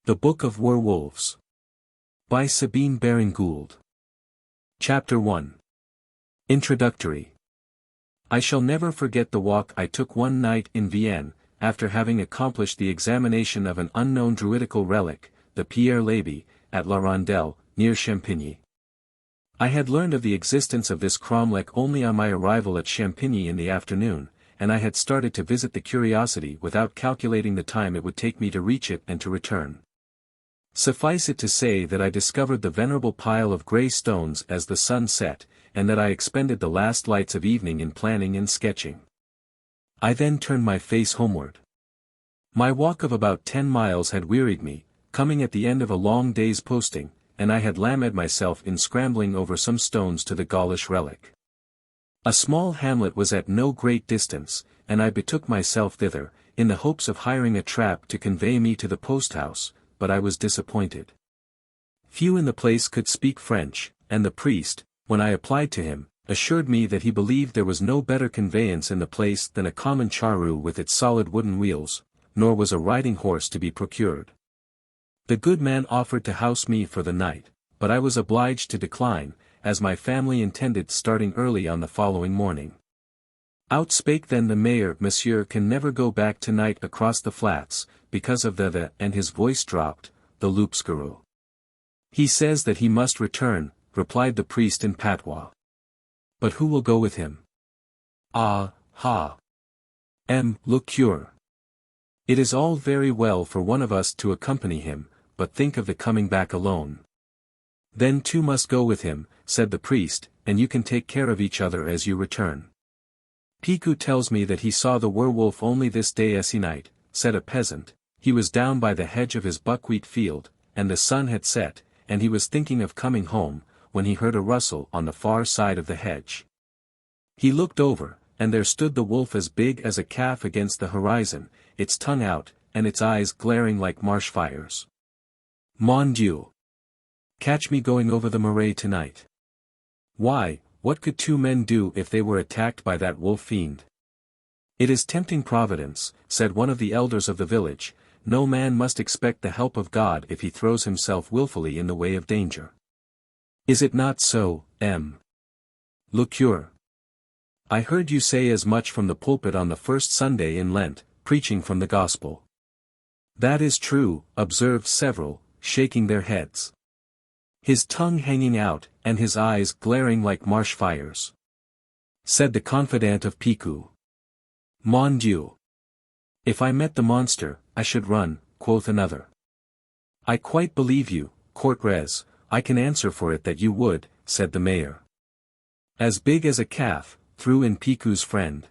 The Book of Werewolves. By Sabine Baring-Gould. Chapter 1. Introductory. I shall never forget the walk I took one night in Vienne, after having accomplished the examination of an unknown druidical relic, the Pierre Laby, at La Rondelle, near Champigny. I had learned of the existence of this cromlech only on my arrival at Champigny in the afternoon, and I had started to visit the curiosity without calculating the time it would take me to reach it and to return. Suffice it to say that I discovered the venerable pile of grey stones as the sun set, and that I expended the last lights of evening in planning and sketching. I then turned my face homeward. My walk of about 10 miles had wearied me, coming at the end of a long day's posting, and I had lamed myself in scrambling over some stones to the Gaulish relic. A small hamlet was at no great distance, and I betook myself thither, in the hopes of hiring a trap to convey me to the post-house, but I was disappointed. Few in the place could speak French, and the priest, when I applied to him, assured me that he believed there was no better conveyance in the place than a common charrue with its solid wooden wheels, nor was a riding horse to be procured. The good man offered to house me for the night, but I was obliged to decline, as my family intended starting early on the following morning. Out spake then the mayor, "Monsieur can never go back tonight across the flats, because of the," and his voice dropped, "the loups-garou. He says that he must return," replied the priest in patois. "But who will go with him?" "Ah, ha! Le cure. It is all very well for one of us to accompany him, but think of the coming back alone." "Then two must go with him," said the priest, "and you can take care of each other as you return." "Picou tells me that he saw the werewolf only this day night," said a peasant. "He was down by the hedge of his buckwheat field, and the sun had set, and he was thinking of coming home, when he heard a rustle on the far side of the hedge. He looked over, and there stood the wolf as big as a calf against the horizon, its tongue out, and its eyes glaring like marsh fires. Mon Dieu! Catch me going over the marais tonight. Why, what could two men do if they were attacked by that wolf fiend?" "It is tempting Providence," said one of the elders of the village. "No man must expect the help of God if he throws himself wilfully in the way of danger. Is it not so, Le cure? I heard you say as much from the pulpit on the first Sunday in Lent, preaching from the Gospel." "That is true," observed several, shaking their heads. "His tongue hanging out, and his eyes glaring like marsh fires," said the confidant of Picou. "Mon Dieu! If I met the monster, I should run," quoth another. "I quite believe you, Courtrais, I can answer for it that you would," said the mayor. "As big as a calf," threw in Picou's friend.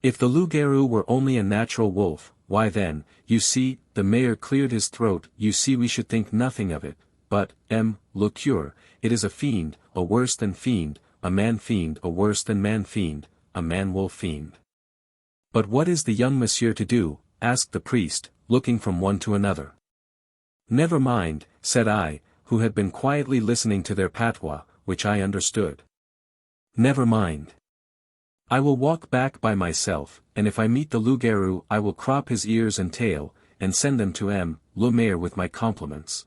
"If the loup-garou were only a natural wolf, why then, you see," the mayor cleared his throat, "you see we should think nothing of it, but, le cure, it is a fiend, a worse than fiend, a man-fiend, a worse than man-fiend, a man-wolf fiend." "But what is the young monsieur to do?" asked the priest, looking from one to another. "Never mind," said I, who had been quietly listening to their patois, which I understood. "Never mind. I will walk back by myself, and if I meet the loup-garou I will crop his ears and tail, and send them to le maire with my compliments."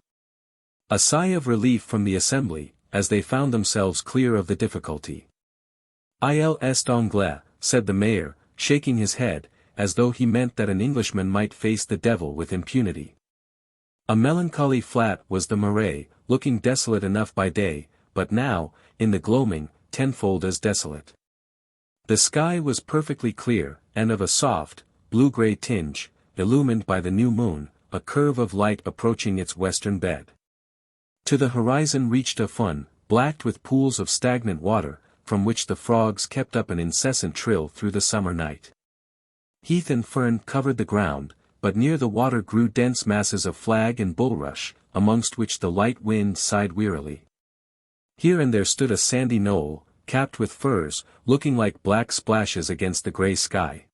A sigh of relief from the assembly, as they found themselves clear of the difficulty. "Il est anglais," said the mayor, shaking his head, as though he meant that an Englishman might face the devil with impunity. A melancholy flat was the marais, looking desolate enough by day, but now, in the gloaming, tenfold as desolate. The sky was perfectly clear, and of a soft, blue-grey tinge, illumined by the new moon, a curve of light approaching its western bed. To the horizon reached a fun, blacked with pools of stagnant water, from which the frogs kept up an incessant trill through the summer night. Heath and fern covered the ground, but near the water grew dense masses of flag and bulrush, amongst which the light wind sighed wearily. Here and there stood a sandy knoll, capped with firs, looking like black splashes against the grey sky.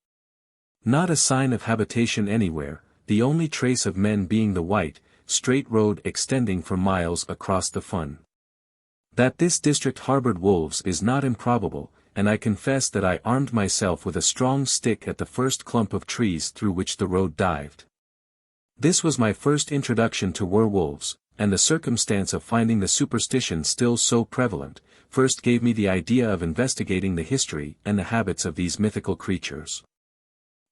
Not a sign of habitation anywhere, the only trace of men being the white, straight road extending for miles across the fun. That this district harbored wolves is not improbable, and I confess that I armed myself with a strong stick at the first clump of trees through which the road dived. This was my first introduction to werewolves, and the circumstance of finding the superstition still so prevalent, first gave me the idea of investigating the history and the habits of these mythical creatures.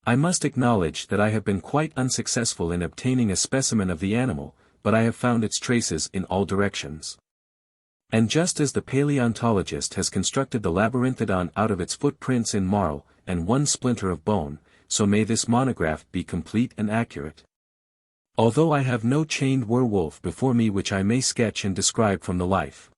I must acknowledge that I have been quite unsuccessful in obtaining a specimen of the animal, but I have found its traces in all directions. And just as the paleontologist has constructed the labyrinthodon out of its footprints in marl, and one splinter of bone, so may this monograph be complete and accurate. Although I have no chained werewolf before me which I may sketch and describe from the life.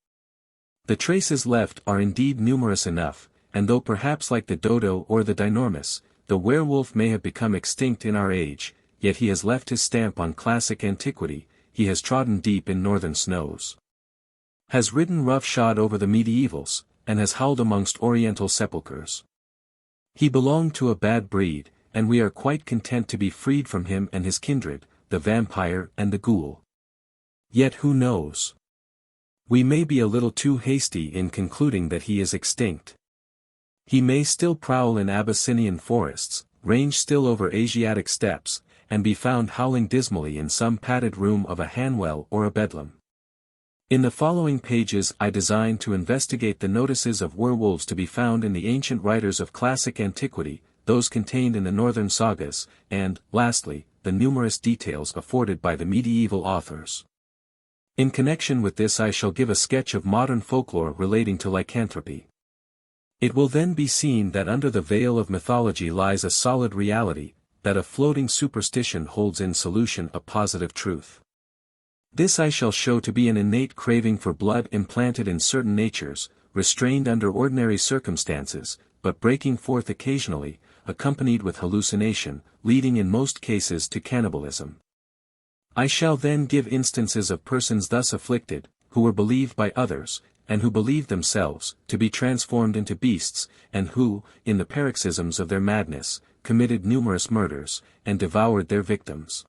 The traces left are indeed numerous enough, and though perhaps like the dodo or the dinormus, the werewolf may have become extinct in our age, yet he has left his stamp on classic antiquity, he has trodden deep in northern snows. Has ridden roughshod over the medievals, and has howled amongst oriental sepulchres. He belonged to a bad breed, and we are quite content to be freed from him and his kindred, the vampire and the ghoul. Yet who knows? We may be a little too hasty in concluding that he is extinct. He may still prowl in Abyssinian forests, range still over Asiatic steppes, and be found howling dismally in some padded room of a Hanwell or a Bedlam. In the following pages I design to investigate the notices of werewolves to be found in the ancient writers of classic antiquity, those contained in the northern sagas, and, lastly, the numerous details afforded by the medieval authors. In connection with this I shall give a sketch of modern folklore relating to lycanthropy. It will then be seen that under the veil of mythology lies a solid reality, that a floating superstition holds in solution a positive truth. This I shall show to be an innate craving for blood implanted in certain natures, restrained under ordinary circumstances, but breaking forth occasionally, accompanied with hallucination, leading in most cases to cannibalism. I shall then give instances of persons thus afflicted, who were believed by others, and who believed themselves, to be transformed into beasts, and who, in the paroxysms of their madness, committed numerous murders, and devoured their victims.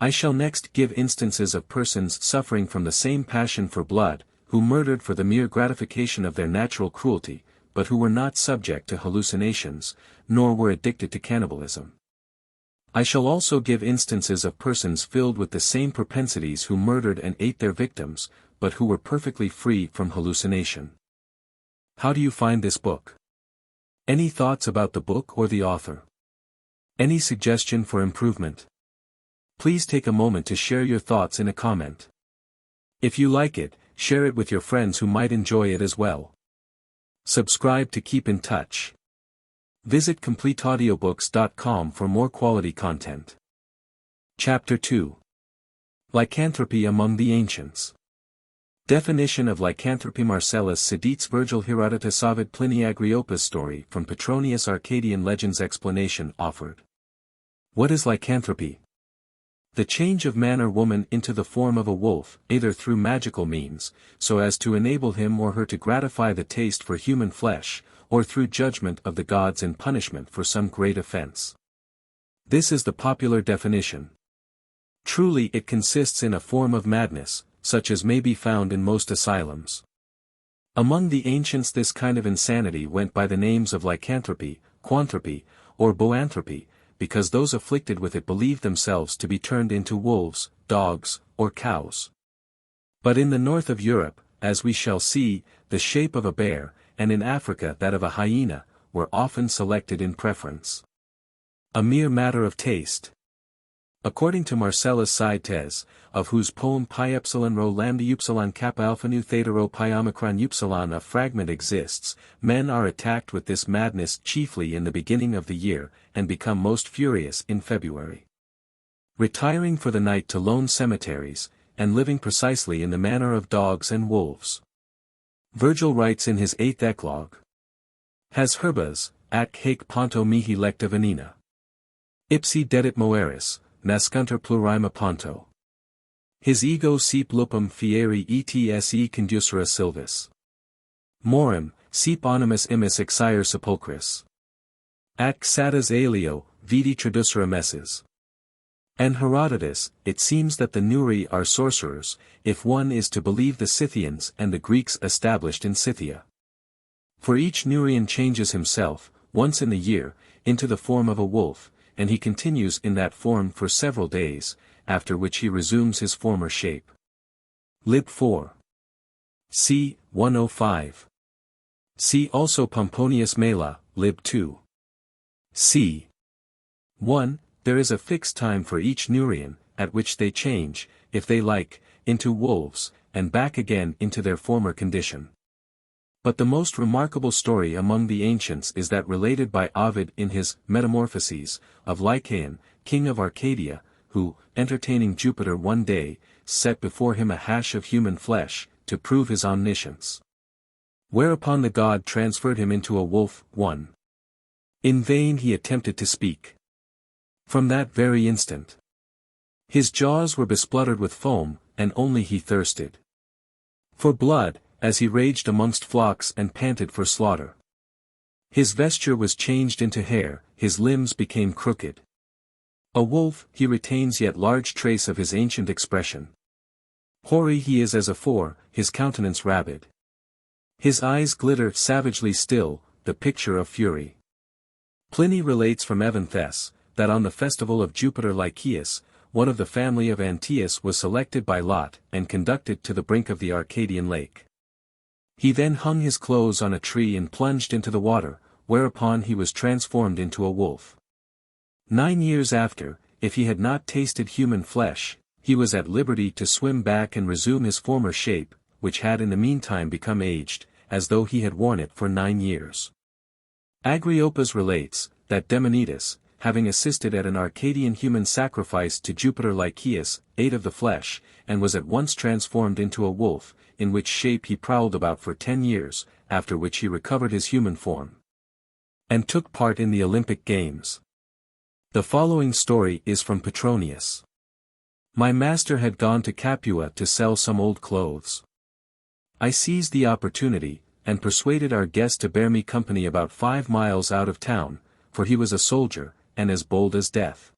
I shall next give instances of persons suffering from the same passion for blood, who murdered for the mere gratification of their natural cruelty, but who were not subject to hallucinations, nor were addicted to cannibalism. I shall also give instances of persons filled with the same propensities who murdered and ate their victims, but who were perfectly free from hallucination. How do you find this book? Any thoughts about the book or the author? Any suggestion for improvement? Please take a moment to share your thoughts in a comment. If you like it, share it with your friends who might enjoy it as well. Subscribe to keep in touch. Visit CompleteAudiobooks.com for more quality content. Chapter 2. Lycanthropy among the Ancients. Definition of lycanthropy. Marcellus Sedites Virgil Herodotus Ovid Pliny Agrippa's story from Petronius Arcadian legends. Explanation offered. What is lycanthropy? The change of man or woman into the form of a wolf, either through magical means, so as to enable him or her to gratify the taste for human flesh, or through judgment of the gods in punishment for some great offense. This is the popular definition. Truly it consists in a form of madness, such as may be found in most asylums. Among the ancients this kind of insanity went by the names of lycanthropy, quanthropy, or boanthropy, because those afflicted with it believed themselves to be turned into wolves, dogs, or cows. But in the north of Europe, as we shall see, the shape of a bear, and in Africa that of a hyena, were often selected in preference. A mere matter of taste. According to Marcellus Seides, of whose poem pi epsilon rho lambda upsilon kappa alpha nu theta rho pi omicron upsilon a fragment exists, men are attacked with this madness chiefly in the beginning of the year, and become most furious in February. Retiring for the night to lone cemeteries, and living precisely in the manner of dogs and wolves. Virgil writes in his 8th Eclogue. Has herbas, ac haec ponto mihi lecta venina. Ipsi dedit moeris, nascunter plurima ponto. His ego sep lupum fieri etse conducere silvis. Morim, sep animus imis exire sepulchris. Ac satas aelio, vidi traducere messes. And Herodotus, it seems that the Nuri are sorcerers, if one is to believe the Scythians and the Greeks established in Scythia. For each Nurian changes himself, once in the year, into the form of a wolf, and he continues in that form for several days, after which he resumes his former shape. Lib 4. C. 105. See also Pomponius Mela, Lib 2. C. 1. There is a fixed time for each neurion, at which they change, if they like, into wolves, and back again into their former condition. But the most remarkable story among the ancients is that related by Ovid in his Metamorphoses, of Lycaon, king of Arcadia, who, entertaining Jupiter one day, set before him a hash of human flesh, to prove his omniscience. Whereupon the god transferred him into a wolf. 1. In vain he attempted to speak. From that very instant, his jaws were bespluttered with foam, and only he thirsted for blood, as he raged amongst flocks and panted for slaughter. His vesture was changed into hair, his limbs became crooked. A wolf, he retains yet large trace of his ancient expression. Hoary he is as afore, his countenance rabid. His eyes glitter savagely still, the picture of fury. Pliny relates from Evanthes, that on the festival of Jupiter Lycaeus, one of the family of Antaeus was selected by lot and conducted to the brink of the Arcadian lake. He then hung his clothes on a tree and plunged into the water, whereupon he was transformed into a wolf. 9 years after, if he had not tasted human flesh, he was at liberty to swim back and resume his former shape, which had in the meantime become aged, as though he had worn it for 9 years. Agriopas relates, that Demonidas, having assisted at an Arcadian human sacrifice to Jupiter Lycaeus, ate of the flesh, and was at once transformed into a wolf, in which shape he prowled about for 10 years, after which he recovered his human form, and took part in the Olympic Games. The following story is from Petronius. My master had gone to Capua to sell some old clothes. I seized the opportunity, and persuaded our guest to bear me company about 5 miles out of town, for he was a soldier, and as bold as death.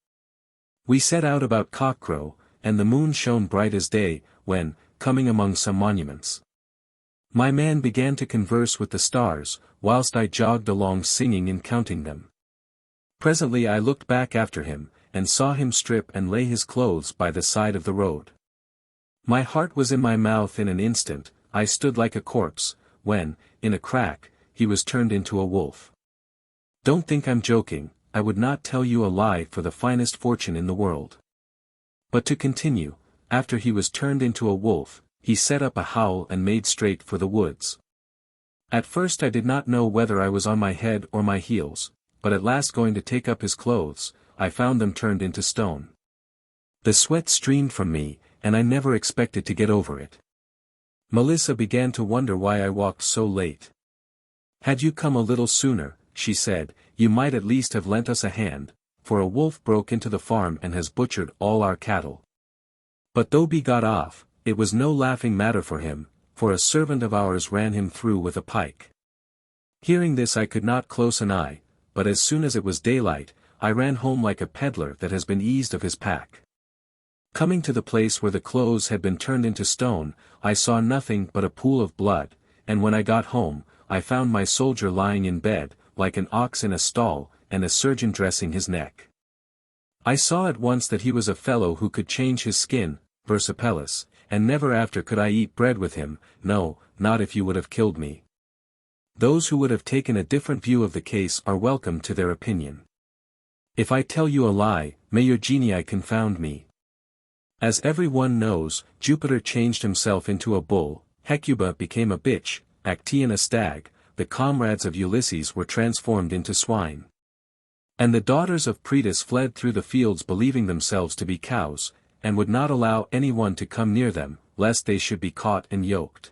We set out about cockcrow, and the moon shone bright as day, when, coming among some monuments, my man began to converse with the stars, whilst I jogged along singing and counting them. Presently I looked back after him, and saw him strip and lay his clothes by the side of the road. My heart was in my mouth in an instant, I stood like a corpse, when, in a crack, he was turned into a wolf. Don't think I'm joking, I would not tell you a lie for the finest fortune in the world. But to continue, after he was turned into a wolf, he set up a howl and made straight for the woods. At first I did not know whether I was on my head or my heels, but at last going to take up his clothes, I found them turned into stone. The sweat streamed from me, and I never expected to get over it. Melissa began to wonder why I walked so late. Had you come a little sooner, she said, you might at least have lent us a hand, for a wolf broke into the farm and has butchered all our cattle. But though he got off, it was no laughing matter for him, for a servant of ours ran him through with a pike. Hearing this I could not close an eye, but as soon as it was daylight, I ran home like a peddler that has been eased of his pack. Coming to the place where the clothes had been turned into stone, I saw nothing but a pool of blood, and when I got home, I found my soldier lying in bed, like an ox in a stall, and a surgeon dressing his neck. I saw at once that he was a fellow who could change his skin, Versipellis, and never after could I eat bread with him, no, not if you would have killed me. Those who would have taken a different view of the case are welcome to their opinion. If I tell you a lie, may your genii confound me. As every one knows, Jupiter changed himself into a bull, Hecuba became a bitch, Actaeon a stag, the comrades of Ulysses were transformed into swine. And the daughters of Proteus fled through the fields believing themselves to be cows, and would not allow anyone to come near them, lest they should be caught and yoked.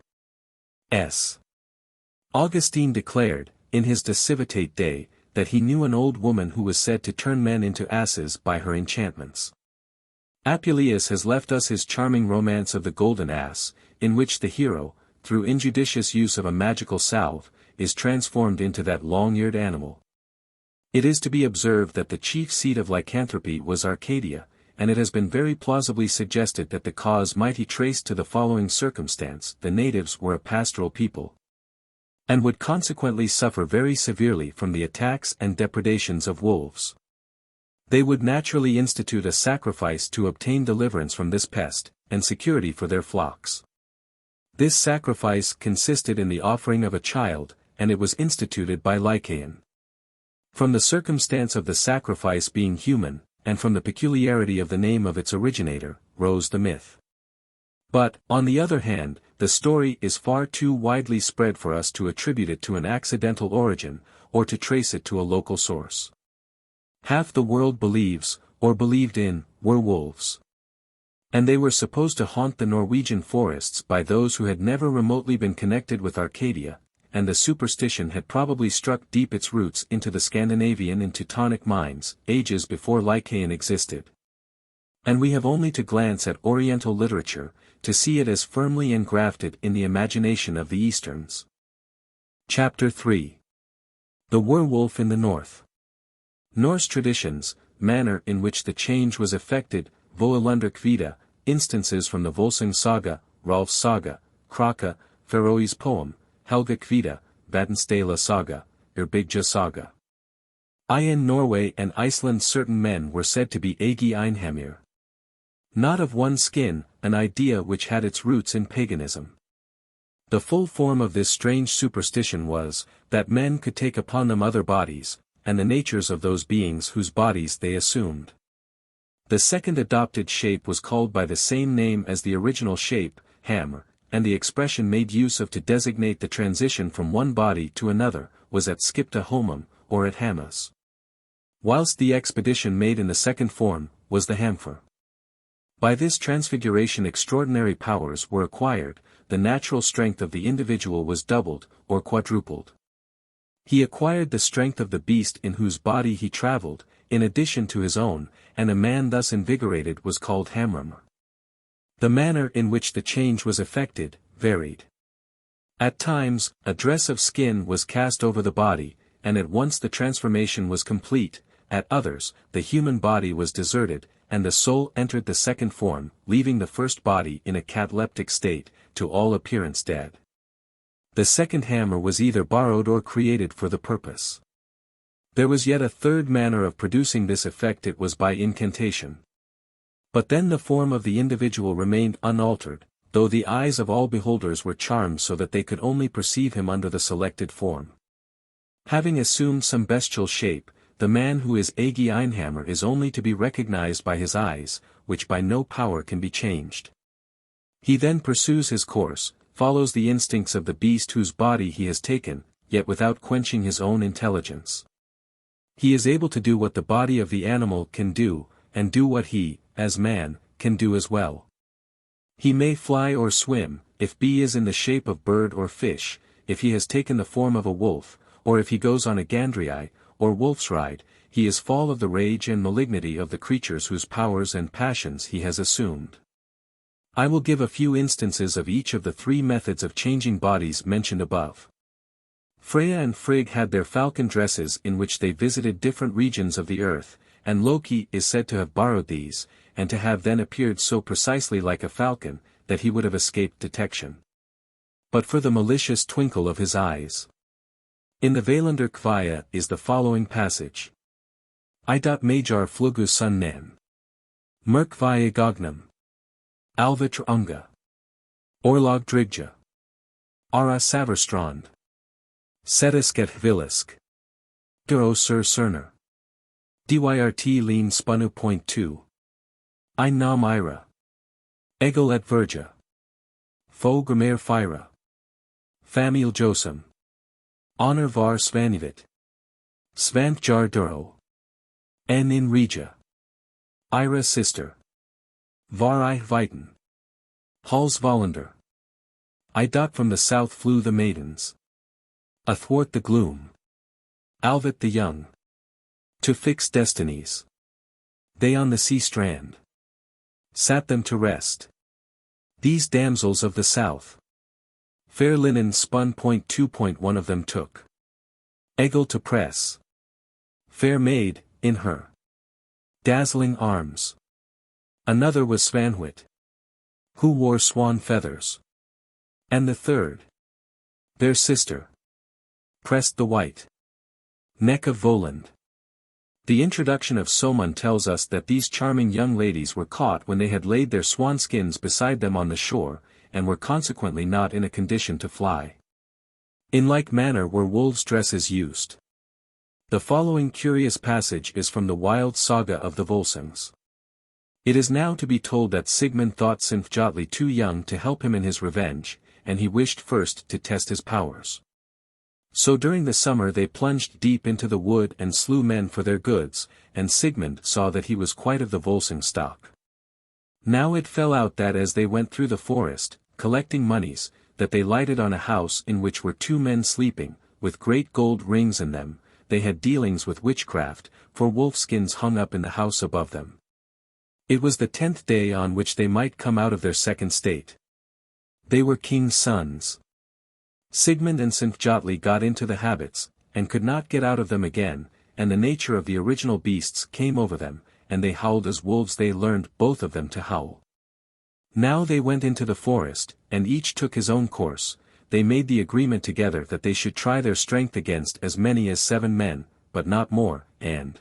Augustine declared, in his De Civitate Dei, that he knew an old woman who was said to turn men into asses by her enchantments. Apuleius has left us his charming romance of the Golden Ass, in which the hero, through injudicious use of a magical salve, is transformed into that long-eared animal. It is to be observed that the chief seat of lycanthropy was Arcadia, and it has been very plausibly suggested that the cause might be traced to the following circumstance: the natives were a pastoral people, and would consequently suffer very severely from the attacks and depredations of wolves. They would naturally institute a sacrifice to obtain deliverance from this pest, and security for their flocks. This sacrifice consisted in the offering of a child, and it was instituted by Lycaon. From the circumstance of the sacrifice being human, and from the peculiarity of the name of its originator, rose the myth. But, on the other hand, the story is far too widely spread for us to attribute it to an accidental origin, or to trace it to a local source. Half the world believes, or believed in, werewolves. And they were supposed to haunt the Norwegian forests by those who had never remotely been connected with Arcadia, and the superstition had probably struck deep its roots into the Scandinavian and Teutonic minds, ages before Lycaon existed. And we have only to glance at Oriental literature, to see it as firmly engrafted in the imagination of the Easterns. Chapter 3. The Werewolf in the North. Norse traditions, manner in which the change was effected, Voelunderkvida, instances from the Volsung saga, Rolf's saga, Kraka, Feroi's poem, Helga Kvida, Vatnsdæla saga, Erbygja saga. In Norway and Iceland certain men were said to be Egi Einhamir. Not of one skin, an idea which had its roots in paganism. The full form of this strange superstition was, that men could take upon them other bodies, and the natures of those beings whose bodies they assumed. The second adopted shape was called by the same name as the original shape, hamr, and the expression made use of to designate the transition from one body to another, was at skipta homum, or at hamas. Whilst the expedition made in the second form, was the hamfer. By this transfiguration extraordinary powers were acquired, the natural strength of the individual was doubled, or quadrupled. He acquired the strength of the beast in whose body he travelled, in addition to his own, and a man thus invigorated was called hamramr. The manner in which the change was effected, varied. At times, a dress of skin was cast over the body, and at once the transformation was complete, at others, the human body was deserted, and the soul entered the second form, leaving the first body in a cataleptic state, to all appearance dead. The second hammer was either borrowed or created for the purpose. There was yet a third manner of producing this effect, it was by incantation. But then the form of the individual remained unaltered, though the eyes of all beholders were charmed so that they could only perceive him under the selected form. Having assumed some bestial shape, the man who is Egi Einhammer is only to be recognized by his eyes, which by no power can be changed. He then pursues his course, follows the instincts of the beast whose body he has taken, yet without quenching his own intelligence. He is able to do what the body of the animal can do, and do what he, as man, can do as well. He may fly or swim, if he is in the shape of bird or fish, if he has taken the form of a wolf, or if he goes on a gandrii, or wolf's ride, he is full of the rage and malignity of the creatures whose powers and passions he has assumed. I will give a few instances of each of the three methods of changing bodies mentioned above. Freya and Frigg had their falcon dresses in which they visited different regions of the earth, and Loki is said to have borrowed these, and to have then appeared so precisely like a falcon, that he would have escaped detection. But for the malicious twinkle of his eyes. In the Vaelander Kvia is the following passage. Major flugu sun nen. Merk via gognum. Alvitra unga. Orlog drigja. Ara saverstrand. Setisket vilisk. Duro sur cerner. Dyrt lean spunu.2. I nam ira. Egel et verja. Fo gramer fyra. Famil josem. Honor var svanivit. Svant jar duro. En in regia. Ira sister. Var I viten. Hals Volander. From the south flew the maidens. Athwart the gloom. Alvit the young. To fix destinies. They on the sea strand. Sat them to rest. These damsels of the south. Fair linen spun. One of them took. Egel to press. Fair maid, in her. Dazzling arms. Another was Svanwhit. Who wore swan feathers. And the third. Their sister. Pressed the white neck of Voland. The introduction of Solmund tells us that these charming young ladies were caught when they had laid their swan skins beside them on the shore, and were consequently not in a condition to fly. In like manner were wolves' dresses used. The following curious passage is from the wild saga of the Volsungs. It is now to be told that Sigmund thought Sinfjotli too young to help him in his revenge, and he wished first to test his powers. So during the summer they plunged deep into the wood and slew men for their goods, and Sigmund saw that he was quite of the Volsung stock. Now it fell out that as they went through the forest, collecting moneys, that they lighted on a house in which were two men sleeping, with great gold rings in them. They had dealings with witchcraft, for wolf-skins hung up in the house above them. It was the 10th day on which they might come out of their second state. They were king's sons. Sigmund and Sinfjotli got into the habits, and could not get out of them again, and the nature of the original beasts came over them, and they howled as wolves. They learned both of them to howl. Now they went into the forest, and each took his own course. They made the agreement together that they should try their strength against as many as 7 men, but not more, and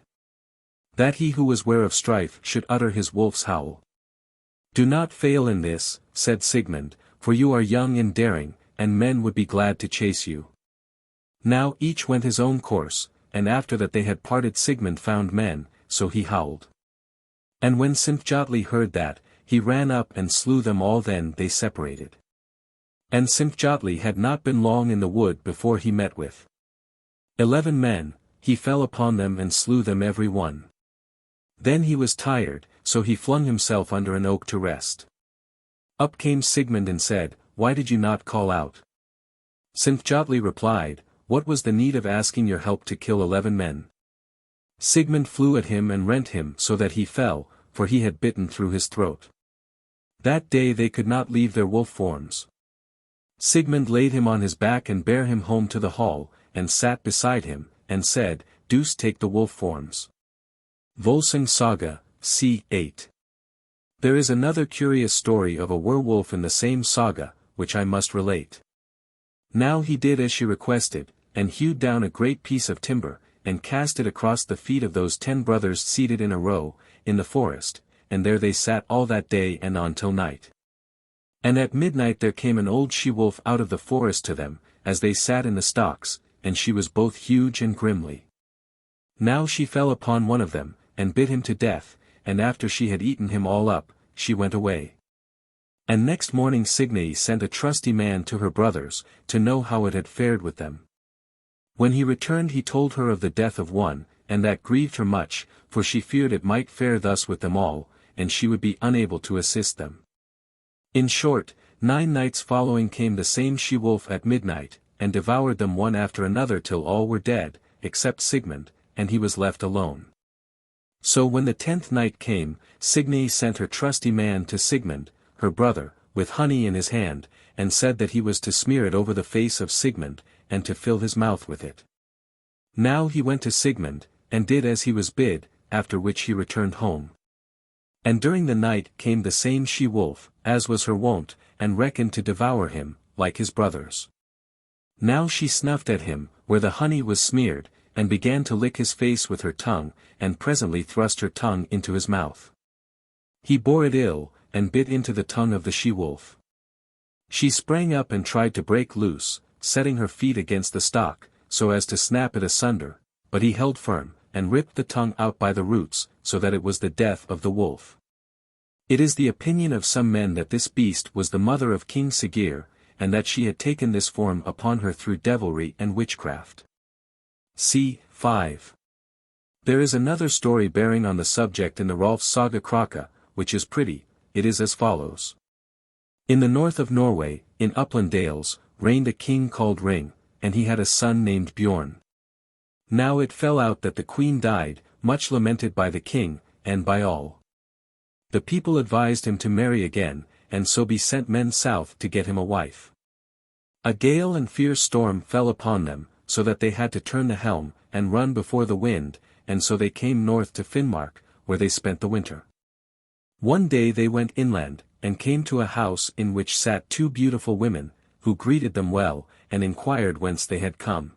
that he who was ware of strife should utter his wolf's howl. "Do not fail in this," said Sigmund, "for you are young and daring, and men would be glad to chase you." Now each went his own course, and after that they had parted Sigmund found men, so he howled. And when Sinfjotli heard that, he ran up and slew them all. Then they separated. And Sinfjotli had not been long in the wood before he met with 11 men. He fell upon them and slew them every one. Then he was tired, so he flung himself under an oak to rest. Up came Sigmund and said, "Why did you not call out?" Sinfjotli replied, "What was the need of asking your help to kill 11 men? Sigmund flew at him and rent him so that he fell, for he had bitten through his throat. That day they could not leave their wolf forms. Sigmund laid him on his back and bare him home to the hall, and sat beside him, and said, "Deuce take the wolf forms." Volsung Saga, c. 8. There is another curious story of a werewolf in the same saga, which I must relate. Now he did as she requested, and hewed down a great piece of timber, and cast it across the feet of those 10 brothers seated in a row, in the forest, and there they sat all that day and on till night. And at midnight there came an old she-wolf out of the forest to them, as they sat in the stocks, and she was both huge and grimly. Now she fell upon one of them, and bit him to death, and after she had eaten him all up, she went away. And next morning Signy sent a trusty man to her brothers, to know how it had fared with them. When he returned he told her of the death of one, and that grieved her much, for she feared it might fare thus with them all, and she would be unable to assist them. In short, 9 nights following came the same she-wolf at midnight, and devoured them one after another till all were dead, except Sigmund, and he was left alone. So when the 10th night came, Signy sent her trusty man to Sigmund, her brother, with honey in his hand, and said that he was to smear it over the face of Sigmund, and to fill his mouth with it. Now he went to Sigmund, and did as he was bid, after which he returned home. And during the night came the same she-wolf, as was her wont, and reckoned to devour him, like his brothers. Now she snuffed at him, where the honey was smeared, and began to lick his face with her tongue, and presently thrust her tongue into his mouth. He bore it ill, and bit into the tongue of the she-wolf. She sprang up and tried to break loose, setting her feet against the stock, so as to snap it asunder, but he held firm, and ripped the tongue out by the roots, so that it was the death of the wolf. It is the opinion of some men that this beast was the mother of King Siggeir, and that she had taken this form upon her through devilry and witchcraft. c. 5. There is another story bearing on the subject in the Rolf's Saga Kraka, which is pretty. It is as follows. In the north of Norway, in upland dales, reigned a king called Ring, and he had a son named Bjorn. Now it fell out that the queen died, much lamented by the king, and by all. The people advised him to marry again, and so be sent men south to get him a wife. A gale and fierce storm fell upon them, so that they had to turn the helm, and run before the wind, and so they came north to Finnmark, where they spent the winter. One day they went inland, and came to a house in which sat 2 beautiful women, who greeted them well, and inquired whence they had come.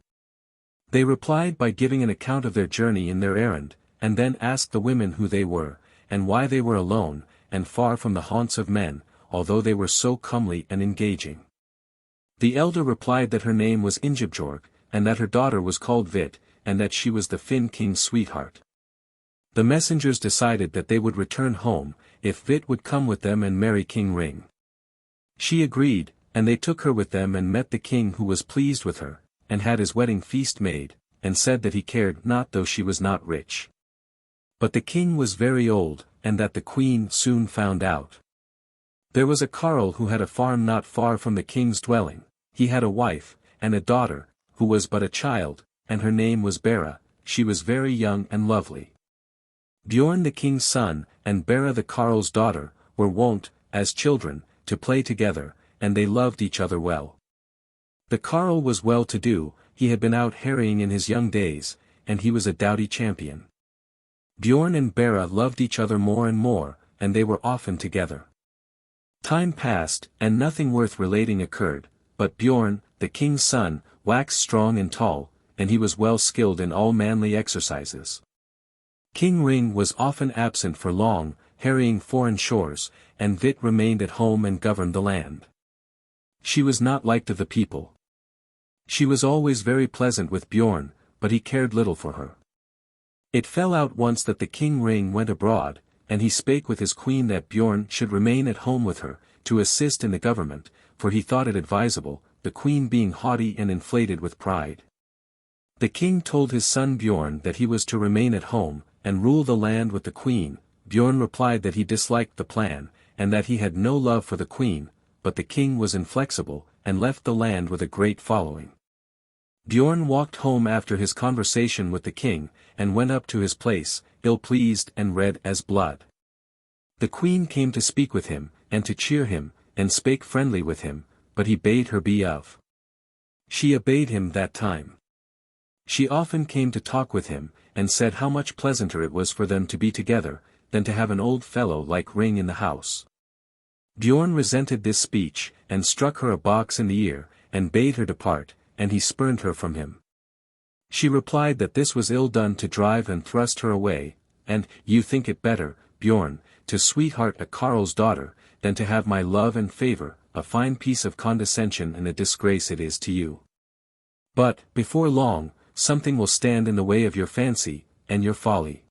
They replied by giving an account of their journey and their errand, and then asked the women who they were, and why they were alone, and far from the haunts of men, although they were so comely and engaging. The elder replied that her name was Ingjibjorg, and that her daughter was called Vit, and that she was the Finn king's sweetheart. The messengers decided that they would return home, if Vit would come with them and marry King Ring. She agreed, and they took her with them and met the king, who was pleased with her, and had his wedding feast made, and said that he cared not though she was not rich. But the king was very old, and that the queen soon found out. There was a carle who had a farm not far from the king's dwelling. He had a wife, and a daughter, who was but a child, and her name was Bera. She was very young and lovely. Bjorn the king's son, and Bera the carle's daughter, were wont, as children, to play together, and they loved each other well. The carle was well-to-do, he had been out harrying in his young days, and he was a doughty champion. Bjorn and Bera loved each other more and more, and they were often together. Time passed, and nothing worth relating occurred, but Bjorn, the king's son, waxed strong and tall, and he was well skilled in all manly exercises. King Ring was often absent for long, harrying foreign shores, and Vit remained at home and governed the land. She was not liked of the people. She was always very pleasant with Bjorn, but he cared little for her. It fell out once that the King Ring went abroad, and he spake with his queen that Bjorn should remain at home with her, to assist in the government, for he thought it advisable, the queen being haughty and inflated with pride. The king told his son Bjorn that he was to remain at home, and rule the land with the queen. Bjorn replied that he disliked the plan, and that he had no love for the queen, but the king was inflexible, and left the land with a great following. Bjorn walked home after his conversation with the king, and went up to his place, ill-pleased and red as blood. The queen came to speak with him, and to cheer him, and spake friendly with him, but he bade her be of. She obeyed him that time. She often came to talk with him, and said how much pleasanter it was for them to be together, than to have an old fellow like Ring in the house. Bjorn resented this speech, and struck her a box in the ear, and bade her depart, and he spurned her from him. She replied that this was ill done to drive and thrust her away, and, you think it better, Bjorn, to sweetheart a carle's daughter, than to have my love and favor, a fine piece of condescension and a disgrace it is to you. But, before long, something will stand in the way of your fancy, and your folly.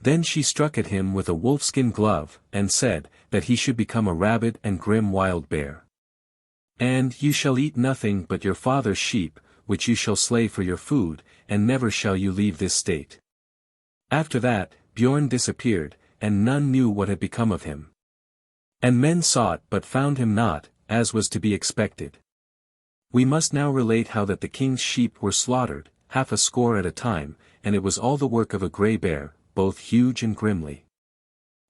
Then she struck at him with a wolfskin glove, and said, that he should become a rabid and grim wild bear. And you shall eat nothing but your father's sheep, which you shall slay for your food, and never shall you leave this state. After that, Bjorn disappeared, and none knew what had become of him. And men sought but found him not, as was to be expected. We must now relate how that the king's sheep were slaughtered, 60 at a time, and it was all the work of a grey bear, both huge and grimly.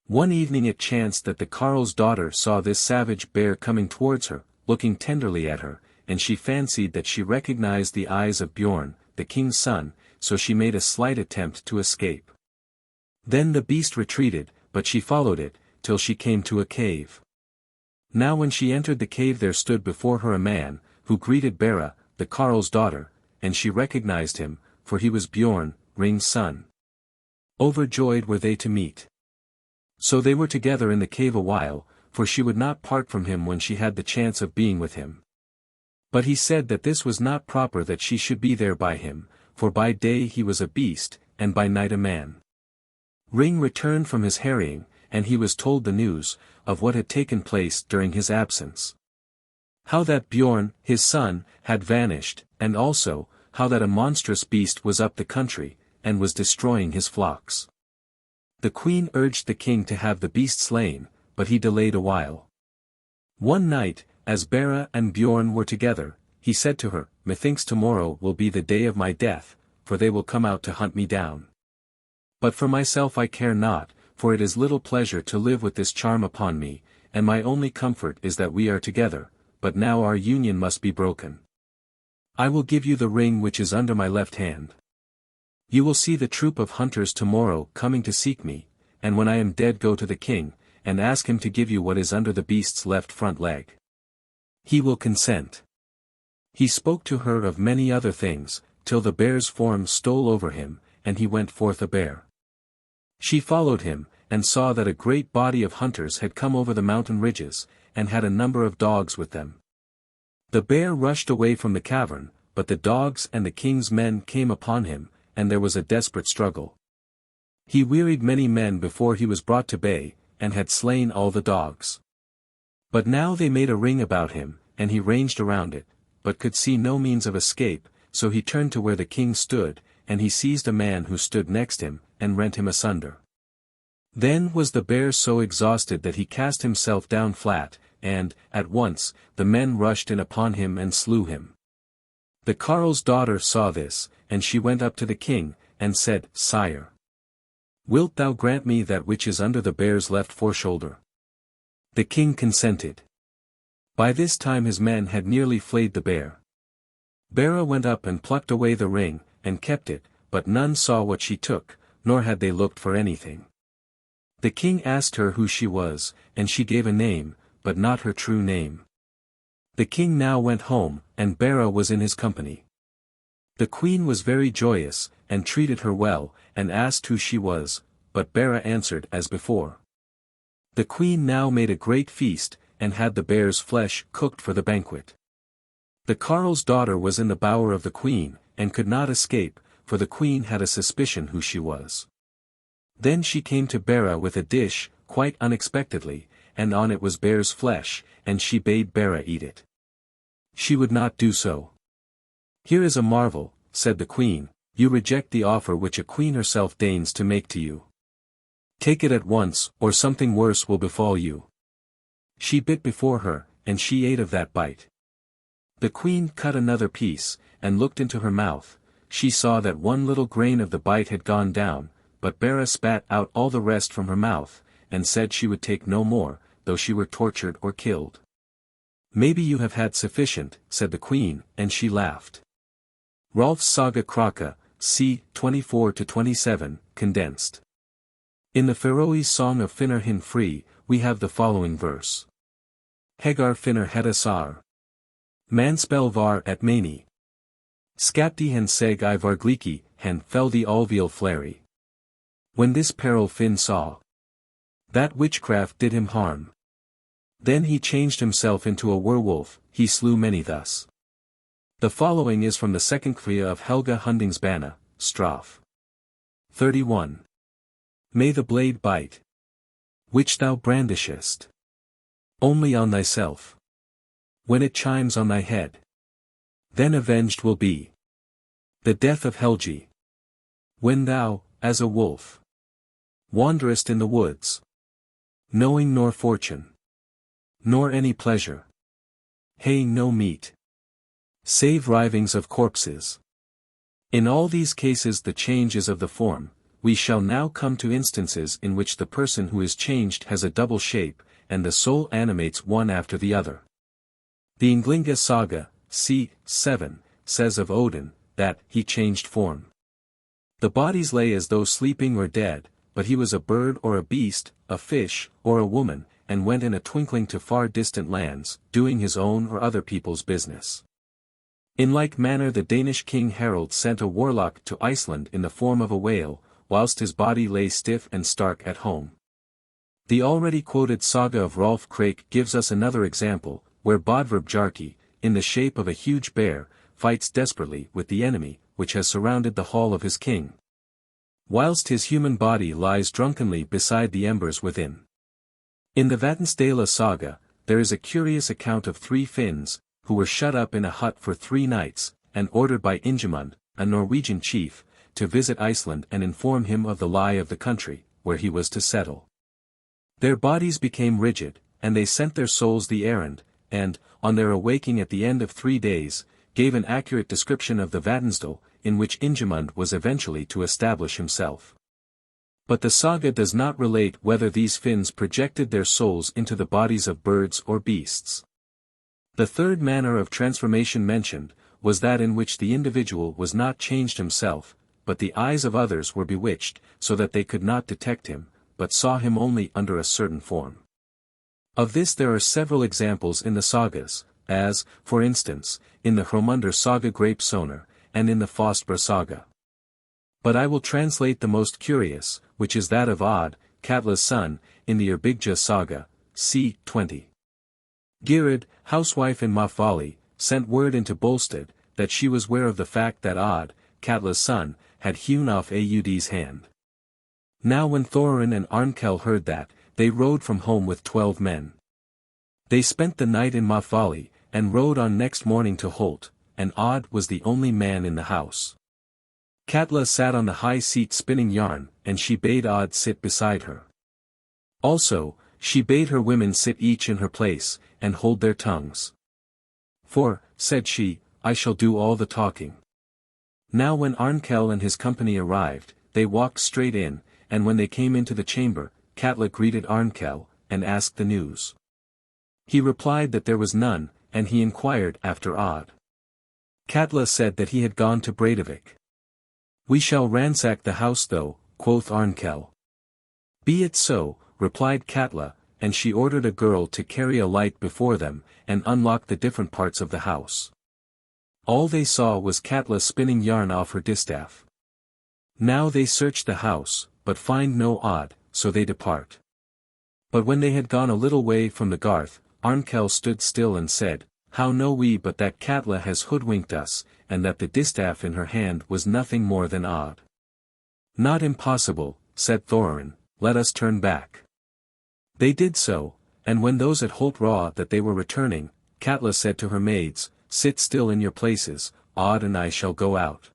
One evening it chanced that the carle's daughter saw this savage bear coming towards her, looking tenderly at her, and she fancied that she recognized the eyes of Bjorn, the king's son, so she made a slight attempt to escape. Then the beast retreated, but she followed it, till she came to a cave. Now when she entered the cave there stood before her a man, who greeted Bera, the carle's daughter, and she recognized him, for he was Bjorn, Ring's son. Overjoyed were they to meet. So they were together in the cave a while, for she would not part from him when she had the chance of being with him. But he said that this was not proper that she should be there by him, for by day he was a beast, and by night a man. Ring returned from his harrying, and he was told the news, of what had taken place during his absence. How that Bjorn, his son, had vanished, and also, how that a monstrous beast was up the country, and was destroying his flocks. The queen urged the king to have the beast slain, but he delayed a while. One night, as Bera and Bjorn were together, he said to her, "Methinks tomorrow will be the day of my death, for they will come out to hunt me down. But for myself I care not, for it is little pleasure to live with this charm upon me, and my only comfort is that we are together, but now our union must be broken. I will give you the ring which is under my left hand. You will see the troop of hunters tomorrow coming to seek me, and when I am dead go to the king, and ask him to give you what is under the beast's left front leg. He will consent." He spoke to her of many other things, till the bear's form stole over him, and he went forth a bear. She followed him, and saw that a great body of hunters had come over the mountain ridges, and had a number of dogs with them. The bear rushed away from the cavern, but the dogs and the king's men came upon him, and there was a desperate struggle. He wearied many men before he was brought to bay, and had slain all the dogs. But now they made a ring about him, and he ranged around it, but could see no means of escape, so he turned to where the king stood, and he seized a man who stood next him, and rent him asunder. Then was the bear so exhausted that he cast himself down flat, and, at once, the men rushed in upon him and slew him. The carle's daughter saw this, and she went up to the king, and said, Sire, wilt thou grant me that which is under the bear's left foreshoulder? The king consented. By this time his men had nearly flayed the bear. Bera went up and plucked away the ring, and kept it, but none saw what she took, nor had they looked for anything. The king asked her who she was, and she gave a name, but not her true name. The king now went home, and Bera was in his company. The queen was very joyous, and treated her well, and asked who she was, but Bera answered as before. The queen now made a great feast, and had the bear's flesh cooked for the banquet. The carle's daughter was in the bower of the queen, and could not escape, for the queen had a suspicion who she was. Then she came to Bera with a dish, quite unexpectedly, and on it was bear's flesh, and she bade Bera eat it. She would not do so. Here is a marvel, said the queen, you reject the offer which a queen herself deigns to make to you. Take it at once, or something worse will befall you. She bit before her, and she ate of that bite. The queen cut another piece, and looked into her mouth. She saw that one little grain of the bite had gone down, but Bera spat out all the rest from her mouth, and said she would take no more, though she were tortured or killed. Maybe you have had sufficient, said the queen, and she laughed. Rolf's Saga Kraka, c. 24-27, condensed. In the Feroe Song of Finnar hin Free, we have the following verse. Hegar Finnar Hedasar. Manspel var at mani. Skapti hen seg I vargliki, hen feldi alveal flary. When this peril Finn saw, that witchcraft did him harm. Then he changed himself into a werewolf, he slew many thus. The following is from the second Kriya of Helga Hundingsbana, Strophe 31. May the blade bite, which thou brandishest, only on thyself. When it chimes on thy head, then avenged will be the death of Helgi. When thou, as a wolf, wanderest in the woods, knowing nor fortune, nor any pleasure, haying no meat, save writhings of corpses. In all these cases the change is of the form. We shall now come to instances in which the person who is changed has a double shape, and the soul animates one after the other. The Ynglinga Saga, c. 7, says of Odin, that he changed form. The bodies lay as though sleeping or dead, but he was a bird or a beast, a fish, or a woman, and went in a twinkling to far distant lands, doing his own or other people's business. In like manner the Danish king Harald sent a warlock to Iceland in the form of a whale, whilst his body lay stiff and stark at home. The already quoted saga of Rolf Krake gives us another example, where Bodvar Bjarki, in the shape of a huge bear, fights desperately with the enemy, which has surrounded the hall of his king, whilst his human body lies drunkenly beside the embers within. In the Vatnsdæla saga, there is a curious account of 3 Finns, who were shut up in a hut for 3 nights, and ordered by Ingemund, a Norwegian chief, to visit Iceland and inform him of the lie of the country, where he was to settle. Their bodies became rigid, and they sent their souls the errand, and, on their awaking at the end of 3 days, gave an accurate description of the Vatnsdæl, in which Ingemund was eventually to establish himself. But the saga does not relate whether these Finns projected their souls into the bodies of birds or beasts. The third manner of transformation mentioned, was that in which the individual was not changed himself, but the eyes of others were bewitched, so that they could not detect him, but saw him only under a certain form. Of this there are several examples in the sagas, as, for instance, in the Hromundur Saga Grape Sonar, and in the Fostbra Saga. But I will translate the most curious, which is that of Odd, Katla's son, in the Erbygja saga, c. 20. Geirrid, housewife in Mafvali, sent word into Bolstad, that she was ware of the fact that Odd, Katla's son, had hewn off Aud's hand. Now when Thorin and Arnkel heard that, they rode from home with 12 men. They spent the night in Mafvali, and rode on next morning to Holt, and Odd was the only man in the house. Katla sat on the high seat spinning yarn, and she bade Odd sit beside her. Also, she bade her women sit each in her place, and hold their tongues. For, said she, I shall do all the talking. Now when Arnkel and his company arrived, they walked straight in, and when they came into the chamber, Katla greeted Arnkel, and asked the news. He replied that there was none, and he inquired after Odd. Katla said that he had gone to Breidavik. We shall ransack the house though, quoth Arnkel. Be it so, replied Katla, and she ordered a girl to carry a light before them, and unlock the different parts of the house. All they saw was Katla spinning yarn off her distaff. Now they search the house, but find no Odd, so they depart. But when they had gone a little way from the garth, Arnkel stood still and said, How know we but that Katla has hoodwinked us, and that the distaff in her hand was nothing more than Odd? Not impossible, said Thorin, let us turn back. They did so, and when those at Holt raw that they were returning, Katla said to her maids, Sit still in your places, Odd and I shall go out.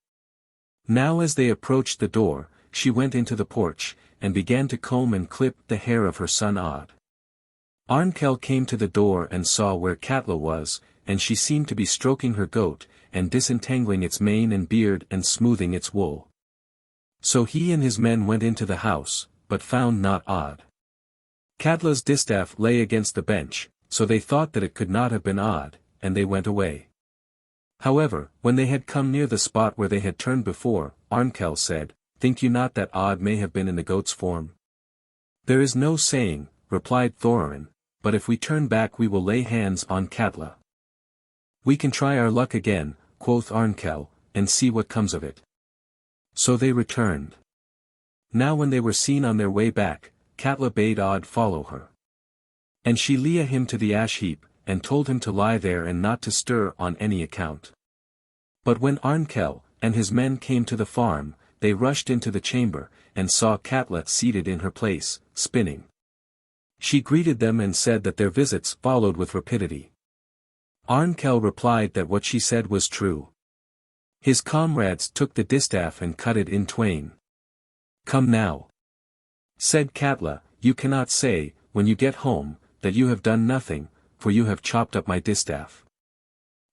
Now as they approached the door, she went into the porch, and began to comb and clip the hair of her son Odd. Arnkel came to the door and saw where Katla was, and she seemed to be stroking her goat, and disentangling its mane and beard and smoothing its wool. So he and his men went into the house, but found not Odd. Katla's distaff lay against the bench, so they thought that it could not have been Odd, and they went away. However, when they had come near the spot where they had turned before, Arnkel said, Think you not that Odd may have been in the goat's form? There is no saying, replied Thorin, but if we turn back we will lay hands on Katla. We can try our luck again, quoth Arnkel, and see what comes of it. So they returned. Now when they were seen on their way back, Katla bade Odd follow her. And she led him to the ash heap, and told him to lie there and not to stir on any account. But when Arnkel and his men came to the farm, they rushed into the chamber, and saw Katla seated in her place, spinning. She greeted them and said that their visits followed with rapidity. Arnkel replied that what she said was true. His comrades took the distaff and cut it in twain. Come now, said Katla, you cannot say, when you get home, that you have done nothing, for you have chopped up my distaff.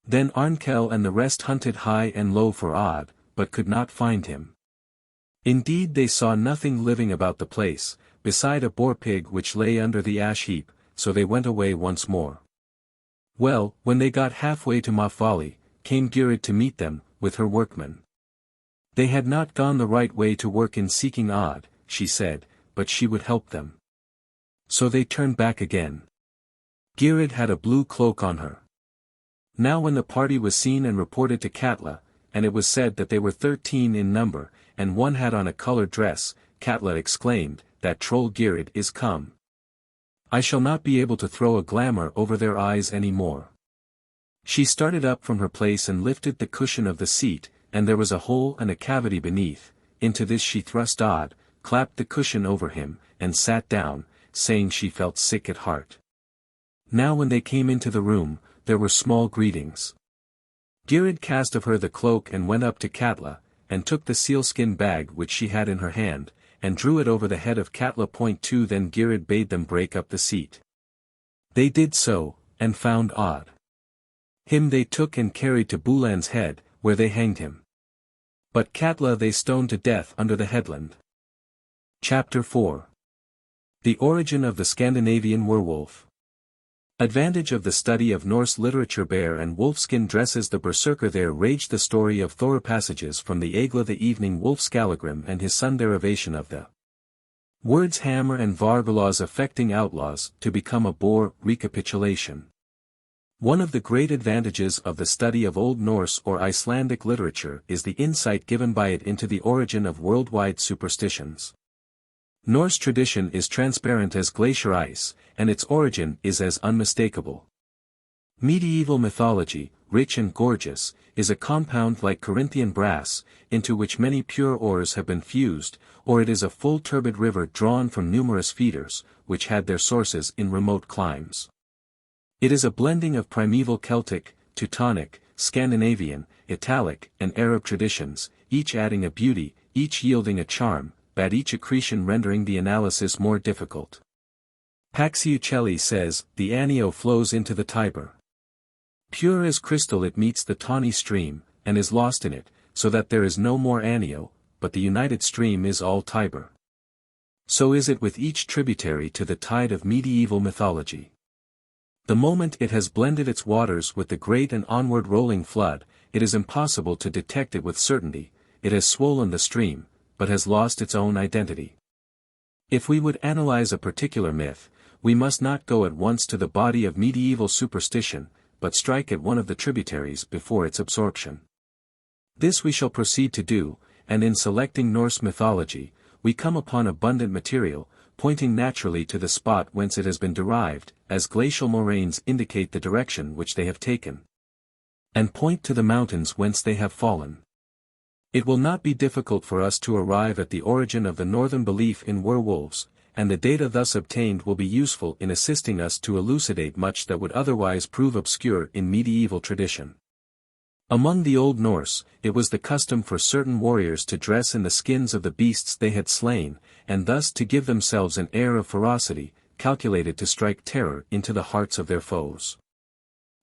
Then Arnkel and the rest hunted high and low for Odd, but could not find him. Indeed they saw nothing living about the place, beside a boar-pig which lay under the ash heap, so they went away once more. Well, when they got halfway to Mafvali, came Geirrid to meet them, with her workmen. They had not gone the right way to work in seeking Odd, she said, but she would help them. So they turned back again. Geirrid had a blue cloak on her. Now when the party was seen and reported to Katla, and it was said that they were 13 in number, and one had on a colored dress, Katla exclaimed, that troll Geirrid is come. I shall not be able to throw a glamour over their eyes any more. She started up from her place and lifted the cushion of the seat, and there was a hole and a cavity beneath. Into this she thrust Odd, clapped the cushion over him, and sat down, saying she felt sick at heart. Now when they came into the room, there were small greetings. Geirrid cast of her the cloak and went up to Katla, and took the sealskin bag which she had in her hand, and drew it over the head of Katla. 2 Then Geirrid bade them break up the seat. They did so, and found Odd. Him they took and carried to Bulan's head, where they hanged him. But Katla they stoned to death under the headland. Chapter 4. The origin of the Scandinavian werewolf. Advantage of the study of Norse literature. Bear and wolfskin dresses the berserker. There raged the story of Thor. Passages from the Egla the evening wolf Skallagrim and his son. Derivation of the words hammer and vargulaws affecting outlaws to become a boar. Recapitulation. One of the great advantages of the study of Old Norse or Icelandic literature is the insight given by it into the origin of worldwide superstitions. Norse tradition is transparent as glacier ice, and its origin is as unmistakable. Medieval mythology, rich and gorgeous, is a compound like Corinthian brass, into which many pure ores have been fused, or it is a full turbid river drawn from numerous feeders, which had their sources in remote climes. It is a blending of primeval Celtic, Teutonic, Scandinavian, Italic, and Arab traditions, each adding a beauty, each yielding a charm, but each accretion rendering the analysis more difficult. Paxiuchelli says, the Anio flows into the Tiber. Pure as crystal it meets the tawny stream, and is lost in it, so that there is no more Anio, but the united stream is all Tiber. So is it with each tributary to the tide of medieval mythology. The moment it has blended its waters with the great and onward rolling flood, it is impossible to detect it with certainty. It has swollen the stream, but has lost its own identity. If we would analyze a particular myth, we must not go at once to the body of medieval superstition, but strike at one of the tributaries before its absorption. This we shall proceed to do, and in selecting Norse mythology, we come upon abundant material, pointing naturally to the spot whence it has been derived, as glacial moraines indicate the direction which they have taken, and point to the mountains whence they have fallen. It will not be difficult for us to arrive at the origin of the northern belief in werewolves, and the data thus obtained will be useful in assisting us to elucidate much that would otherwise prove obscure in medieval tradition. Among the Old Norse, it was the custom for certain warriors to dress in the skins of the beasts they had slain, and thus to give themselves an air of ferocity, calculated to strike terror into the hearts of their foes.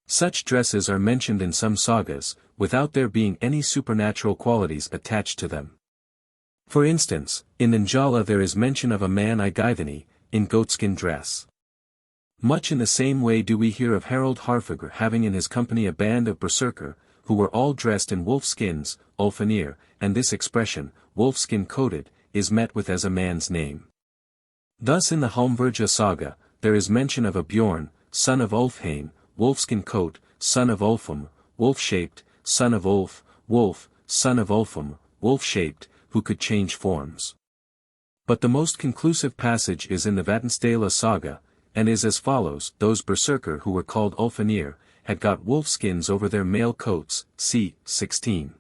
Such dresses are mentioned in some sagas, without there being any supernatural qualities attached to them. For instance, in Njala there is mention of a man Igeithani, in goatskin dress. Much in the same way do we hear of Harald Harfager having in his company a band of berserker, who were all dressed in wolf skins, Ulfanir, and this expression, wolfskin-coated, is met with as a man's name. Thus in the Halmverja saga, there is mention of a Bjorn, son of Ulfheim, wolfskin-coat, son of Ulfum, wolf-shaped, son of Ulf, wolf, son of Ulfum, wolf-shaped, who could change forms. But the most conclusive passage is in the Vatnsdæla saga, and is as follows: those berserker who were called Ulfanir, had got wolf-skins over their male coats, c. 16.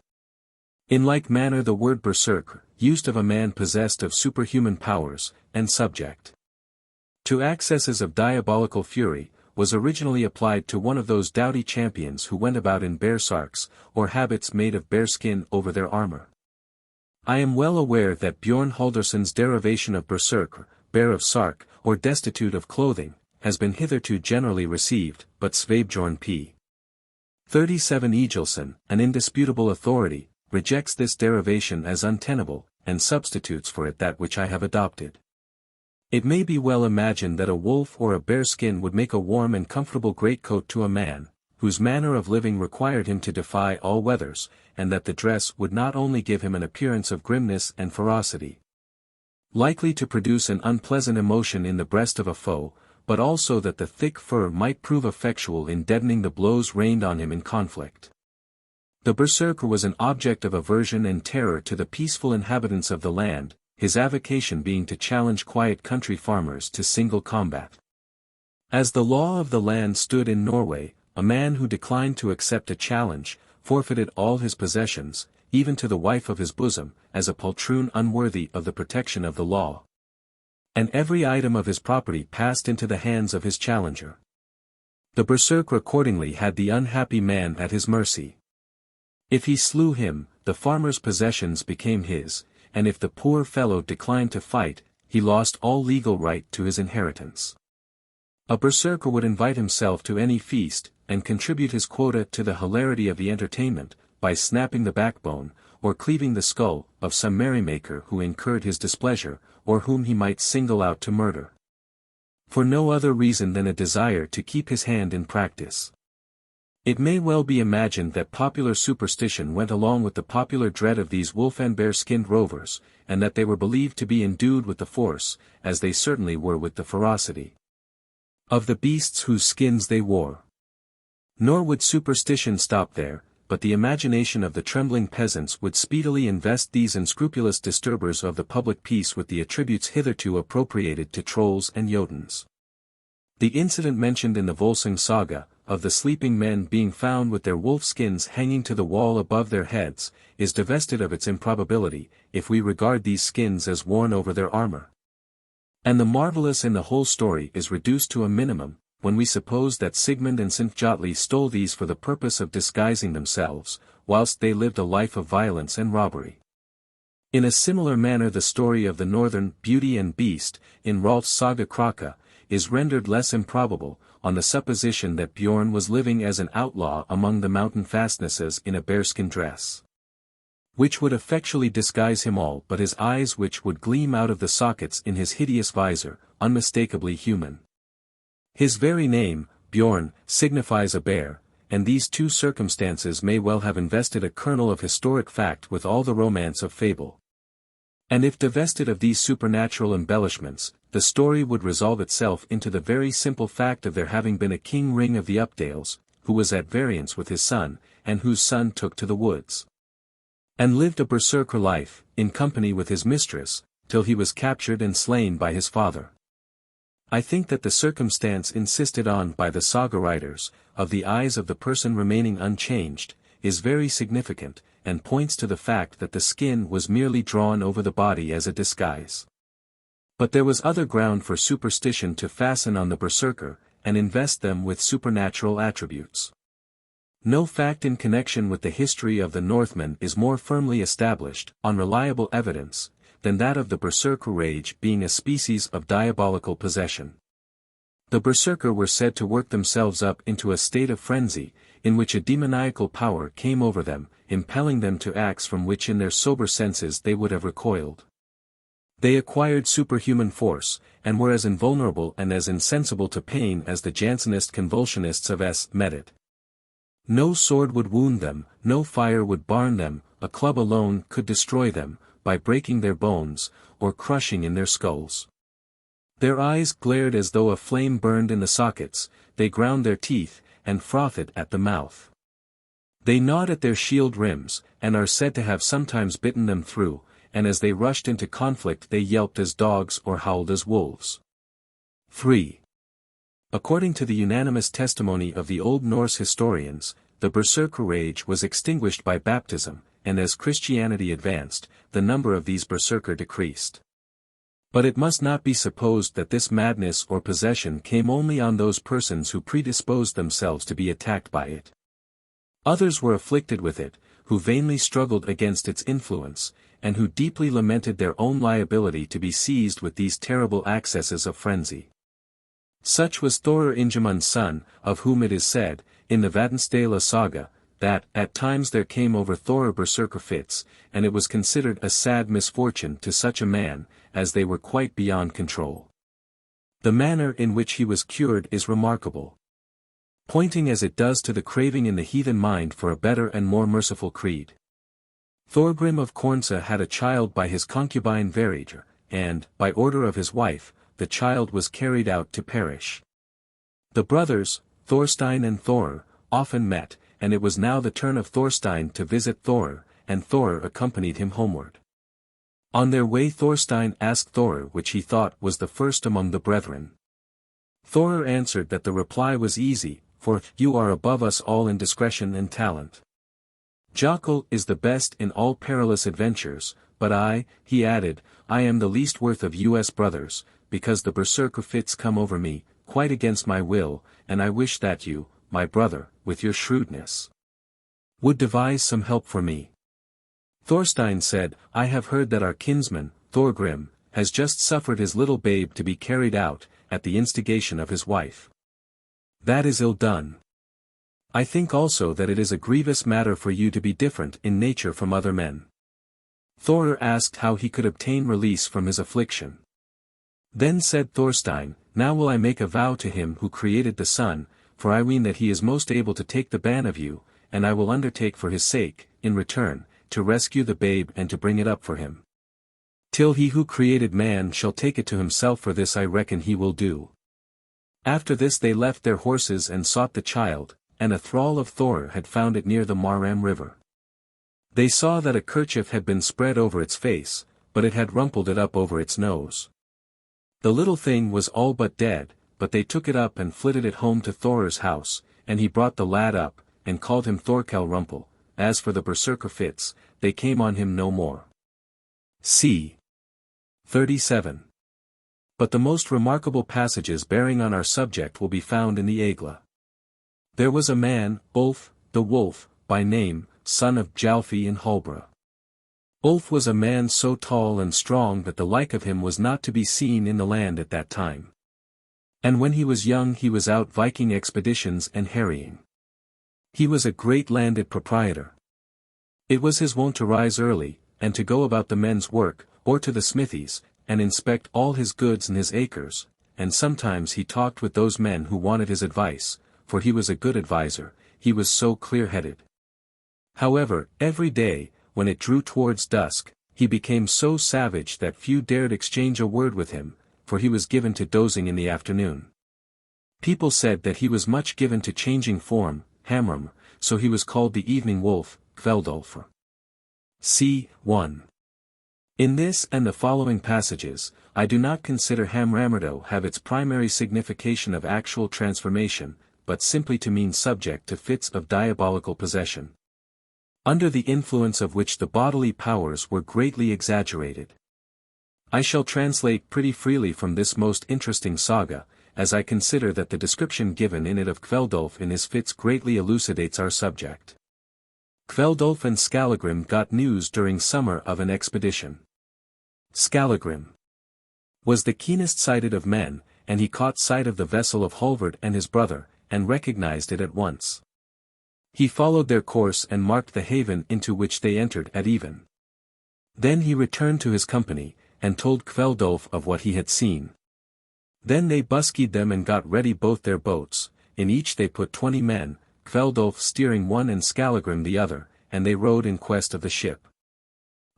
In like manner the word berserk, used of a man possessed of superhuman powers, and subject to accesses of diabolical fury, was originally applied to one of those doughty champions who went about in bearsarks, or habits made of bearskin over their armor. I am well aware that Bjorn Haldarsson's derivation of berserk, bare of sark, or destitute of clothing, has been hitherto generally received, but Svebjorn p. 37 Egilson, an indisputable authority, rejects this derivation as untenable, and substitutes for it that which I have adopted. It may be well imagined that a wolf or a bear skin would make a warm and comfortable greatcoat to a man, whose manner of living required him to defy all weathers, and that the dress would not only give him an appearance of grimness and ferocity, likely to produce an unpleasant emotion in the breast of a foe, but also that the thick fur might prove effectual in deadening the blows rained on him in conflict. The berserker was an object of aversion and terror to the peaceful inhabitants of the land, his avocation being to challenge quiet country farmers to single combat. As the law of the land stood in Norway, a man who declined to accept a challenge, forfeited all his possessions, even to the wife of his bosom, as a poltroon unworthy of the protection of the law. And every item of his property passed into the hands of his challenger. The berserker accordingly had the unhappy man at his mercy. If he slew him, the farmer's possessions became his, and if the poor fellow declined to fight, he lost all legal right to his inheritance. A berserker would invite himself to any feast, and contribute his quota to the hilarity of the entertainment, by snapping the backbone, or cleaving the skull, of some merrymaker who incurred his displeasure, or whom he might single out to murder. For no other reason than a desire to keep his hand in practice. It may well be imagined that popular superstition went along with the popular dread of these wolf and bear-skinned rovers, and that they were believed to be endued with the force, as they certainly were with the ferocity, of the beasts whose skins they wore. Nor would superstition stop there, but the imagination of the trembling peasants would speedily invest these unscrupulous disturbers of the public peace with the attributes hitherto appropriated to trolls and Jotuns. The incident mentioned in the Volsung saga, of the sleeping men being found with their wolf skins hanging to the wall above their heads, is divested of its improbability, if we regard these skins as worn over their armor. And the marvelous in the whole story is reduced to a minimum, when we suppose that Sigmund and Sinfjotli stole these for the purpose of disguising themselves, whilst they lived a life of violence and robbery. In a similar manner the story of the northern Beauty and Beast, in Rolf's Saga Kraka, is rendered less improbable, on the supposition that Bjorn was living as an outlaw among the mountain fastnesses in a bearskin dress, which would effectually disguise him all but his eyes, which would gleam out of the sockets in his hideous visor, unmistakably human. His very name, Bjorn, signifies a bear, and these two circumstances may well have invested a kernel of historic fact with all the romance of fable. And if divested of these supernatural embellishments, the story would resolve itself into the very simple fact of there having been a King Ring of the Updales, who was at variance with his son, and whose son took to the woods, and lived a berserker life, in company with his mistress, till he was captured and slain by his father. I think that the circumstance insisted on by the saga writers, of the eyes of the person remaining unchanged, is very significant, and points to the fact that the skin was merely drawn over the body as a disguise. But there was other ground for superstition to fasten on the berserker, and invest them with supernatural attributes. No fact in connection with the history of the Northmen is more firmly established, on reliable evidence, than that of the berserker rage being a species of diabolical possession. The berserker were said to work themselves up into a state of frenzy, in which a demoniacal power came over them, impelling them to acts from which in their sober senses they would have recoiled. They acquired superhuman force, and were as invulnerable and as insensible to pain as the Jansenist convulsionists of S. Medit. No sword would wound them, no fire would burn them, a club alone could destroy them, by breaking their bones, or crushing in their skulls. Their eyes glared as though a flame burned in the sockets, they ground their teeth, and frothed at the mouth. They gnawed at their shield rims, and are said to have sometimes bitten them through, and as they rushed into conflict they yelped as dogs or howled as wolves. 3. According to the unanimous testimony of the Old Norse historians, the berserker rage was extinguished by baptism, and as Christianity advanced, the number of these berserker decreased. But it must not be supposed that this madness or possession came only on those persons who predisposed themselves to be attacked by it. Others were afflicted with it, who vainly struggled against its influence, and who deeply lamented their own liability to be seized with these terrible accesses of frenzy. Such was Thorir Ingemund's son, of whom it is said, in the Vatnsdæla saga, that at times there came over Thorir berserker fits, and it was considered a sad misfortune to such a man, as they were quite beyond control. The manner in which he was cured is remarkable, pointing as it does to the craving in the heathen mind for a better and more merciful creed. Thorgrim of Kornsa had a child by his concubine Veridr, and, by order of his wife, the child was carried out to perish. The brothers, Thorstein and Thorir, often met, and it was now the turn of Thorstein to visit Thorir, and Thorir accompanied him homeward. On their way Thorstein asked Thorir which he thought was the first among the brethren. Thorir answered that the reply was easy, for you are above us all in discretion and talent. Jackal is the best in all perilous adventures, but I, he added, I am the least worth of us brothers, because the berserker fits come over me, quite against my will, and I wish that you, my brother, with your shrewdness, would devise some help for me. Thorstein said, I have heard that our kinsman, Thorgrim, has just suffered his little babe to be carried out, at the instigation of his wife. That is ill done. I think also that it is a grievous matter for you to be different in nature from other men. Thorir asked how he could obtain release from his affliction. Then said Thorstein, Now will I make a vow to him who created the sun, for I ween that he is most able to take the ban of you, and I will undertake for his sake, in return, to rescue the babe and to bring it up for him. Till he who created man shall take it to himself, for this I reckon he will do. After this they left their horses and sought the child, and a thrall of Thor had found it near the Marram River. They saw that a kerchief had been spread over its face, but it had rumpled it up over its nose. The little thing was all but dead, but they took it up and flitted it home to Thor's house, and he brought the lad up, and called him Thorkel Rumple. As for the berserker fits, they came on him no more. C. 37. But the most remarkable passages bearing on our subject will be found in the Egla. There was a man, Ulf, the wolf, by name, son of Jalfi and Halbra. Ulf was a man so tall and strong that the like of him was not to be seen in the land at that time. And when he was young he was out Viking expeditions and harrying. He was a great landed proprietor. It was his wont to rise early, and to go about the men's work, or to the smithies, and inspect all his goods and his acres, and sometimes he talked with those men who wanted his advice, for he was a good adviser, he was so clear-headed. However, every day, when it drew towards dusk, he became so savage that few dared exchange a word with him, for he was given to dozing in the afternoon. People said that he was much given to changing form, Hamram, so he was called the evening wolf, Kveldolfr. C. 1. In this and the following passages, I do not consider Hamramerdo have its primary signification of actual transformation, but simply to mean subject to fits of diabolical possession, under the influence of which the bodily powers were greatly exaggerated. I shall translate pretty freely from this most interesting saga, as I consider that the description given in it of Kveldulf in his fits greatly elucidates our subject. Kveldulf and Skallagrim got news during summer of an expedition. Skallagrim was the keenest-sighted of men, and he caught sight of the vessel of Halvard and his brother, and recognized it at once. He followed their course and marked the haven into which they entered at even. Then he returned to his company, and told Kveldulf of what he had seen. Then they buskied them and got ready both their boats, in each they put 20 men, Kveldulf steering one and Skallagrim the other, and they rowed in quest of the ship.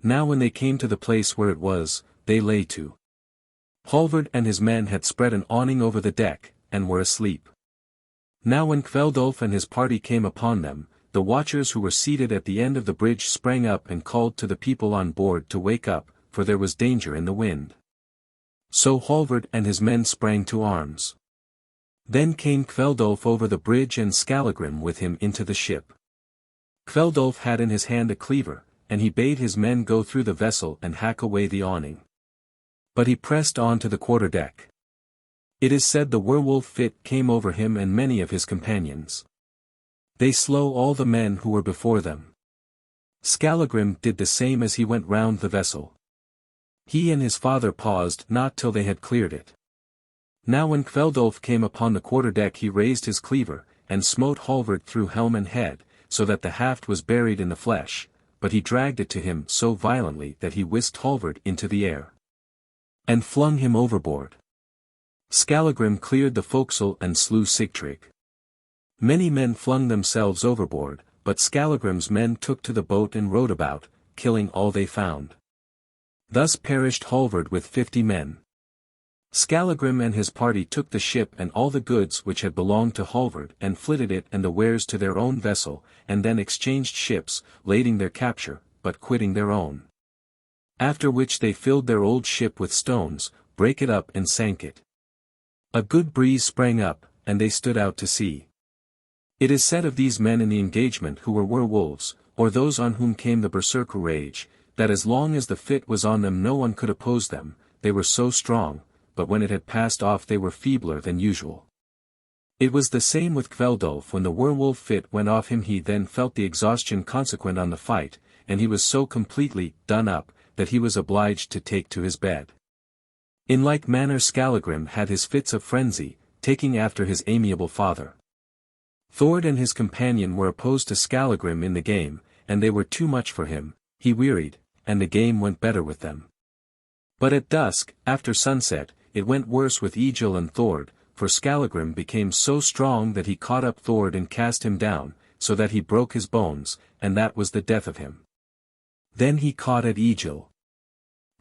Now when they came to the place where it was, they lay to. Halvard and his men had spread an awning over the deck, and were asleep. Now when Kveldulf and his party came upon them, the watchers who were seated at the end of the bridge sprang up and called to the people on board to wake up, for there was danger in the wind. So Halvard and his men sprang to arms. Then came Kveldulf over the bridge and Skallagrim with him into the ship. Kveldulf had in his hand a cleaver, and he bade his men go through the vessel and hack away the awning. But he pressed on to the quarter-deck. It is said the werewolf fit came over him and many of his companions. They slew all the men who were before them. Skallagrim did the same as he went round the vessel. He and his father paused not till they had cleared it. Now when Kveldulf came upon the quarter-deck he raised his cleaver, and smote Halvard through helm and head, so that the haft was buried in the flesh, but he dragged it to him so violently that he whisked Halvard into the air, and flung him overboard. Skallagrim cleared the forecastle and slew Sigtryg. Many men flung themselves overboard, but Skallagrim's men took to the boat and rowed about, killing all they found. Thus perished Halvard with 50 men. Skallagrim and his party took the ship and all the goods which had belonged to Halvard and flitted it and the wares to their own vessel, and then exchanged ships, lading their capture, but quitting their own. After which they filled their old ship with stones, brake it up and sank it. A good breeze sprang up, and they stood out to sea. It is said of these men in the engagement who were werewolves, or those on whom came the berserker rage, that as long as the fit was on them no one could oppose them, they were so strong, but when it had passed off they were feebler than usual. It was the same with Kveldulf. When the werewolf fit went off him he then felt the exhaustion consequent on the fight, and he was so completely done up, that he was obliged to take to his bed. In like manner Skallagrim had his fits of frenzy, taking after his amiable father. Thord and his companion were opposed to Skallagrim in the game, and they were too much for him, he wearied, and the game went better with them. But at dusk, after sunset, it went worse with Egil and Thord, for Skallagrim became so strong that he caught up Thord and cast him down, so that he broke his bones, and that was the death of him. Then he caught at Egil.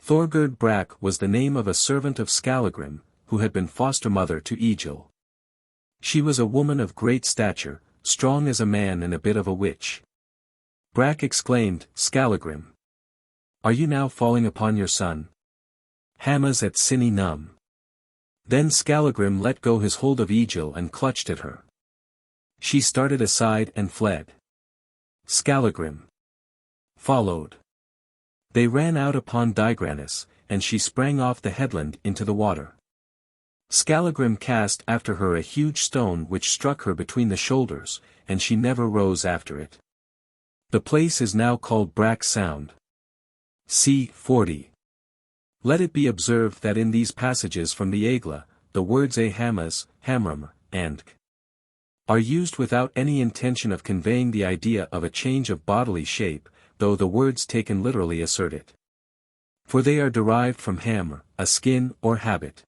Thorgerd Brack was the name of a servant of Skallagrim, who had been foster-mother to Egil. She was a woman of great stature, strong as a man and a bit of a witch. Brack exclaimed, Skallagrim. Are you now falling upon your son? Hammas at Sinny Num. Then Skallagrim let go his hold of Egil and clutched at her. She started aside and fled. Skallagrim followed. They ran out upon Digranus, and she sprang off the headland into the water. Skallagrim cast after her a huge stone which struck her between the shoulders, and she never rose after it. The place is now called Brack Sound. C. 40. Let it be observed that in these passages from the Egla, the words a hammas, hamram, and k are used without any intention of conveying the idea of a change of bodily shape, though the words taken literally assert it. For they are derived from hamr, a skin or habit.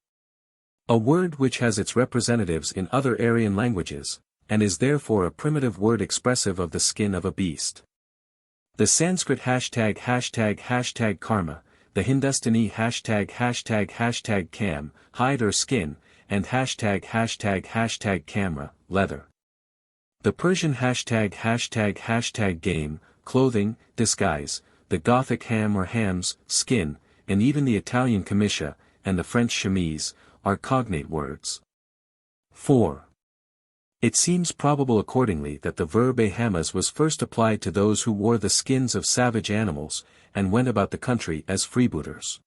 A word which has its representatives in other Aryan languages, and is therefore a primitive word expressive of the skin of a beast. The Sanskrit ### karma, the Hindustani ### cam, hide or skin, and ### camera, leather. The Persian ### game, clothing, disguise, the Gothic ham or hams, skin, and even the Italian camicia, and the French chemise, are cognate words. 4. It seems probable accordingly that the verb a hammas was first applied to those who wore the skins of savage animals, and went about the country as freebooters.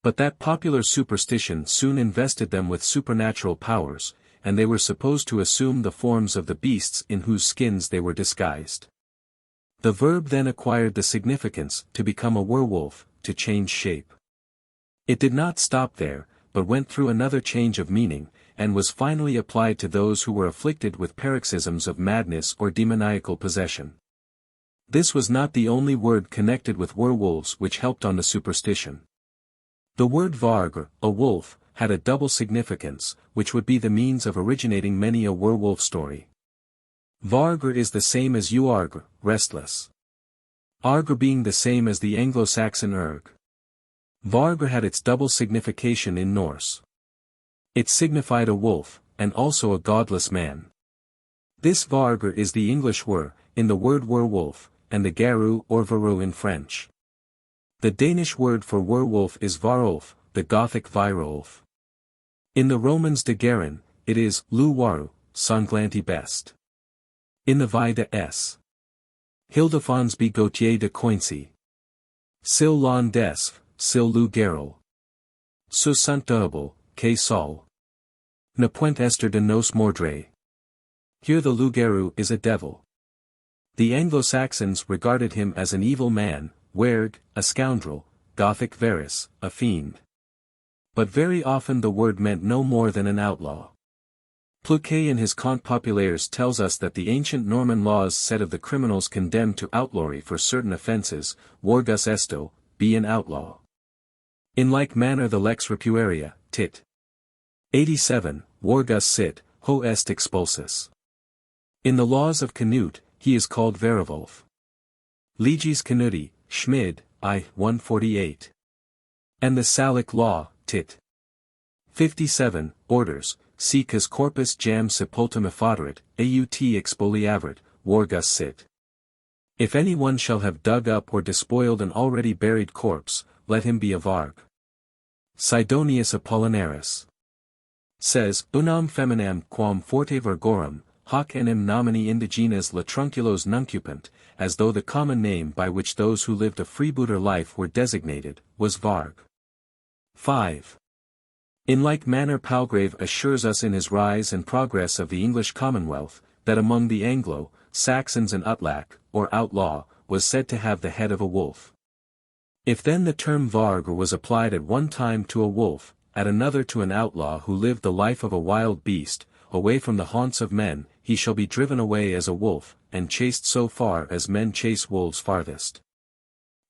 But that popular superstition soon invested them with supernatural powers, and they were supposed to assume the forms of the beasts in whose skins they were disguised. The verb then acquired the significance, to become a werewolf, to change shape. It did not stop there, but went through another change of meaning, and was finally applied to those who were afflicted with paroxysms of madness or demoniacal possession. This was not the only word connected with werewolves which helped on the superstition. The word varg, a wolf, had a double significance, which would be the means of originating many a werewolf story. Vargr is the same as uargr, restless. Argr being the same as the Anglo-Saxon erg. Vargr had its double signification in Norse. It signified a wolf, and also a godless man. This vargr is the English wer, in the word werewolf, and the garu or varu in French. The Danish word for werewolf is varulf, the Gothic virolf. In the Romans de Garin, it is lu waru, sanglanti best. In the Vie de S. Hildefons B. Gautier de Coincy. Sil lon desf, sil lu garol. Su sunt double, que sol. Ne point ester de nos mordre. Here the loup-garou is a devil. The Anglo-Saxons regarded him as an evil man, werg, a scoundrel, Gothic veris, a fiend. But very often the word meant no more than an outlaw. Pluquet in his Contes Populaires tells us that the ancient Norman laws said of the criminals condemned to outlawry for certain offences, wargus esto, be an outlaw. In like manner the lex repuaria, tit. 87, wargus sit, ho est expulsus. In the laws of Canute, he is called Werewolf. Legis Canuti, Schmid, I. 148. And the Salic law, tit. 57, orders, Sicus corpus jam sepultum effaderit, aut expoliavit, wargus sit. If any one shall have dug up or despoiled an already buried corpse, let him be a varg. Sidonius Apollinaris says, Unam feminam quam forte vergorum, hoc enim nomini indigenas latrunculos nuncupant, as though the common name by which those who lived a freebooter life were designated, was varg. 5. In like manner Palgrave assures us in his Rise and Progress of the English Commonwealth, that among the Anglo-Saxons an utlac, or outlaw, was said to have the head of a wolf. If then the term varg was applied at one time to a wolf, at another to an outlaw who lived the life of a wild beast, away from the haunts of men, he shall be driven away as a wolf, and chased so far as men chase wolves farthest.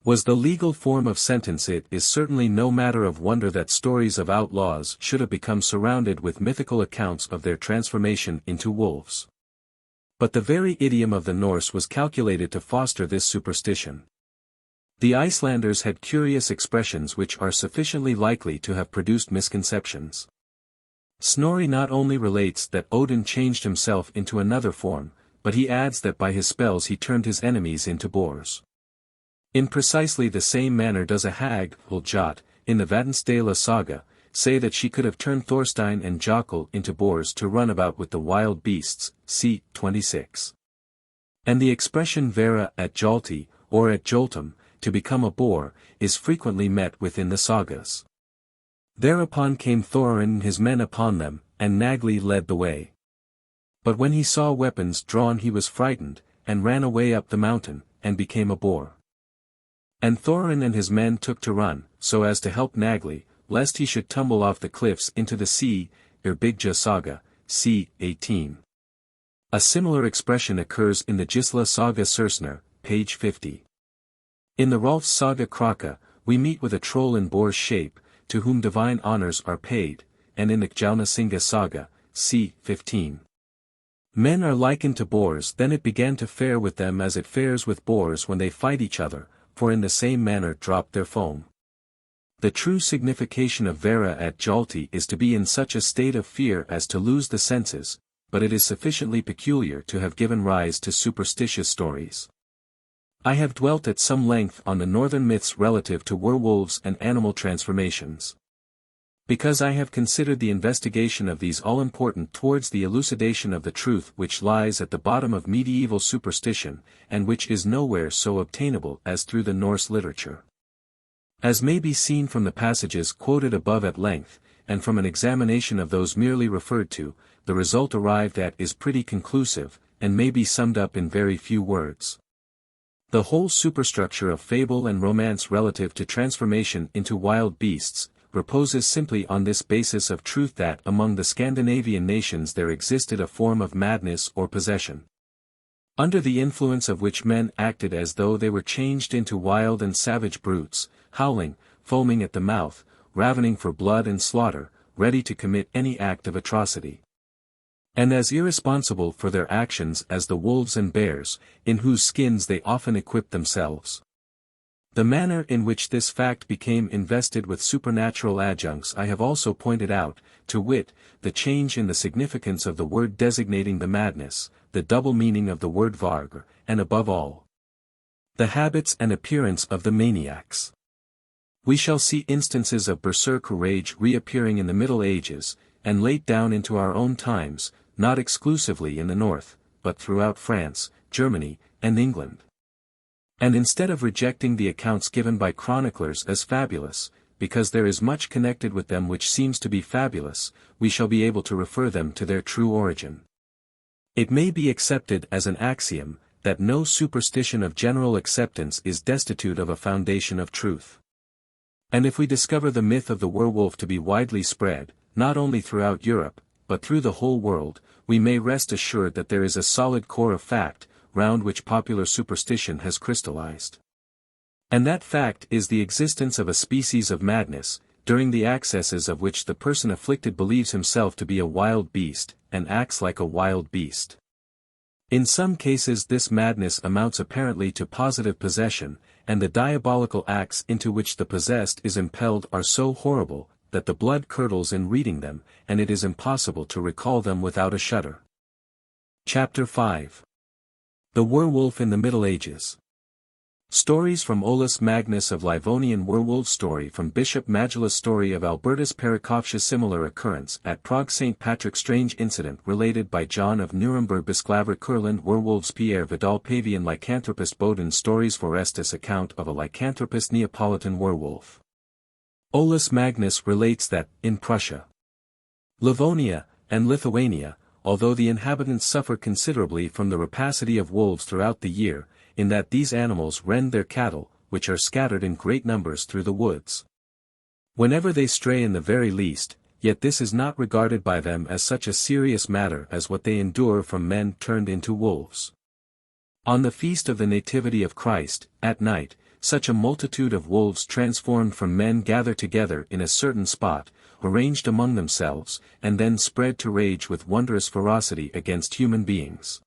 Was the legal form of sentence. It is certainly no matter of wonder that stories of outlaws should have become surrounded with mythical accounts of their transformation into wolves. But the very idiom of the Norse was calculated to foster this superstition. The Icelanders had curious expressions which are sufficiently likely to have produced misconceptions. Snorri not only relates that Odin changed himself into another form, but he adds that by his spells he turned his enemies into boars. In precisely the same manner does a hag, Uljot, in the Vatnsdæla saga, say that she could have turned Thorstein and Jokel into boars to run about with the wild beasts, c. 26. And the expression vera at jolti, or at joltum, to become a boar, is frequently met with in the sagas. Thereupon came Thorin and his men upon them, and Nagli led the way. But when he saw weapons drawn he was frightened, and ran away up the mountain, and became a boar. And Thorin and his men took to run, so as to help Nagli, lest he should tumble off the cliffs into the sea, Erbygja saga, c. 18. A similar expression occurs in the Gisla saga Sursner, page 50. In the Rolf's saga Kraka, we meet with a troll in boar's shape, to whom divine honors are paid, and in the Kjauna saga, c. 15. Men are likened to boars, then it began to fare with them as it fares with boars when they fight each other, for in the same manner drop their foam. The true signification of vera at jolti is to be in such a state of fear as to lose the senses, but it is sufficiently peculiar to have given rise to superstitious stories. I have dwelt at some length on the northern myths relative to werewolves and animal transformations. Because I have considered the investigation of these all important towards the elucidation of the truth which lies at the bottom of medieval superstition, and which is nowhere so obtainable as through the Norse literature. As may be seen from the passages quoted above at length, and from an examination of those merely referred to, the result arrived at is pretty conclusive, and may be summed up in very few words. The whole superstructure of fable and romance relative to transformation into wild beasts, reposes simply on this basis of truth that among the Scandinavian nations there existed a form of madness or possession, under the influence of which men acted as though they were changed into wild and savage brutes, howling, foaming at the mouth, ravening for blood and slaughter, ready to commit any act of atrocity, and as irresponsible for their actions as the wolves and bears, in whose skins they often equipped themselves. The manner in which this fact became invested with supernatural adjuncts I have also pointed out, to wit, the change in the significance of the word designating the madness, the double meaning of the word varg, and above all, the habits and appearance of the maniacs. We shall see instances of berserker rage reappearing in the Middle Ages, and late down into our own times, not exclusively in the north, but throughout France, Germany, and England. And instead of rejecting the accounts given by chroniclers as fabulous, because there is much connected with them which seems to be fabulous, we shall be able to refer them to their true origin. It may be accepted as an axiom, that no superstition of general acceptance is destitute of a foundation of truth. And if we discover the myth of the werewolf to be widely spread, not only throughout Europe, but through the whole world, we may rest assured that there is a solid core of fact, round which popular superstition has crystallized. And that fact is the existence of a species of madness, during the accesses of which the person afflicted believes himself to be a wild beast, and acts like a wild beast. In some cases this madness amounts apparently to positive possession, and the diabolical acts into which the possessed is impelled are so horrible, that the blood curdles in reading them, and it is impossible to recall them without a shudder. Chapter 5. The Werewolf in the Middle Ages. Stories from Olaus Magnus of Livonian werewolf story from Bishop Magellus story of Albertus Pericoptius similar occurrence at Prague St. Patrick strange incident related by John of Nuremberg Bisclaver Kurland werewolves Pierre Vidal Pavian Lycanthropist Bodin stories Forestus account of a lycanthropist Neapolitan werewolf. Olaus Magnus relates that, in Prussia, Livonia, and Lithuania, although the inhabitants suffer considerably from the rapacity of wolves throughout the year, in that these animals rend their cattle, which are scattered in great numbers through the woods. Whenever they stray in the very least, yet this is not regarded by them as such a serious matter as what they endure from men turned into wolves. On the feast of the Nativity of Christ, at night, such a multitude of wolves transformed from men gather together in a certain spot, arranged among themselves, and then spread to rage with wondrous ferocity against human beings.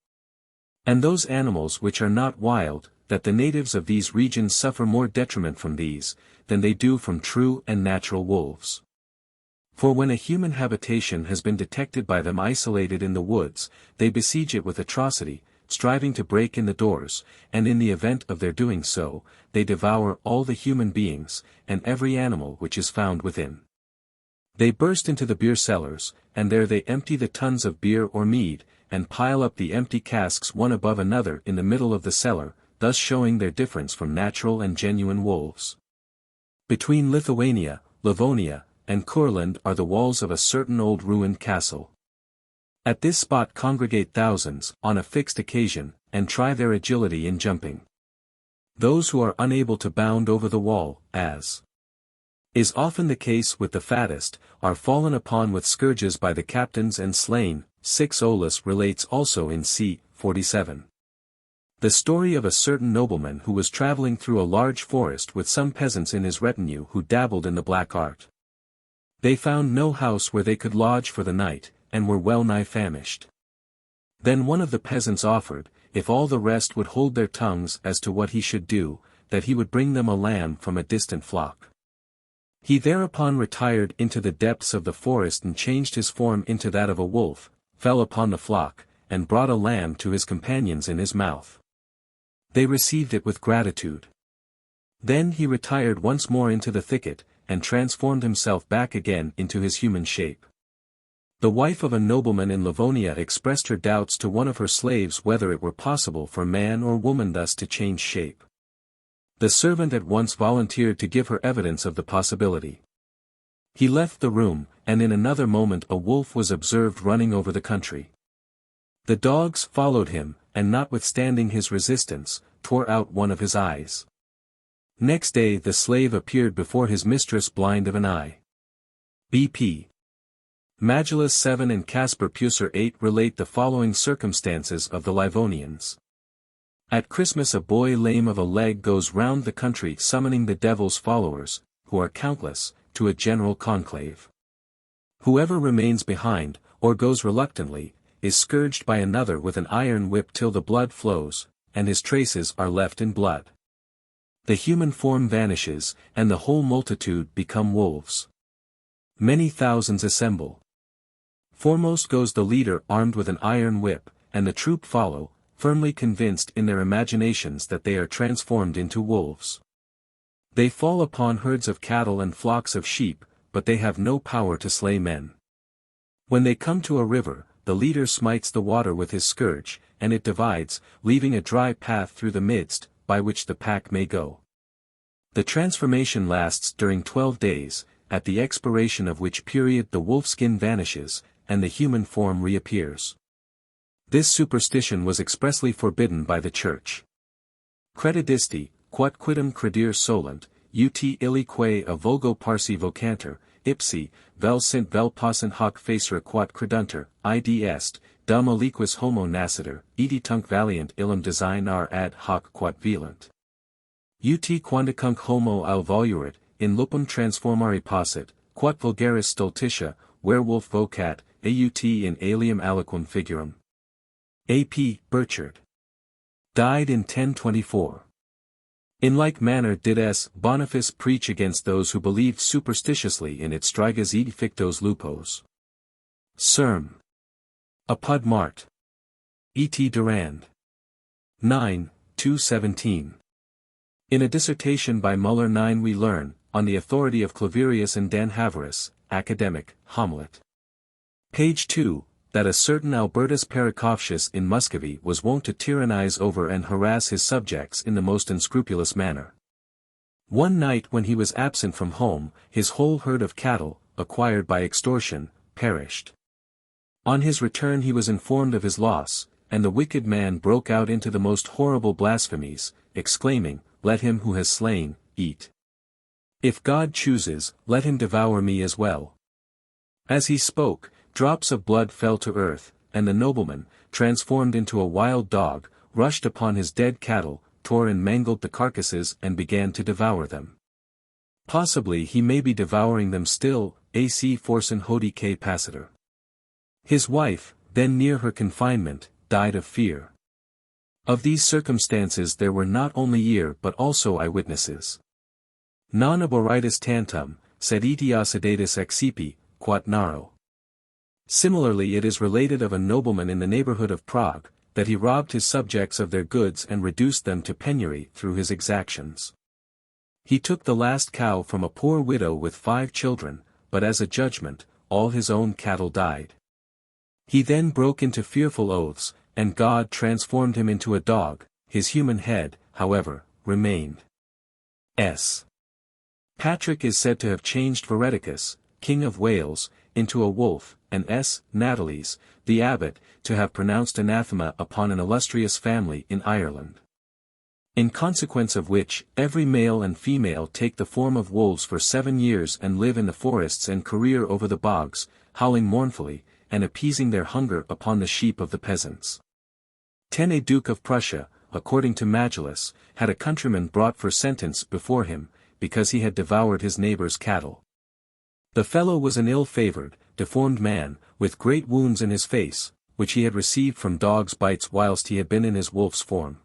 And those animals which are not wild, that the natives of these regions suffer more detriment from these, than they do from true and natural wolves. For when a human habitation has been detected by them isolated in the woods, they besiege it with atrocity, striving to break in the doors, and in the event of their doing so, they devour all the human beings, and every animal which is found within. They burst into the beer cellars, and there they empty the tuns of beer or mead, and pile up the empty casks one above another in the middle of the cellar, thus showing their difference from natural and genuine wolves. Between Lithuania, Livonia, and Courland are the walls of a certain old ruined castle. At this spot congregate thousands, on a fixed occasion, and try their agility in jumping. Those who are unable to bound over the wall, as is often the case with the fattest, are fallen upon with scourges by the captains and slain. 6 Olus relates also in c. 47. The story of a certain nobleman who was traveling through a large forest with some peasants in his retinue who dabbled in the black art. They found no house where they could lodge for the night, and were well nigh famished. Then one of the peasants offered, if all the rest would hold their tongues as to what he should do, that he would bring them a lamb from a distant flock. He thereupon retired into the depths of the forest and changed his form into that of a wolf, fell upon the flock, and brought a lamb to his companions in his mouth. They received it with gratitude. Then he retired once more into the thicket, and transformed himself back again into his human shape. The wife of a nobleman in Livonia expressed her doubts to one of her slaves whether it were possible for man or woman thus to change shape. The servant at once volunteered to give her evidence of the possibility. He left the room, and in another moment a wolf was observed running over the country. The dogs followed him, and notwithstanding his resistance, tore out one of his eyes. Next day the slave appeared before his mistress blind of an eye. B.P. Magellus 7 and Caspar Pusser 8 relate the following circumstances of the Livonians. At Christmas a boy lame of a leg goes round the country summoning the devil's followers, who are countless, to a general conclave. Whoever remains behind, or goes reluctantly, is scourged by another with an iron whip till the blood flows, and his traces are left in blood. The human form vanishes, and the whole multitude become wolves. Many thousands assemble. Foremost goes the leader armed with an iron whip, and the troop follow, firmly convinced in their imaginations that they are transformed into wolves. They fall upon herds of cattle and flocks of sheep, but they have no power to slay men. When they come to a river, the leader smites the water with his scourge, and it divides, leaving a dry path through the midst, by which the pack may go. The transformation lasts during 12 days, at the expiration of which period the wolfskin vanishes, and the human form reappears. This superstition was expressly forbidden by the Church. Credidisti, quod quidem credere solent, ut illique a vulgo parsi vocanter, ipsi, vel sint vel possent hoc facere quod credunter, id est, dum aliquis homo nascitur, edi tunc valiant illum designar ad hoc quod velant. Ut quandicunc homo al volurit, in lupum transformari possit, quod vulgaris stultitia, werewolf vocat, aut in alium aliquum figurum. A.P. Burchard. Died in 1024. In like manner did S. Boniface preach against those who believed superstitiously in its strigas ed fictos lupos. Serm. Apud Mart. E.T. Durand. 9, 217. In a dissertation by Muller 9 we learn, on the authority of Claverius and Dan Haverus, academic, Hamlet. Page 2, that a certain Albertus Pericoptius in Muscovy was wont to tyrannize over and harass his subjects in the most unscrupulous manner. One night when he was absent from home, his whole herd of cattle, acquired by extortion, perished. On his return he was informed of his loss, and the wicked man broke out into the most horrible blasphemies, exclaiming, "Let him who has slain, eat. If God chooses, let him devour me as well." As he spoke, drops of blood fell to earth, and the nobleman, transformed into a wild dog, rushed upon his dead cattle, tore and mangled the carcasses and began to devour them. Possibly he may be devouring them still, ac forsen hodie pacitor. His wife, then near her confinement, died of fear. Of these circumstances there were not only ear but also eyewitnesses. Non aboritus tantum, sed etios sedatus excipi, quat naro. Similarly it is related of a nobleman in the neighborhood of Prague, that he robbed his subjects of their goods and reduced them to penury through his exactions. He took the last cow from a poor widow with 5 children, but as a judgment, all his own cattle died. He then broke into fearful oaths, and God transformed him into a dog. His human head, however, remained. Patrick is said to have changed Vereticus, King of Wales, into a wolf, and Natalis, the abbot, to have pronounced anathema upon an illustrious family in Ireland. In consequence of which, every male and female take the form of wolves for 7 years and live in the forests and career over the bogs, howling mournfully, and appeasing their hunger upon the sheep of the peasants. Tene Duke of Prussia, according to Magellus, had a countryman brought for sentence before him, because he had devoured his neighbor's cattle. The fellow was an ill-favored, deformed man, with great wounds in his face, which he had received from dogs' bites whilst he had been in his wolf's form.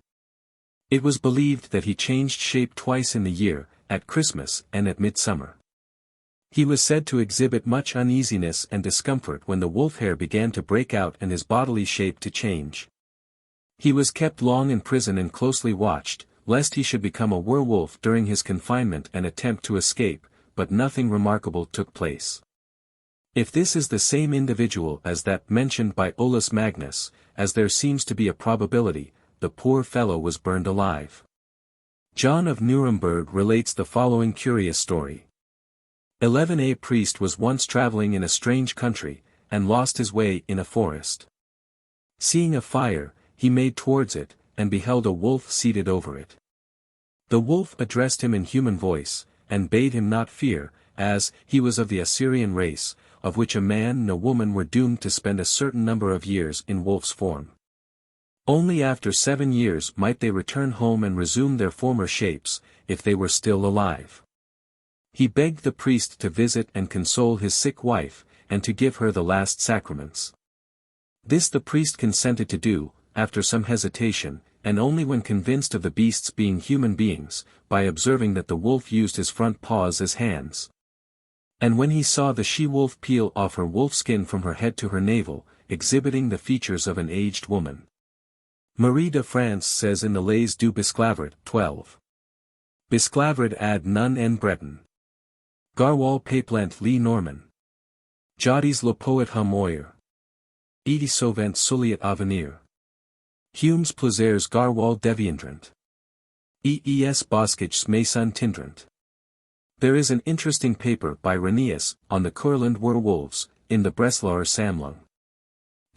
It was believed that he changed shape twice in the year, at Christmas and at midsummer. He was said to exhibit much uneasiness and discomfort when the wolf hair began to break out and his bodily shape to change. He was kept long in prison and closely watched, lest he should become a werewolf during his confinement and attempt to escape, but nothing remarkable took place. If this is the same individual as that mentioned by Olaus Magnus, as there seems to be a probability, the poor fellow was burned alive. John of Nuremberg relates the following curious story. 11A priest was once traveling in a strange country, and lost his way in a forest. Seeing a fire, he made towards it, and beheld a wolf seated over it. The wolf addressed him in human voice, and bade him not fear, as he was of the Assyrian race, of which a man and a woman were doomed to spend a certain number of years in wolf's form. Only after 7 years might they return home and resume their former shapes, if they were still alive. He begged the priest to visit and console his sick wife, and to give her the last sacraments. This the priest consented to do, after some hesitation, and only when convinced of the beasts being human beings, by observing that the wolf used his front paws as hands. And when he saw the she-wolf peel off her wolf skin from her head to her navel, exhibiting the features of an aged woman. Marie de France says in the Les du Bisclavret, 12. Bisclavret ad nun en Breton. Garwal peplant li Norman. Jadis le poet hamoyer. Edi sovent suliat avenir. Humes plaisers garwal deviendrant. Es boscage mason tindrant. There is an interesting paper by Renius, on the Kurland werewolves, in the Breslauer Sammlung.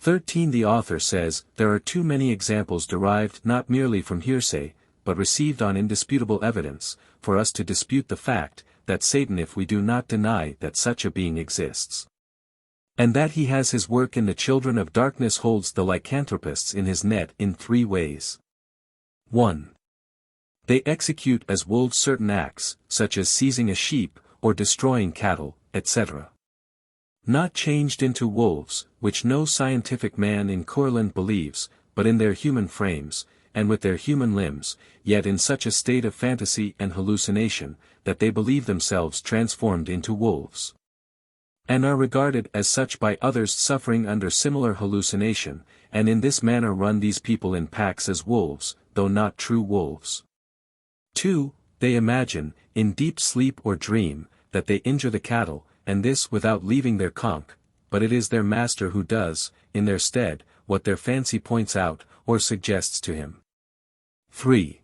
13. The author says, there are too many examples derived not merely from hearsay, but received on indisputable evidence, for us to dispute the fact, that Satan if we do not deny that such a being exists. And that he has his work in the children of darkness holds the lycanthropists in his net in 3 ways. 1. They execute as wolves certain acts, such as seizing a sheep, or destroying cattle, etc. Not changed into wolves, which no scientific man in Kurland believes, but in their human frames, and with their human limbs, yet in such a state of fantasy and hallucination, that they believe themselves transformed into wolves. And are regarded as such by others suffering under similar hallucination, and in this manner run these people in packs as wolves, though not true wolves. 2. They imagine, in deep sleep or dream, that they injure the cattle, and this without leaving their conch, but it is their master who does, in their stead, what their fancy points out, or suggests to him. 3.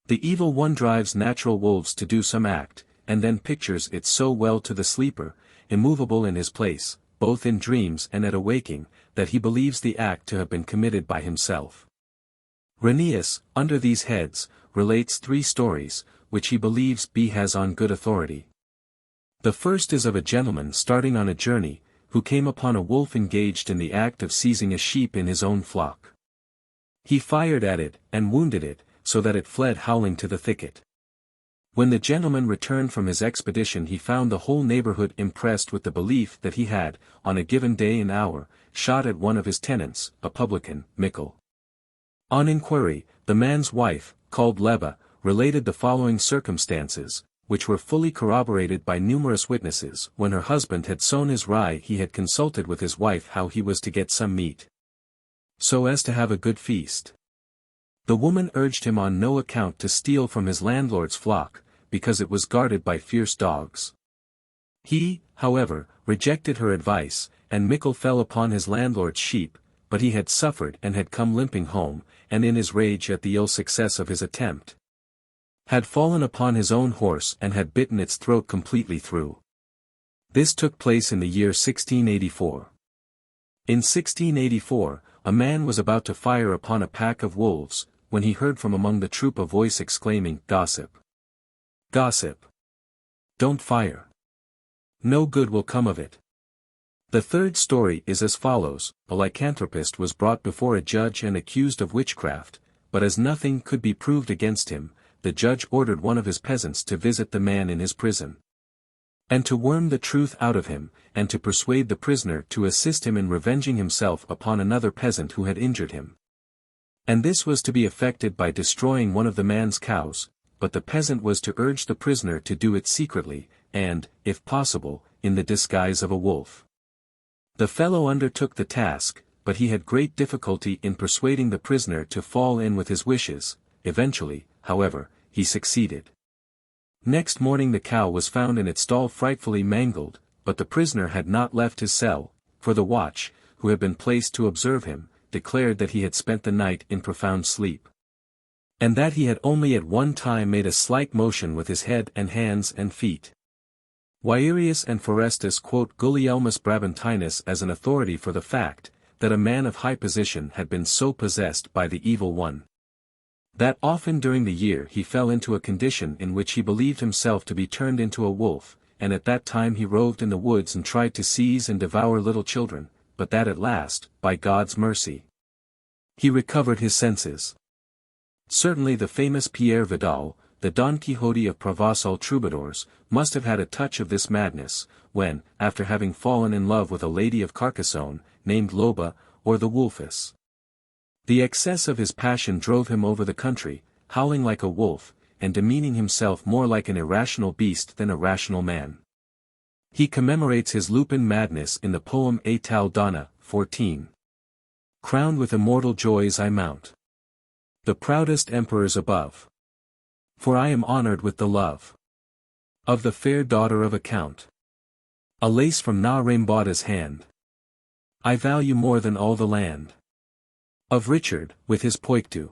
The evil one drives natural wolves to do some act, and then pictures it so well to the sleeper, immovable in his place, both in dreams and at awaking, that he believes the act to have been committed by himself. Renius, under these heads, relates 3 stories, which he believes has on good authority. The first is of a gentleman starting on a journey, who came upon a wolf engaged in the act of seizing a sheep in his own flock. He fired at it, and wounded it, so that it fled howling to the thicket. When the gentleman returned from his expedition he found the whole neighborhood impressed with the belief that he had, on a given day and hour, shot at one of his tenants, a publican, Mickle. On inquiry, the man's wife, called Leba, related the following circumstances, which were fully corroborated by numerous witnesses. When her husband had sown his rye he had consulted with his wife how he was to get some meat. so as to have a good feast. The woman urged him on no account to steal from his landlord's flock, because it was guarded by fierce dogs. He, however, rejected her advice, and Mickle fell upon his landlord's sheep, but he had suffered and had come limping home, and in his rage at the ill success of his attempt, had fallen upon his own horse and had bitten its throat completely through. This took place in the year 1684. In 1684, a man was about to fire upon a pack of wolves, when he heard from among the troop a voice exclaiming, "Gossip! Gossip! Don't fire! No good will come of it." The third story is as follows: a lycanthropist was brought before a judge and accused of witchcraft, but as nothing could be proved against him, the judge ordered one of his peasants to visit the man in his prison, and to worm the truth out of him, and to persuade the prisoner to assist him in revenging himself upon another peasant who had injured him. And this was to be effected by destroying one of the man's cows, but the peasant was to urge the prisoner to do it secretly, and, if possible, in the disguise of a wolf. The fellow undertook the task, but he had great difficulty in persuading the prisoner to fall in with his wishes. Eventually, however, he succeeded. Next morning the cow was found in its stall frightfully mangled, but the prisoner had not left his cell, for the watch, who had been placed to observe him, declared that he had spent the night in profound sleep, and that he had only at one time made a slight motion with his head and hands and feet. Wierus and Forestus quote Gulielmus Brabantinus as an authority for the fact, that a man of high position had been so possessed by the evil one, that often during the year he fell into a condition in which he believed himself to be turned into a wolf, and at that time he roved in the woods and tried to seize and devour little children, but that at last, by God's mercy, he recovered his senses. Certainly the famous Pierre Vidal, the Don Quixote of Provençal troubadours, must have had a touch of this madness, when, after having fallen in love with a lady of Carcassonne, named Loba, or the Wolfess, the excess of his passion drove him over the country, howling like a wolf, and demeaning himself more like an irrational beast than a rational man. He commemorates his lupin madness in the poem Étal Donna, 14. Crowned with immortal joys I mount the proudest emperors above, for I am honored with the love of the fair daughter of a count. A lace from Na Raimbauda's hand I value more than all the land of Richard, with his Poictou,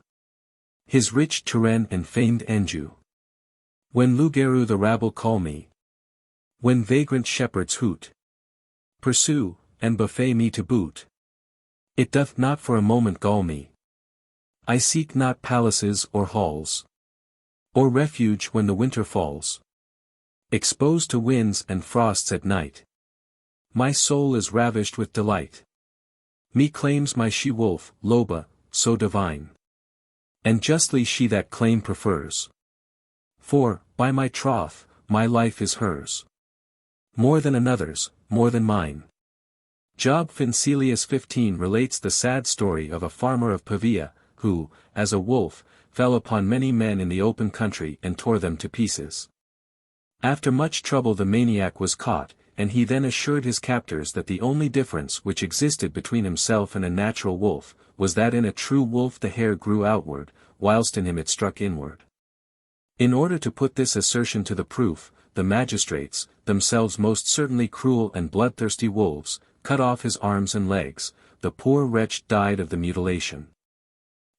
his rich Touraine and famed Anjou. When loup-garou the rabble call me, when vagrant shepherds hoot, pursue, and buffet me to boot, it doth not for a moment gall me. I seek not palaces or halls, or refuge when the winter falls, exposed to winds and frosts at night. My soul is ravished with delight. Me claims my she-wolf, Loba, so divine, and justly she that claim prefers. For, by my troth, my life is hers, more than another's, more than mine. Job Fincelius 15 relates the sad story of a farmer of Pavia, who, as a wolf, fell upon many men in the open country and tore them to pieces. After much trouble the maniac was caught, and he then assured his captors that the only difference which existed between himself and a natural wolf, was that in a true wolf the hair grew outward, whilst in him it struck inward. In order to put this assertion to the proof, the magistrates, themselves most certainly cruel and bloodthirsty wolves, cut off his arms and legs. The poor wretch died of the mutilation.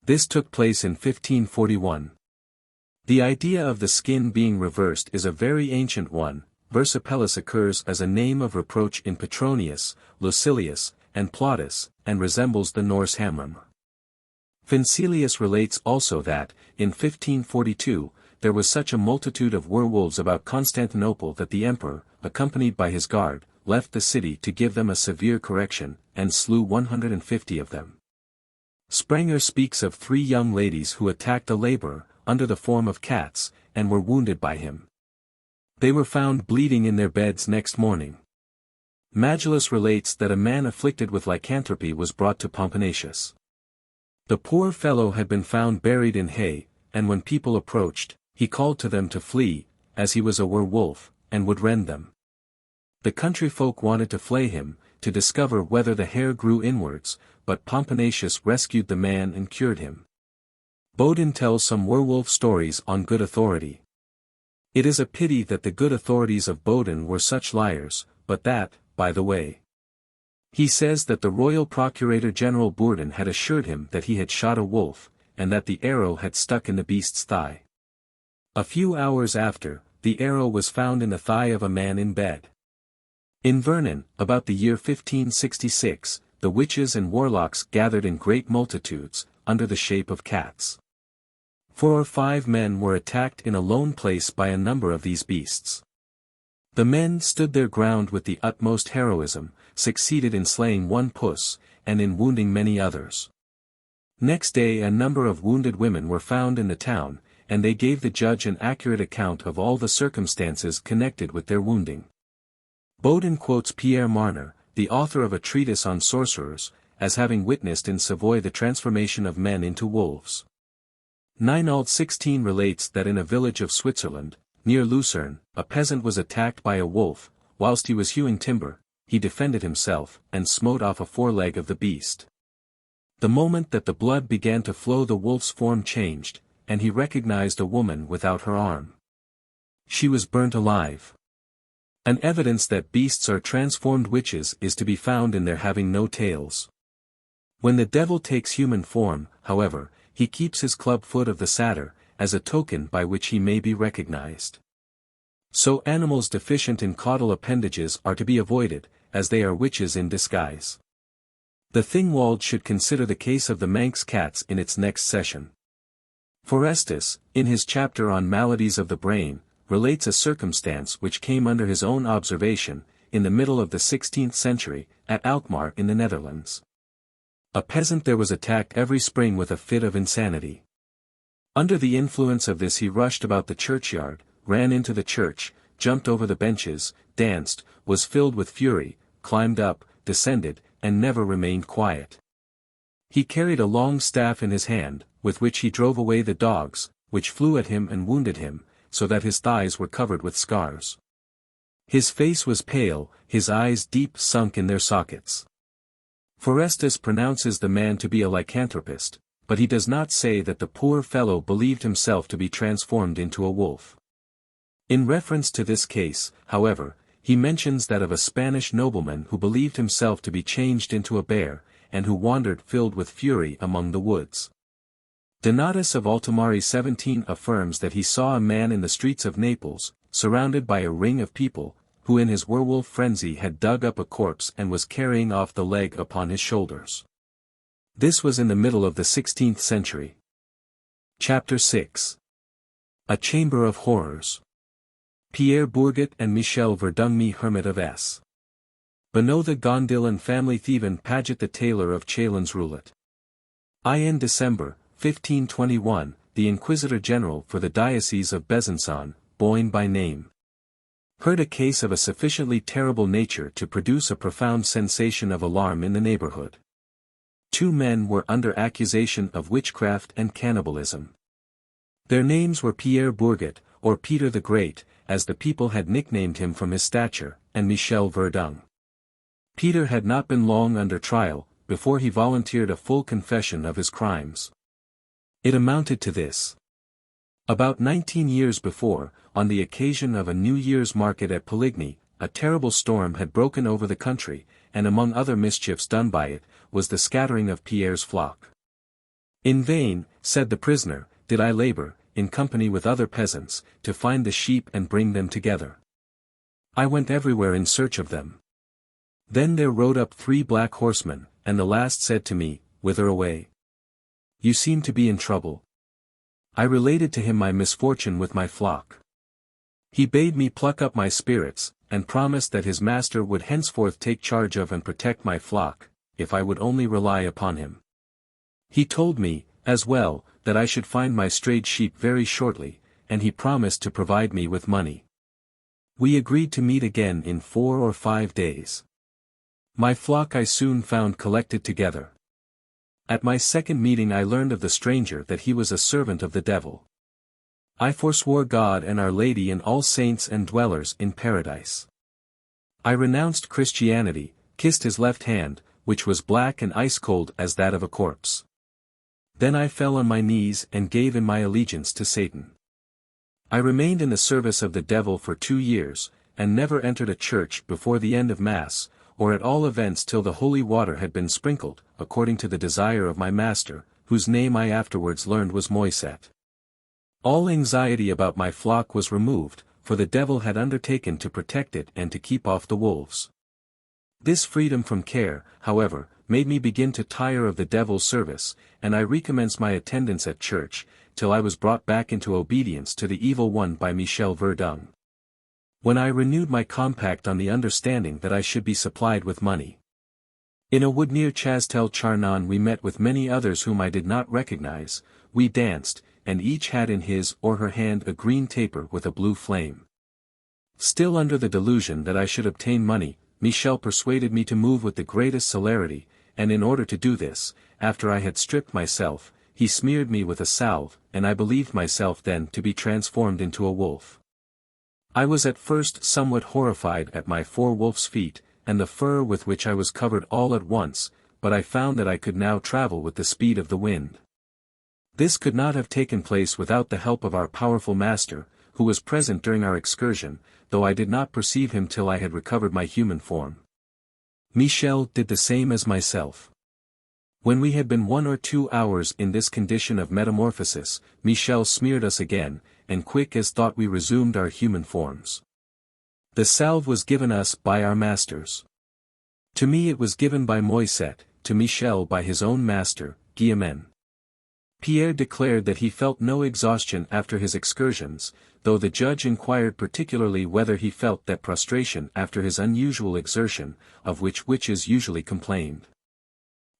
This took place in 1541. The idea of the skin being reversed is a very ancient one. Versipellis occurs as a name of reproach in Petronius, Lucilius, and Plautus, and resembles the Norse Hamrim. Fincelius relates also that, in 1542, there was such a multitude of werewolves about Constantinople that the emperor, accompanied by his guard, left the city to give them a severe correction, and slew 150 of them. Sprenger speaks of 3 young ladies who attacked a laborer, under the form of cats, and were wounded by him. They were found bleeding in their beds next morning. Magellus relates that a man afflicted with lycanthropy was brought to Pomponius. The poor fellow had been found buried in hay, and when people approached, he called to them to flee, as he was a werewolf, and would rend them. The country folk wanted to flay him, to discover whether the hair grew inwards, but Pomponius rescued the man and cured him. Bodin tells some werewolf stories on good authority. It is a pity that the good authorities of Bodin were such liars, but that, by the way. He says that the royal procurator general Bourdon had assured him that he had shot a wolf, and that the arrow had stuck in the beast's thigh. A few hours after, the arrow was found in the thigh of a man in bed. In Vernon, about the year 1566, the witches and warlocks gathered in great multitudes, under the shape of cats. 4 or 5 men were attacked in a lone place by a number of these beasts. The men stood their ground with the utmost heroism, succeeded in slaying one puss, and in wounding many others. Next day a number of wounded women were found in the town, and they gave the judge an accurate account of all the circumstances connected with their wounding. Bodin quotes Pierre Marner, the author of a treatise on sorcerers, as having witnessed in Savoy the transformation of men into wolves. 9 Alt 16 relates that in a village of Switzerland, near Lucerne, a peasant was attacked by a wolf. Whilst he was hewing timber, he defended himself, and smote off a foreleg of the beast. The moment that the blood began to flow, the wolf's form changed, and he recognized a woman without her arm. She was burnt alive. An evidence that beasts are transformed witches is to be found in their having no tails. When the devil takes human form, however, he keeps his club foot of the satyr, as a token by which he may be recognized. So animals deficient in caudal appendages are to be avoided, as they are witches in disguise. The Thingwald should consider the case of the Manx cats in its next session. Forestus, in his chapter on maladies of the brain, relates a circumstance which came under his own observation, in the middle of the 16th century, at Alkmaar in the Netherlands. A peasant there was attacked every spring with a fit of insanity. Under the influence of this he rushed about the churchyard, ran into the church, jumped over the benches, danced, was filled with fury, climbed up, descended, and never remained quiet. He carried a long staff in his hand, with which he drove away the dogs, which flew at him and wounded him, so that his thighs were covered with scars. His face was pale, his eyes deep sunk in their sockets. Forestus pronounces the man to be a lycanthropist, but he does not say that the poor fellow believed himself to be transformed into a wolf. In reference to this case, however, he mentions that of a Spanish nobleman who believed himself to be changed into a bear, and who wandered filled with fury among the woods. Donatus of Altamari 17 affirms that he saw a man in the streets of Naples, surrounded by a ring of people, who in his werewolf frenzy had dug up a corpse and was carrying off the leg upon his shoulders. This was in the middle of the 16th century. Chapter 6. A Chamber of Horrors. Pierre Bourget and Michel Verdungme, Hermit of S. Bonneau the Gondil and family Thieven Paget the tailor of Chalons Roulet. In December, 1521, the Inquisitor General for the Diocese of Besançon, Boyne by name, heard a case of a sufficiently terrible nature to produce a profound sensation of alarm in the neighborhood. 2 men were under accusation of witchcraft and cannibalism. Their names were Pierre Bourget, or Peter the Great, as the people had nicknamed him from his stature, and Michel Verdung. Peter had not been long under trial, before he volunteered a full confession of his crimes. It amounted to this. About 19 years before, on the occasion of a New Year's market at Poligny, a terrible storm had broken over the country, and among other mischiefs done by it, was the scattering of Pierre's flock. In vain, said the prisoner, did I labor, in company with other peasants, to find the sheep and bring them together. I went everywhere in search of them. Then there rode up 3 black horsemen, and the last said to me, Whither away? You seem to be in trouble. I related to him my misfortune with my flock. He bade me pluck up my spirits, and promised that his master would henceforth take charge of and protect my flock, if I would only rely upon him. He told me, as well, that I should find my strayed sheep very shortly, and he promised to provide me with money. We agreed to meet again in 4 or 5 days. My flock I soon found collected together. At my second meeting I learned of the stranger that he was a servant of the devil. I forswore God and Our Lady and all saints and dwellers in paradise. I renounced Christianity, kissed his left hand, which was black and ice-cold as that of a corpse. Then I fell on my knees and gave in my allegiance to Satan. I remained in the service of the devil for 2 years, and never entered a church before the end of Mass, or at all events till the holy water had been sprinkled, according to the desire of my master, whose name I afterwards learned was Moiset. All anxiety about my flock was removed, for the devil had undertaken to protect it and to keep off the wolves. This freedom from care, however, made me begin to tire of the devil's service, and I recommenced my attendance at church, till I was brought back into obedience to the evil one by Michel Verdung. When I renewed my compact on the understanding that I should be supplied with money. In a wood near Chastel-Charnon we met with many others whom I did not recognize, we danced, and each had in his or her hand a green taper with a blue flame. Still under the delusion that I should obtain money, Michel persuaded me to move with the greatest celerity, and in order to do this, after I had stripped myself, he smeared me with a salve, and I believed myself then to be transformed into a wolf. I was at first somewhat horrified at my 4 wolf's feet, and the fur with which I was covered all at once, but I found that I could now travel with the speed of the wind. This could not have taken place without the help of our powerful master, who was present during our excursion, though I did not perceive him till I had recovered my human form. Michel did the same as myself. When we had been 1 or 2 hours in this condition of metamorphosis, Michel smeared us again, and quick as thought we resumed our human forms. The salve was given us by our masters. To me it was given by Moiset, to Michel by his own master, Guillemin. Pierre declared that he felt no exhaustion after his excursions, though the judge inquired particularly whether he felt that prostration after his unusual exertion, of which witches usually complained.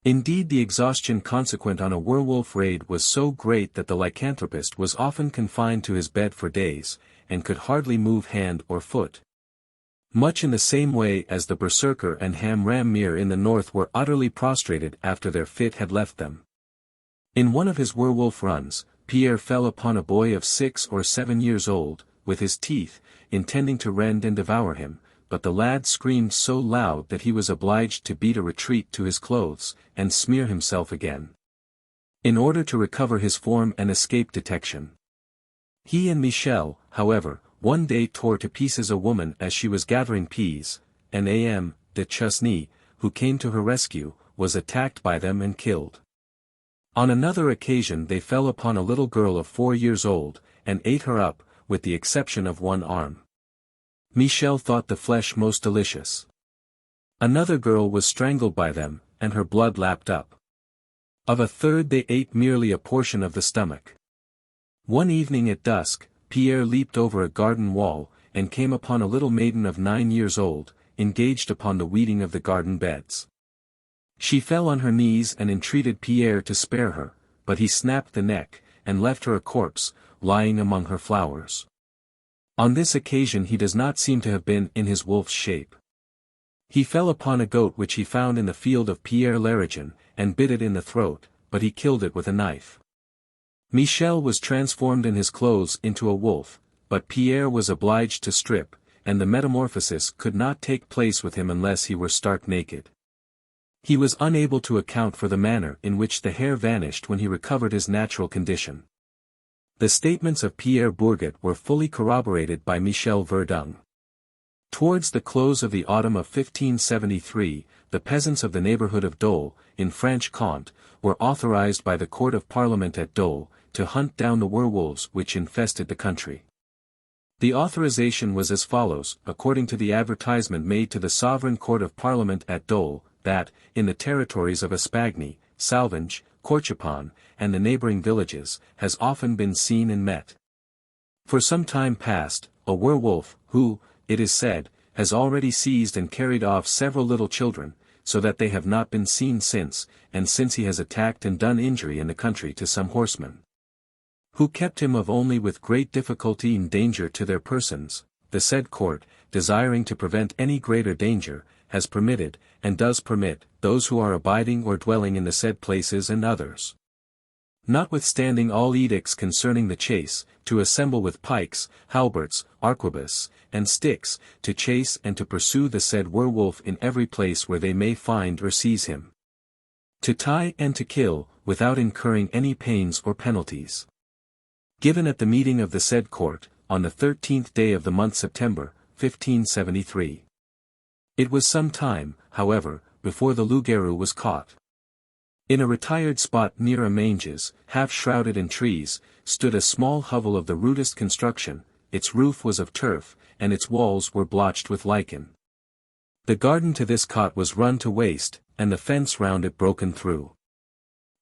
Indeed, the exhaustion consequent on a werewolf raid was so great that the lycanthropist was often confined to his bed for days, and could hardly move hand or foot. Much in the same way as the berserker and Hamram-Mir in the north were utterly prostrated after their fit had left them. In one of his werewolf runs, Pierre fell upon a boy of 6 or 7 years old, with his teeth, intending to rend and devour him, but the lad screamed so loud that he was obliged to beat a retreat to his clothes, and smear himself again, in order to recover his form and escape detection. He and Michel, however, one day tore to pieces a woman as she was gathering peas, and A.M. de Chusny, who came to her rescue, was attacked by them and killed. On another occasion they fell upon a little girl of 4 years old, and ate her up, with the exception of one arm. Michel thought the flesh most delicious. Another girl was strangled by them, and her blood lapped up. Of a third they ate merely a portion of the stomach. One evening at dusk, Pierre leaped over a garden wall, and came upon a little maiden of 9 years old, engaged upon the weeding of the garden beds. She fell on her knees and entreated Pierre to spare her, but he snapped the neck, and left her a corpse, lying among her flowers. On this occasion he does not seem to have been in his wolf's shape. He fell upon a goat which he found in the field of Pierre Larigon, and bit it in the throat, but he killed it with a knife. Michel was transformed in his clothes into a wolf, but Pierre was obliged to strip, and the metamorphosis could not take place with him unless he were stark naked. He was unable to account for the manner in which the hair vanished when he recovered his natural condition. The statements of Pierre Bourget were fully corroborated by Michel Verdung. Towards the close of the autumn of 1573, the peasants of the neighborhood of Dole, in Franche-Comté, were authorized by the Court of Parliament at Dole, to hunt down the werewolves which infested the country. The authorization was as follows, according to the advertisement made to the Sovereign Court of Parliament at Dole, that, in the territories of Espagny, Salvange, Corchopon, and the neighboring villages, has often been seen and met. For some time past, a werewolf, who, it is said, has already seized and carried off several little children, so that they have not been seen since, and since he has attacked and done injury in the country to some horsemen, who kept him of only with great difficulty and danger to their persons, the said court, desiring to prevent any greater danger, has permitted, and does permit, those who are abiding or dwelling in the said places and others, Notwithstanding all edicts concerning the chase, to assemble with pikes, halberts, arquebus, and sticks, to chase and to pursue the said werewolf in every place where they may find or seize him. To tie and to kill, without incurring any pains or penalties. Given at the meeting of the said court, on the 13th day of the month September, 1573. It was some time, however, before the loup-garou was caught. In a retired spot near a manges, half shrouded in trees, stood a small hovel of the rudest construction. Its roof was of turf, and its walls were blotched with lichen. The garden to this cot was run to waste, and the fence round it broken through.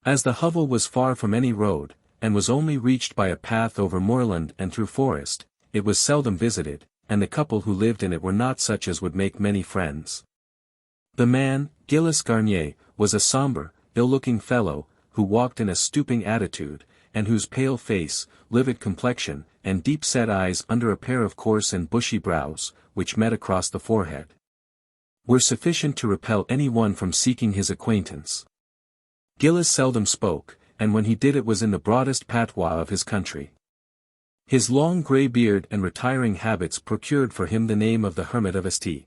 As the hovel was far from any road, and was only reached by a path over moorland and through forest, it was seldom visited, and the couple who lived in it were not such as would make many friends. The man, Gilles Garnier, was a sombre, ill-looking fellow, who walked in a stooping attitude, and whose pale face, livid complexion, and deep-set eyes under a pair of coarse and bushy brows, which met across the forehead, were sufficient to repel any one from seeking his acquaintance. Gilles seldom spoke, and when he did it was in the broadest patois of his country. His long grey beard and retiring habits procured for him the name of the Hermit of St.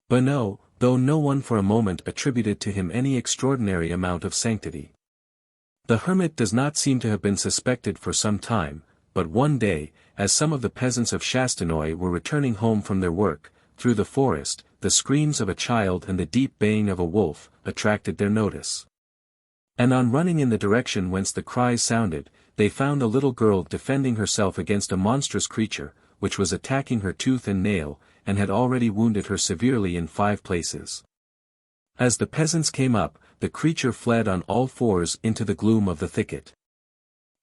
Bonneau, though no one for a moment attributed to him any extraordinary amount of sanctity. The hermit does not seem to have been suspected for some time, but one day, as some of the peasants of Chastenoy were returning home from their work, through the forest, the screams of a child and the deep baying of a wolf, attracted their notice. And on running in the direction whence the cries sounded, they found a little girl defending herself against a monstrous creature, which was attacking her tooth and nail, and had already wounded her severely in 5 places. As the peasants came up, the creature fled on all fours into the gloom of the thicket.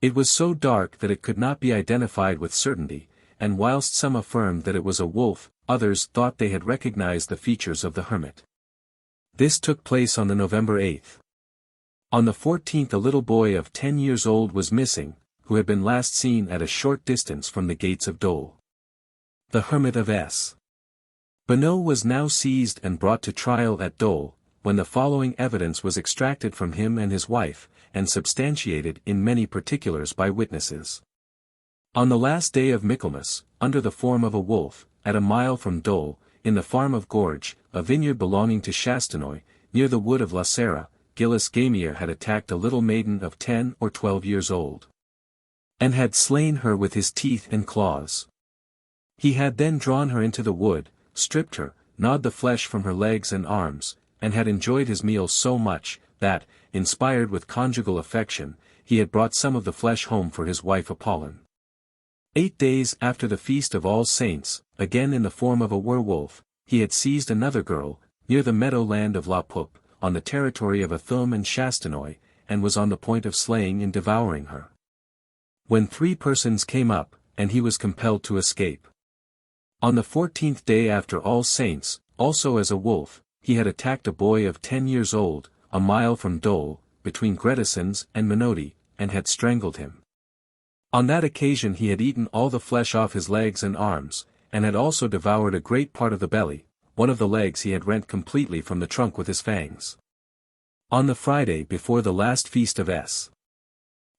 It was so dark that it could not be identified with certainty, and whilst some affirmed that it was a wolf, others thought they had recognized the features of the hermit. This took place on the November 8th. On the 14th a little boy of 10 years old was missing, who had been last seen at a short distance from the gates of Dole. The Hermit of S. Bonneau was now seized and brought to trial at Dole, when the following evidence was extracted from him and his wife, and substantiated in many particulars by witnesses. On the last day of Michaelmas, under the form of a wolf, at a mile from Dole, in the farm of Gorge, a vineyard belonging to Chastenoy, near the wood of La Serra, Gilles Gamier had attacked a little maiden of 10 or 12 years old, and had slain her with his teeth and claws. He had then drawn her into the wood, stripped her, gnawed the flesh from her legs and arms, and had enjoyed his meal so much, that, inspired with conjugal affection, he had brought some of the flesh home for his wife Apollon. 8 days after the feast of All Saints, again in the form of a werewolf, he had seized another girl, near the meadow-land of La Poupe, on the territory of Athum and Chastenoy, and was on the point of slaying and devouring her, when 3 persons came up, and he was compelled to escape. On the 14th day after All Saints, also as a wolf, he had attacked a boy of 10 years old, a mile from Dole, between Gredisons and Minoti, and had strangled him. On that occasion he had eaten all the flesh off his legs and arms, and had also devoured a great part of the belly. One of the legs he had rent completely from the trunk with his fangs. On the Friday before the last feast of S.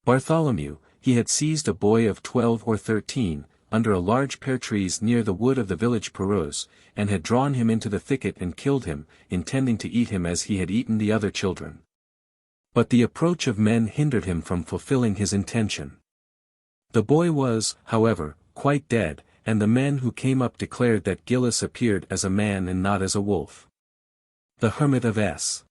Bartholomew, he had seized a boy of 12 or 13, under a large pear trees near the wood of the village Perros, and had drawn him into the thicket and killed him, intending to eat him as he had eaten the other children. But the approach of men hindered him from fulfilling his intention. The boy was, however, quite dead, and the men who came up declared that Gilles appeared as a man and not as a wolf. The Hermit of S.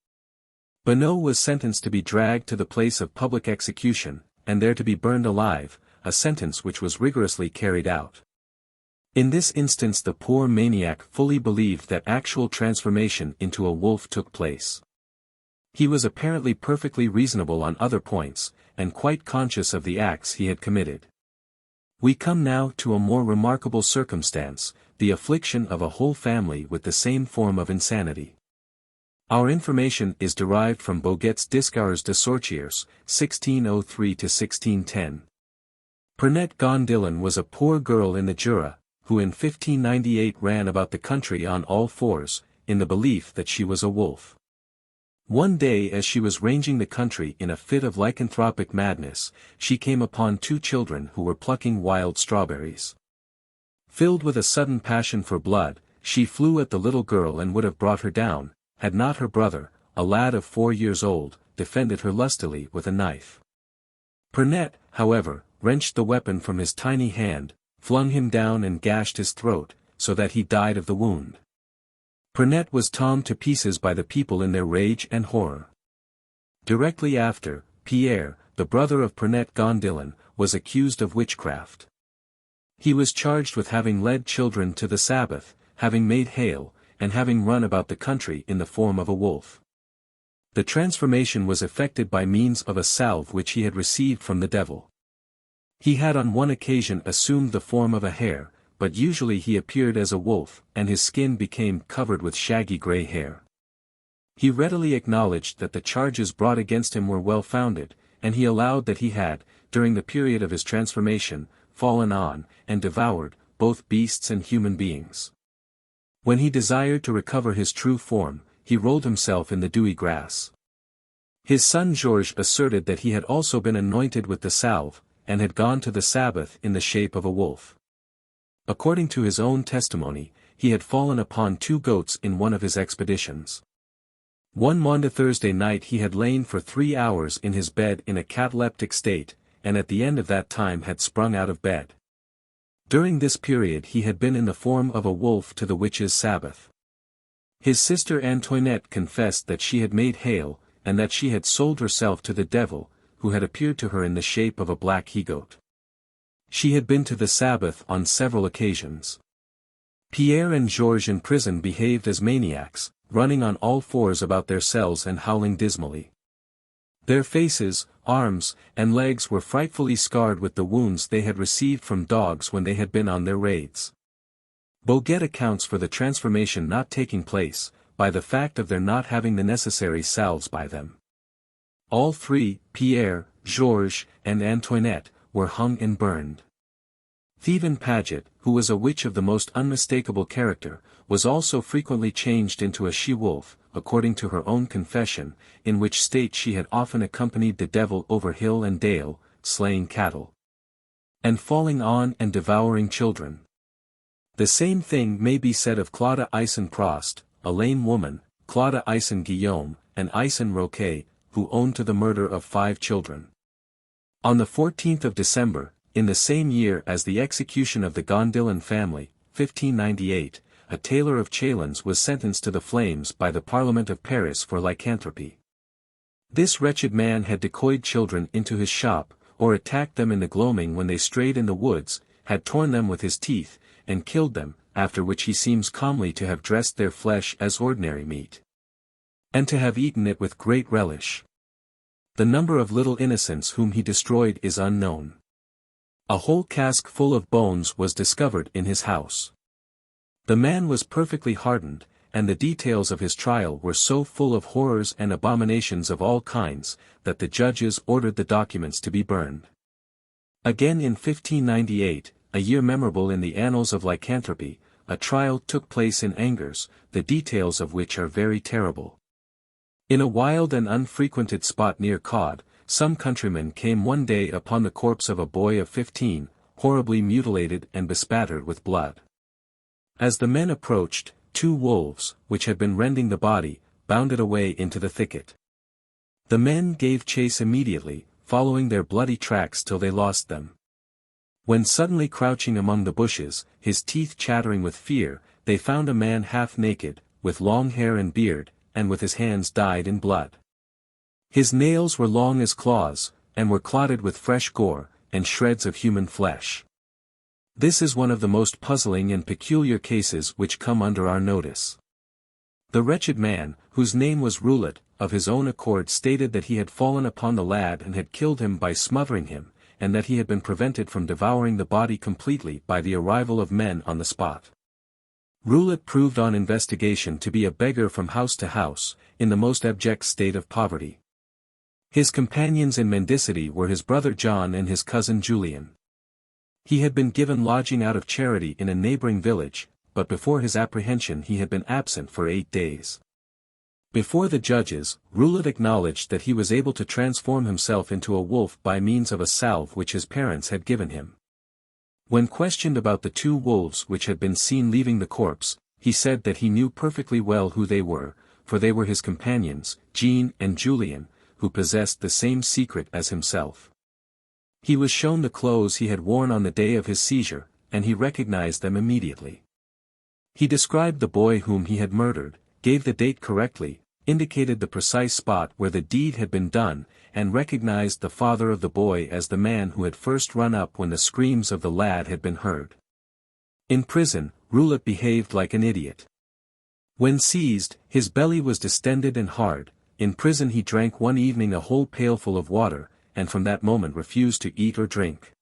Bonneau was sentenced to be dragged to the place of public execution, and there to be burned alive, a sentence which was rigorously carried out. In this instance the poor maniac fully believed that actual transformation into a wolf took place. He was apparently perfectly reasonable on other points, and quite conscious of the acts he had committed. We come now to a more remarkable circumstance, the affliction of a whole family with the same form of insanity. Our information is derived from Boguet's Discours de Sorciers, 1603–1610. Pernette Gondillon was a poor girl in the Jura, who in 1598 ran about the country on all fours, in the belief that she was a wolf. One day as she was ranging the country in a fit of lycanthropic madness, she came upon two children who were plucking wild strawberries. Filled with a sudden passion for blood, she flew at the little girl and would have brought her down, had not her brother, a lad of 4 years old, defended her lustily with a knife. Pernette, however, wrenched the weapon from his tiny hand, flung him down and gashed his throat, so that he died of the wound. Pernette was torn to pieces by the people in their rage and horror. Directly after, Pierre, the brother of Pernette Gondilin, was accused of witchcraft. He was charged with having led children to the Sabbath, having made hail, and having run about the country in the form of a wolf. The transformation was effected by means of a salve which he had received from the devil. He had on one occasion assumed the form of a hare, but usually he appeared as a wolf, and his skin became covered with shaggy gray hair. He readily acknowledged that the charges brought against him were well-founded, and he allowed that he had, during the period of his transformation, fallen on, and devoured, both beasts and human beings. When he desired to recover his true form, he rolled himself in the dewy grass. His son Georges asserted that he had also been anointed with the salve, and had gone to the Sabbath in the shape of a wolf. According to his own testimony, he had fallen upon 2 goats in one of his expeditions. One Maundy Thursday night he had lain for 3 hours in his bed in a cataleptic state, and at the end of that time had sprung out of bed. During this period he had been in the form of a wolf to the witches' Sabbath. His sister Antoinette confessed that she had made hail, and that she had sold herself to the devil, who had appeared to her in the shape of a black he-goat. She had been to the Sabbath on several occasions. Pierre and Georges in prison behaved as maniacs, running on all fours about their cells and howling dismally. Their faces, arms, and legs were frightfully scarred with the wounds they had received from dogs when they had been on their raids. Boguet accounts for the transformation not taking place, by the fact of their not having the necessary salves by them. All 3, Pierre, Georges, and Antoinette, were hung and burned. Thievin Paget, who was a witch of the most unmistakable character, was also frequently changed into a she-wolf, according to her own confession, in which state she had often accompanied the devil over hill and dale, slaying cattle, and falling on and devouring children. The same thing may be said of Claude Eisen Prost, a lame woman, Claude Eisen Guillaume, and Eisen Roquet, who owned to the murder of 5 children. On the 14th of December, in the same year as the execution of the Gondilin family, 1598, a tailor of Chalons was sentenced to the flames by the Parliament of Paris for lycanthropy. This wretched man had decoyed children into his shop, or attacked them in the gloaming when they strayed in the woods, had torn them with his teeth, and killed them, after which he seems calmly to have dressed their flesh as ordinary meat, and to have eaten it with great relish. The number of little innocents whom he destroyed is unknown. A whole cask full of bones was discovered in his house. The man was perfectly hardened, and the details of his trial were so full of horrors and abominations of all kinds, that the judges ordered the documents to be burned. Again in 1598, a year memorable in the annals of lycanthropy, a trial took place in Angers, the details of which are very terrible. In a wild and unfrequented spot near Cod, some countrymen came one day upon the corpse of a boy of 15, horribly mutilated and bespattered with blood. As the men approached, 2 wolves, which had been rending the body, bounded away into the thicket. The men gave chase immediately, following their bloody tracks till they lost them. When suddenly crouching among the bushes, his teeth chattering with fear, they found a man half naked, with long hair and beard, and with his hands dyed in blood. His nails were long as claws, and were clotted with fresh gore, and shreds of human flesh. This is one of the most puzzling and peculiar cases which come under our notice. The wretched man, whose name was Roulet, of his own accord stated that he had fallen upon the lad and had killed him by smothering him, and that he had been prevented from devouring the body completely by the arrival of men on the spot. Roulet proved on investigation to be a beggar from house to house, in the most abject state of poverty. His companions in mendicity were his brother John and his cousin Julian. He had been given lodging out of charity in a neighboring village, but before his apprehension he had been absent for 8 days. Before the judges, Roulet acknowledged that he was able to transform himself into a wolf by means of a salve which his parents had given him. When questioned about the two wolves which had been seen leaving the corpse, he said that he knew perfectly well who they were, for they were his companions, Jean and Julien, who possessed the same secret as himself. He was shown the clothes he had worn on the day of his seizure, and he recognized them immediately. He described the boy whom he had murdered, gave the date correctly, indicated the precise spot where the deed had been done, and recognized the father of the boy as the man who had first run up when the screams of the lad had been heard. In prison, Roulet behaved like an idiot. When seized, his belly was distended and hard. In prison he drank one evening a whole pailful of water, and from that moment refused to eat or drink.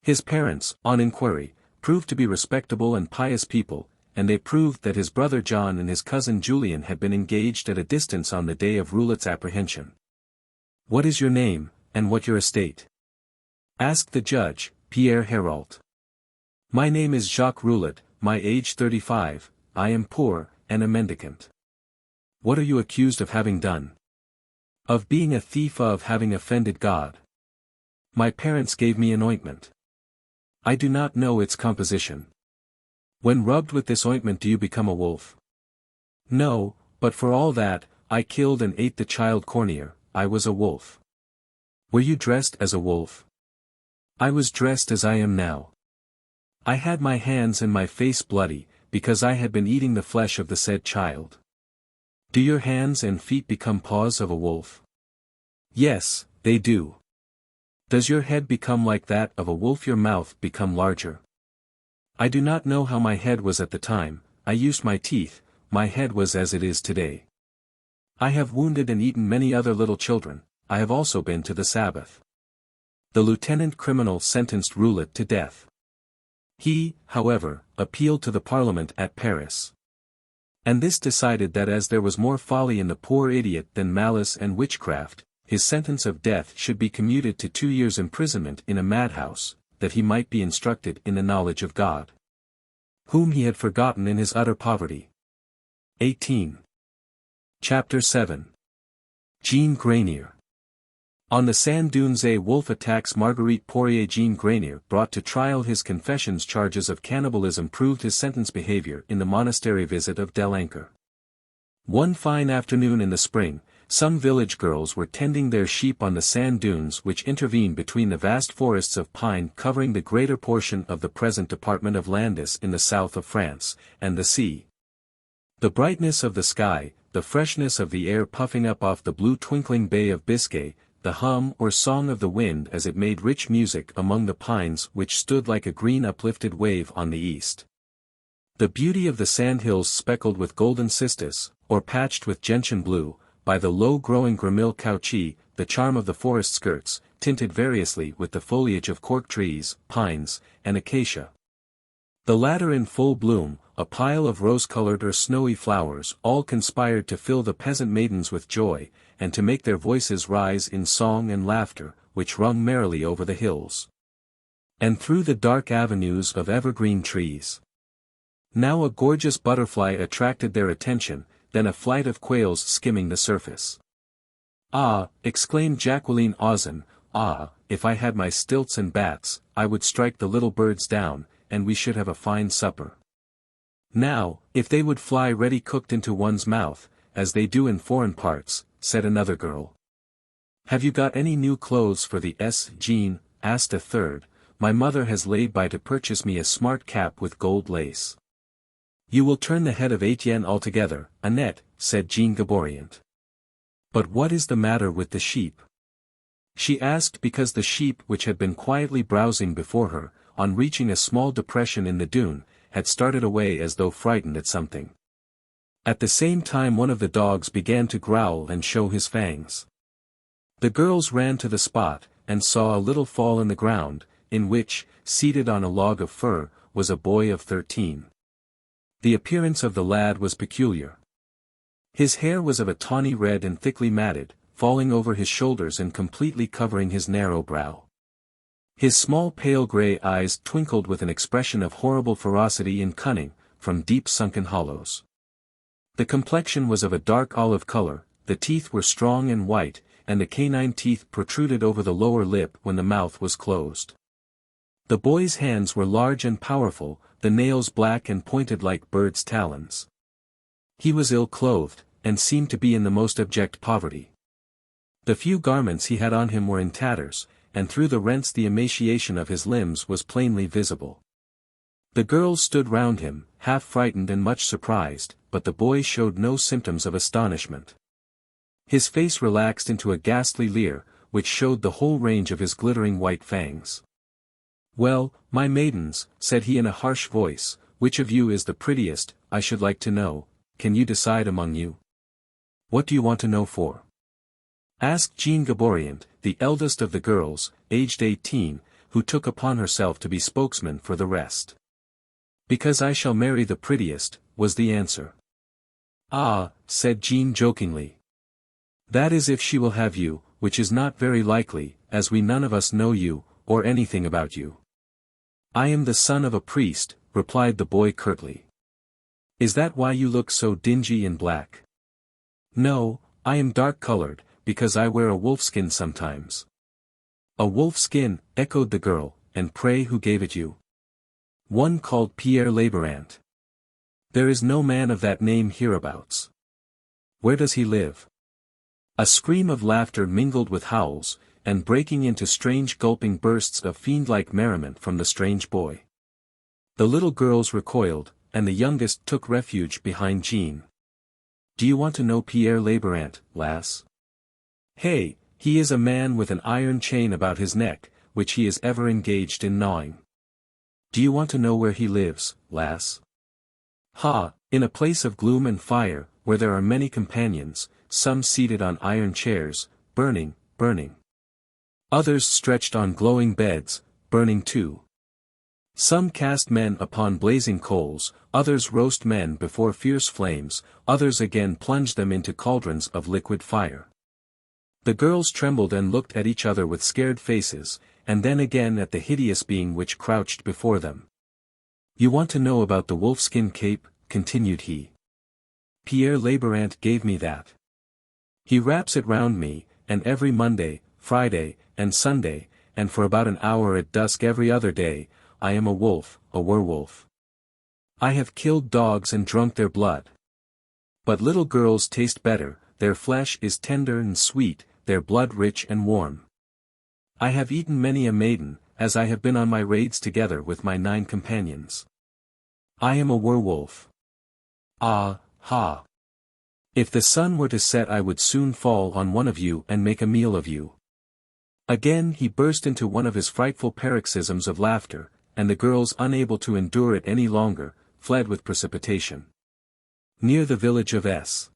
His parents, on inquiry, proved to be respectable and pious people, and they proved that his brother John and his cousin Julien had been engaged at a distance on the day of Roulet's apprehension. "What is your name, and what your estate?" asked the judge, Pierre Hérault. "My name is Jacques Roulet, my age 35, I am poor, and a mendicant." "What are you accused of having done?" "Of being a thief, of having offended God. My parents gave me an ointment. I do not know its composition." "When rubbed with this ointment do you become a wolf?" "No, but for all that, I killed and ate the child Cornier, I was a wolf." "Were you dressed as a wolf?" "I was dressed as I am now. I had my hands and my face bloody, because I had been eating the flesh of the said child." "Do your hands and feet become paws of a wolf?" "Yes, they do." "Does your head become like that of a wolf, your mouth become larger?" "I do not know how my head was at the time, I used my teeth, my head was as it is today. I have wounded and eaten many other little children, I have also been to the Sabbath." The lieutenant criminal sentenced Roulet to death. He, however, appealed to the Parliament at Paris. And this decided that as there was more folly in the poor idiot than malice and witchcraft, his sentence of death should be commuted to 2 years' imprisonment in a madhouse, that he might be instructed in the knowledge of God, whom he had forgotten in his utter poverty. 18. Chapter 7. Jean Grenier. On the sand dunes a wolf attacks Marguerite Poirier. Jean Grenier, brought to trial, his confessions charges of cannibalism proved his sentence. Behavior in the monastery. Visit of Delanker. One fine afternoon in the spring, some village girls were tending their sheep on the sand dunes which intervene between the vast forests of pine covering the greater portion of the present department of Landes in the south of France, and the sea. The brightness of the sky, the freshness of the air puffing up off the blue twinkling Bay of Biscay, the hum or song of the wind as it made rich music among the pines which stood like a green uplifted wave on the east. The beauty of the sandhills speckled with golden cistus, or patched with gentian blue, by the low-growing gramille couchee, the charm of the forest skirts, tinted variously with the foliage of cork trees, pines, and acacia. The latter in full bloom, a pile of rose-colored or snowy flowers, all conspired to fill the peasant maidens with joy, and to make their voices rise in song and laughter, which rung merrily over the hills and through the dark avenues of evergreen trees. Now a gorgeous butterfly attracted their attention, then a flight of quails skimming the surface. "Ah," exclaimed Jacqueline Ozan, "ah, if I had my stilts and bats, I would strike the little birds down, and we should have a fine supper." "Now, if they would fly ready cooked into one's mouth, as they do in foreign parts," said another girl. "Have you got any new clothes for the Jean?" asked a third. "My mother has laid by to purchase me a smart cap with gold lace." "You will turn the head of Etienne altogether, Annette," said Jean Gaboriant. "But what is the matter with the sheep?" she asked, because the sheep which had been quietly browsing before her, on reaching a small depression in the dune, had started away as though frightened at something. At the same time one of the dogs began to growl and show his fangs. The girls ran to the spot, and saw a little fall in the ground, in which, seated on a log of fir, was a boy of 13. The appearance of the lad was peculiar. His hair was of a tawny red and thickly matted, falling over his shoulders and completely covering his narrow brow. His small pale grey eyes twinkled with an expression of horrible ferocity and cunning, from deep sunken hollows. The complexion was of a dark olive color, the teeth were strong and white, and the canine teeth protruded over the lower lip when the mouth was closed. The boy's hands were large and powerful, the nails black and pointed like birds' talons. He was ill-clothed, and seemed to be in the most abject poverty. The few garments he had on him were in tatters, and through the rents the emaciation of his limbs was plainly visible. The girls stood round him, half frightened and much surprised, but the boy showed no symptoms of astonishment. His face relaxed into a ghastly leer, which showed the whole range of his glittering white fangs. "Well, my maidens," said he in a harsh voice, "which of you is the prettiest, I should like to know, can you decide among you? What do you want to know for?" Asked Jean Gaboriant, the eldest of the girls, aged 18, who took upon herself to be spokesman for the rest. "Because I shall marry the prettiest," was the answer. "Ah," said Jean jokingly. "That is if she will have you, which is not very likely, as we none of us know you, or anything about you." "I am the son of a priest," replied the boy curtly. "Is that why you look so dingy and black?" "No, I am dark-colored, because I wear a wolfskin sometimes." "A wolfskin," echoed the girl, "and pray who gave it you?" "One called Pierre Laberant. There is no man of that name hereabouts." "Where does he live?" A scream of laughter mingled with howls, and breaking into strange gulping bursts of fiend-like merriment from the strange boy. The little girls recoiled, and the youngest took refuge behind Jean. "Do you want to know Pierre Laberant, lass? Hey, he is a man with an iron chain about his neck, which he is ever engaged in gnawing. Do you want to know where he lives, lass? Ha, in a place of gloom and fire, where there are many companions, some seated on iron chairs, burning, burning. Others stretched on glowing beds, burning too. Some cast men upon blazing coals, others roast men before fierce flames, others again plunge them into cauldrons of liquid fire." The girls trembled and looked at each other with scared faces, and then again at the hideous being which crouched before them. "You want to know about the wolfskin cape," continued he. "Pierre Laberant gave me that. He wraps it round me, and every Monday, Friday, and Sunday, and for about an hour at dusk every other day, I am a wolf, a werewolf. I have killed dogs and drunk their blood. But little girls taste better, their flesh is tender and sweet, their blood rich and warm. I have eaten many a maiden, as I have been on my raids together with my 9 companions. I am a werewolf. Ah, ha! If the sun were to set I would soon fall on one of you and make a meal of you." Again he burst into one of his frightful paroxysms of laughter, and the girls, unable to endure it any longer, fled with precipitation. Near the village of S.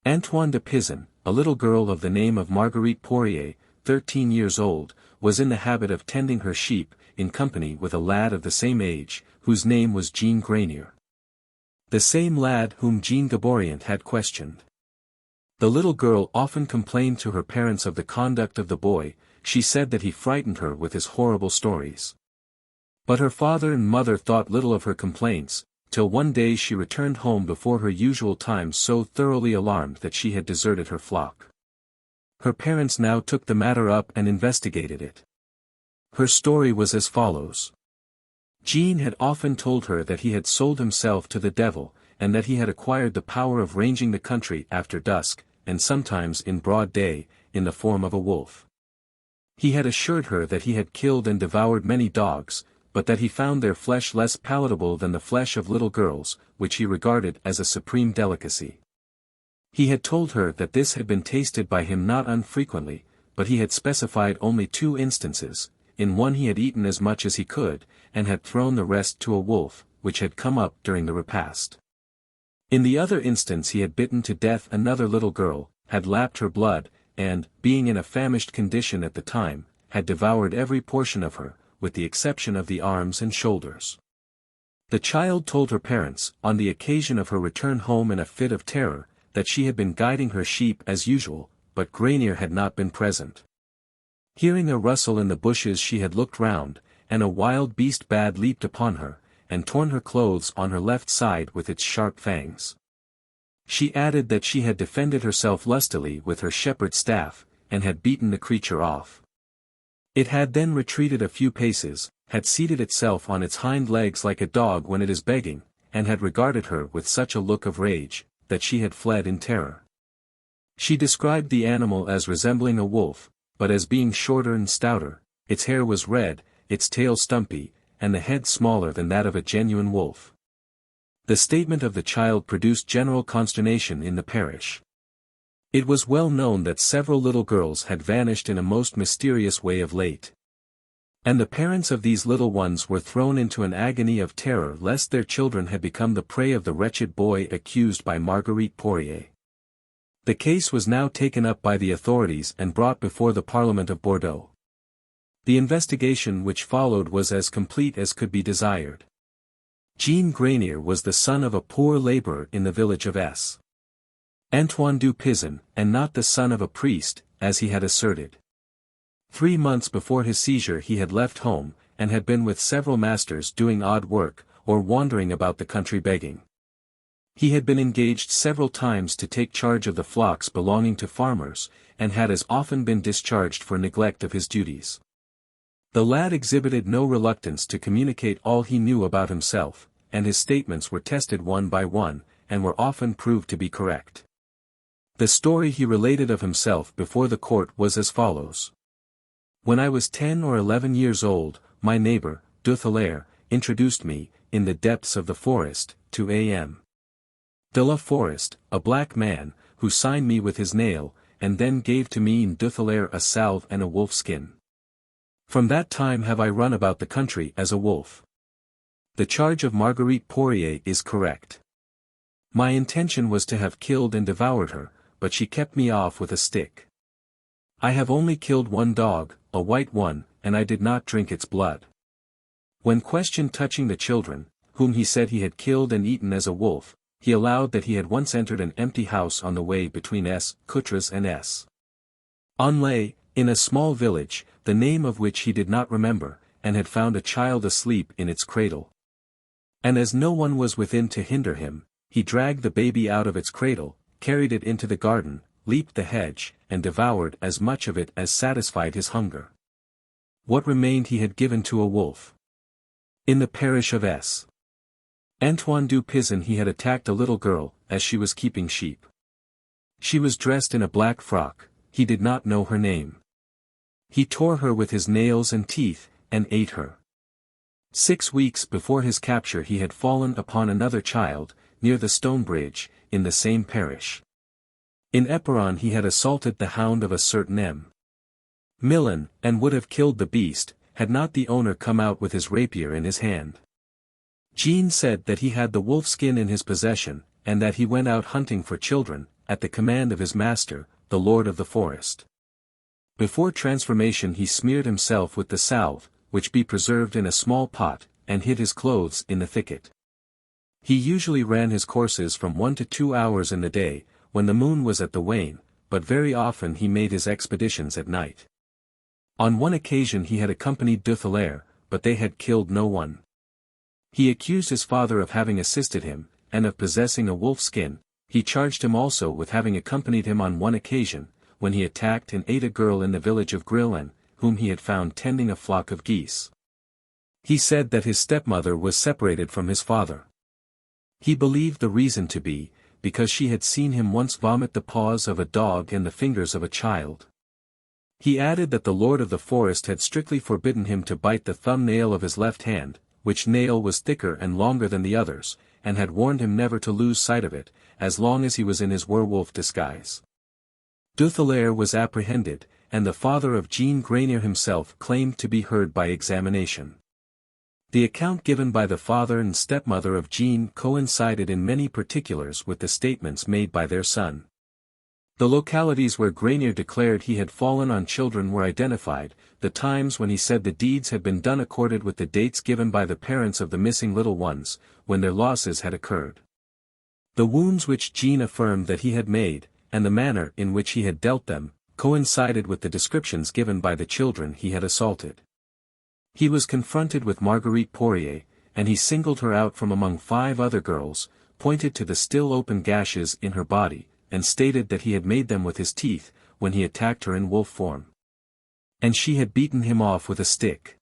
Antoine de Pizan, a little girl of the name of Marguerite Poirier, 13 years old, was in the habit of tending her sheep, in company with a lad of the same age, whose name was Jean Grenier. The same lad whom Jean Gaboriant had questioned. The little girl often complained to her parents of the conduct of the boy, she said that he frightened her with his horrible stories. But her father and mother thought little of her complaints, till one day she returned home before her usual time so thoroughly alarmed that she had deserted her flock. Her parents now took the matter up and investigated it. Her story was as follows. Jean had often told her that he had sold himself to the devil, and that he had acquired the power of ranging the country after dusk, and sometimes in broad day, in the form of a wolf. He had assured her that he had killed and devoured many dogs, but that he found their flesh less palatable than the flesh of little girls, which he regarded as a supreme delicacy. He had told her that this had been tasted by him not unfrequently, but he had specified only 2 instances. In one he had eaten as much as he could, and had thrown the rest to a wolf, which had come up during the repast. In the other instance he had bitten to death another little girl, had lapped her blood, and, being in a famished condition at the time, had devoured every portion of her, with the exception of the arms and shoulders. The child told her parents, on the occasion of her return home in a fit of terror, that she had been guiding her sheep as usual, but Grenier had not been present. Hearing a rustle in the bushes she had looked round, and a wild beast bad leaped upon her, and torn her clothes on her left side with its sharp fangs. She added that she had defended herself lustily with her shepherd's staff, and had beaten the creature off. It had then retreated a few paces, had seated itself on its hind legs like a dog when it is begging, and had regarded her with such a look of rage, that she had fled in terror. She described the animal as resembling a wolf, but as being shorter and stouter, its hair was red, its tail stumpy, and the head smaller than that of a genuine wolf. The statement of the child produced general consternation in the parish. It was well known that several little girls had vanished in a most mysterious way of late. And the parents of these little ones were thrown into an agony of terror lest their children had become the prey of the wretched boy accused by Marguerite Poirier. The case was now taken up by the authorities and brought before the Parliament of Bordeaux. The investigation which followed was as complete as could be desired. Jean Granier was the son of a poor laborer in the village of S. Antoine du Pizan, and not the son of a priest, as he had asserted. 3 months before his seizure he had left home, and had been with several masters doing odd work, or wandering about the country begging. He had been engaged several times to take charge of the flocks belonging to farmers, and had as often been discharged for neglect of his duties. The lad exhibited no reluctance to communicate all he knew about himself, and his statements were tested one by one, and were often proved to be correct. The story he related of himself before the court was as follows. When I was 10 or 11 years old, my neighbor, Duthillaire, introduced me, in the depths of the forest, to A.M. de la Forest, a black man, who signed me with his nail, and then gave to me in Duthillaire a salve and a wolf skin. From that time have I run about the country as a wolf. The charge of Marguerite Poirier is correct. My intention was to have killed and devoured her, but she kept me off with a stick. I have only killed one dog, a white one, and I did not drink its blood. When questioned touching the children, whom he said he had killed and eaten as a wolf, he allowed that he had once entered an empty house on the way between S. Coutras and S. Onlay, in a small village, the name of which he did not remember, and had found a child asleep in its cradle. And as no one was within to hinder him, he dragged the baby out of its cradle, carried it into the garden, leaped the hedge, and devoured as much of it as satisfied his hunger. What remained he had given to a wolf. In the parish of S. Antoine du Pizan he had attacked a little girl, as she was keeping sheep. She was dressed in a black frock, he did not know her name. He tore her with his nails and teeth, and ate her. 6 weeks before his capture he had fallen upon another child, near the stone bridge, in the same parish. In Eperon he had assaulted the hound of a certain M. Milan, and would have killed the beast, had not the owner come out with his rapier in his hand. Jean said that he had the wolf skin in his possession, and that he went out hunting for children, at the command of his master, the lord of the forest. Before transformation he smeared himself with the salve, which be preserved in a small pot, and hid his clothes in the thicket. He usually ran his courses from 1 to 2 hours in the day, when the moon was at the wane, but very often he made his expeditions at night. On one occasion he had accompanied Duthillaire, but they had killed no one. He accused his father of having assisted him, and of possessing a wolf skin. He charged him also with having accompanied him on one occasion, when he attacked and ate a girl in the village of Grillen, whom he had found tending a flock of geese. He said that his stepmother was separated from his father. He believed the reason to be, because she had seen him once vomit the paws of a dog and the fingers of a child. He added that the lord of the forest had strictly forbidden him to bite the thumb-nail of his left hand, which nail was thicker and longer than the others, and had warned him never to lose sight of it, as long as he was in his werewolf disguise. Duthillaire was apprehended, and the father of Jean Granier himself claimed to be heard by examination. The account given by the father and stepmother of Jean coincided in many particulars with the statements made by their son. The localities where Granier declared he had fallen on children were identified, the times when he said the deeds had been done accorded with the dates given by the parents of the missing little ones, when their losses had occurred. The wounds which Jean affirmed that he had made, and the manner in which he had dealt them, coincided with the descriptions given by the children he had assaulted. He was confronted with Marguerite Poirier, and he singled her out from among 5 other girls, pointed to the still open gashes in her body, and stated that he had made them with his teeth, when he attacked her in wolf form. And she had beaten him off with a stick.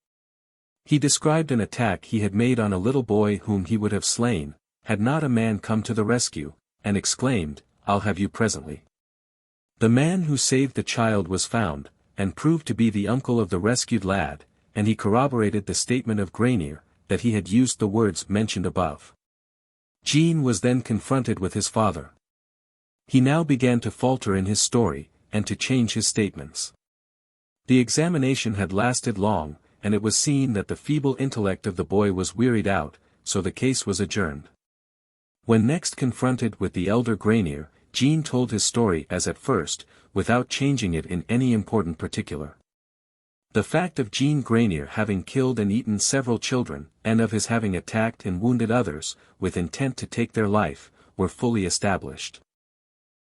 He described an attack he had made on a little boy whom he would have slain, had not a man come to the rescue, and exclaimed, "I'll have you presently." The man who saved the child was found, and proved to be the uncle of the rescued lad, and he corroborated the statement of Granier, that he had used the words mentioned above. Jean was then confronted with his father. He now began to falter in his story, and to change his statements. The examination had lasted long, and it was seen that the feeble intellect of the boy was wearied out, so the case was adjourned. When next confronted with the elder Granier, Jean told his story as at first, without changing it in any important particular. The fact of Jean Granier having killed and eaten several children, and of his having attacked and wounded others, with intent to take their life, were fully established.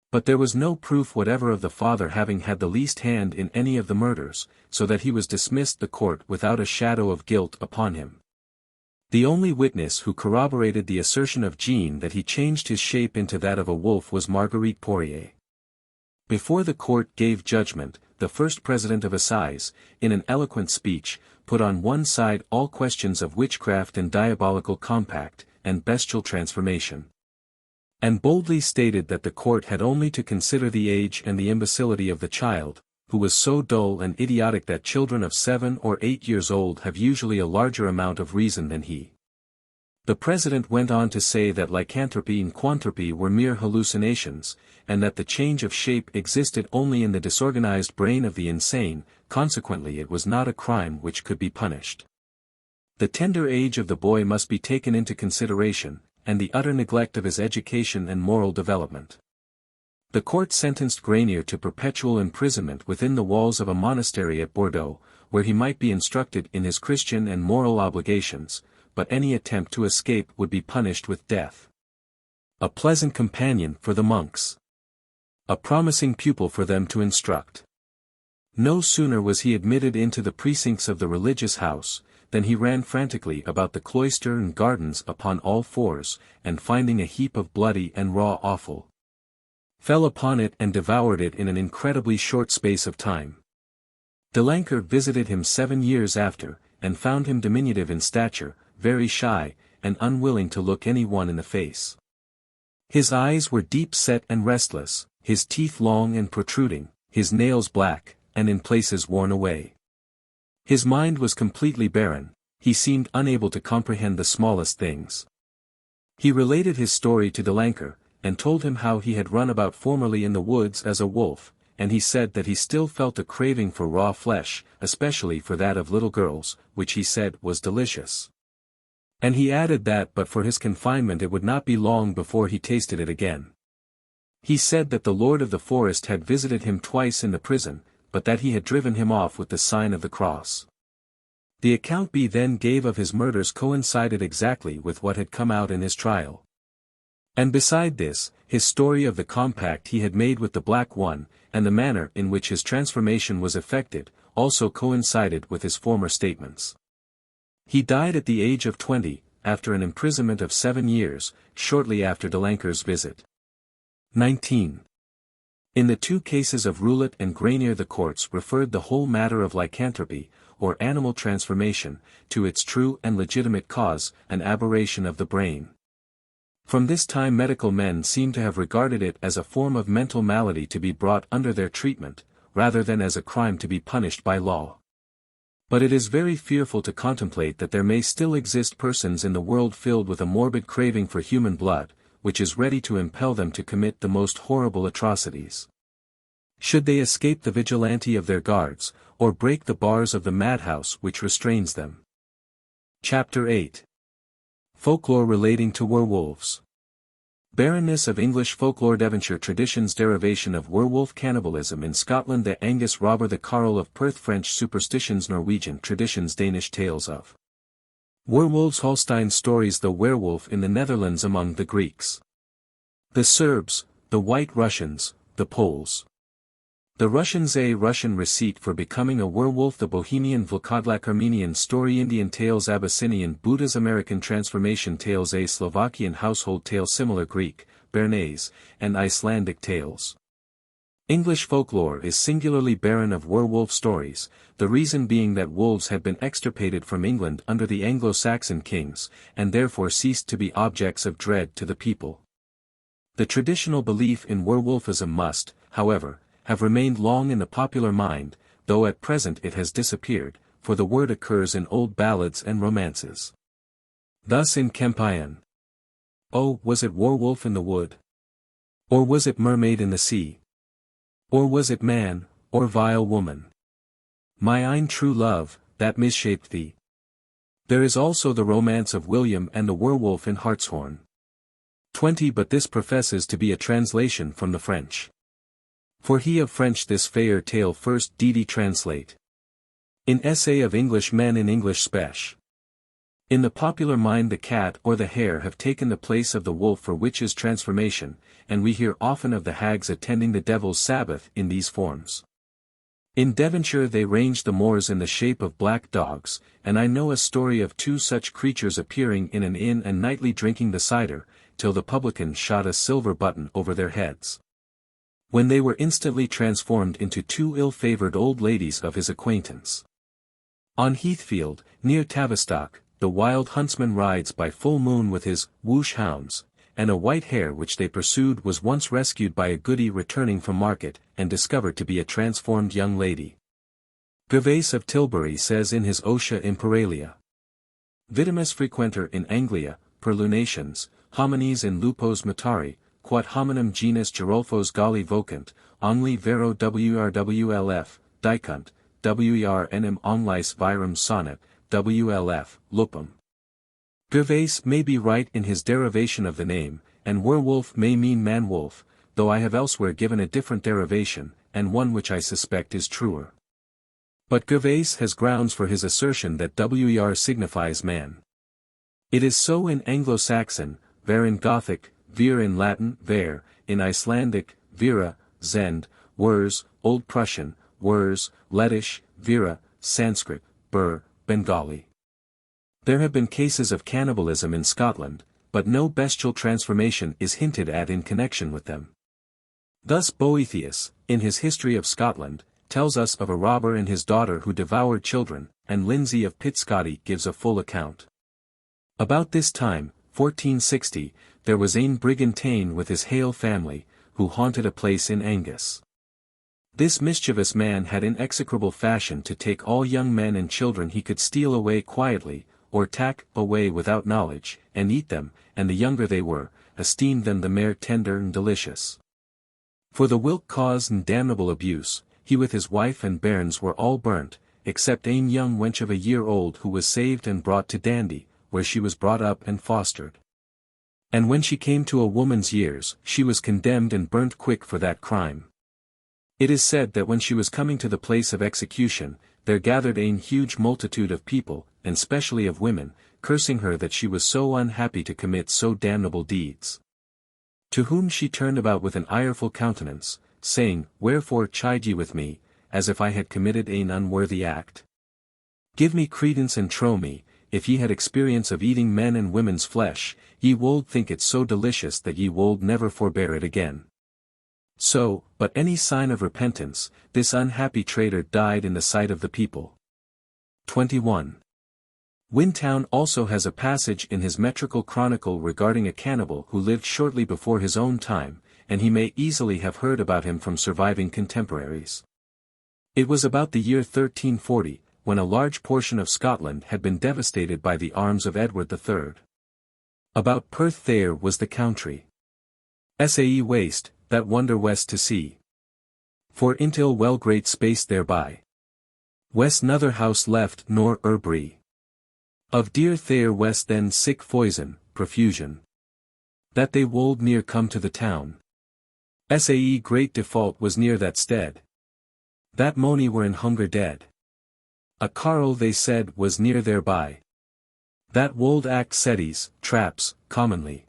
But there was no proof whatever of the father having had the least hand in any of the murders, so that he was dismissed the court without a shadow of guilt upon him. The only witness who corroborated the assertion of Jean that he changed his shape into that of a wolf was Marguerite Poirier. Before the court gave judgment, the first president of Assize, in an eloquent speech, put on one side all questions of witchcraft and diabolical compact, and bestial transformation. And boldly stated that the court had only to consider the age and the imbecility of the child, who was so dull and idiotic that children of 7 or 8 years old have usually a larger amount of reason than he. The president went on to say that lycanthropy and quanthropy were mere hallucinations, and that the change of shape existed only in the disorganized brain of the insane, consequently it was not a crime which could be punished. The tender age of the boy must be taken into consideration, and the utter neglect of his education and moral development. The court sentenced Granier to perpetual imprisonment within the walls of a monastery at Bordeaux, where he might be instructed in his Christian and moral obligations, but any attempt to escape would be punished with death. A pleasant companion for the monks. A promising pupil for them to instruct. No sooner was he admitted into the precincts of the religious house, than he ran frantically about the cloister and gardens upon all fours, and finding a heap of bloody and raw offal, fell upon it and devoured it in an incredibly short space of time. Delancre visited him 7 years after, and found him diminutive in stature, very shy, and unwilling to look any one in the face. His eyes were deep-set and restless, his teeth long and protruding, his nails black, and in places worn away. His mind was completely barren, he seemed unable to comprehend the smallest things. He related his story to Delancre, and told him how he had run about formerly in the woods as a wolf, and he said that he still felt a craving for raw flesh, especially for that of little girls, which he said was delicious. And he added that but for his confinement it would not be long before he tasted it again. He said that the Lord of the Forest had visited him twice in the prison, but that he had driven him off with the sign of the cross. The account B then gave of his murders coincided exactly with what had come out in his trial. And beside this, his story of the compact he had made with the Black One, and the manner in which his transformation was effected, also coincided with his former statements. He died at the age of 20, after an imprisonment of 7 years, shortly after Delancre's visit. 19. In the 2 cases of Roulet and Granier the courts referred the whole matter of lycanthropy, or animal transformation, to its true and legitimate cause, an aberration of the brain. From this time medical men seem to have regarded it as a form of mental malady to be brought under their treatment, rather than as a crime to be punished by law. But it is very fearful to contemplate that there may still exist persons in the world filled with a morbid craving for human blood, which is ready to impel them to commit the most horrible atrocities. Should they escape the vigilante of their guards, or break the bars of the madhouse which restrains them. Chapter 8. Folklore relating to werewolves. Barrenness of English folklore. Devonshire traditions. Derivation of werewolf cannibalism in Scotland. The Angus robber. The Carl of Perth. French superstitions. Norwegian traditions. Danish tales of werewolves. Holstein stories. The werewolf in the Netherlands. Among the Greeks, the Serbs, the White Russians, the Poles, The Russian receipt for becoming a werewolf. The Bohemian Vlkodlak Armenian story. Indian tales. Abyssinian Buddha's American transformation tales. A Slovakian household tale. Similar Greek, Bernays, and Icelandic tales. English folklore is singularly barren of werewolf stories, the reason being that wolves had been extirpated from England under the Anglo-Saxon kings, and therefore ceased to be objects of dread to the people. The traditional belief in werewolfism must, however, have remained long in the popular mind, though at present it has disappeared, for the word occurs in old ballads and romances. Thus in Kempion. Oh, was it werewolf in the wood? Or was it mermaid in the sea? Or was it man, or vile woman? My own true love, that misshaped thee. There is also the romance of William and the werewolf in Hartshorn. 20. But this professes to be a translation from the French. For he of French this fair tale first did translate. In Essay of English Men in English Spech. In the popular mind the cat or the hare have taken the place of the wolf for witches' transformation, and we hear often of the hags attending the devil's sabbath in these forms. In Devonshire they ranged the moors in the shape of black dogs, and I know a story of 2 such creatures appearing in an inn and nightly drinking the cider, till the publican shot a silver button over their heads. When they were instantly transformed into 2 ill-favoured old ladies of his acquaintance. On Heathfield, near Tavistock, the wild huntsman rides by full moon with his whoosh hounds, and a white hare which they pursued was once rescued by a goody returning from market, and discovered to be a transformed young lady. Gervase of Tilbury says in his Otia Imperalia. Vitimus frequenter in Anglia, per lunations, homines in lupos mutari, quod hominem genus Girolfos Galli vocant, only vero wrwlf, dicunt, wernem onlis virum sonnet, WLF, lupum. Gervase may be right in his derivation of the name, and werewolf may mean man-wolf, though I have elsewhere given a different derivation, and one which I suspect is truer. But Gervase has grounds for his assertion that wer signifies man. It is so in Anglo-Saxon, ver in Gothic, vir in Latin, ver, in Icelandic, vera, zend, wers, Old Prussian, wers, Lettish, vera, Sanskrit, bur, Bengali. There have been cases of cannibalism in Scotland, but no bestial transformation is hinted at in connection with them. Thus Boethius, in his History of Scotland, tells us of a robber and his daughter who devoured children, and Lindsay of Pitscotty gives a full account. About this time, 1460, there was ane Brigantine with his hale family, who haunted a place in Angus. This mischievous man had in execrable fashion to take all young men and children he could steal away quietly, or tack away without knowledge, and eat them, and the younger they were, esteemed them the mair tender and delicious. For the whilk cause and damnable abuse, he with his wife and bairns were all burnt, except ane young wench of a year old who was saved and brought to Dandy, where she was brought up and fostered. And when she came to a woman's years, she was condemned and burnt quick for that crime. It is said that when she was coming to the place of execution, there gathered ane huge multitude of people, and specially of women, cursing her that she was so unhappy to commit so damnable deeds. To whom she turned about with an ireful countenance, saying, Wherefore chide ye with me, as if I had committed ane unworthy act? Give me credence and trow me, if ye had experience of eating men and women's flesh, ye wold think it so delicious that ye wold never forbear it again. So, but any sign of repentance, this unhappy traitor died in the sight of the people. 21. Wintown also has a passage in his metrical chronicle regarding a cannibal who lived shortly before his own time, and he may easily have heard about him from surviving contemporaries. It was about the year 1340, when a large portion of Scotland had been devastated by the arms of Edward III. About Perth there was the country. Sae waste, that wander west to sea. For intil well great space thereby. West nother house left nor bree. Of deer there west then sick foison, profusion. That they wold near come to the town. Sae great default was near that stead. That mony were in hunger dead. A carle they said was near thereby. That wold act setties, traps, commonly.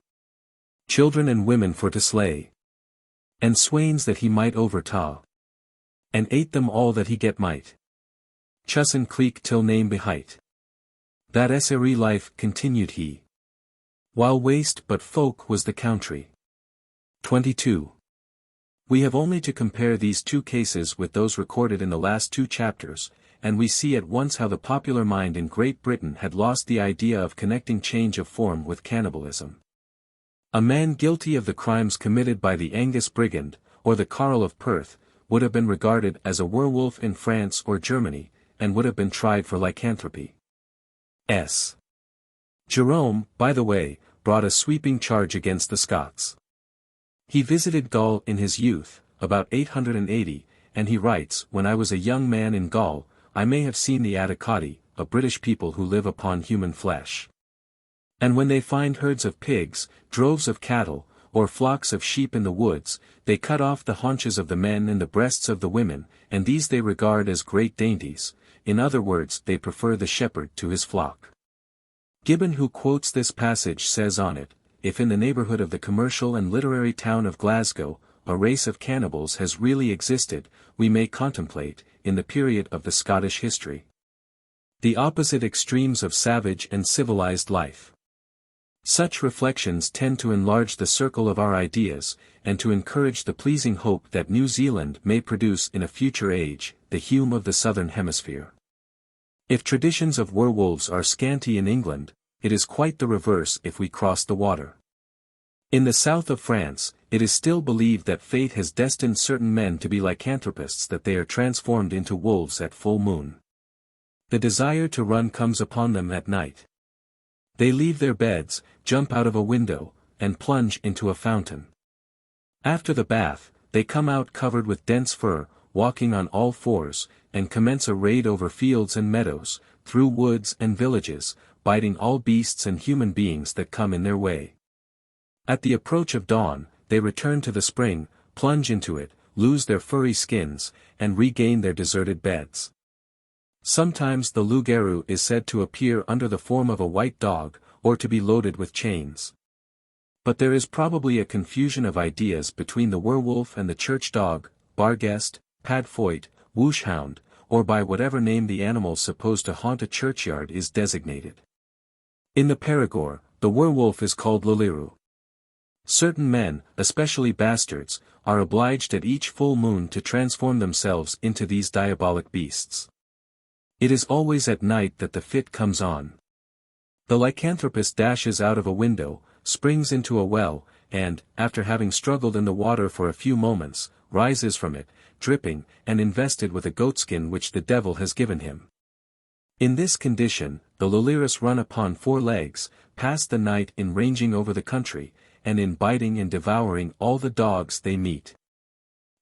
Children and women for to slay. And swains that he might overtaw. And ate them all that he get might. Chusson cleek till name behight. That SRE life, continued he. While waste but folk was the country. 22. We have only to compare these two cases with those recorded in the last two chapters, and we see at once how the popular mind in Great Britain had lost the idea of connecting change of form with cannibalism. A man guilty of the crimes committed by the Angus Brigand, or the Carl of Perth, would have been regarded as a werewolf in France or Germany, and would have been tried for lycanthropy. S. Jerome, by the way, brought a sweeping charge against the Scots. He visited Gaul in his youth, about 880, and he writes, "When I was a young man in Gaul, I may have seen the Atticati, a British people who live upon human flesh. And when they find herds of pigs, droves of cattle, or flocks of sheep in the woods, they cut off the haunches of the men and the breasts of the women, and these they regard as great dainties. In other words, they prefer the shepherd to his flock." Gibbon, who quotes this passage, says on it, "If in the neighbourhood of the commercial and literary town of Glasgow, a race of cannibals has really existed, we may contemplate, in the period of the Scottish history, the opposite extremes of savage and civilized life." Such reflections tend to enlarge the circle of our ideas, and to encourage the pleasing hope that New Zealand may produce in a future age, the Hume of the Southern Hemisphere. If traditions of werewolves are scanty in England, it is quite the reverse if we cross the water. In the south of France, it is still believed that fate has destined certain men to be lycanthropists, that they are transformed into wolves at full moon. The desire to run comes upon them at night. They leave their beds, jump out of a window, and plunge into a fountain. After the bath, they come out covered with dense fur, walking on all fours, and commence a raid over fields and meadows, through woods and villages, biting all beasts and human beings that come in their way. At the approach of dawn, they return to the spring, plunge into it, lose their furry skins, and regain their deserted beds. Sometimes the loup-garou is said to appear under the form of a white dog, or to be loaded with chains. But there is probably a confusion of ideas between the werewolf and the church dog, barghest, padfoit, wooshhound, or by whatever name the animal supposed to haunt a churchyard is designated. In the Perigord, the werewolf is called loliru. Certain men, especially bastards, are obliged at each full moon to transform themselves into these diabolic beasts. It is always at night that the fit comes on. The lycanthropist dashes out of a window, springs into a well, and, after having struggled in the water for a few moments, rises from it, dripping, and invested with a goatskin which the devil has given him. In this condition, the lolirus run upon 4 legs, pass the night in ranging over the country, and in biting and devouring all the dogs they meet.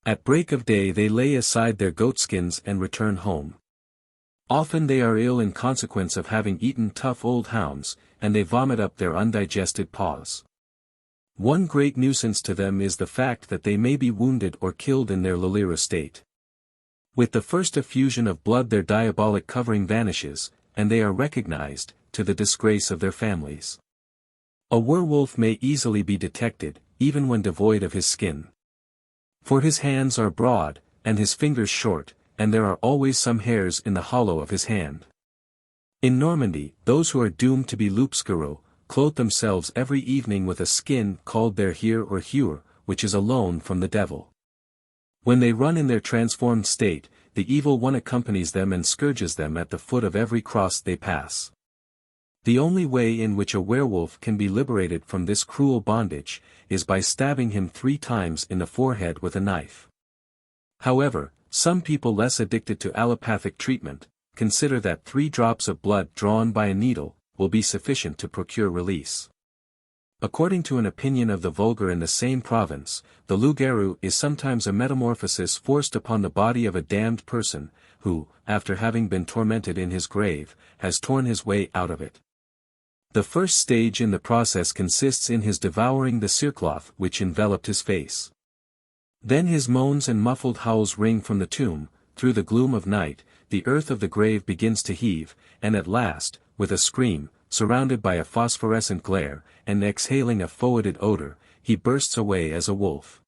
At break of day they lay aside their goatskins and return home. Often they are ill in consequence of having eaten tough old hounds, and they vomit up their undigested paws. One great nuisance to them is the fact that they may be wounded or killed in their loliru state. With the first effusion of blood their diabolic covering vanishes, and they are recognized, to the disgrace of their families. A werewolf may easily be detected, even when devoid of his skin. For his hands are broad, and his fingers short, and there are always some hairs in the hollow of his hand. In Normandy, those who are doomed to be loups-garous, clothe themselves every evening with a skin called their heer or huer, which is a loan from the devil. When they run in their transformed state, the evil one accompanies them and scourges them at the foot of every cross they pass. The only way in which a werewolf can be liberated from this cruel bondage, is by stabbing him 3 times in the forehead with a knife. However, some people less addicted to allopathic treatment, consider that 3 drops of blood drawn by a needle, will be sufficient to procure release. According to an opinion of the vulgar in the same province, the loup-garou is sometimes a metamorphosis forced upon the body of a damned person, who, after having been tormented in his grave, has torn his way out of it. The first stage in the process consists in his devouring the cerecloth which enveloped his face. Then his moans and muffled howls ring from the tomb. Through the gloom of night, the earth of the grave begins to heave, and at last, with a scream, surrounded by a phosphorescent glare, and exhaling a foetid odor, he bursts away as a wolf.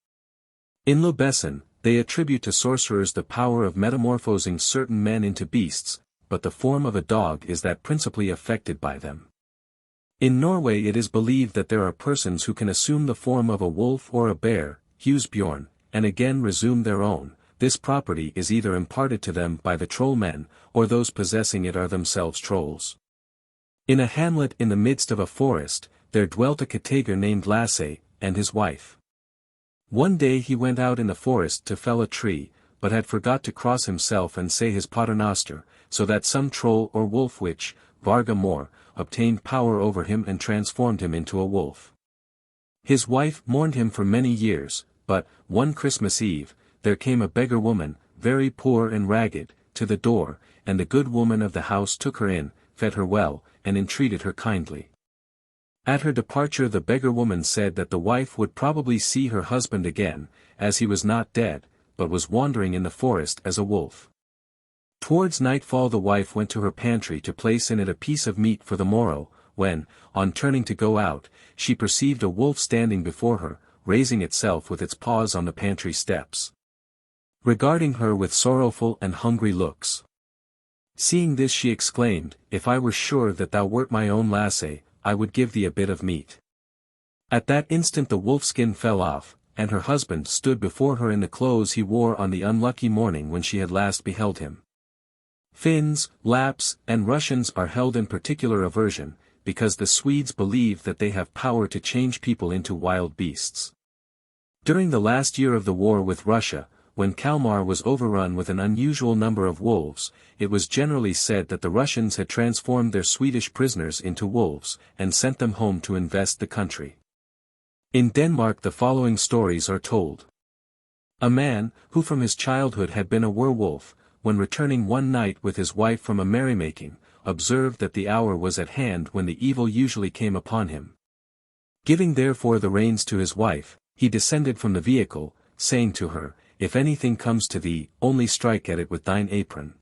In Le Besson, They attribute to sorcerers the power of metamorphosing certain men into beasts, but the form of a dog is that principally affected by them. In Norway it is believed that there are persons who can assume the form of a wolf or a bear, husbjorn, and again resume their own. This property is either imparted to them by the trollmen, or those possessing it are themselves trolls. In a hamlet in the midst of a forest, there dwelt a categer named Lasse, and his wife. One day he went out in the forest to fell a tree, but had forgot to cross himself and say his paternoster, so that some troll or wolf witch, Varga Mor, obtained power over him and transformed him into a wolf. His wife mourned him for many years, but, one Christmas Eve, there came a beggar woman, very poor and ragged, to the door, and the good woman of the house took her in, fed her well, and entreated her kindly. At her departure the beggar woman said that the wife would probably see her husband again, as he was not dead, but was wandering in the forest as a wolf. Towards nightfall the wife went to her pantry to place in it a piece of meat for the morrow, when, on turning to go out, she perceived a wolf standing before her, raising itself with its paws on the pantry steps, regarding her with sorrowful and hungry looks. Seeing this she exclaimed, "If I were sure that thou wert my own Lasse, I would give thee a bit of meat." At that instant the wolfskin fell off, and her husband stood before her in the clothes he wore on the unlucky morning when she had last beheld him. Finns, Lapps, and Russians are held in particular aversion, because the Swedes believe that they have power to change people into wild beasts. During the last year of the war with Russia, when Kalmar was overrun with an unusual number of wolves, it was generally said that the Russians had transformed their Swedish prisoners into wolves, and sent them home to invest the country. In Denmark the following stories are told. A man, who from his childhood had been a werewolf, when returning one night with his wife from a merrymaking, observed that the hour was at hand when the evil usually came upon him. Giving therefore the reins to his wife, he descended from the vehicle, saying to her, "If anything comes to thee, only strike at it with thine apron."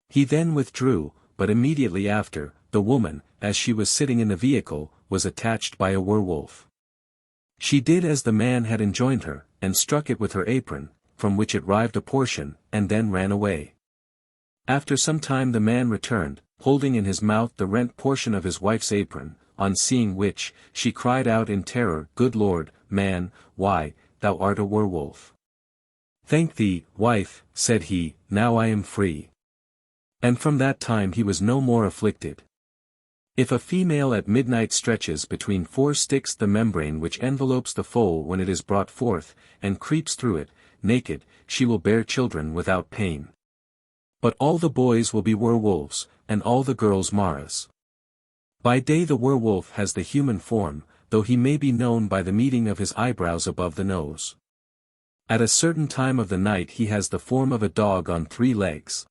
He then withdrew, but immediately after, the woman, as she was sitting in the vehicle, was attached by a werewolf. She did as the man had enjoined her, and struck it with her apron, from which it rived a portion, and then ran away. After some time the man returned, holding in his mouth the rent portion of his wife's apron, on seeing which, she cried out in terror, "Good Lord, man, why, thou art a werewolf." "Thank thee, wife," said he, "now I am free." And from that time he was no more afflicted. If a female at midnight stretches between 4 sticks the membrane which envelopes the foal when it is brought forth, and creeps through it, naked, she will bear children without pain. But all the boys will be werewolves, and all the girls Maras. By day the werewolf has the human form, though he may be known by the meeting of his eyebrows above the nose. At a certain time of the night he has the form of a dog on 3 legs.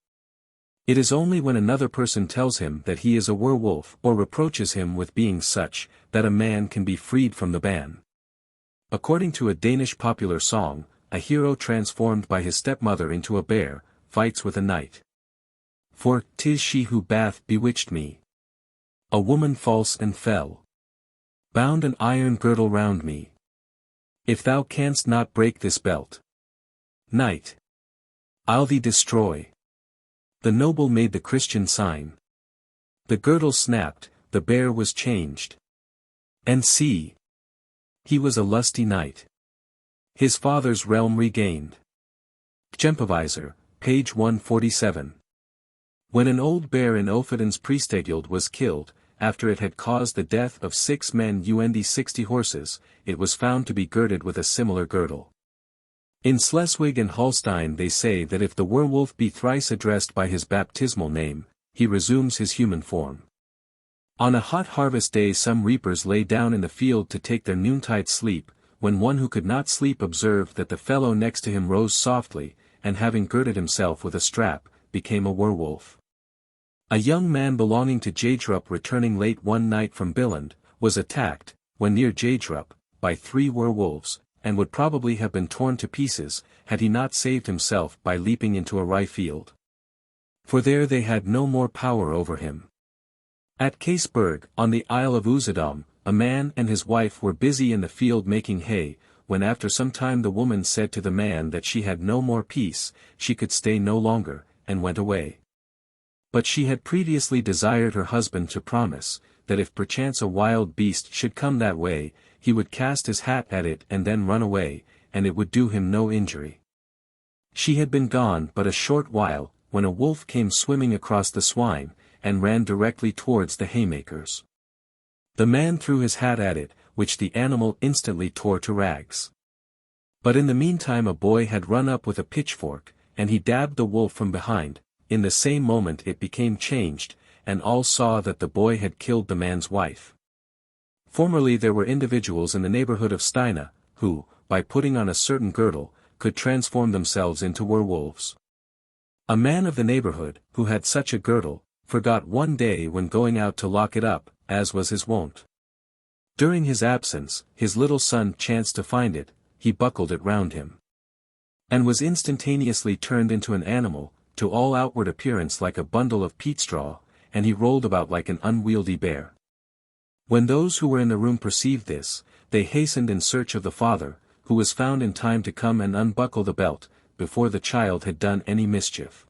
It is only when another person tells him that he is a werewolf or reproaches him with being such, that a man can be freed from the ban. According to a Danish popular song, a hero transformed by his stepmother into a bear, fights with a knight. For 'tis she who bath bewitched me. A woman false and fell. Bound an iron girdle round me. If thou canst not break this belt, knight, I'll thee destroy. The noble made the Christian sign. The girdle snapped, the bear was changed. And see! He was a lusty knight. His father's realm regained. Kjempeviser, page 147. When an old bear in Ofeden's Priestegyld was killed, after it had caused the death of 6 men and 60 horses, it was found to be girded with a similar girdle. In Schleswig and Holstein they say that if the werewolf be thrice addressed by his baptismal name, he resumes his human form. On a hot harvest day some reapers lay down in the field to take their noontide sleep, when one who could not sleep observed that the fellow next to him rose softly, and having girded himself with a strap, became a werewolf. A young man belonging to Jadrup returning late one night from Billund, was attacked, when near Jadrup, by 3 werewolves, and would probably have been torn to pieces, had he not saved himself by leaping into a rye field. For there they had no more power over him. At Caseberg, on the Isle of Usedom, a man and his wife were busy in the field making hay, when after some time the woman said to the man that she had no more peace, she could stay no longer, and went away. But she had previously desired her husband to promise, that if perchance a wild beast should come that way, he would cast his hat at it and then run away, and it would do him no injury. She had been gone but a short while, when a wolf came swimming across the swine, and ran directly towards the haymakers. The man threw his hat at it, which the animal instantly tore to rags. But in the meantime a boy had run up with a pitchfork, and he dabbed the wolf from behind. In the same moment it became changed, and all saw that the boy had killed the man's wife. Formerly there were individuals in the neighborhood of Steina, who, by putting on a certain girdle, could transform themselves into werewolves. A man of the neighborhood, who had such a girdle, forgot one day when going out to lock it up, as was his wont. During his absence, his little son chanced to find it, he buckled it round him, and was instantaneously turned into an animal, to all outward appearance like a bundle of peat straw, and he rolled about like an unwieldy bear. When those who were in the room perceived this, they hastened in search of the father, who was found in time to come and unbuckle the belt, before the child had done any mischief.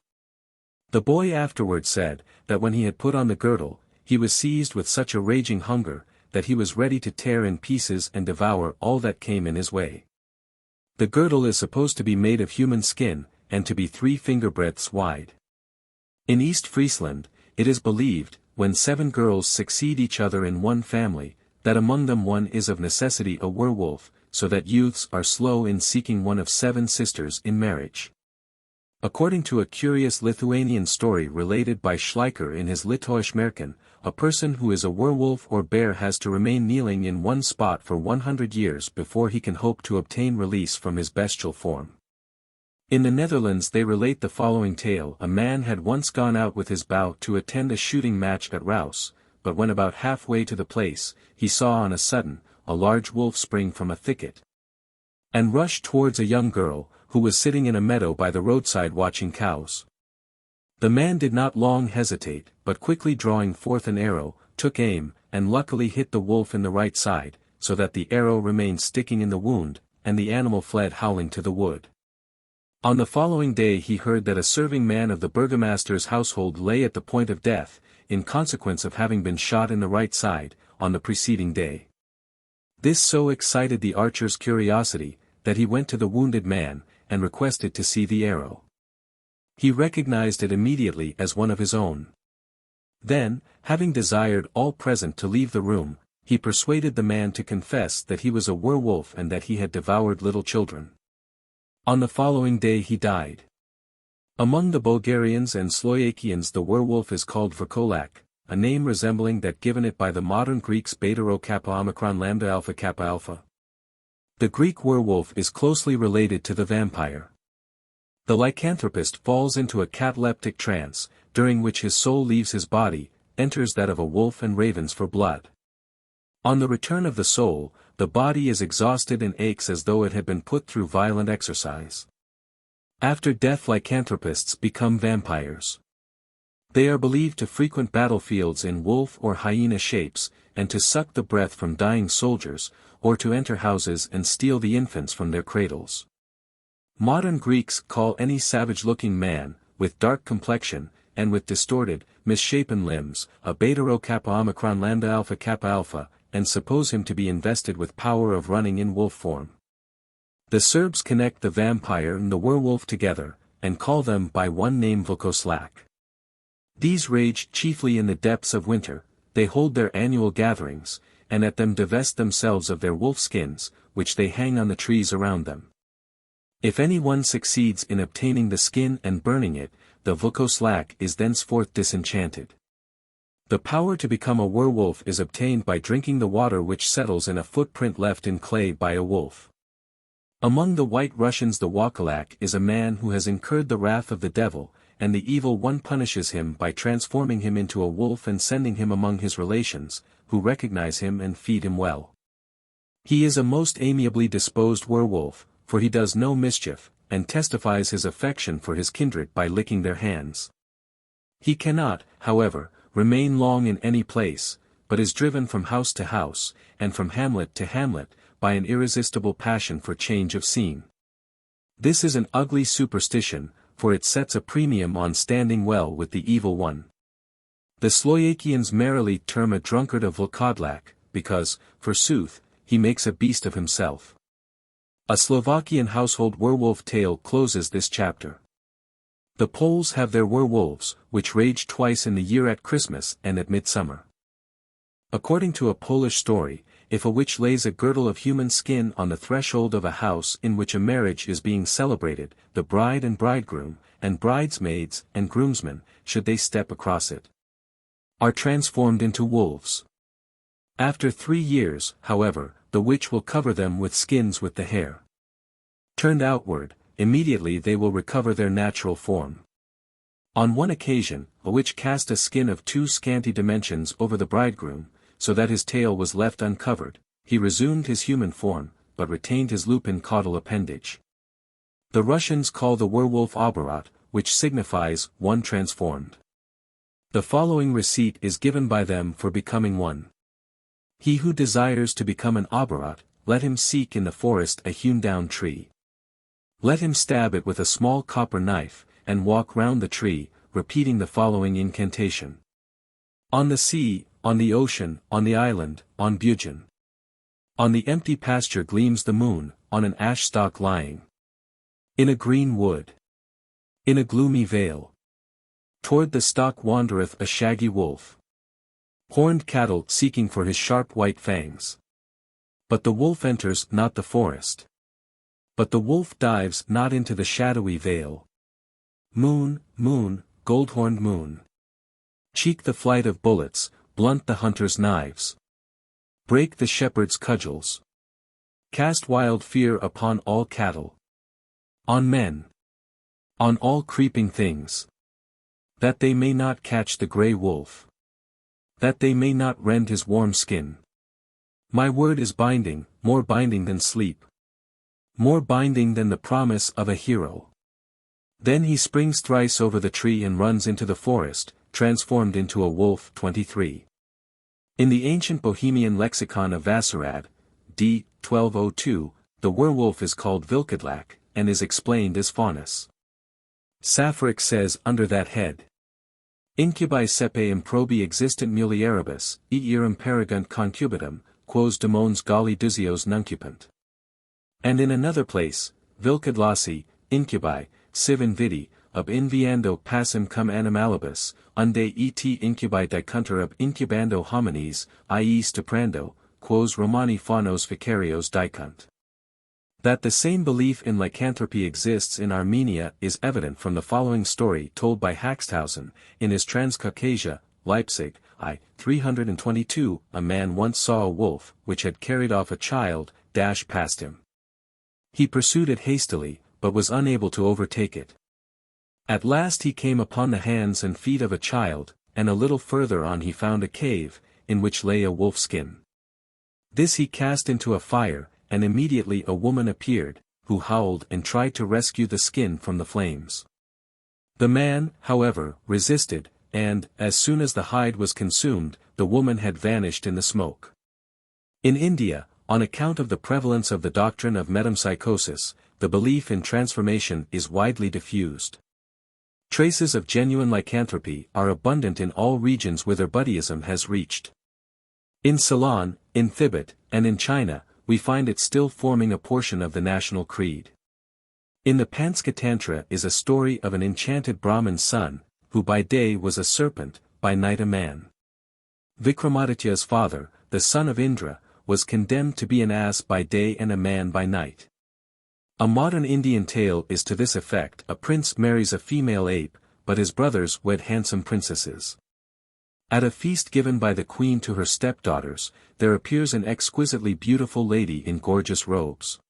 The boy afterward said, that when he had put on the girdle, he was seized with such a raging hunger, that he was ready to tear in pieces and devour all that came in his way. The girdle is supposed to be made of human skin, and to be 3 finger-breadths wide. In East Friesland, it is believed, when 7 girls succeed each other in one family, that among them one is of necessity a werewolf, so that youths are slow in seeking one of 7 sisters in marriage. According to a curious Lithuanian story related by Schleicher in his Litauisch Märchen, a person who is a werewolf or bear has to remain kneeling in one spot for 100 years before he can hope to obtain release from his bestial form. In the Netherlands they relate the following tale: a man had once gone out with his bow to attend a shooting match at Rouse, but when about halfway to the place, he saw on a sudden, a large wolf spring from a thicket, and rush towards a young girl, who was sitting in a meadow by the roadside watching cows. The man did not long hesitate, but quickly drawing forth an arrow, took aim, and luckily hit the wolf in the right side, so that the arrow remained sticking in the wound, and the animal fled howling to the wood. On the following day he heard that a serving man of the burgomaster's household lay at the point of death, in consequence of having been shot in the right side, on the preceding day. This so excited the archer's curiosity, that he went to the wounded man, and requested to see the arrow. He recognized it immediately as one of his own. Then, having desired all present to leave the room, he persuaded the man to confess that he was a werewolf and that he had devoured little children. On the following day he died. Among the Bulgarians and Slovakians the werewolf is called verkolak, a name resembling that given it by the modern Greeks beta rho kappa omicron lambda alpha kappa alpha. The Greek werewolf is closely related to the vampire. The lycanthropist falls into a cataleptic trance, during which his soul leaves his body, enters that of a wolf and ravens for blood. On the return of the soul, the body is exhausted and aches as though it had been put through violent exercise. After death lycanthropists become vampires. They are believed to frequent battlefields in wolf or hyena shapes, and to suck the breath from dying soldiers, or to enter houses and steal the infants from their cradles. Modern Greeks call any savage-looking man, with dark complexion, and with distorted, misshapen limbs, a beta rho kappa omicron lambda alpha kappa alpha, and suppose him to be invested with power of running in wolf form. The Serbs connect the vampire and the werewolf together, and call them by one name Vukoslak. These rage chiefly in the depths of winter, they hold their annual gatherings, and at them divest themselves of their wolf skins, which they hang on the trees around them. If any one succeeds in obtaining the skin and burning it, the Vukoslak is thenceforth disenchanted. The power to become a werewolf is obtained by drinking the water which settles in a footprint left in clay by a wolf. Among the White Russians the Wakalak is a man who has incurred the wrath of the devil, and the evil one punishes him by transforming him into a wolf and sending him among his relations, who recognize him and feed him well. He is a most amiably disposed werewolf, for he does no mischief, and testifies his affection for his kindred by licking their hands. He cannot, however, remain long in any place, but is driven from house to house, and from hamlet to hamlet, by an irresistible passion for change of scene. This is an ugly superstition, for it sets a premium on standing well with the evil one. The Slovakians merrily term a drunkard a vlkodlak, because, forsooth, he makes a beast of himself. A Slovakian household werewolf tale closes this chapter. The Poles have their werewolves, which rage twice in the year at Christmas and at midsummer. According to a Polish story, if a witch lays a girdle of human skin on the threshold of a house in which a marriage is being celebrated, the bride and bridegroom, and bridesmaids and groomsmen, should they step across it, are transformed into wolves. After 3 years, however, the witch will cover them with skins with the hair turned outward. Immediately they will recover their natural form. On one occasion, a witch cast a skin of 2 scanty dimensions over the bridegroom, so that his tail was left uncovered. He resumed his human form, but retained his lupin caudal appendage. The Russians call the werewolf oborot, which signifies one transformed. The following receipt is given by them for becoming one. He who desires to become an oborot, let him seek in the forest a hewn-down tree. Let him stab it with a small copper knife, and walk round the tree, repeating the following incantation. On the sea, on the ocean, on the island, on Bugin. On the empty pasture gleams the moon, on an ash stalk lying. In a green wood. In a gloomy vale. Toward the stalk wandereth a shaggy wolf. Horned cattle seeking for his sharp white fangs. But the wolf enters not the forest. But the wolf dives not into the shadowy vale. Moon, moon, gold-horned moon. Cheek the flight of bullets, blunt the hunter's knives. Break the shepherd's cudgels. Cast wild fear upon all cattle. On men. On all creeping things. That they may not catch the grey wolf. That they may not rend his warm skin. My word is binding, more binding than sleep. More binding than the promise of a hero. Then he springs thrice over the tree and runs into the forest, transformed into a wolf. 23. In the ancient Bohemian lexicon of Vassarad, d. 1202, the werewolf is called vlkodlak, and is explained as faunus. Safarik says under that head. Incubi sepe improbi existent mulieribus, eram paragunt concubitum, quos demons galli dusios nuncupant. And in another place, Vlkodlasi, incubi, siv invidi, ob inviando passum cum animalibus, unde et incubi dicunter ab incubando homines, i.e. stuprando, quos Romani faunos vicarios dicunt. That the same belief in lycanthropy exists in Armenia is evident from the following story told by Haxthausen, in his Transcaucasia, Leipzig, I. 322, a man once saw a wolf, which had carried off a child, past him. He pursued it hastily, but was unable to overtake it. At last he came upon the hands and feet of a child, and a little further on he found a cave, in which lay a wolf-skin. This he cast into a fire, and immediately a woman appeared, who howled and tried to rescue the skin from the flames. The man, however, resisted, and, as soon as the hide was consumed, the woman had vanished in the smoke. In India, on account of the prevalence of the doctrine of metempsychosis, the belief in transformation is widely diffused. Traces of genuine lycanthropy are abundant in all regions whither Buddhism has reached. In Ceylon, in Tibet, and in China, we find it still forming a portion of the national creed. In the Panska Tantra is a story of an enchanted Brahmin's son, who by day was a serpent, by night a man. Vikramaditya's father, the son of Indra, was condemned to be an ass by day and a man by night. A modern Indian tale is to this effect: a prince marries a female ape, but his brothers wed handsome princesses. At a feast given by the queen to her stepdaughters, there appears an exquisitely beautiful lady in gorgeous robes.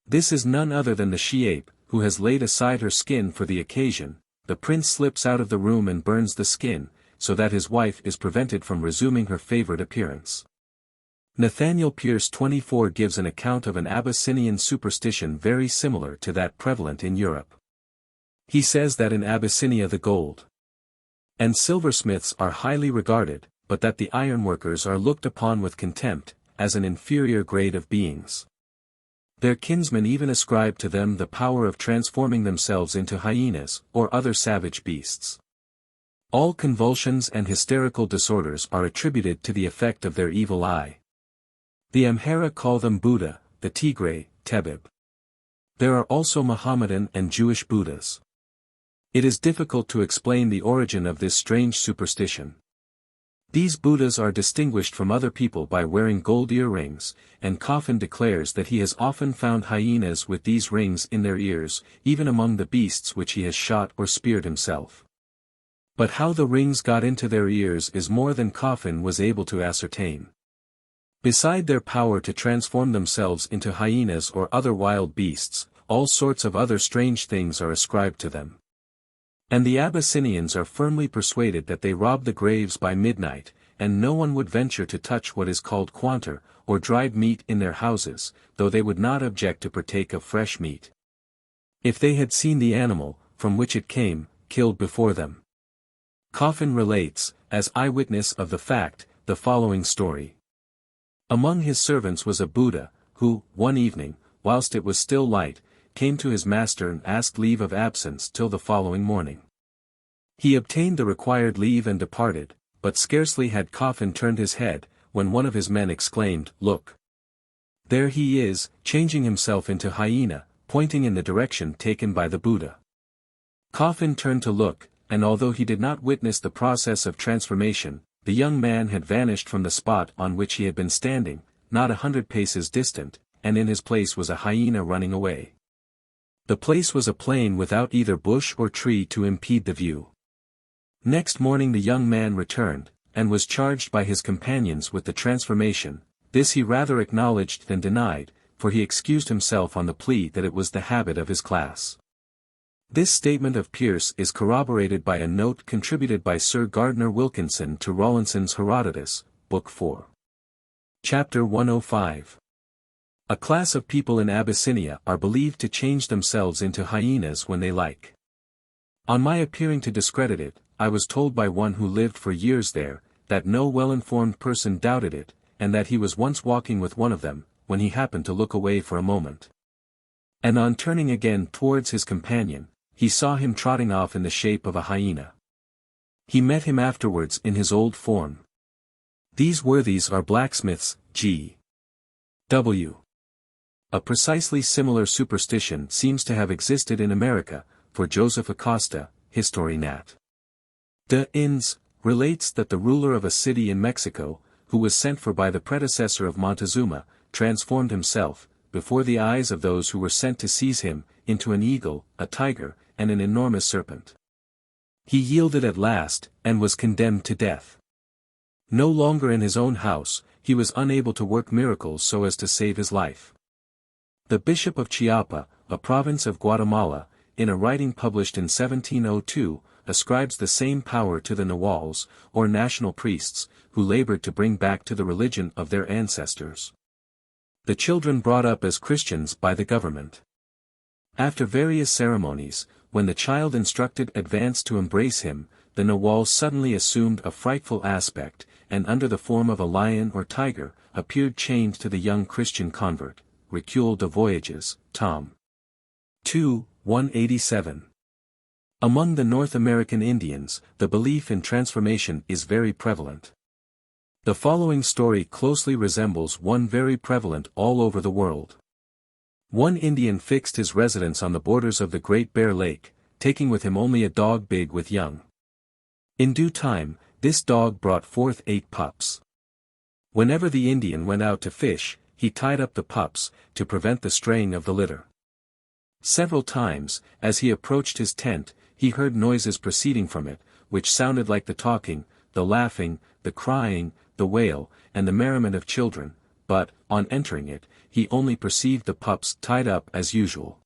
This is none other than the she-ape, who has laid aside her skin for the occasion. The prince slips out of the room and burns the skin, so that his wife is prevented from resuming her favorite appearance. Nathaniel Pierce 24 gives an account of an Abyssinian superstition very similar to that prevalent in Europe. He says that in Abyssinia the gold and silversmiths are highly regarded, but that the ironworkers are looked upon with contempt, as an inferior grade of beings. Their kinsmen even ascribed to them the power of transforming themselves into hyenas, or other savage beasts. All convulsions and hysterical disorders are attributed to the effect of their evil eye. The Amhara call them Buddha, the Tigray, Tebib. There are also Mohammedan and Jewish Buddhas. It is difficult to explain the origin of this strange superstition. These Buddhas are distinguished from other people by wearing gold earrings, and Coffin declares that he has often found hyenas with these rings in their ears, even among the beasts which he has shot or speared himself. But how the rings got into their ears is more than Coffin was able to ascertain. Beside their power to transform themselves into hyenas or other wild beasts, all sorts of other strange things are ascribed to them. And the Abyssinians are firmly persuaded that they rob the graves by midnight, and no one would venture to touch what is called quanter, or dried meat in their houses, though they would not object to partake of fresh meat, if they had seen the animal, from which it came, killed before them. Coffin relates, as eyewitness of the fact, the following story. Among his servants was a Buddha, who, one evening, whilst it was still light, came to his master and asked leave of absence till the following morning. He obtained the required leave and departed, but scarcely had Coffin turned his head, when one of his men exclaimed, "Look! There he is, changing himself into hyena," pointing in the direction taken by the Buddha. Coffin turned to look, and although he did not witness the process of transformation, the young man had vanished from the spot on which he had been standing, not 100 paces distant, and in his place was a hyena running away. The place was a plain without either bush or tree to impede the view. Next morning the young man returned, and was charged by his companions with the transformation. This he rather acknowledged than denied, for he excused himself on the plea that it was the habit of his class. This statement of Pearce is corroborated by a note contributed by Sir Gardner Wilkinson to Rawlinson's Herodotus, Book 4. Chapter 105. A class of people in Abyssinia are believed to change themselves into hyenas when they like. On my appearing to discredit it, I was told by one who lived for years there, that no well-informed person doubted it, and that he was once walking with one of them, when he happened to look away for a moment. And on turning again towards his companion, he saw him trotting off in the shape of a hyena. He met him afterwards in his old form. These worthies are blacksmiths, G.W. A precisely similar superstition seems to have existed in America, for Joseph Acosta, History Nat. De Inns, relates that the ruler of a city in Mexico, who was sent for by the predecessor of Montezuma, transformed himself, before the eyes of those who were sent to seize him, into an eagle, a tiger, and an enormous serpent. He yielded at last, and was condemned to death. No longer in his own house, he was unable to work miracles so as to save his life. The Bishop of Chiapa, a province of Guatemala, in a writing published in 1702, ascribes the same power to the Nawals, or national priests, who labored to bring back to the religion of their ancestors the children brought up as Christians by the government. After various ceremonies, when the child instructed advanced to embrace him, the Nawals suddenly assumed a frightful aspect, and under the form of a lion or tiger, appeared chained to the young Christian convert. Recul de Voyages, Tom. 2, 187. Among the North American Indians, the belief in transformation is very prevalent. The following story closely resembles one very prevalent all over the world. One Indian fixed his residence on the borders of the Great Bear Lake, taking with him only a dog big with young. In due time, this dog brought forth 8 pups. Whenever the Indian went out to fish, he tied up the pups, to prevent the straying of the litter. Several times, as he approached his tent, he heard noises proceeding from it, which sounded like the talking, the laughing, the crying, the wail, and the merriment of children, but, on entering it, he only perceived the pups tied up as usual.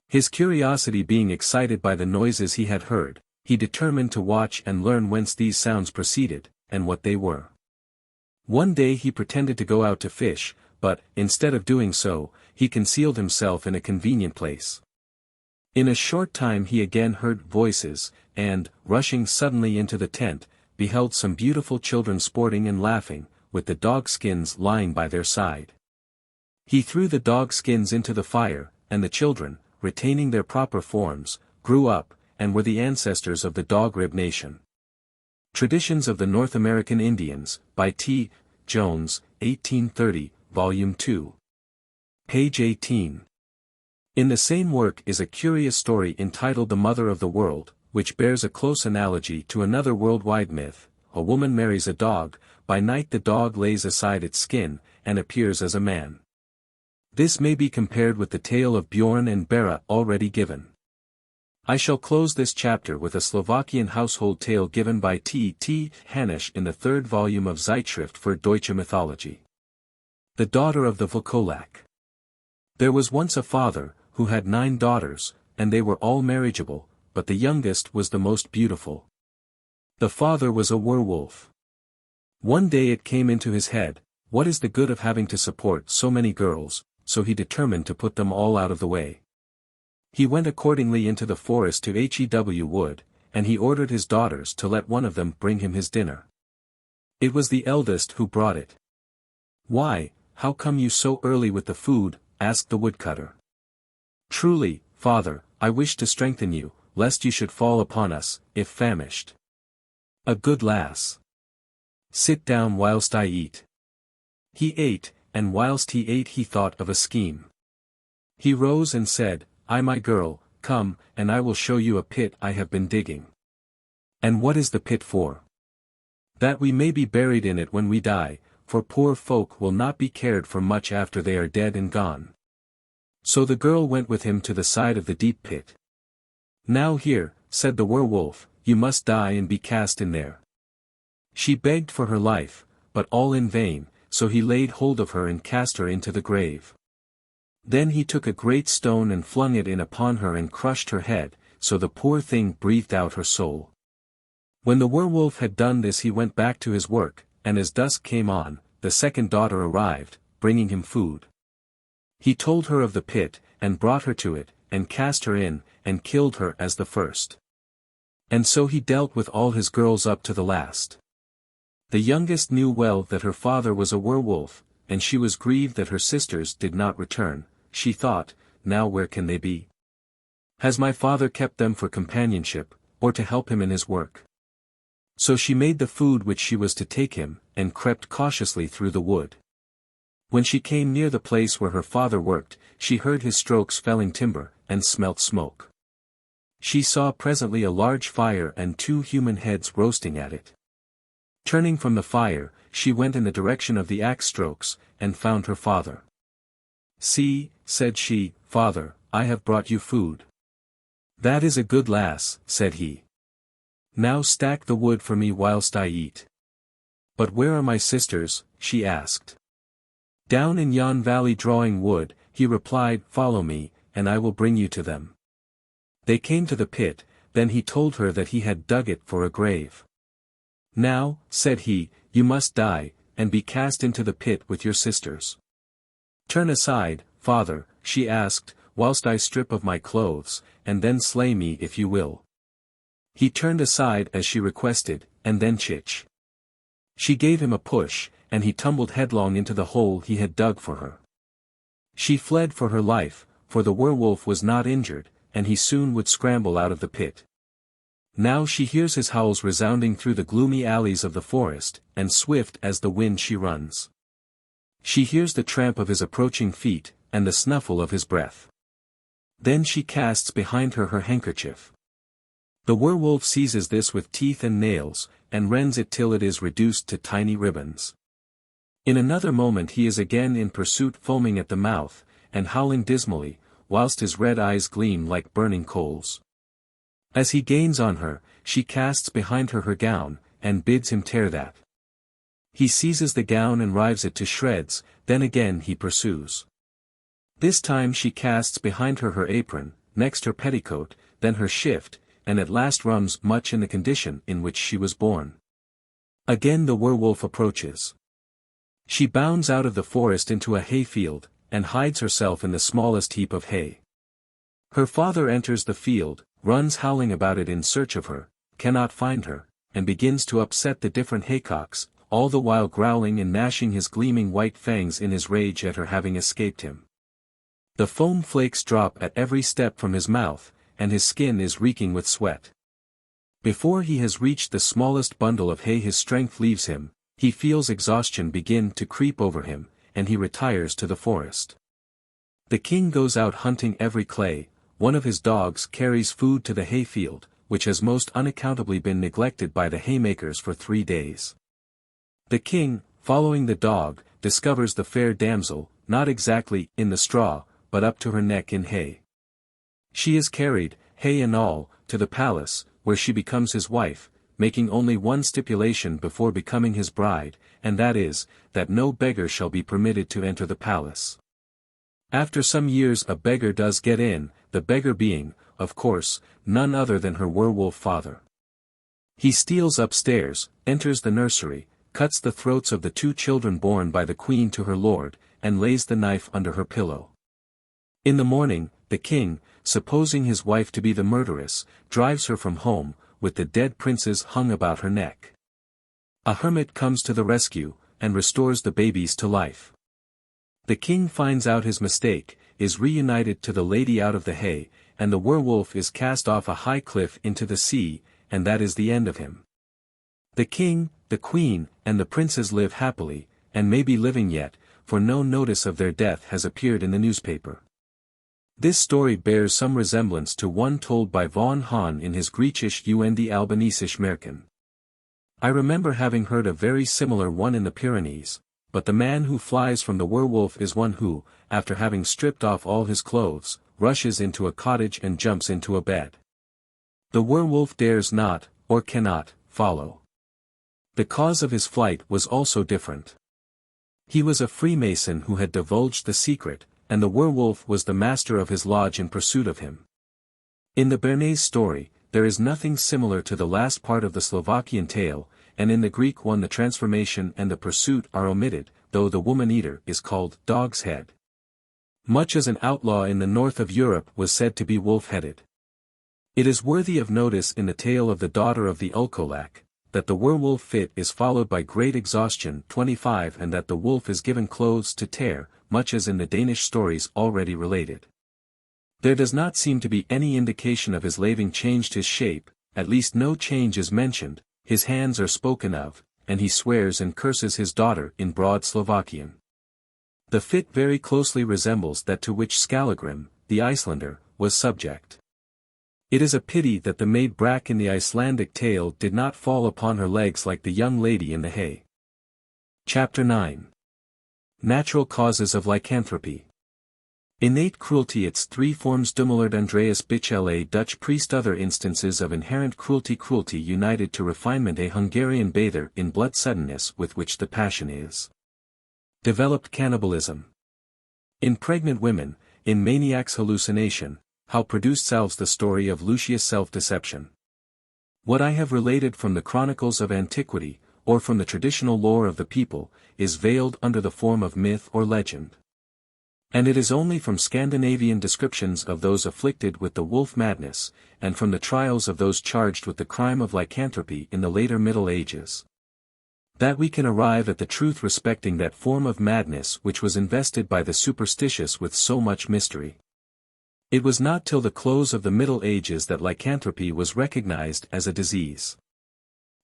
His curiosity being excited by the noises he had heard, he determined to watch and learn whence these sounds proceeded, and what they were. One day he pretended to go out to fish, but, instead of doing so, he concealed himself in a convenient place. In a short time he again heard voices, and, rushing suddenly into the tent, beheld some beautiful children sporting and laughing, with the dog skins lying by their side. He threw the dog skins into the fire, and the children, retaining their proper forms, grew up, and were the ancestors of the Dog-Rib Nation. Traditions of the North American Indians, by T. Jones, 1830, Volume 2. Page 18. In the same work is a curious story entitled The Mother of the World, which bears a close analogy to another worldwide myth. A woman marries a dog, by night the dog lays aside its skin, and appears as a man. This may be compared with the tale of Bjorn and Bera already given. I shall close this chapter with a Slovakian household tale given by T. Hanisch in the third volume of Zeitschrift für Deutsche Mythology. The Daughter of the Vokolak. There was once a father, who had 9 daughters, and they were all marriageable, but the youngest was the most beautiful. The father was a werewolf. One day it came into his head, what is the good of having to support so many girls, so he determined to put them all out of the way. He went accordingly into the forest to Hew wood, and he ordered his daughters to let one of them bring him his dinner. It was the eldest who brought it. "Why, how come you so early with the food?" asked the woodcutter. "Truly, father, I wish to strengthen you, lest you should fall upon us, if famished." "A good lass. Sit down whilst I eat." He ate, and whilst he ate he thought of a scheme. He rose and said, my girl, come, and I will show you a pit I have been digging." "And what is the pit for?" "That we may be buried in it when we die, for poor folk will not be cared for much after they are dead and gone." So the girl went with him to the side of the deep pit. "Now here," said the werewolf, "you must die and be cast in there." She begged for her life, but all in vain, so he laid hold of her and cast her into the grave. Then he took a great stone and flung it in upon her and crushed her head, so the poor thing breathed out her soul. When the werewolf had done this he went back to his work, and as dusk came on, the second daughter arrived, bringing him food. He told her of the pit, and brought her to it, and cast her in, and killed her as the first. And so he dealt with all his girls up to the last. The youngest knew well that her father was a werewolf, and she was grieved that her sisters did not return. She thought, now where can they be? Has my father kept them for companionship, or to help him in his work? So she made the food which she was to take him, and crept cautiously through the wood. When she came near the place where her father worked, she heard his strokes felling timber, and smelt smoke. She saw presently a large fire and 2 human heads roasting at it. Turning from the fire, she went in the direction of the axe strokes, and found her father. "See," said she, "father, I have brought you food." "That is a good lass," said he. "Now stack the wood for me whilst I eat." "But where are my sisters?" she asked. "Down in yon valley drawing wood," he replied. "Follow me, and I will bring you to them." They came to the pit, then he told her that he had dug it for a grave. "Now," said he, "you must die, and be cast into the pit with your sisters." "Turn aside, father," she asked, "whilst I strip of my clothes, and then slay me if you will." He turned aside as she requested, and then chich. She gave him a push, and he tumbled headlong into the hole he had dug for her. She fled for her life, for the werewolf was not injured, and he soon would scramble out of the pit. Now she hears his howls resounding through the gloomy alleys of the forest, and swift as the wind she runs. She hears the tramp of his approaching feet, and the snuffle of his breath. Then she casts behind her her handkerchief. The werewolf seizes this with teeth and nails, and rends it till it is reduced to tiny ribbons. In another moment he is again in pursuit, foaming at the mouth, and howling dismally, whilst his red eyes gleam like burning coals. As he gains on her, she casts behind her her gown, and bids him tear that. He seizes the gown and rives it to shreds, then again he pursues. This time she casts behind her her apron, next her petticoat, then her shift, and at last runs much in the condition in which she was born. Again the werewolf approaches. She bounds out of the forest into a hayfield, and hides herself in the smallest heap of hay. Her father enters the field, runs howling about it in search of her, cannot find her, and begins to upset the different haycocks, all the while growling and gnashing his gleaming white fangs in his rage at her having escaped him. The foam flakes drop at every step from his mouth, and his skin is reeking with sweat. Before he has reached the smallest bundle of hay his strength leaves him, he feels exhaustion begin to creep over him, and he retires to the forest. The king goes out hunting every clay, one of his dogs carries food to the hayfield, which has most unaccountably been neglected by the haymakers for 3 days. The king, following the dog, discovers the fair damsel, not exactly in the straw, but up to her neck in hay. She is carried, hay and all, to the palace, where she becomes his wife, making only one stipulation before becoming his bride, and that is, that no beggar shall be permitted to enter the palace. After some years a beggar does get in, the beggar being, of course, none other than her werewolf father. He steals upstairs, enters the nursery, cuts the throats of the 2 children born by the queen to her lord, and lays the knife under her pillow. In the morning, the king, supposing his wife to be the murderess, drives her from home, with the dead princes hung about her neck. A hermit comes to the rescue, and restores the babies to life. The king finds out his mistake, is reunited to the lady out of the hay, and the werewolf is cast off a high cliff into the sea, and that is the end of him. The king, the queen, and the princes live happily, and may be living yet, for no notice of their death has appeared in the newspaper. This story bears some resemblance to one told by Vaughan Hahn in his Griechisch und Albanische Märchen. I remember having heard a very similar one in the Pyrenees, but the man who flies from the werewolf is one who, after having stripped off all his clothes, rushes into a cottage and jumps into a bed. The werewolf dares not, or cannot, follow. The cause of his flight was also different. He was a Freemason who had divulged the secret, and the werewolf was the master of his lodge in pursuit of him. In the Bernays story, there is nothing similar to the last part of the Slovakian tale, and in the Greek one the transformation and the pursuit are omitted, though the woman-eater is called dog's head. Much as an outlaw in the north of Europe was said to be wolf-headed. It is worthy of notice in the tale of the daughter of the Ulkolak, that the werewolf fit is followed by great exhaustion 25 and that the wolf is given clothes to tear, much as in the Danish stories already related. There does not seem to be any indication of his having changed his shape, at least no change is mentioned, his hands are spoken of, and he swears and curses his daughter in broad Slovakian. The fit very closely resembles that to which Skallagrim, the Icelander, was subject. It is a pity that the maid Brack in the Icelandic tale did not fall upon her legs like the young lady in the hay. Chapter 9. Natural Causes of Lycanthropy. Innate cruelty. Its 3 forms. Dummelaard Andreas Bichel, a Dutch priest. Other instances of inherent cruelty. Cruelty united to refinement. A Hungarian bather in blood. Suddenness with which the passion is developed. Cannibalism. In pregnant women, in maniacs. Hallucination. How produced selves. The story of Lucius. Self-deception. What I have related from the chronicles of antiquity, or from the traditional lore of the people, is veiled under the form of myth or legend. And it is only from Scandinavian descriptions of those afflicted with the wolf madness, and from the trials of those charged with the crime of lycanthropy in the later Middle Ages, that we can arrive at the truth respecting that form of madness which was invested by the superstitious with so much mystery. It was not till the close of the Middle Ages that lycanthropy was recognized as a disease.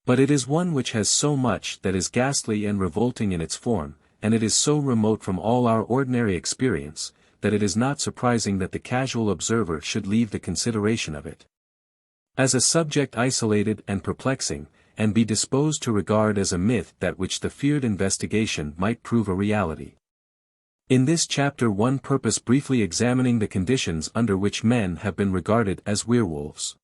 But it is one which has so much that is ghastly and revolting in its form, and it is so remote from all our ordinary experience, that it is not surprising that the casual observer should leave the consideration of it as a subject isolated and perplexing, and be disposed to regard as a myth that which the feared investigation might prove a reality. In this chapter one purpose briefly examining the conditions under which men have been regarded as werewolves.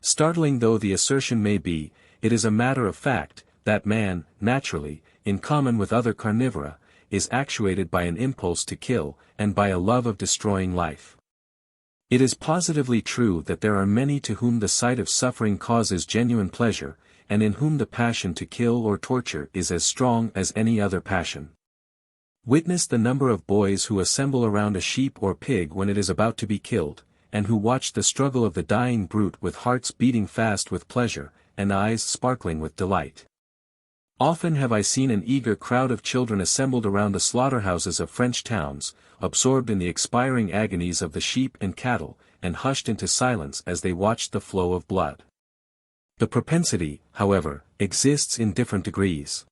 Startling though the assertion may be, it is a matter of fact, that man, naturally, in common with other carnivora, is actuated by an impulse to kill, and by a love of destroying life. It is positively true that there are many to whom the sight of suffering causes genuine pleasure, and in whom the passion to kill or torture is as strong as any other passion. Witness the number of boys who assemble around a sheep or pig when it is about to be killed, and who watch the struggle of the dying brute with hearts beating fast with pleasure, and eyes sparkling with delight. Often have I seen an eager crowd of children assembled around the slaughterhouses of French towns, absorbed in the expiring agonies of the sheep and cattle, and hushed into silence as they watched the flow of blood. The propensity, however, exists in different degrees.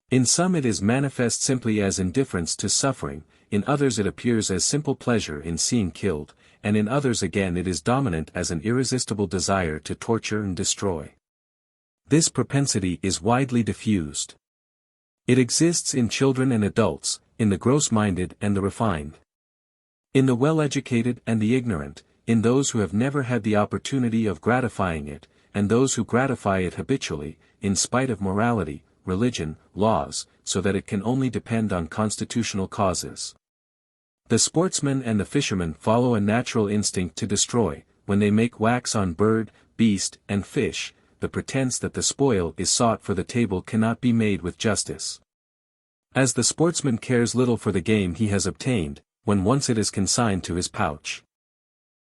In some it is manifest simply as indifference to suffering, in others it appears as simple pleasure in seeing killed, and in others again it is dominant as an irresistible desire to torture and destroy. This propensity is widely diffused. It exists in children and adults, in the gross-minded and the refined. In the well-educated and the ignorant, in those who have never had the opportunity of gratifying it, and those who gratify it habitually, in spite of morality, religion, laws, so that it can only depend on constitutional causes. The sportsman and the fisherman follow a natural instinct to destroy, when they make wax on bird, beast, and fish. The pretense that the spoil is sought for the table cannot be made with justice. As the sportsman cares little for the game he has obtained, when once it is consigned to his pouch.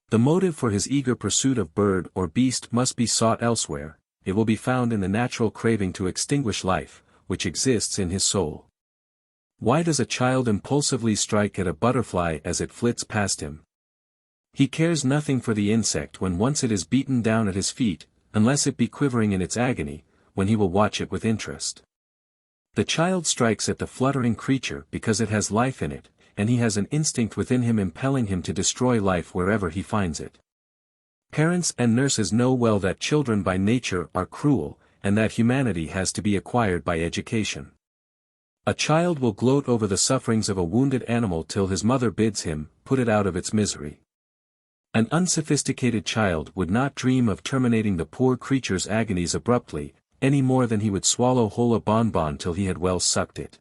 The motive for his eager pursuit of bird or beast must be sought elsewhere. It will be found in the natural craving to extinguish life, which exists in his soul. Why does a child impulsively strike at a butterfly as it flits past him? He cares nothing for the insect when once it is beaten down at his feet, unless it be quivering in its agony, when he will watch it with interest. The child strikes at the fluttering creature because it has life in it, and he has an instinct within him impelling him to destroy life wherever he finds it. Parents and nurses know well that children by nature are cruel, and that humanity has to be acquired by education. A child will gloat over the sufferings of a wounded animal till his mother bids him put it out of its misery. An unsophisticated child would not dream of terminating the poor creature's agonies abruptly, any more than he would swallow whole a bonbon till he had well sucked it.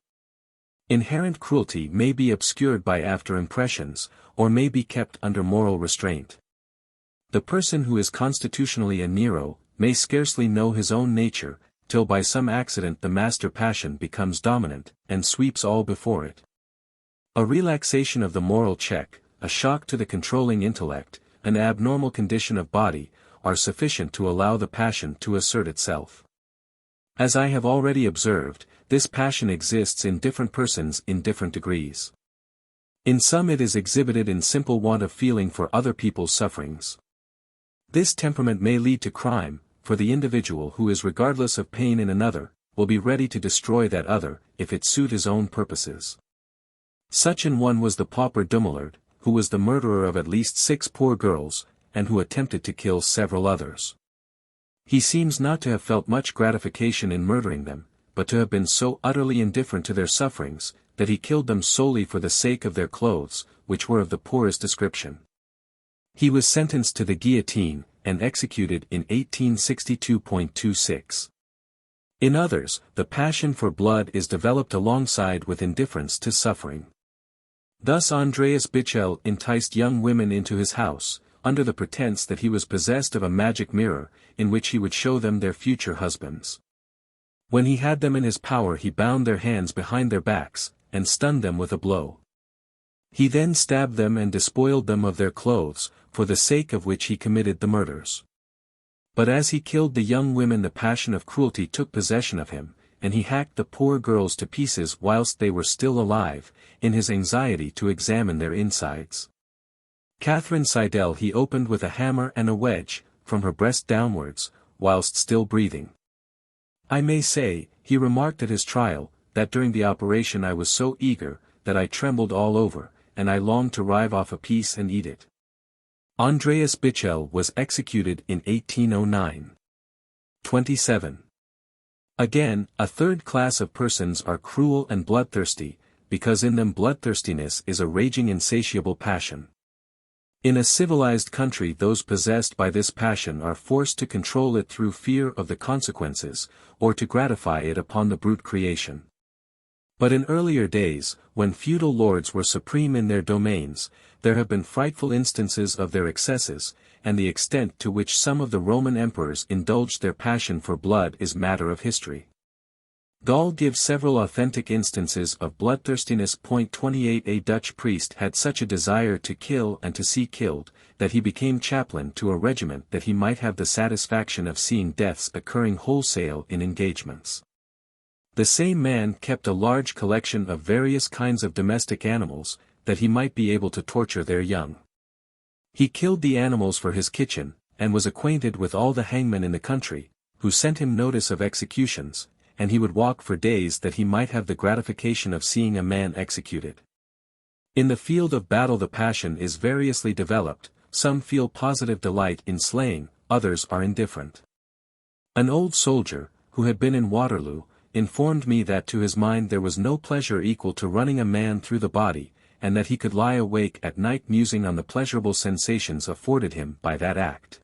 Inherent cruelty may be obscured by after impressions, or may be kept under moral restraint. The person who is constitutionally a Nero, may scarcely know his own nature, till by some accident the master passion becomes dominant, and sweeps all before it. A relaxation of the moral check, a shock to the controlling intellect, an abnormal condition of body, are sufficient to allow the passion to assert itself. As I have already observed, this passion exists in different persons in different degrees. In some it is exhibited in simple want of feeling for other people's sufferings. This temperament may lead to crime, for the individual who is regardless of pain in another, will be ready to destroy that other, if it suit his own purposes. Such an one was the pauper Dumoulard, who was the murderer of at least 6 poor girls, and who attempted to kill several others. He seems not to have felt much gratification in murdering them, but to have been so utterly indifferent to their sufferings, that he killed them solely for the sake of their clothes, which were of the poorest description. He was sentenced to the guillotine, and executed in 1862.26. In others, the passion for blood is developed alongside with indifference to suffering. Thus Andreas Bichel enticed young women into his house, under the pretense that he was possessed of a magic mirror, in which he would show them their future husbands. When he had them in his power he bound their hands behind their backs, and stunned them with a blow. He then stabbed them and despoiled them of their clothes, for the sake of which he committed the murders. But as he killed the young women the passion of cruelty took possession of him, and he hacked the poor girls to pieces whilst they were still alive, in his anxiety to examine their insides. Catherine Seidel he opened with a hammer and a wedge, from her breast downwards, whilst still breathing. I may say, he remarked at his trial, that during the operation I was so eager, that I trembled all over, and I longed to rive off a piece and eat it. Andreas Bichel was executed in 1809. 27. Again, a third class of persons are cruel and bloodthirsty, because in them bloodthirstiness is a raging insatiable passion. In a civilized country those possessed by this passion are forced to control it through fear of the consequences, or to gratify it upon the brute creation. But in earlier days, when feudal lords were supreme in their domains, there have been frightful instances of their excesses, and the extent to which some of the Roman emperors indulged their passion for blood is matter of history. Gall gives several authentic instances of bloodthirstiness. 28 A Dutch priest had such a desire to kill and to see killed, that he became chaplain to a regiment that he might have the satisfaction of seeing deaths occurring wholesale in engagements. The same man kept a large collection of various kinds of domestic animals, that he might be able to torture their young. He killed the animals for his kitchen, and was acquainted with all the hangmen in the country, who sent him notice of executions, and he would walk for days that he might have the gratification of seeing a man executed. In the field of battle the passion is variously developed, some feel positive delight in slaying, others are indifferent. An old soldier, who had been in Waterloo, informed me that to his mind there was no pleasure equal to running a man through the body, and that he could lie awake at night musing on the pleasurable sensations afforded him by that act.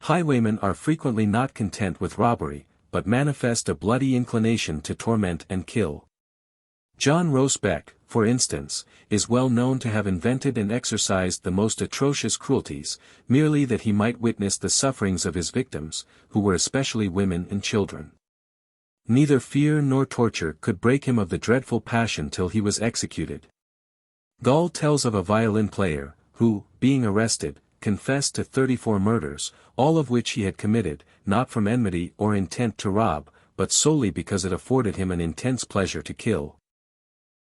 Highwaymen are frequently not content with robbery, but manifest a bloody inclination to torment and kill. John Rosbeck, for instance, is well known to have invented and exercised the most atrocious cruelties, merely that he might witness the sufferings of his victims, who were especially women and children. Neither fear nor torture could break him of the dreadful passion till he was executed. Gall tells of a violin player, who, being arrested, confessed to 34 murders, all of which he had committed, not from enmity or intent to rob, but solely because it afforded him an intense pleasure to kill.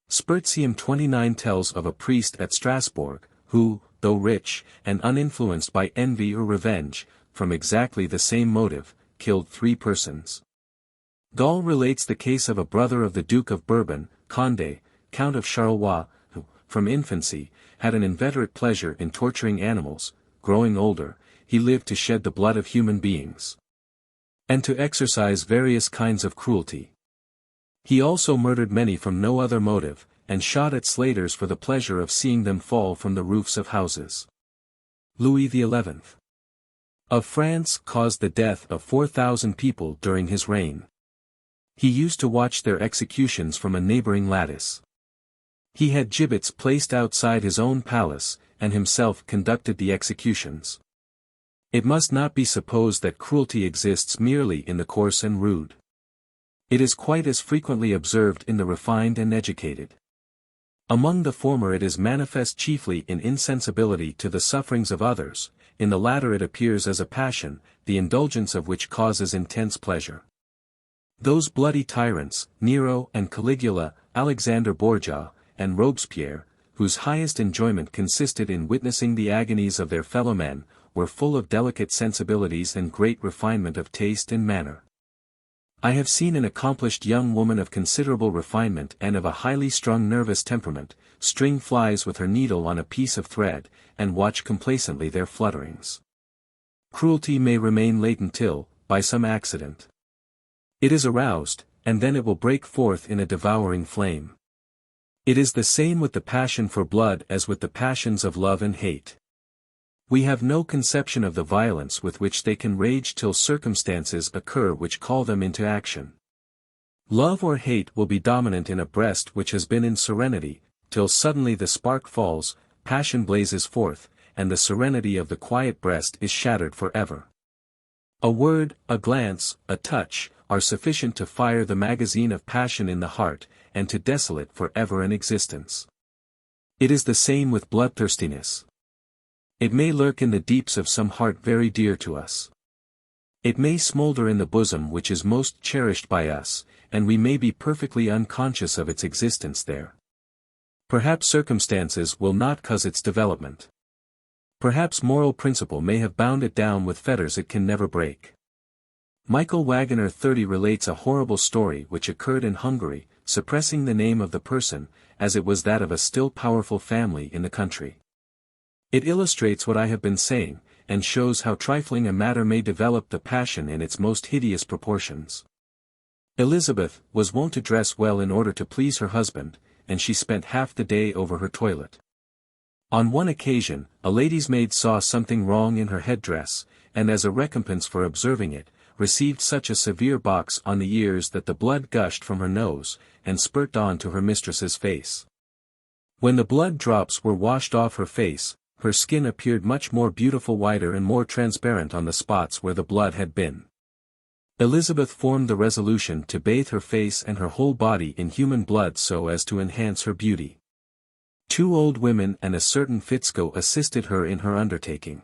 Spurzheim 29 tells of a priest at Strasbourg, who, though rich, and uninfluenced by envy or revenge, from exactly the same motive, killed 3 persons. Gall relates the case of a brother of the Duke of Bourbon, Condé, Count of Charleroi, who, from infancy, had an inveterate pleasure in torturing animals. Growing older, he lived to shed the blood of human beings, and to exercise various kinds of cruelty. He also murdered many from no other motive, and shot at slaters for the pleasure of seeing them fall from the roofs of houses. Louis XI of France caused the death of 4,000 people during his reign. He used to watch their executions from a neighboring lattice. He had gibbets placed outside his own palace, and himself conducted the executions. It must not be supposed that cruelty exists merely in the coarse and rude. It is quite as frequently observed in the refined and educated. Among the former it is manifest chiefly in insensibility to the sufferings of others, in the latter it appears as a passion, the indulgence of which causes intense pleasure. Those bloody tyrants, Nero and Caligula, Alexander Borgia, and Robespierre, whose highest enjoyment consisted in witnessing the agonies of their fellow-men, were full of delicate sensibilities and great refinement of taste and manner. I have seen an accomplished young woman of considerable refinement and of a highly strung nervous temperament, string flies with her needle on a piece of thread, and watch complacently their flutterings. Cruelty may remain latent till, by some accident, it is aroused, and then it will break forth in a devouring flame. It is the same with the passion for blood as with the passions of love and hate. We have no conception of the violence with which they can rage till circumstances occur which call them into action. Love or hate will be dominant in a breast which has been in serenity, till suddenly the spark falls, passion blazes forth, and the serenity of the quiet breast is shattered forever. A word, a glance, a touch, are sufficient to fire the magazine of passion in the heart, and to desolate forever an existence. It is the same with bloodthirstiness. It may lurk in the deeps of some heart very dear to us. It may smolder in the bosom which is most cherished by us, and we may be perfectly unconscious of its existence there. Perhaps circumstances will not cause its development. Perhaps moral principle may have bound it down with fetters it can never break. Michael Wagoner 30 relates a horrible story which occurred in Hungary, suppressing the name of the person, as it was that of a still powerful family in the country. It illustrates what I have been saying, and shows how trifling a matter may develop the passion in its most hideous proportions. Elizabeth was wont to dress well in order to please her husband, and she spent half the day over her toilet. On one occasion, a lady's maid saw something wrong in her headdress, and as a recompense for observing it, received such a severe box on the ears that the blood gushed from her nose, and spurted on to her mistress's face. When the blood drops were washed off her face, her skin appeared much more beautiful, whiter and more transparent on the spots where the blood had been. Elizabeth formed the resolution to bathe her face and her whole body in human blood so as to enhance her beauty. 2 old women and a certain Fitzko assisted her in her undertaking.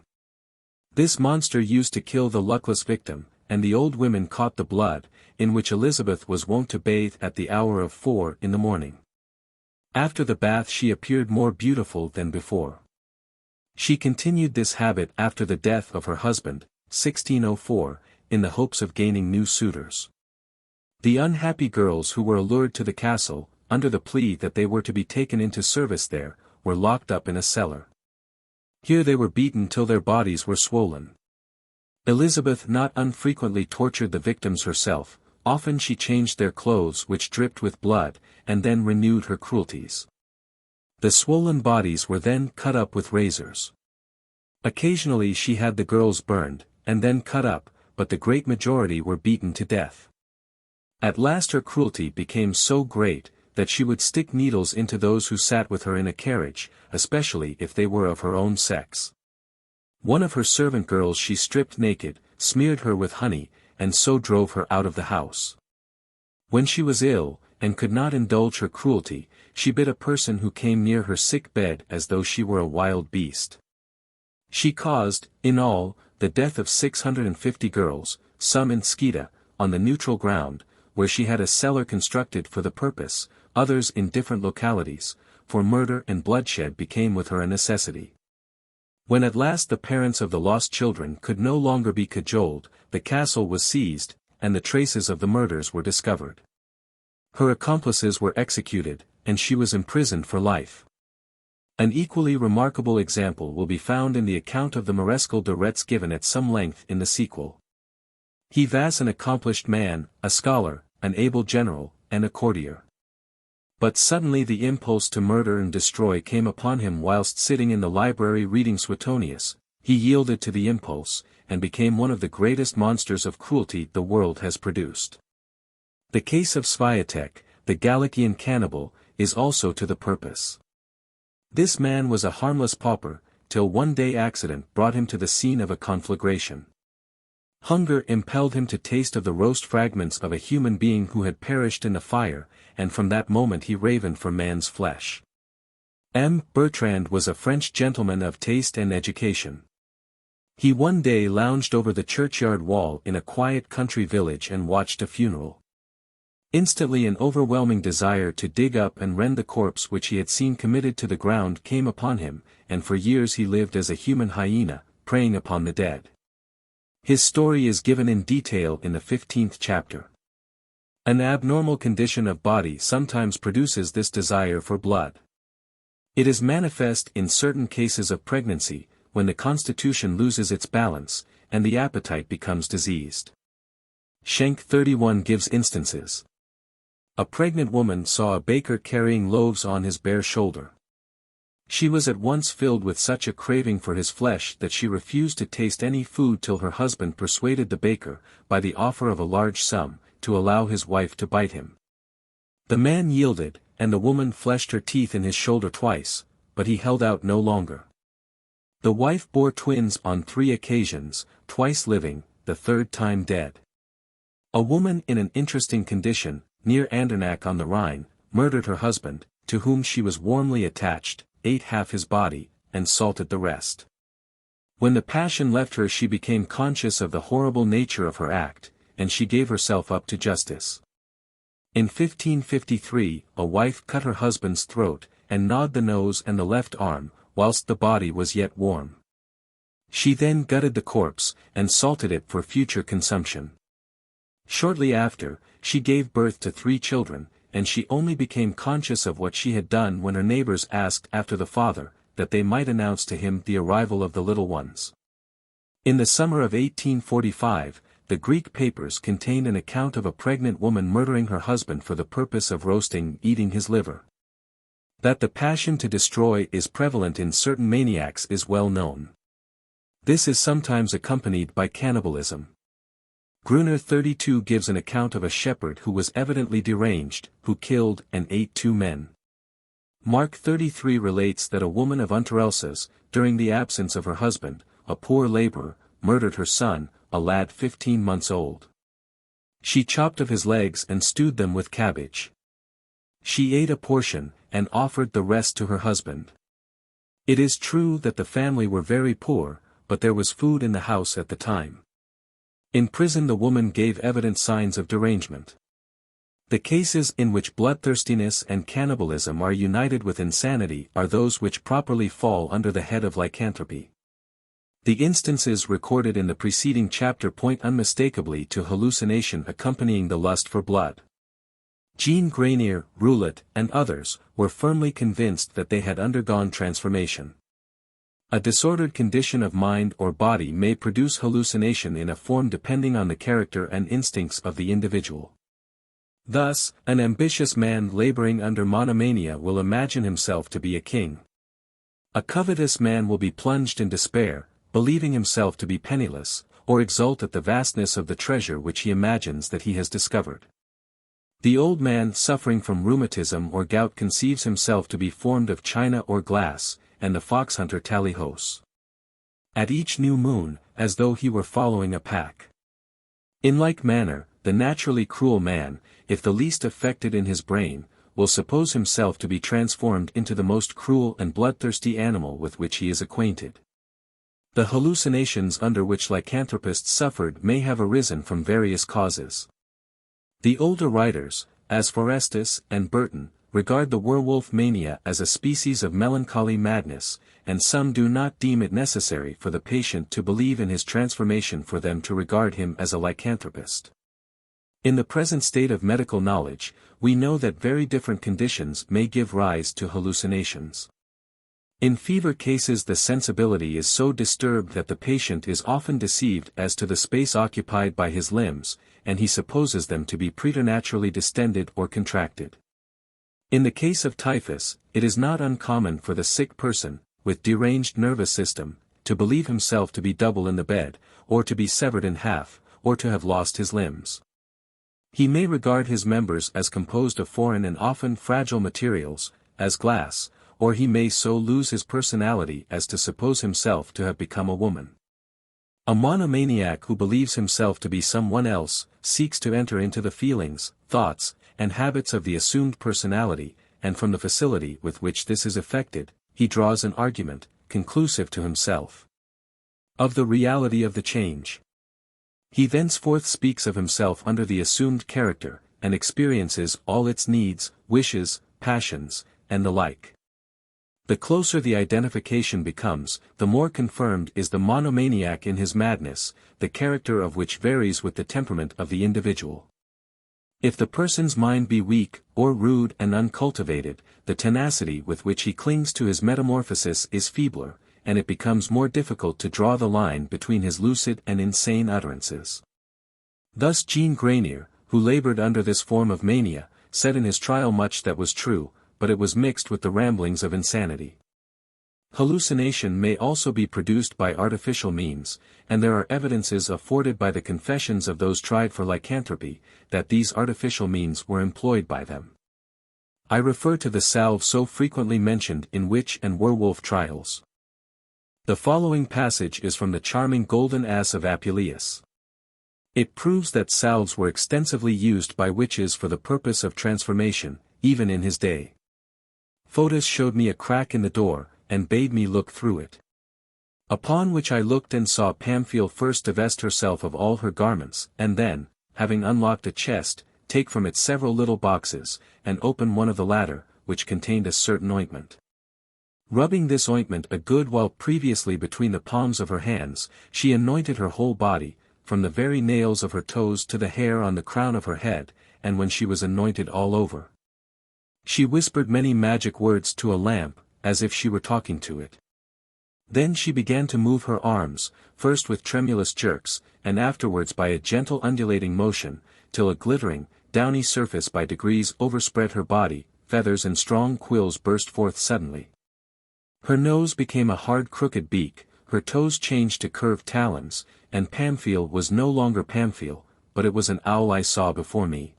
This monster used to kill the luckless victim, and the old women caught the blood, in which Elizabeth was wont to bathe at the hour of 4 in the morning. After the bath she appeared more beautiful than before. She continued this habit after the death of her husband, 1604, in the hopes of gaining new suitors. The unhappy girls who were allured to the castle, under the plea that they were to be taken into service there, were locked up in a cellar. Here they were beaten till their bodies were swollen. Elizabeth not unfrequently tortured the victims herself, often she changed their clothes which dripped with blood, and then renewed her cruelties. The swollen bodies were then cut up with razors. Occasionally she had the girls burned, and then cut up, but the great majority were beaten to death. At last her cruelty became so great, that she would stick needles into those who sat with her in a carriage, especially if they were of her own sex. One of her servant girls she stripped naked, smeared her with honey, and so drove her out of the house. When she was ill, and could not indulge her cruelty, she bit a person who came near her sick bed as though she were a wild beast. She caused, in all, the death of 650 girls, some in Skida, on the neutral ground, where she had a cellar constructed for the purpose, others in different localities, for murder and bloodshed became with her a necessity. When at last the parents of the lost children could no longer be cajoled, the castle was seized, and the traces of the murders were discovered. Her accomplices were executed, and she was imprisoned for life. An equally remarkable example will be found in the account of the Mareschal de Retz given at some length in the sequel. He was an accomplished man, a scholar, an able general, and a courtier. But suddenly the impulse to murder and destroy came upon him whilst sitting in the library reading Suetonius. He yielded to the impulse, and became one of the greatest monsters of cruelty the world has produced. The case of Swiatek, the Galician cannibal, is also to the purpose. This man was a harmless pauper, till one day accident brought him to the scene of a conflagration. Hunger impelled him to taste of the roast fragments of a human being who had perished in the fire, and from that moment he ravened for man's flesh. M. Bertrand was a French gentleman of taste and education. He one day lounged over the churchyard wall in a quiet country village and watched a funeral. Instantly an overwhelming desire to dig up and rend the corpse which he had seen committed to the ground came upon him, and for years he lived as a human hyena, preying upon the dead. His story is given in detail in the 15th chapter. An abnormal condition of body sometimes produces this desire for blood. It is manifest in certain cases of pregnancy, when the constitution loses its balance, and the appetite becomes diseased. Schenk 31 gives instances. A pregnant woman saw a baker carrying loaves on his bare shoulder. She was at once filled with such a craving for his flesh that she refused to taste any food till her husband persuaded the baker, by the offer of a large sum, to allow his wife to bite him. The man yielded, and the woman fleshed her teeth in his shoulder twice, but he held out no longer. The wife bore twins on 3 occasions, twice living, the third time dead. A woman in an interesting condition, near Andernach on the Rhine, murdered her husband, to whom she was warmly attached, ate half his body, and salted the rest. When the passion left her she became conscious of the horrible nature of her act, and she gave herself up to justice. In 1553, a wife cut her husband's throat, and gnawed the nose and the left arm, whilst the body was yet warm. She then gutted the corpse, and salted it for future consumption. Shortly after, she gave birth to 3 children, and she only became conscious of what she had done when her neighbors asked after the father, that they might announce to him the arrival of the little ones. In the summer of 1845, the Greek papers contained an account of a pregnant woman murdering her husband for the purpose of eating his liver. That the passion to destroy is prevalent in certain maniacs is well known. This is sometimes accompanied by cannibalism. Gruner 32 gives an account of a shepherd who was evidently deranged, who killed and ate 2 men. Mark 33 relates that a woman of Unterelsas, during the absence of her husband, a poor laborer, murdered her son, a lad 15 months old. She chopped of his legs and stewed them with cabbage. She ate a portion, and offered the rest to her husband. It is true that the family were very poor, but there was food in the house at the time. In prison the woman gave evident signs of derangement. The cases in which bloodthirstiness and cannibalism are united with insanity are those which properly fall under the head of lycanthropy. The instances recorded in the preceding chapter point unmistakably to hallucination accompanying the lust for blood. Jean Grenier, Roulet, and others, were firmly convinced that they had undergone transformation. A disordered condition of mind or body may produce hallucination in a form depending on the character and instincts of the individual. Thus, an ambitious man laboring under monomania will imagine himself to be a king. A covetous man will be plunged in despair, believing himself to be penniless, or exult at the vastness of the treasure which he imagines that he has discovered. The old man suffering from rheumatism or gout conceives himself to be formed of china or glass, and the fox-hunter tally-hos at each new moon, as though he were following a pack. In like manner, the naturally cruel man, if the least affected in his brain, will suppose himself to be transformed into the most cruel and bloodthirsty animal with which he is acquainted. The hallucinations under which lycanthropists suffered may have arisen from various causes. The older writers, as Forestus and Burton, regard the werewolf mania as a species of melancholy madness, and some do not deem it necessary for the patient to believe in his transformation for them to regard him as a lycanthropist. In the present state of medical knowledge, we know that very different conditions may give rise to hallucinations. In fever cases the sensibility is so disturbed that the patient is often deceived as to the space occupied by his limbs, and he supposes them to be preternaturally distended or contracted. In the case of typhus, it is not uncommon for the sick person, with deranged nervous system, to believe himself to be double in the bed, or to be severed in half, or to have lost his limbs. He may regard his members as composed of foreign and often fragile materials, as glass, or he may so lose his personality as to suppose himself to have become a woman. A monomaniac who believes himself to be someone else, seeks to enter into the feelings, thoughts, and habits of the assumed personality, and from the facility with which this is effected, he draws an argument, conclusive to himself, of the reality of the change. He thenceforth speaks of himself under the assumed character, and experiences all its needs, wishes, passions, and the like. The closer the identification becomes, the more confirmed is the monomaniac in his madness, the character of which varies with the temperament of the individual. If the person's mind be weak, or rude and uncultivated, the tenacity with which he clings to his metamorphosis is feebler, and it becomes more difficult to draw the line between his lucid and insane utterances. Thus Jean Grenier, who labored under this form of mania, said in his trial much that was true, but it was mixed with the ramblings of insanity. Hallucination may also be produced by artificial means, and there are evidences afforded by the confessions of those tried for lycanthropy, that these artificial means were employed by them. I refer to the salve so frequently mentioned in witch and werewolf trials. The following passage is from the charming Golden Ass of Apuleius. It proves that salves were extensively used by witches for the purpose of transformation, even in his day. Fotis showed me a crack in the door, and bade me look through it. Upon which I looked and saw Pamphile first divest herself of all her garments, and then, having unlocked a chest, take from it several little boxes, and open one of the latter, which contained a certain ointment. Rubbing this ointment a good while previously between the palms of her hands, she anointed her whole body, from the very nails of her toes to the hair on the crown of her head, and when she was anointed all over, she whispered many magic words to a lamp, as if she were talking to it. Then she began to move her arms, first with tremulous jerks, and afterwards by a gentle undulating motion, till a glittering, downy surface by degrees overspread her body, feathers and strong quills burst forth suddenly. Her nose became a hard crooked beak, her toes changed to curved talons, and Pamphile was no longer Pamphile, but it was an owl I saw before me.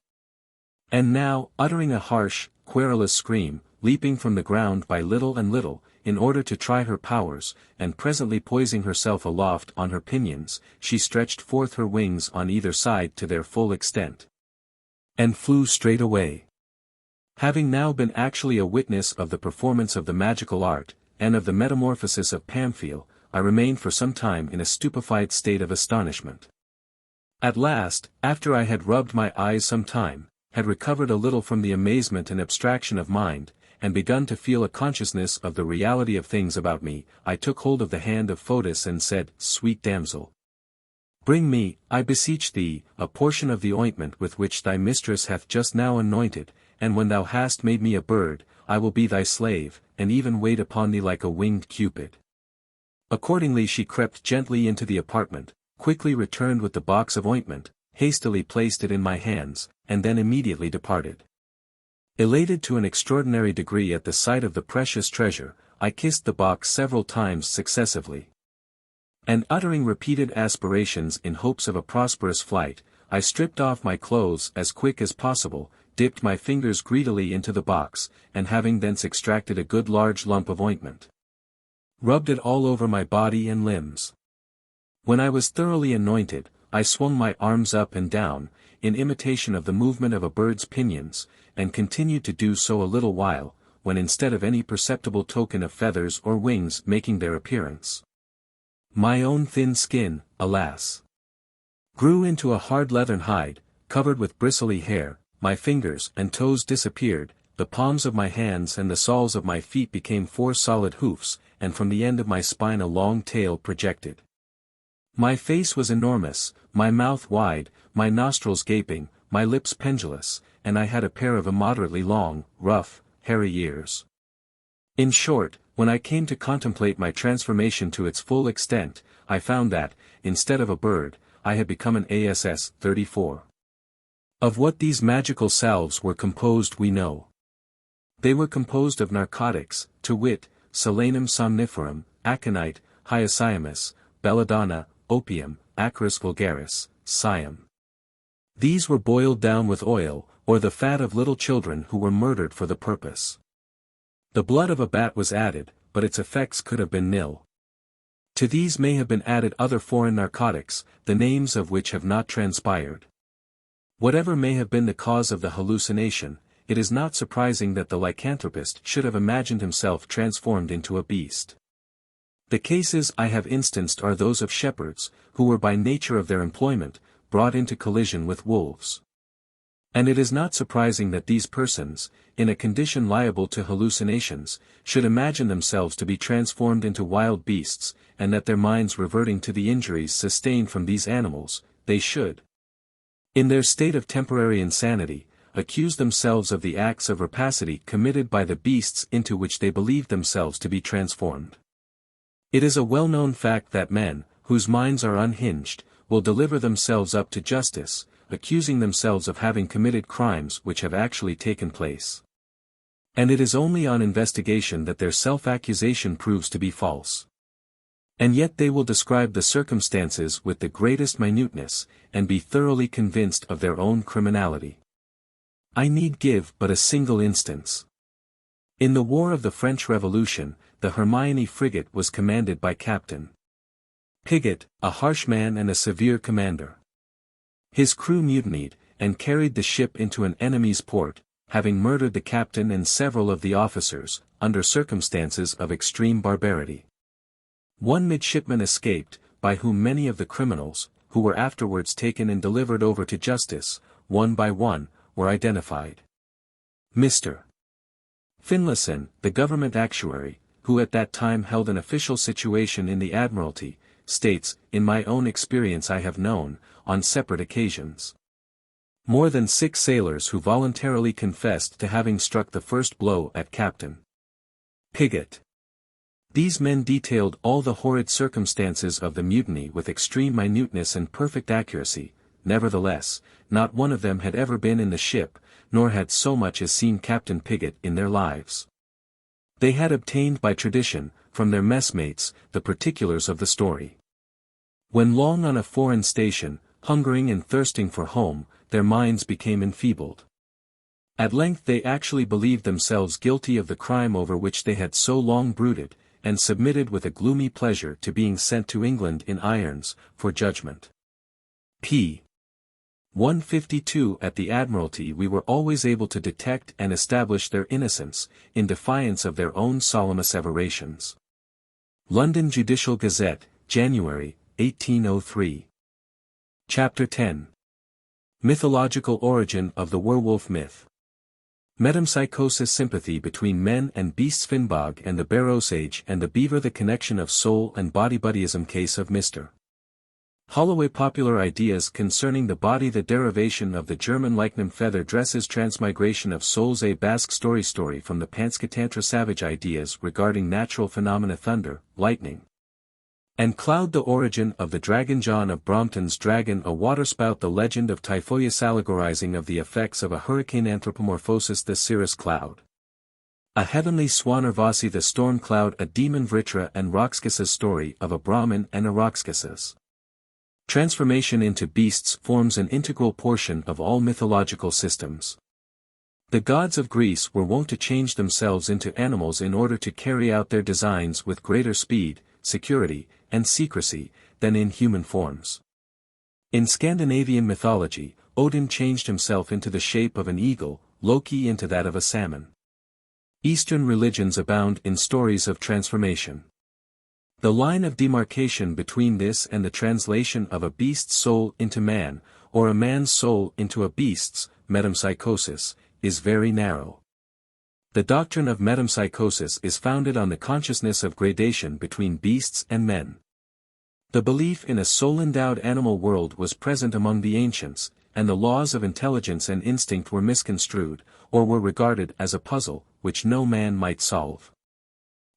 And now, uttering a harsh, querulous scream, leaping from the ground by little and little, in order to try her powers, and presently poising herself aloft on her pinions, she stretched forth her wings on either side to their full extent, and flew straight away. Having now been actually a witness of the performance of the magical art, and of the metamorphosis of Pamphile, I remained for some time in a stupefied state of astonishment. At last, after I had rubbed my eyes some time, had recovered a little from the amazement and abstraction of mind, and begun to feel a consciousness of the reality of things about me, I took hold of the hand of Fotis and said, Sweet damsel, bring me, I beseech thee, a portion of the ointment with which thy mistress hath just now anointed, and when thou hast made me a bird, I will be thy slave, and even wait upon thee like a winged Cupid. Accordingly she crept gently into the apartment, quickly returned with the box of ointment, hastily placed it in my hands, and then immediately departed. Elated to an extraordinary degree at the sight of the precious treasure, I kissed the box several times successively. And uttering repeated aspirations in hopes of a prosperous flight, I stripped off my clothes as quick as possible, dipped my fingers greedily into the box, and having thence extracted a good large lump of ointment, rubbed it all over my body and limbs. When I was thoroughly anointed, I swung my arms up and down, in imitation of the movement of a bird's pinions, and continued to do so a little while, when instead of any perceptible token of feathers or wings making their appearance, my own thin skin, alas, grew into a hard leathern hide, covered with bristly hair, my fingers and toes disappeared, the palms of my hands and the soles of my feet became 4 solid hoofs, and from the end of my spine a long tail projected. My face was enormous, my mouth wide, my nostrils gaping, my lips pendulous, and I had a pair of immoderately long, rough, hairy ears. In short, when I came to contemplate my transformation to its full extent, I found that, instead of a bird, I had become an ass 34. Of what these magical salves were composed we know. They were composed of narcotics, to wit, Solanum somniferum, aconite, hyoscyamus, belladonna, opium, acarus vulgaris, siam. These were boiled down with oil, or the fat of little children who were murdered for the purpose. The blood of a bat was added, but its effects could have been nil. To these may have been added other foreign narcotics, the names of which have not transpired. Whatever may have been the cause of the hallucination, it is not surprising that the lycanthropist should have imagined himself transformed into a beast. The cases I have instanced are those of shepherds, who were by nature of their employment, brought into collision with wolves. And it is not surprising that these persons, in a condition liable to hallucinations, should imagine themselves to be transformed into wild beasts, and that their minds reverting to the injuries sustained from these animals, they should, in their state of temporary insanity, accuse themselves of the acts of rapacity committed by the beasts into which they believed themselves to be transformed. It is a well-known fact that men, whose minds are unhinged, will deliver themselves up to justice, accusing themselves of having committed crimes which have actually taken place. And it is only on investigation that their self-accusation proves to be false. And yet they will describe the circumstances with the greatest minuteness, and be thoroughly convinced of their own criminality. I need give but a single instance. In the War of the French Revolution, the Hermione frigate was commanded by Captain Pigot, a harsh man and a severe commander. His crew mutinied, and carried the ship into an enemy's port, having murdered the captain and several of the officers, under circumstances of extreme barbarity. One midshipman escaped, by whom many of the criminals, who were afterwards taken and delivered over to justice, one by one, were identified. Mr. Finlayson, the government actuary, who at that time held an official situation in the Admiralty, states, in my own experience I have known, on separate occasions, more than 6 sailors who voluntarily confessed to having struck the first blow at Captain Pigot. These men detailed all the horrid circumstances of the mutiny with extreme minuteness and perfect accuracy. Nevertheless, not one of them had ever been in the ship, nor had so much as seen Captain Pigot in their lives. They had obtained by tradition, from their messmates, the particulars of the story. When long on a foreign station, hungering and thirsting for home, their minds became enfeebled. At length they actually believed themselves guilty of the crime over which they had so long brooded, and submitted with a gloomy pleasure to being sent to England in irons, for judgment. p. 152 At the Admiralty we were always able to detect and establish their innocence, in defiance of their own solemn asseverations. London Judicial Gazette, January, 1803. Chapter 10. Mythological origin of the werewolf myth. Metempsychosis, sympathy between men and beasts. Finnbog and the Bear Osage and the Beaver, the connection of soul and body. Buddyism, case of Mr. Holloway. Popular ideas concerning the body, the derivation of the German Leichnam feather dresses, transmigration of souls. A Basque story from the Pantscatantra. Savage ideas regarding natural phenomena, thunder, lightning, and cloud. The origin of the dragon. John of Brompton's dragon, a waterspout. The legend of Typhoeus, allegorizing of the effects of a hurricane. Anthropomorphosis, the cirrus cloud, a heavenly swan. Urvasi, the storm cloud, a demon. Vritra and Roxkissa's story of a Brahmin and a Roxkissa's transformation into beasts forms an integral portion of all mythological systems. The gods of Greece were wont to change themselves into animals in order to carry out their designs with greater speed, security, and secrecy, than in human forms. In Scandinavian mythology, Odin changed himself into the shape of an eagle, Loki into that of a salmon. Eastern religions abound in stories of transformation. The line of demarcation between this and the translation of a beast's soul into man, or a man's soul into a beast's, metempsychosis, is very narrow. The doctrine of metempsychosis is founded on the consciousness of gradation between beasts and men. The belief in a soul-endowed animal world was present among the ancients, and the laws of intelligence and instinct were misconstrued, or were regarded as a puzzle, which no man might solve.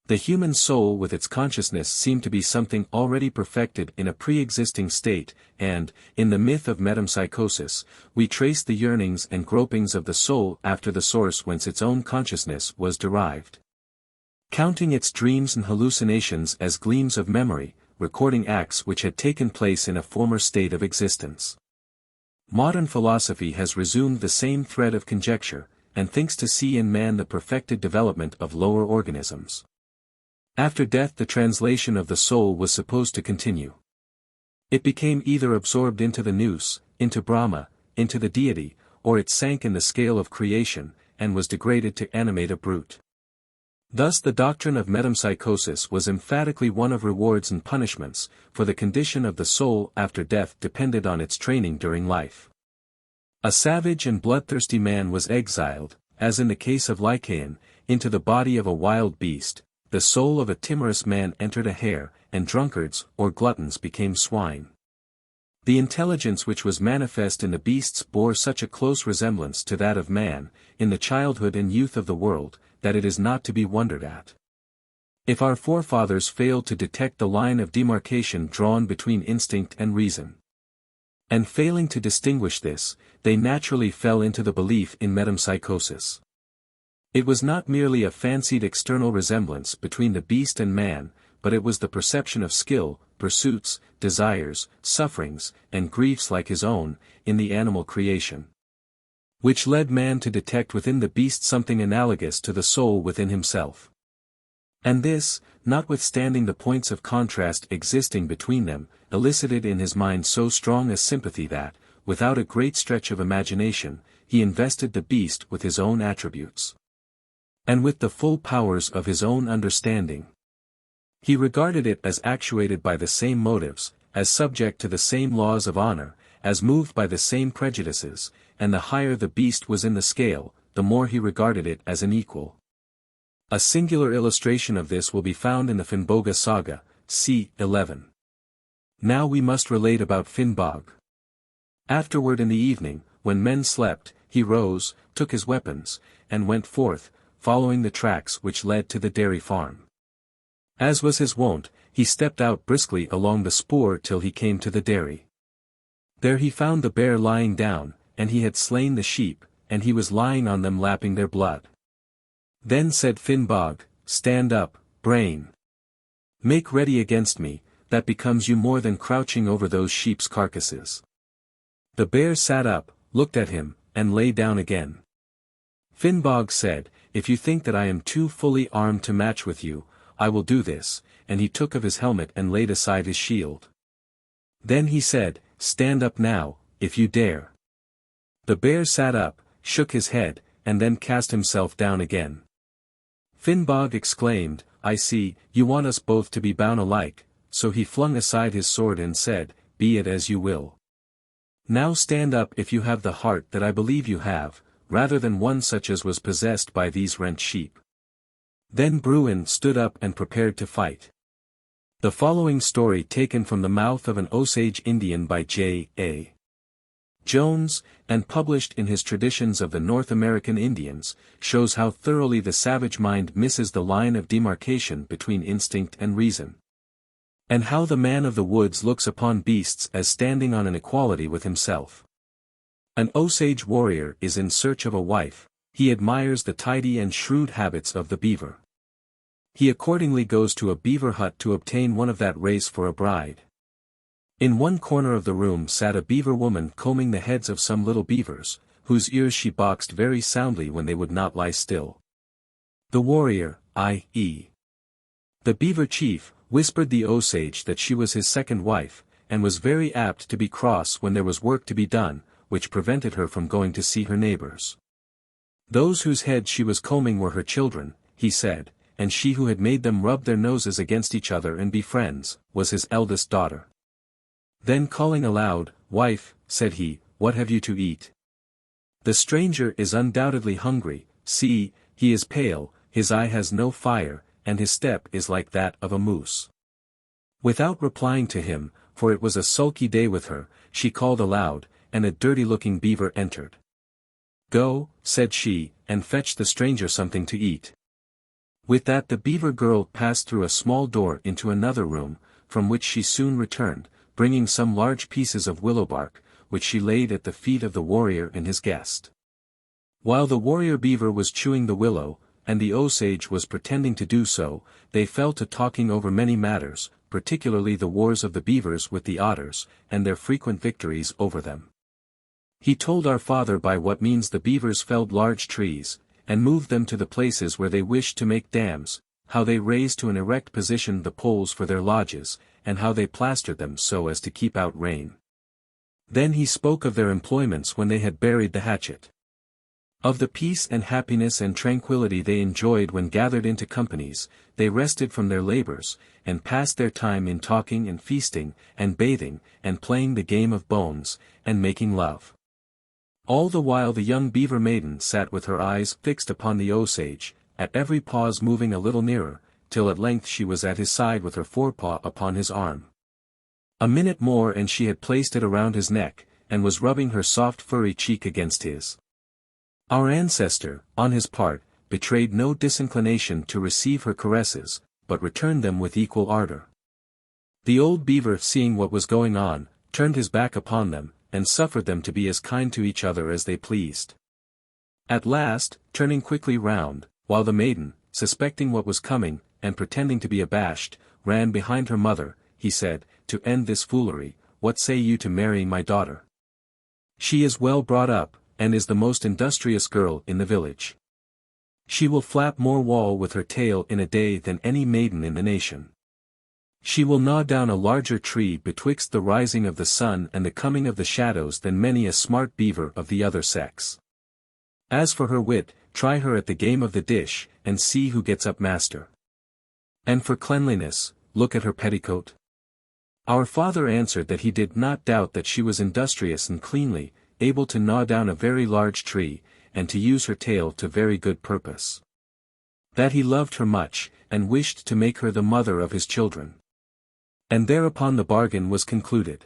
The human soul with its consciousness seemed to be something already perfected in a pre-existing state, and, in the myth of metempsychosis, we trace the yearnings and gropings of the soul after the source whence its own consciousness was derived. Counting its dreams and hallucinations as gleams of memory, recording acts which had taken place in a former state of existence. Modern philosophy has resumed the same thread of conjecture, and thinks to see in man the perfected development of lower organisms. After death, the translation of the soul was supposed to continue. It became either absorbed into the nous, into Brahma, into the deity, or it sank in the scale of creation, and was degraded to animate a brute. Thus the doctrine of metempsychosis was emphatically one of rewards and punishments, for the condition of the soul after death depended on its training during life. A savage and bloodthirsty man was exiled, as in the case of Lycaon, into the body of a wild beast. The soul of a timorous man entered a hare, and drunkards or gluttons became swine. The intelligence which was manifest in the beasts bore such a close resemblance to that of man, in the childhood and youth of the world, that it is not to be wondered at. If our forefathers failed to detect the line of demarcation drawn between instinct and reason, and failing to distinguish this, they naturally fell into the belief in metempsychosis. It was not merely a fancied external resemblance between the beast and man, but it was the perception of skill, pursuits, desires, sufferings, and griefs like his own, in the animal creation, which led man to detect within the beast something analogous to the soul within himself. And this, notwithstanding the points of contrast existing between them, elicited in his mind so strong a sympathy that, without a great stretch of imagination, he invested the beast with his own attributes, and with the full powers of his own understanding. He regarded it as actuated by the same motives, as subject to the same laws of honor, as moved by the same prejudices, and the higher the beast was in the scale, the more he regarded it as an equal. A singular illustration of this will be found in the Finnboga saga, c. 11. Now we must relate about Finnbog. Afterward in the evening, when men slept, he rose, took his weapons, and went forth, following the tracks which led to the dairy farm. As was his wont, he stepped out briskly along the spoor till he came to the dairy. There he found the bear lying down, and he had slain the sheep, and he was lying on them lapping their blood. Then said Finnbog, "Stand up, Brain. Make ready against me, that becomes you more than crouching over those sheep's carcasses." The bear sat up, looked at him, and lay down again. Finnbog said, "If you think that I am too fully armed to match with you, I will do this," and he took of his helmet and laid aside his shield. Then he said, "Stand up now, if you dare." The bear sat up, shook his head, and then cast himself down again. Finnbog exclaimed, "I see, you want us both to be bound alike," so he flung aside his sword and said, "Be it as you will." Now stand up if you have the heart that I believe you have, rather than one such as was possessed by these rent sheep. Then Bruin stood up and prepared to fight. The following story taken from the mouth of an Osage Indian by J.A. Jones, and published in his Traditions of the North American Indians, shows how thoroughly the savage mind misses the line of demarcation between instinct and reason. And how the man of the woods looks upon beasts as standing on an equality with himself. An Osage warrior is in search of a wife. He admires the tidy and shrewd habits of the beaver. He accordingly goes to a beaver hut to obtain one of that race for a bride. In one corner of the room sat a beaver woman combing the heads of some little beavers, whose ears she boxed very soundly when they would not lie still. The warrior, i.e. the beaver chief, whispered the Osage that she was his second wife, and was very apt to be cross when there was work to be done, which prevented her from going to see her neighbors. Those whose heads she was combing were her children, he said, and she who had made them rub their noses against each other and be friends, was his eldest daughter. Then calling aloud, "Wife," said he, "what have you to eat? The stranger is undoubtedly hungry, see, he is pale, his eye has no fire, and his step is like that of a moose." Without replying to him, for it was a sulky day with her, she called aloud, and a dirty-looking beaver entered. "Go," said she, "and fetch the stranger something to eat." With that the beaver girl passed through a small door into another room, from which she soon returned, bringing some large pieces of willow bark, which she laid at the feet of the warrior and his guest. While the warrior beaver was chewing the willow, and the Osage was pretending to do so, they fell to talking over many matters, particularly the wars of the beavers with the otters, and their frequent victories over them. He told our father by what means the beavers felled large trees, and moved them to the places where they wished to make dams, how they raised to an erect position the poles for their lodges, and how they plastered them so as to keep out rain. Then he spoke of their employments when they had buried the hatchet. Of the peace and happiness and tranquillity they enjoyed when gathered into companies, they rested from their labors, and passed their time in talking and feasting, and bathing, and playing the game of bones, and making love. All the while the young beaver maiden sat with her eyes fixed upon the Osage, at every pause moving a little nearer, till at length she was at his side with her forepaw upon his arm. A minute more and she had placed it around his neck, and was rubbing her soft furry cheek against his. Our ancestor, on his part, betrayed no disinclination to receive her caresses, but returned them with equal ardor. The old beaver, seeing what was going on, turned his back upon them, and suffered them to be as kind to each other as they pleased. At last, turning quickly round, while the maiden, suspecting what was coming, and pretending to be abashed, ran behind her mother, he said, "To end this foolery, what say you to marrying my daughter? She is well brought up, and is the most industrious girl in the village. She will flap more wool with her tail in a day than any maiden in the nation. She will gnaw down a larger tree betwixt the rising of the sun and the coming of the shadows than many a smart beaver of the other sex. As for her wit, try her at the game of the dish, and see who gets up master. And for cleanliness, look at her petticoat." Our father answered that he did not doubt that she was industrious and cleanly, able to gnaw down a very large tree, and to use her tail to very good purpose. That he loved her much, and wished to make her the mother of his children. And thereupon the bargain was concluded.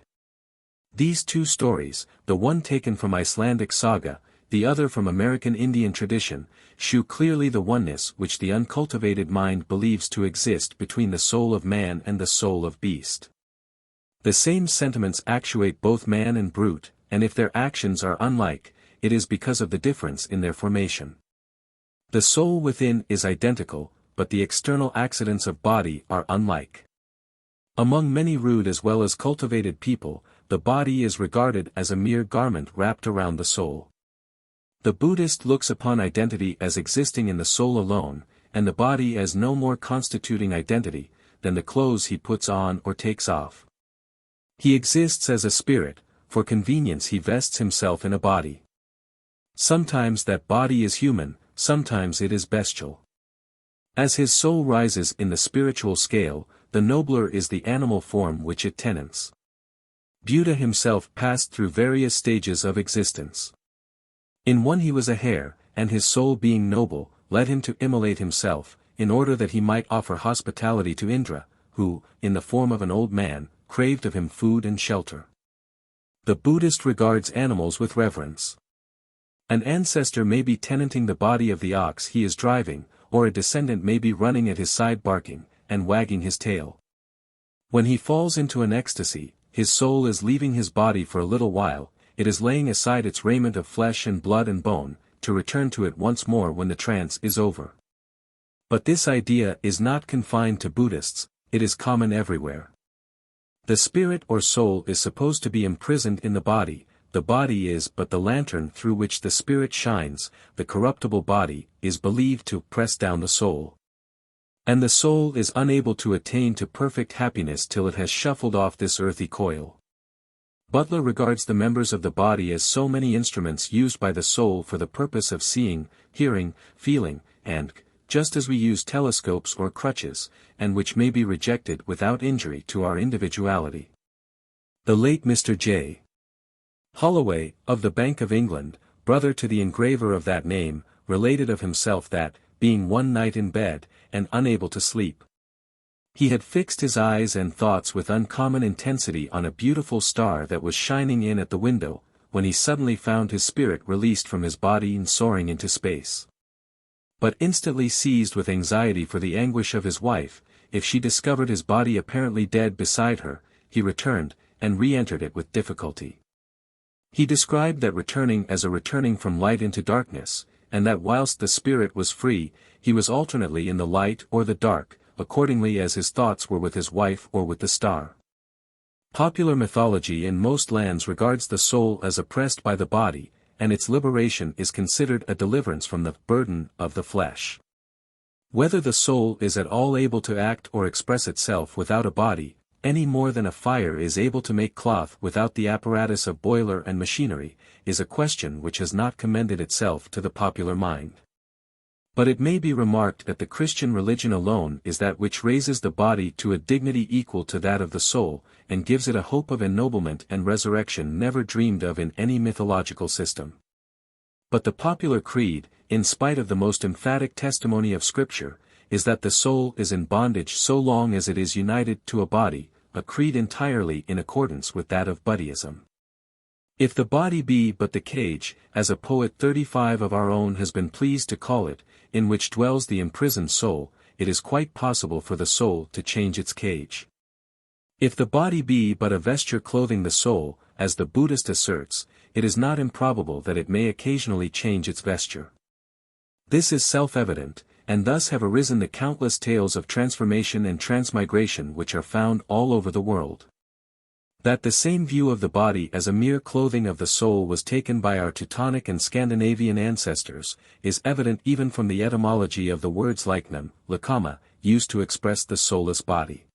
These two stories, the one taken from Icelandic saga, the other from American Indian tradition, shew clearly the oneness which the uncultivated mind believes to exist between the soul of man and the soul of beast. The same sentiments actuate both man and brute, and if their actions are unlike, it is because of the difference in their formation. The soul within is identical, but the external accidents of body are unlike. Among many rude as well as cultivated people, the body is regarded as a mere garment wrapped around the soul. The Buddhist looks upon identity as existing in the soul alone, and the body as no more constituting identity, than the clothes he puts on or takes off. He exists as a spirit, for convenience he vests himself in a body. Sometimes that body is human, sometimes it is bestial. As his soul rises in the spiritual scale, the nobler is the animal form which it tenants. Buddha himself passed through various stages of existence. In one he was a hare, and his soul being noble, led him to immolate himself, in order that he might offer hospitality to Indra, who, in the form of an old man, craved of him food and shelter. The Buddhist regards animals with reverence. An ancestor may be tenanting the body of the ox he is driving, or a descendant may be running at his side barking, and wagging his tail. When he falls into an ecstasy, his soul is leaving his body for a little while, it is laying aside its raiment of flesh and blood and bone, to return to it once more when the trance is over. But this idea is not confined to Buddhists, it is common everywhere. The spirit or soul is supposed to be imprisoned in the body is but the lantern through which the spirit shines, the corruptible body is believed to press down the soul. And the soul is unable to attain to perfect happiness till it has shuffled off this earthy coil. Butler regards the members of the body as so many instruments used by the soul for the purpose of seeing, hearing, feeling, and, just as we use telescopes or crutches, and which may be rejected without injury to our individuality. The late Mr. J. Holloway, of the Bank of England, brother to the engraver of that name, related of himself that, being one night in bed, and unable to sleep, he had fixed his eyes and thoughts with uncommon intensity on a beautiful star that was shining in at the window, when he suddenly found his spirit released from his body and soaring into space. But instantly seized with anxiety for the anguish of his wife, if she discovered his body apparently dead beside her, he returned, and re-entered it with difficulty. He described that returning as a returning from light into darkness, and that whilst the spirit was free, he was alternately in the light or the dark, accordingly as his thoughts were with his wife or with the star. Popular mythology in most lands regards the soul as oppressed by the body, and its liberation is considered a deliverance from the burden of the flesh. Whether the soul is at all able to act or express itself without a body, any more than a fire is able to make cloth without the apparatus of boiler and machinery, is a question which has not commended itself to the popular mind. But it may be remarked that the Christian religion alone is that which raises the body to a dignity equal to that of the soul, and gives it a hope of ennoblement and resurrection never dreamed of in any mythological system. But the popular creed, in spite of the most emphatic testimony of Scripture, is that the soul is in bondage so long as it is united to a body, a creed entirely in accordance with that of Buddhism. If the body be but the cage, as a poet 35 of our own has been pleased to call it, in which dwells the imprisoned soul, it is quite possible for the soul to change its cage. If the body be but a vesture clothing the soul, as the Buddhist asserts, it is not improbable that it may occasionally change its vesture. This is self-evident, and thus have arisen the countless tales of transformation and transmigration which are found all over the world. That the same view of the body as a mere clothing of the soul was taken by our Teutonic and Scandinavian ancestors, is evident even from the etymology of the words Lycanthropy, Lycama, used to express the soulless body.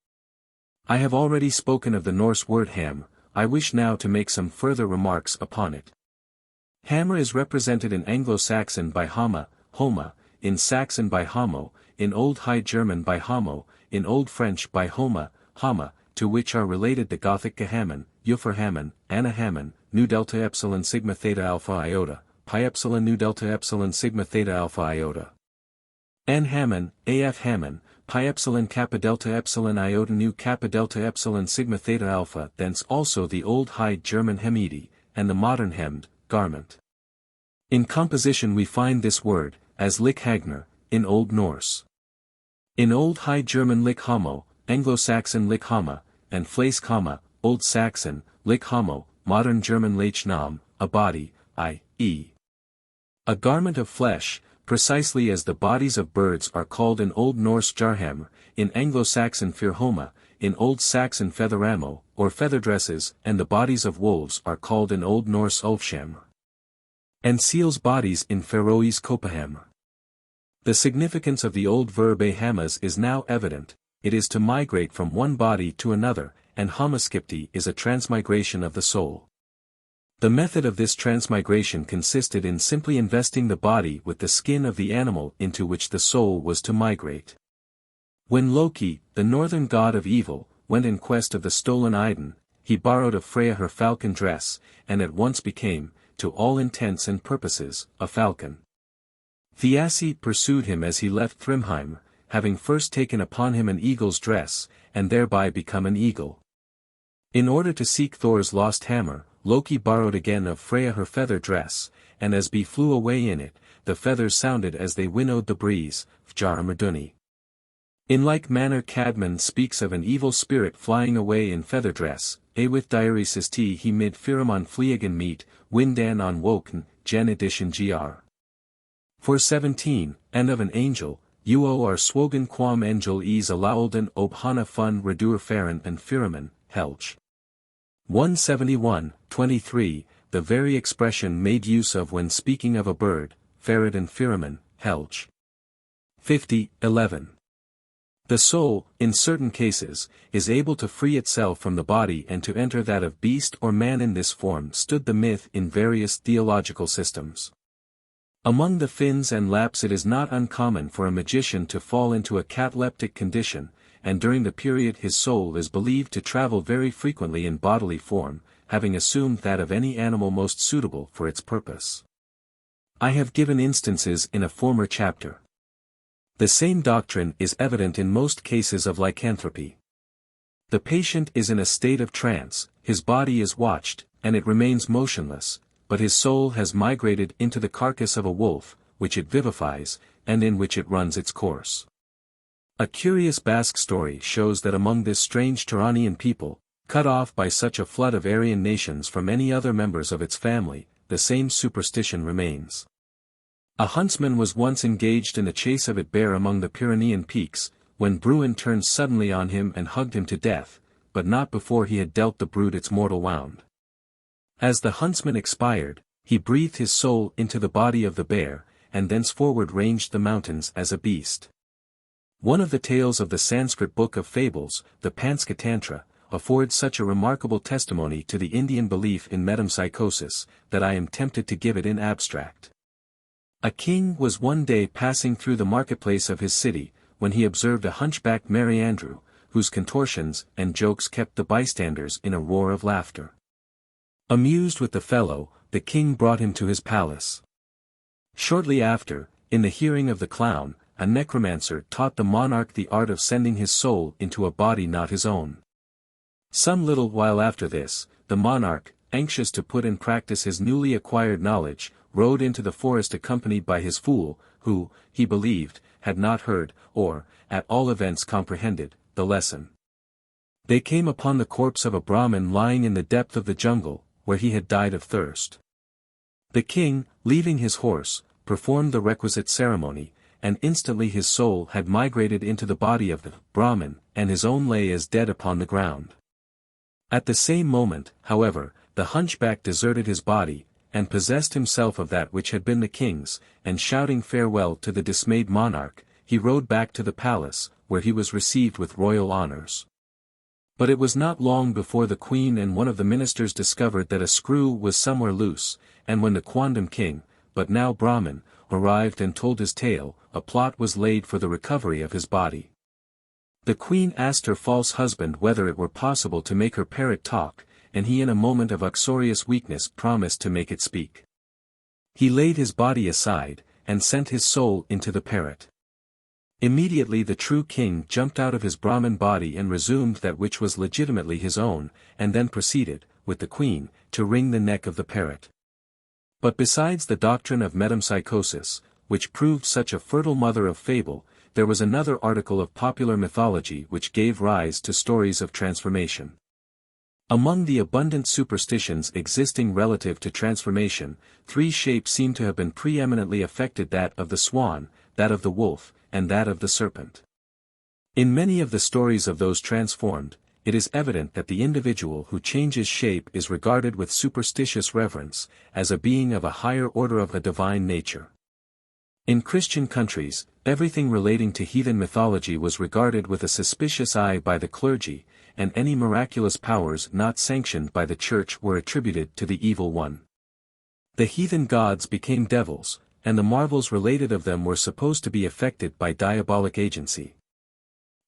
I have already spoken of the Norse word hamr, I wish now to make some further remarks upon it. Hamr is represented in Anglo-Saxon by hama, homa, in Saxon by homo, in Old High German by homo, in Old French by homa, hama, to which are related the Gothic Gehaman, Uferhaman, Anahaman, Nu delta epsilon sigma theta alpha iota, pi epsilon nu delta epsilon sigma theta alpha iota. N Haman, AF Haman, pi epsilon kappa delta epsilon iota nu kappa delta epsilon sigma theta alpha. Thence also the Old High German hemidi, and the modern hemd, garment. In composition we find this word, as likhagner, in Old Norse. In Old High German likhamo, Anglo-Saxon likhama, and Fleischhammer, Old Saxon, likhamo, modern German leichnam, a body, i.e. a garment of flesh, precisely as the bodies of birds are called in Old Norse jarhamr, in Anglo-Saxon firhoma, in Old Saxon featheramo, or feather dresses, and the bodies of wolves are called in Old Norse ulfshamr. And seals' bodies in Faroese kopahamr. The significance of the old verb hamas is now evident, it is to migrate from one body to another, and homoskipti is a transmigration of the soul. The method of this transmigration consisted in simply investing the body with the skin of the animal into which the soul was to migrate. When Loki, the northern god of evil, went in quest of the stolen Idun, he borrowed of Freya her falcon dress, and at once became, to all intents and purposes, a falcon. Thiassi pursued him as he left Thrymheim, having first taken upon him an eagle's dress, and thereby become an eagle. In order to seek Thor's lost hammer, Loki borrowed again of Freya her feather dress, and as Be flew away in it, the feathers sounded as they winnowed the breeze, Fjaramarduni. In like manner Cadman speaks of an evil spirit flying away in feather dress, with diaresis t he mid Pheramon fliegen meet, windan on woken, gen edition gr. For 17, and of an angel, uo are swogen quam angel is alaulden ob hana fun redur feren and Pheramon, helge. 171, 23, the very expression made use of when speaking of a bird, ferret and Pheramon, helge. 50, 11. The soul, in certain cases, is able to free itself from the body and to enter that of beast or man. In this form stood the myth in various theological systems. Among the Finns and Lapps it is not uncommon for a magician to fall into a cataleptic condition, and during the period his soul is believed to travel very frequently in bodily form, having assumed that of any animal most suitable for its purpose. I have given instances in a former chapter. The same doctrine is evident in most cases of lycanthropy. The patient is in a state of trance, his body is watched, and it remains motionless, but his soul has migrated into the carcass of a wolf, which it vivifies, and in which it runs its course. A curious Basque story shows that among this strange Turanian people, cut off by such a flood of Aryan nations from any other members of its family, the same superstition remains. A huntsman was once engaged in the chase of a bear among the Pyrenean peaks, when Bruin turned suddenly on him and hugged him to death, but not before he had dealt the brute its mortal wound. As the huntsman expired, he breathed his soul into the body of the bear, and thenceforward ranged the mountains as a beast. One of the tales of the Sanskrit book of fables, the Panskatantra, affords such a remarkable testimony to the Indian belief in metempsychosis, that I am tempted to give it in abstract. A king was one day passing through the marketplace of his city, when he observed a hunchbacked Merry Andrew, whose contortions and jokes kept the bystanders in a roar of laughter. Amused with the fellow, the king brought him to his palace. Shortly after, in the hearing of the clown, a necromancer taught the monarch the art of sending his soul into a body not his own. Some little while after this, the monarch, anxious to put in practice his newly acquired knowledge, rode into the forest accompanied by his fool, who, he believed, had not heard, or, at all events comprehended, the lesson. They came upon the corpse of a Brahmin lying in the depth of the jungle, where he had died of thirst. The king, leaving his horse, performed the requisite ceremony, and instantly his soul had migrated into the body of the Brahmin, and his own lay as dead upon the ground. At the same moment, however, the hunchback deserted his body, and possessed himself of that which had been the king's, and shouting farewell to the dismayed monarch, he rode back to the palace, where he was received with royal honors. But it was not long before the queen and one of the ministers discovered that a screw was somewhere loose, and when the quondam king, but now Brahmin, arrived and told his tale, a plot was laid for the recovery of his body. The queen asked her false husband whether it were possible to make her parrot talk, and he in a moment of uxorious weakness promised to make it speak. He laid his body aside, and sent his soul into the parrot. Immediately the true king jumped out of his Brahmin body and resumed that which was legitimately his own, and then proceeded, with the queen, to wring the neck of the parrot. But besides the doctrine of metempsychosis, which proved such a fertile mother of fable, there was another article of popular mythology which gave rise to stories of transformation. Among the abundant superstitions existing relative to transformation, three shapes seem to have been preeminently affected: that of the swan, that of the wolf, and that of the serpent. In many of the stories of those transformed, it is evident that the individual who changes shape is regarded with superstitious reverence, as a being of a higher order of a divine nature. In Christian countries, everything relating to heathen mythology was regarded with a suspicious eye by the clergy, and any miraculous powers not sanctioned by the Church were attributed to the evil one. The heathen gods became devils, and the marvels related of them were supposed to be effected by diabolic agency.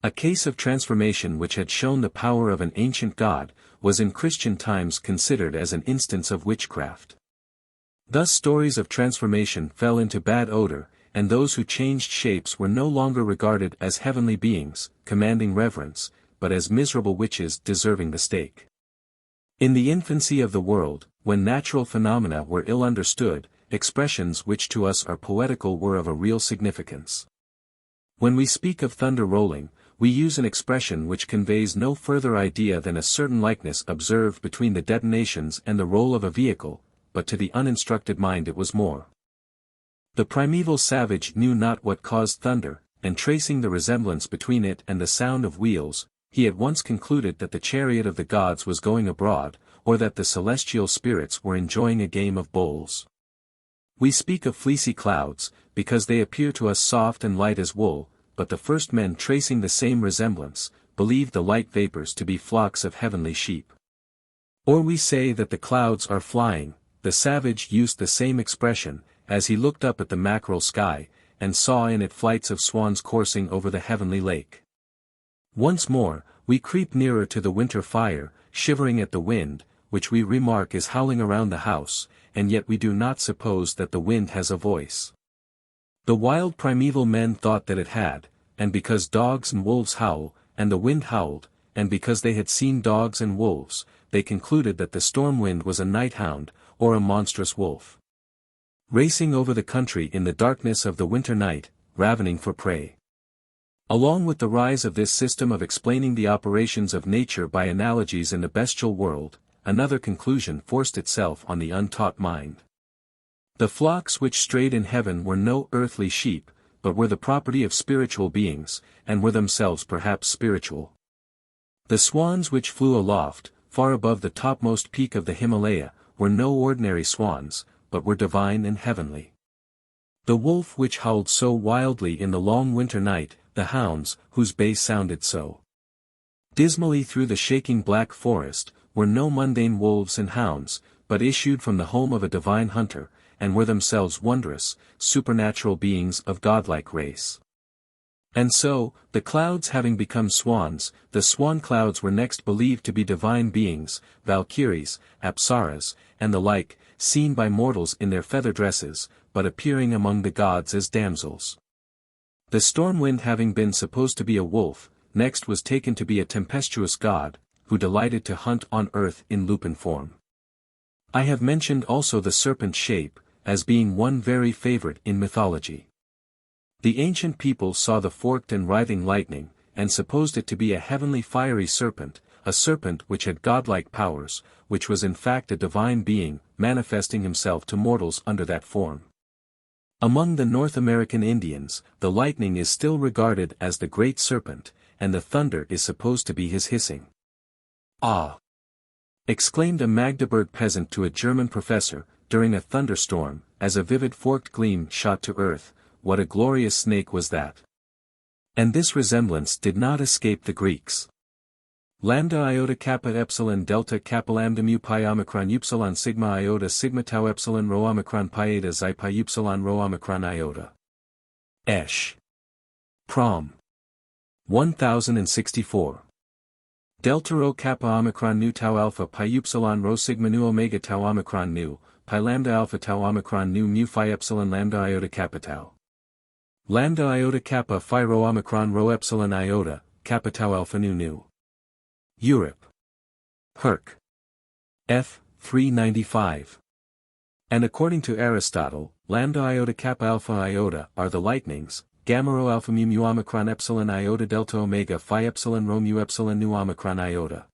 A case of transformation which had shown the power of an ancient god, was in Christian times considered as an instance of witchcraft. Thus stories of transformation fell into bad odor, and those who changed shapes were no longer regarded as heavenly beings, commanding reverence, but as miserable witches deserving the stake. In the infancy of the world, when natural phenomena were ill understood, expressions which to us are poetical were of a real significance. When we speak of thunder rolling, we use an expression which conveys no further idea than a certain likeness observed between the detonations and the roll of a vehicle, but to the uninstructed mind it was more. The primeval savage knew not what caused thunder, and tracing the resemblance between it and the sound of wheels, he at once concluded that the chariot of the gods was going abroad, or that the celestial spirits were enjoying a game of bowls. We speak of fleecy clouds, because they appear to us soft and light as wool, but the first men tracing the same resemblance, believed the light vapors to be flocks of heavenly sheep. Or we say that the clouds are flying. The savage used the same expression, as he looked up at the mackerel sky, and saw in it flights of swans coursing over the heavenly lake. Once more, we creep nearer to the winter fire, shivering at the wind, which we remark is howling around the house, and yet we do not suppose that the wind has a voice. The wild primeval men thought that it had, and because dogs and wolves howl, and the wind howled, and because they had seen dogs and wolves, they concluded that the storm wind was a night hound, or a monstrous wolf, racing over the country in the darkness of the winter night, ravening for prey. Along with the rise of this system of explaining the operations of nature by analogies in the bestial world, another conclusion forced itself on the untaught mind. The flocks which strayed in heaven were no earthly sheep, but were the property of spiritual beings, and were themselves perhaps spiritual. The swans which flew aloft, far above the topmost peak of the Himalaya, were no ordinary swans, but were divine and heavenly. The wolf which howled so wildly in the long winter night, the hounds, whose bay sounded so dismally through the shaking black forest, were no mundane wolves and hounds, but issued from the home of a divine hunter, and were themselves wondrous, supernatural beings of godlike race. And so, the clouds having become swans, the swan clouds were next believed to be divine beings, valkyries, apsaras, and the like, seen by mortals in their feather dresses, but appearing among the gods as damsels. The storm wind having been supposed to be a wolf, next was taken to be a tempestuous god, who delighted to hunt on earth in lupin form. I have mentioned also the serpent shape, as being one very favorite in mythology. The ancient people saw the forked and writhing lightning, and supposed it to be a heavenly fiery serpent, a serpent which had godlike powers, which was in fact a divine being, manifesting himself to mortals under that form. Among the North American Indians, the lightning is still regarded as the great serpent, and the thunder is supposed to be his hissing. "Ah!" exclaimed a Magdeburg peasant to a German professor, during a thunderstorm, as a vivid forked gleam shot to earth, "what a glorious snake was that!" And this resemblance did not escape the Greeks. Lambda iota kappa epsilon delta kappa lambda mu pi omicron upsilon sigma iota sigma tau epsilon rho omicron pi eta xi pi upsilon rho omicron iota. Esch. Prom. 1064. Delta rho kappa omicron nu tau alpha pi upsilon rho sigma nu omega tau omicron nu, pi lambda alpha tau omicron nu mu phi epsilon lambda iota kappa tau. Lambda iota kappa phi rho omicron rho epsilon iota, kappa tau alpha nu nu. Europe. Herc. F. 395. And according to Aristotle, lambda iota kappa alpha iota are the lightnings, gamma rho alpha mu mu omicron epsilon iota delta omega phi epsilon rho mu epsilon nu omicron iota.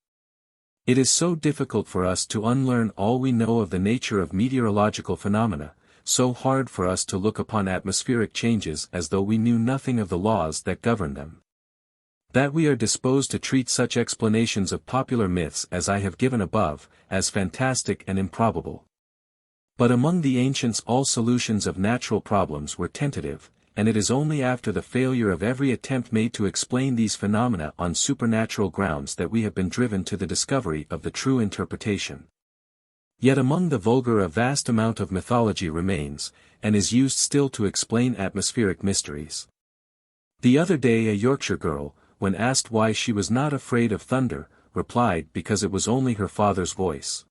It is so difficult for us to unlearn all we know of the nature of meteorological phenomena, so hard for us to look upon atmospheric changes as though we knew nothing of the laws that govern them, that we are disposed to treat such explanations of popular myths as I have given above, as fantastic and improbable. But among the ancients all solutions of natural problems were tentative, and it is only after the failure of every attempt made to explain these phenomena on supernatural grounds that we have been driven to the discovery of the true interpretation. Yet among the vulgar a vast amount of mythology remains, and is used still to explain atmospheric mysteries. The other day a Yorkshire girl, when asked why she was not afraid of thunder, replied because it was only her father's voice.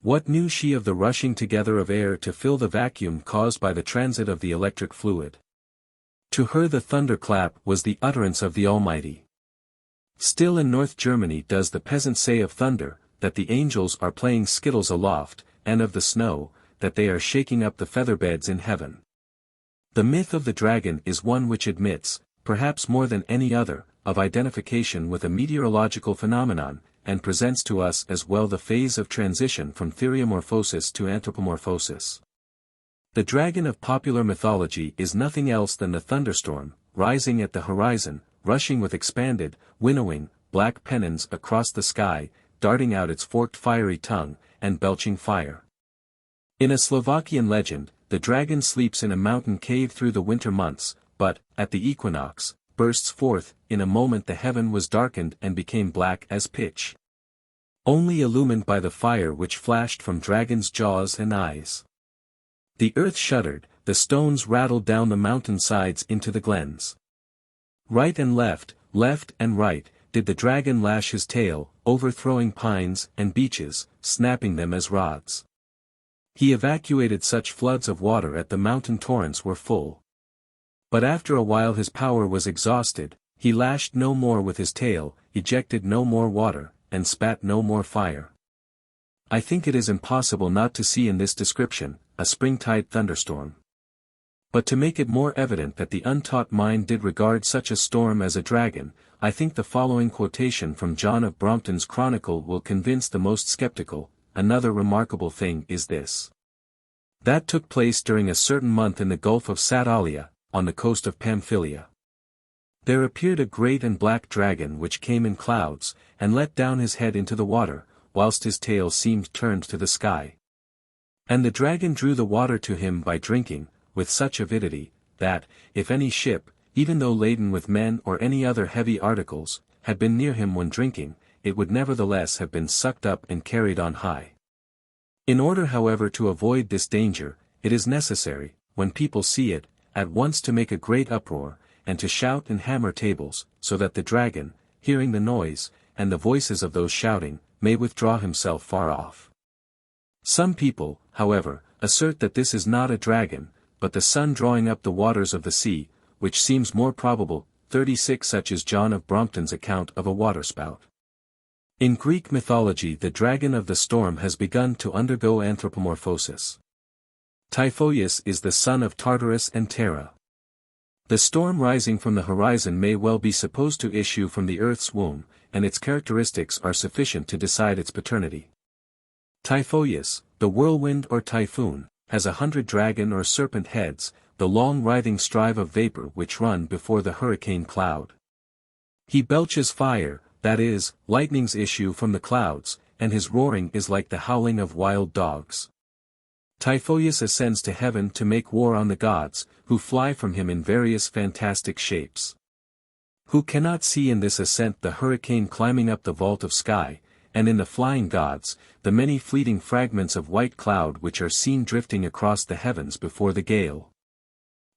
What knew she of the rushing together of air to fill the vacuum caused by the transit of the electric fluid? To her the thunderclap was the utterance of the Almighty. Still in North Germany does the peasant say of thunder, that the angels are playing skittles aloft, and of the snow, that they are shaking up the featherbeds in heaven. The myth of the dragon is one which admits, perhaps more than any other, of identification with a meteorological phenomenon, and presents to us as well the phase of transition from theriomorphosis to anthropomorphosis. The dragon of popular mythology is nothing else than the thunderstorm, rising at the horizon, rushing with expanded, winnowing, black pennons across the sky, darting out its forked fiery tongue, and belching fire. In a Slovakian legend, the dragon sleeps in a mountain cave through the winter months, but, at the equinox, bursts forth. In a moment the heaven was darkened and became black as pitch, only illumined by the fire which flashed from dragon's jaws and eyes. The earth shuddered, the stones rattled down the mountain sides into the glens. Right and left and right, did the dragon lash his tail, overthrowing pines and beeches, snapping them as rods. He evacuated such floods of water at the mountain torrents were full. But after a while his power was exhausted, he lashed no more with his tail, ejected no more water, and spat no more fire. I think it is impossible not to see in this description, a springtide thunderstorm. But to make it more evident that the untaught mind did regard such a storm as a dragon, I think the following quotation from John of Brompton's Chronicle will convince the most skeptical. Another remarkable thing is this. That took place during a certain month in the Gulf of Satalia, on the coast of Pamphylia. There appeared a great and black dragon which came in clouds, and let down his head into the water, whilst his tail seemed turned to the sky. And the dragon drew the water to him by drinking, with such avidity, that, if any ship, even though laden with men or any other heavy articles, had been near him when drinking, it would nevertheless have been sucked up and carried on high. In order however to avoid this danger, it is necessary, when people see it, at once to make a great uproar, and to shout and hammer tables, so that the dragon, hearing the noise, and the voices of those shouting, may withdraw himself far off. Some people, however, assert that this is not a dragon, but the sun drawing up the waters of the sea, which seems more probable. 36 Such is John of Brompton's account of a waterspout. In Greek mythology the dragon of the storm has begun to undergo anthropomorphosis. Typhoeus is the son of Tartarus and Terra. The storm rising from the horizon may well be supposed to issue from the earth's womb, and its characteristics are sufficient to decide its paternity. Typhoeus, the whirlwind or typhoon, has 100 dragon or serpent heads, the long writhing strive of vapor which run before the hurricane cloud. He belches fire, that is, lightnings issue from the clouds, and his roaring is like the howling of wild dogs. Typhoeus ascends to heaven to make war on the gods, who fly from him in various fantastic shapes. Who cannot see in this ascent the hurricane climbing up the vault of sky, and in the flying gods, the many fleeting fragments of white cloud which are seen drifting across the heavens before the gale.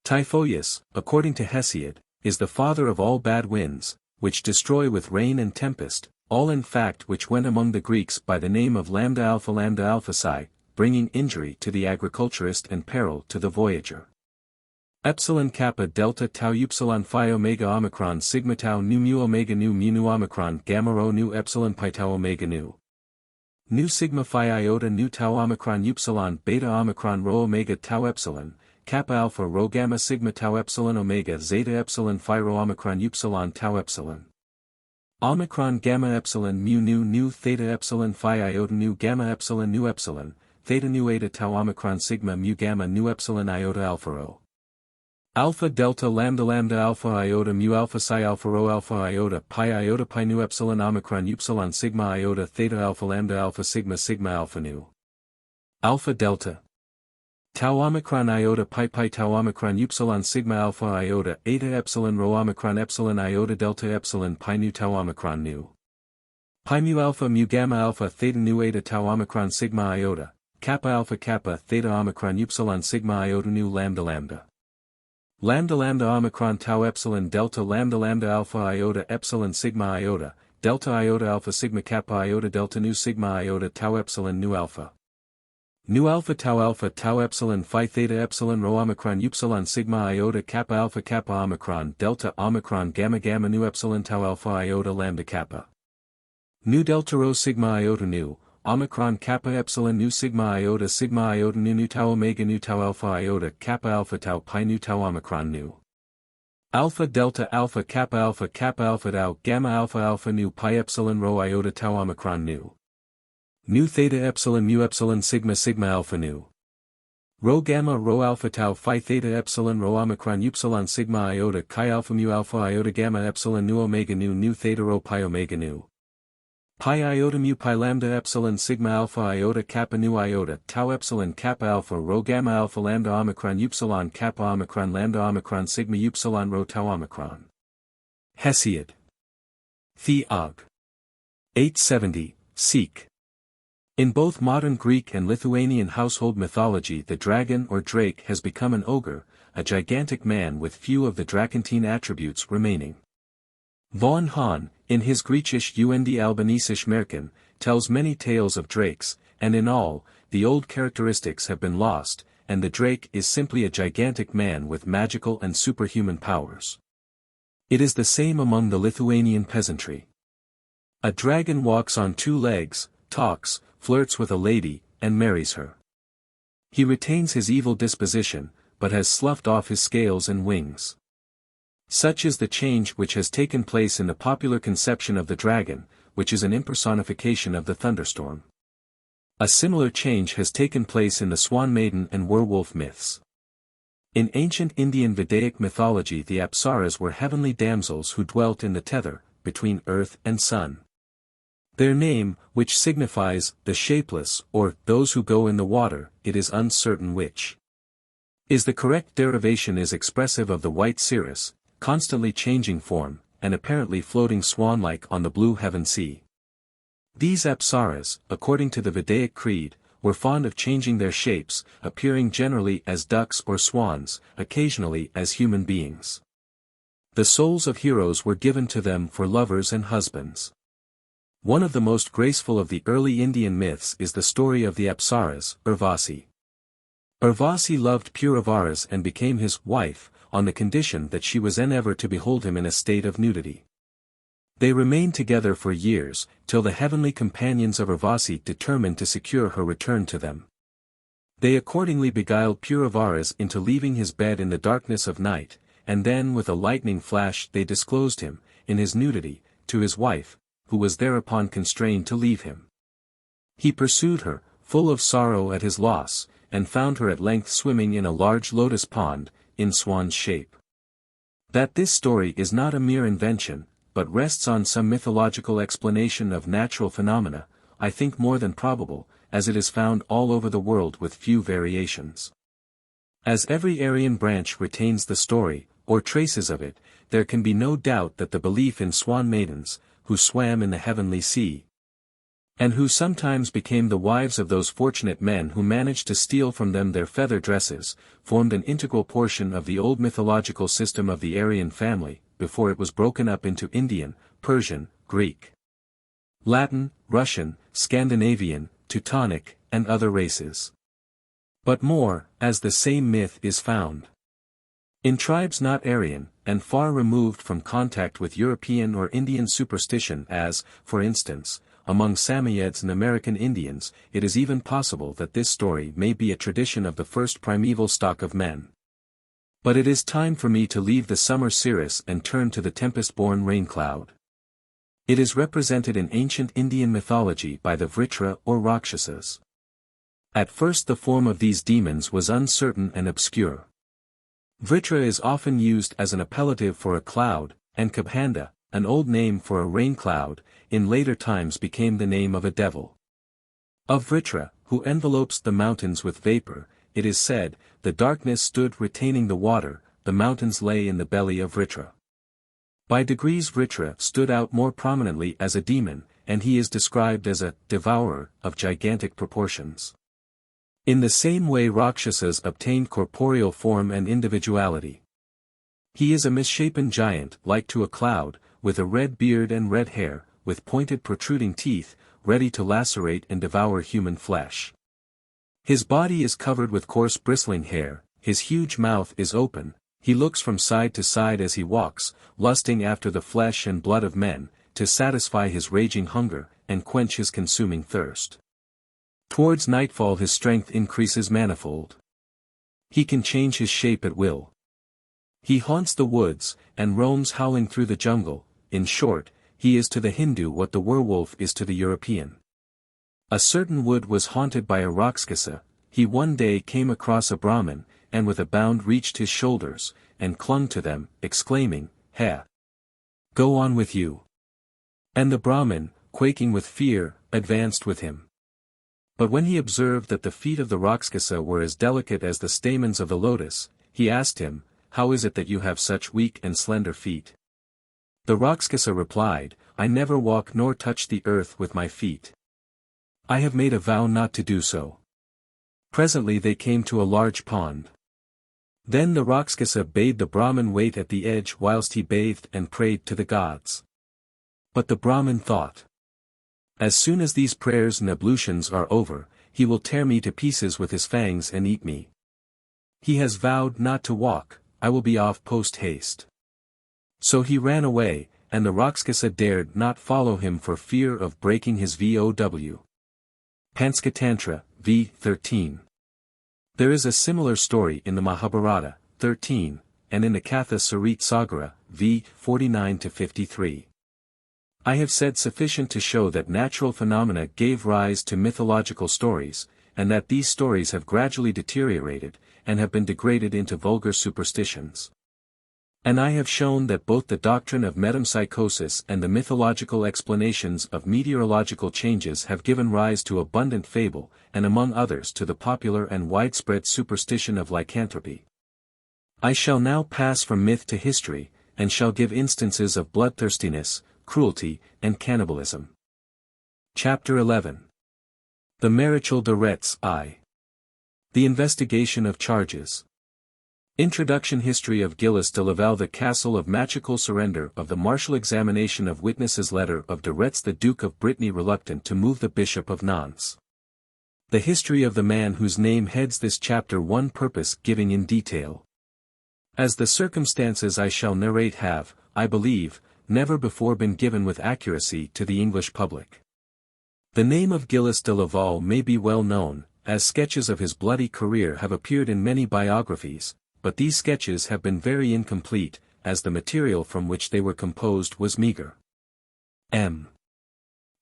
Typhoeus, according to Hesiod, is the father of all bad winds, which destroy with rain and tempest, all in fact which went among the Greeks by the name of lambda alpha psi, bringing injury to the agriculturist and peril to the voyager. Epsilon kappa delta tau upsilon phi omega omicron sigma tau nu mu omega nu mu nu omicron gamma rho nu epsilon pi tau omega nu. Nu sigma phi iota nu tau omicron upsilon beta omicron rho omega tau epsilon, kappa alpha rho gamma sigma tau epsilon omega zeta epsilon phi rho omicron upsilon tau epsilon. Omicron gamma epsilon mu nu theta epsilon phi iota nu gamma epsilon nu epsilon, theta nu eta tau omicron sigma mu gamma nu epsilon iota alpha rho. Alpha delta lambda alpha iota mu alpha psi alpha rho alpha iota pi nu epsilon omicron upsilon sigma iota theta alpha lambda alpha sigma alpha nu. Alpha delta tau omicron iota pi tau omicron upsilon sigma alpha iota eta epsilon rho omicron epsilon iota delta epsilon pi nu tau omicron nu. Pi mu gamma alpha theta nu eta tau omicron sigma iota, kappa theta omicron upsilon sigma iota nu lambda. Lambda lambda omicron tau epsilon delta lambda alpha iota epsilon sigma iota, delta iota alpha sigma kappa iota delta nu sigma iota tau epsilon nu alpha. Nu alpha tau epsilon phi theta epsilon rho omicron upsilon sigma iota kappa omicron delta omicron gamma gamma nu epsilon tau alpha iota lambda kappa. Nu delta rho sigma iota nu, omicron kappa epsilon nu sigma iota nu tau omega nu tau alpha iota kappa tau pi nu tau omicron nu. Alpha delta alpha kappa tau gamma alpha nu pi epsilon rho iota tau omicron nu. Nu theta epsilon mu epsilon sigma alpha nu. Rho gamma rho alpha tau phi theta epsilon rho omicron upsilon sigma iota chi alpha mu alpha iota gamma epsilon nu omega nu theta rho pi omega nu. Pi iota mu pi lambda epsilon sigma alpha iota kappa nu iota tau epsilon kappa alpha rho gamma alpha lambda omicron upsilon kappa omicron lambda omicron sigma upsilon rho tau omicron. Hesiod. Theog. 870, Seek. In both modern Greek and Lithuanian household mythology the dragon or drake has become an ogre, a gigantic man with few of the draconian attributes remaining. Von Hahn, in his Griechisch und Albanesisch Märchen, tells many tales of drakes, and in all, the old characteristics have been lost, and the drake is simply a gigantic man with magical and superhuman powers. It is the same among the Lithuanian peasantry. A dragon walks on two legs, talks, flirts with a lady, and marries her. He retains his evil disposition, but has sloughed off his scales and wings. Such is the change which has taken place in the popular conception of the dragon, which is an impersonification of the thunderstorm. A similar change has taken place in the swan maiden and werewolf myths. In ancient Indian Vedaic mythology the apsaras were heavenly damsels who dwelt in the tether, between earth and sun. Their name, which signifies, the shapeless, or, those who go in the water, it is uncertain which is the correct derivation is expressive of the white cirrus, constantly changing form, and apparently floating swan-like on the blue heaven sea. These apsaras, according to the Vedaic creed, were fond of changing their shapes, appearing generally as ducks or swans, occasionally as human beings. The souls of heroes were given to them for lovers and husbands. One of the most graceful of the early Indian myths is the story of the apsaras, Urvasi. Urvasi loved Puravaras and became his wife, on the condition that she was ever to behold him in a state of nudity. They remained together for years, till the heavenly companions of Urvasi determined to secure her return to them. They accordingly beguiled Puravaras into leaving his bed in the darkness of night, and then with a lightning flash they disclosed him, in his nudity, to his wife, who was thereupon constrained to leave him. He pursued her, full of sorrow at his loss, and found her at length swimming in a large lotus pond, in swan's shape. That this story is not a mere invention, but rests on some mythological explanation of natural phenomena, I think more than probable, as it is found all over the world with few variations. As every Aryan branch retains the story, or traces of it, there can be no doubt that the belief in swan maidens, who swam in the heavenly sea, and who sometimes became the wives of those fortunate men who managed to steal from them their feather dresses, formed an integral portion of the old mythological system of the Aryan family, before it was broken up into Indian, Persian, Greek, Latin, Russian, Scandinavian, Teutonic, and other races. But more, as the same myth is found in tribes not Aryan, and far removed from contact with European or Indian superstition as, for instance, among Samoyeds and American Indians, it is even possible that this story may be a tradition of the first primeval stock of men. But it is time for me to leave the summer cirrus and turn to the tempest-born rain cloud. It is represented in ancient Indian mythology by the Vritra or Rakshasas. At first the form of these demons was uncertain and obscure. Vritra is often used as an appellative for a cloud, and Kabhanda, an old name for a rain cloud, in later times became the name of a devil. Of Vritra, who envelopes the mountains with vapor, it is said, the darkness stood retaining the water, the mountains lay in the belly of Vritra. By degrees Vritra stood out more prominently as a demon, and he is described as a devourer of gigantic proportions. In the same way Rakshasas obtained corporeal form and individuality. He is a misshapen giant, like to a cloud, with a red beard and red hair, with pointed protruding teeth, ready to lacerate and devour human flesh. His body is covered with coarse bristling hair, his huge mouth is open, he looks from side to side as he walks, lusting after the flesh and blood of men, to satisfy his raging hunger, and quench his consuming thirst. Towards nightfall his strength increases manifold. He can change his shape at will. He haunts the woods, and roams howling through the jungle. In short, he is to the Hindu what the werewolf is to the European. A certain wood was haunted by a Rakshasa. He one day came across a Brahmin, and with a bound reached his shoulders, and clung to them, exclaiming, "Ha! Go on with you." And the Brahmin, quaking with fear, advanced with him. But when he observed that the feet of the Rakshasa were as delicate as the stamens of the lotus, he asked him, "How is it that you have such weak and slender feet?" The Rakshasa replied, "I never walk nor touch the earth with my feet. I have made a vow not to do so." Presently they came to a large pond. Then the Rakshasa bade the Brahmin wait at the edge whilst he bathed and prayed to the gods. But the Brahmin thought, "As soon as these prayers and ablutions are over, he will tear me to pieces with his fangs and eat me. He has vowed not to walk, I will be off post haste." So he ran away, and the Rakshasa dared not follow him for fear of breaking his vow. Panskatantra, v. 13. There is a similar story in the Mahabharata, 13, and in the Katha Sarit Sagara, v. 49-53. I have said sufficient to show that natural phenomena gave rise to mythological stories, and that these stories have gradually deteriorated, and have been degraded into vulgar superstitions. And I have shown that both the doctrine of metempsychosis and the mythological explanations of meteorological changes have given rise to abundant fable, and among others to the popular and widespread superstition of lycanthropy. I shall now pass from myth to history, and shall give instances of bloodthirstiness, cruelty, and cannibalism. Chapter 11. The Maréchal de Retz I. The investigation of charges. Introduction. History of Gilles de Laval. The Castle of Magical Surrender of the Martial Examination of Witnesses. Letter of de Retz. The Duke of Brittany reluctant to move the Bishop of Nantes. The history of the man whose name heads this chapter. One purpose giving in detail. As the circumstances I shall narrate have, I believe, never before been given with accuracy to the English public. The name of Gilles de Laval may be well known, as sketches of his bloody career have appeared in many biographies, but these sketches have been very incomplete, as the material from which they were composed was meager. M.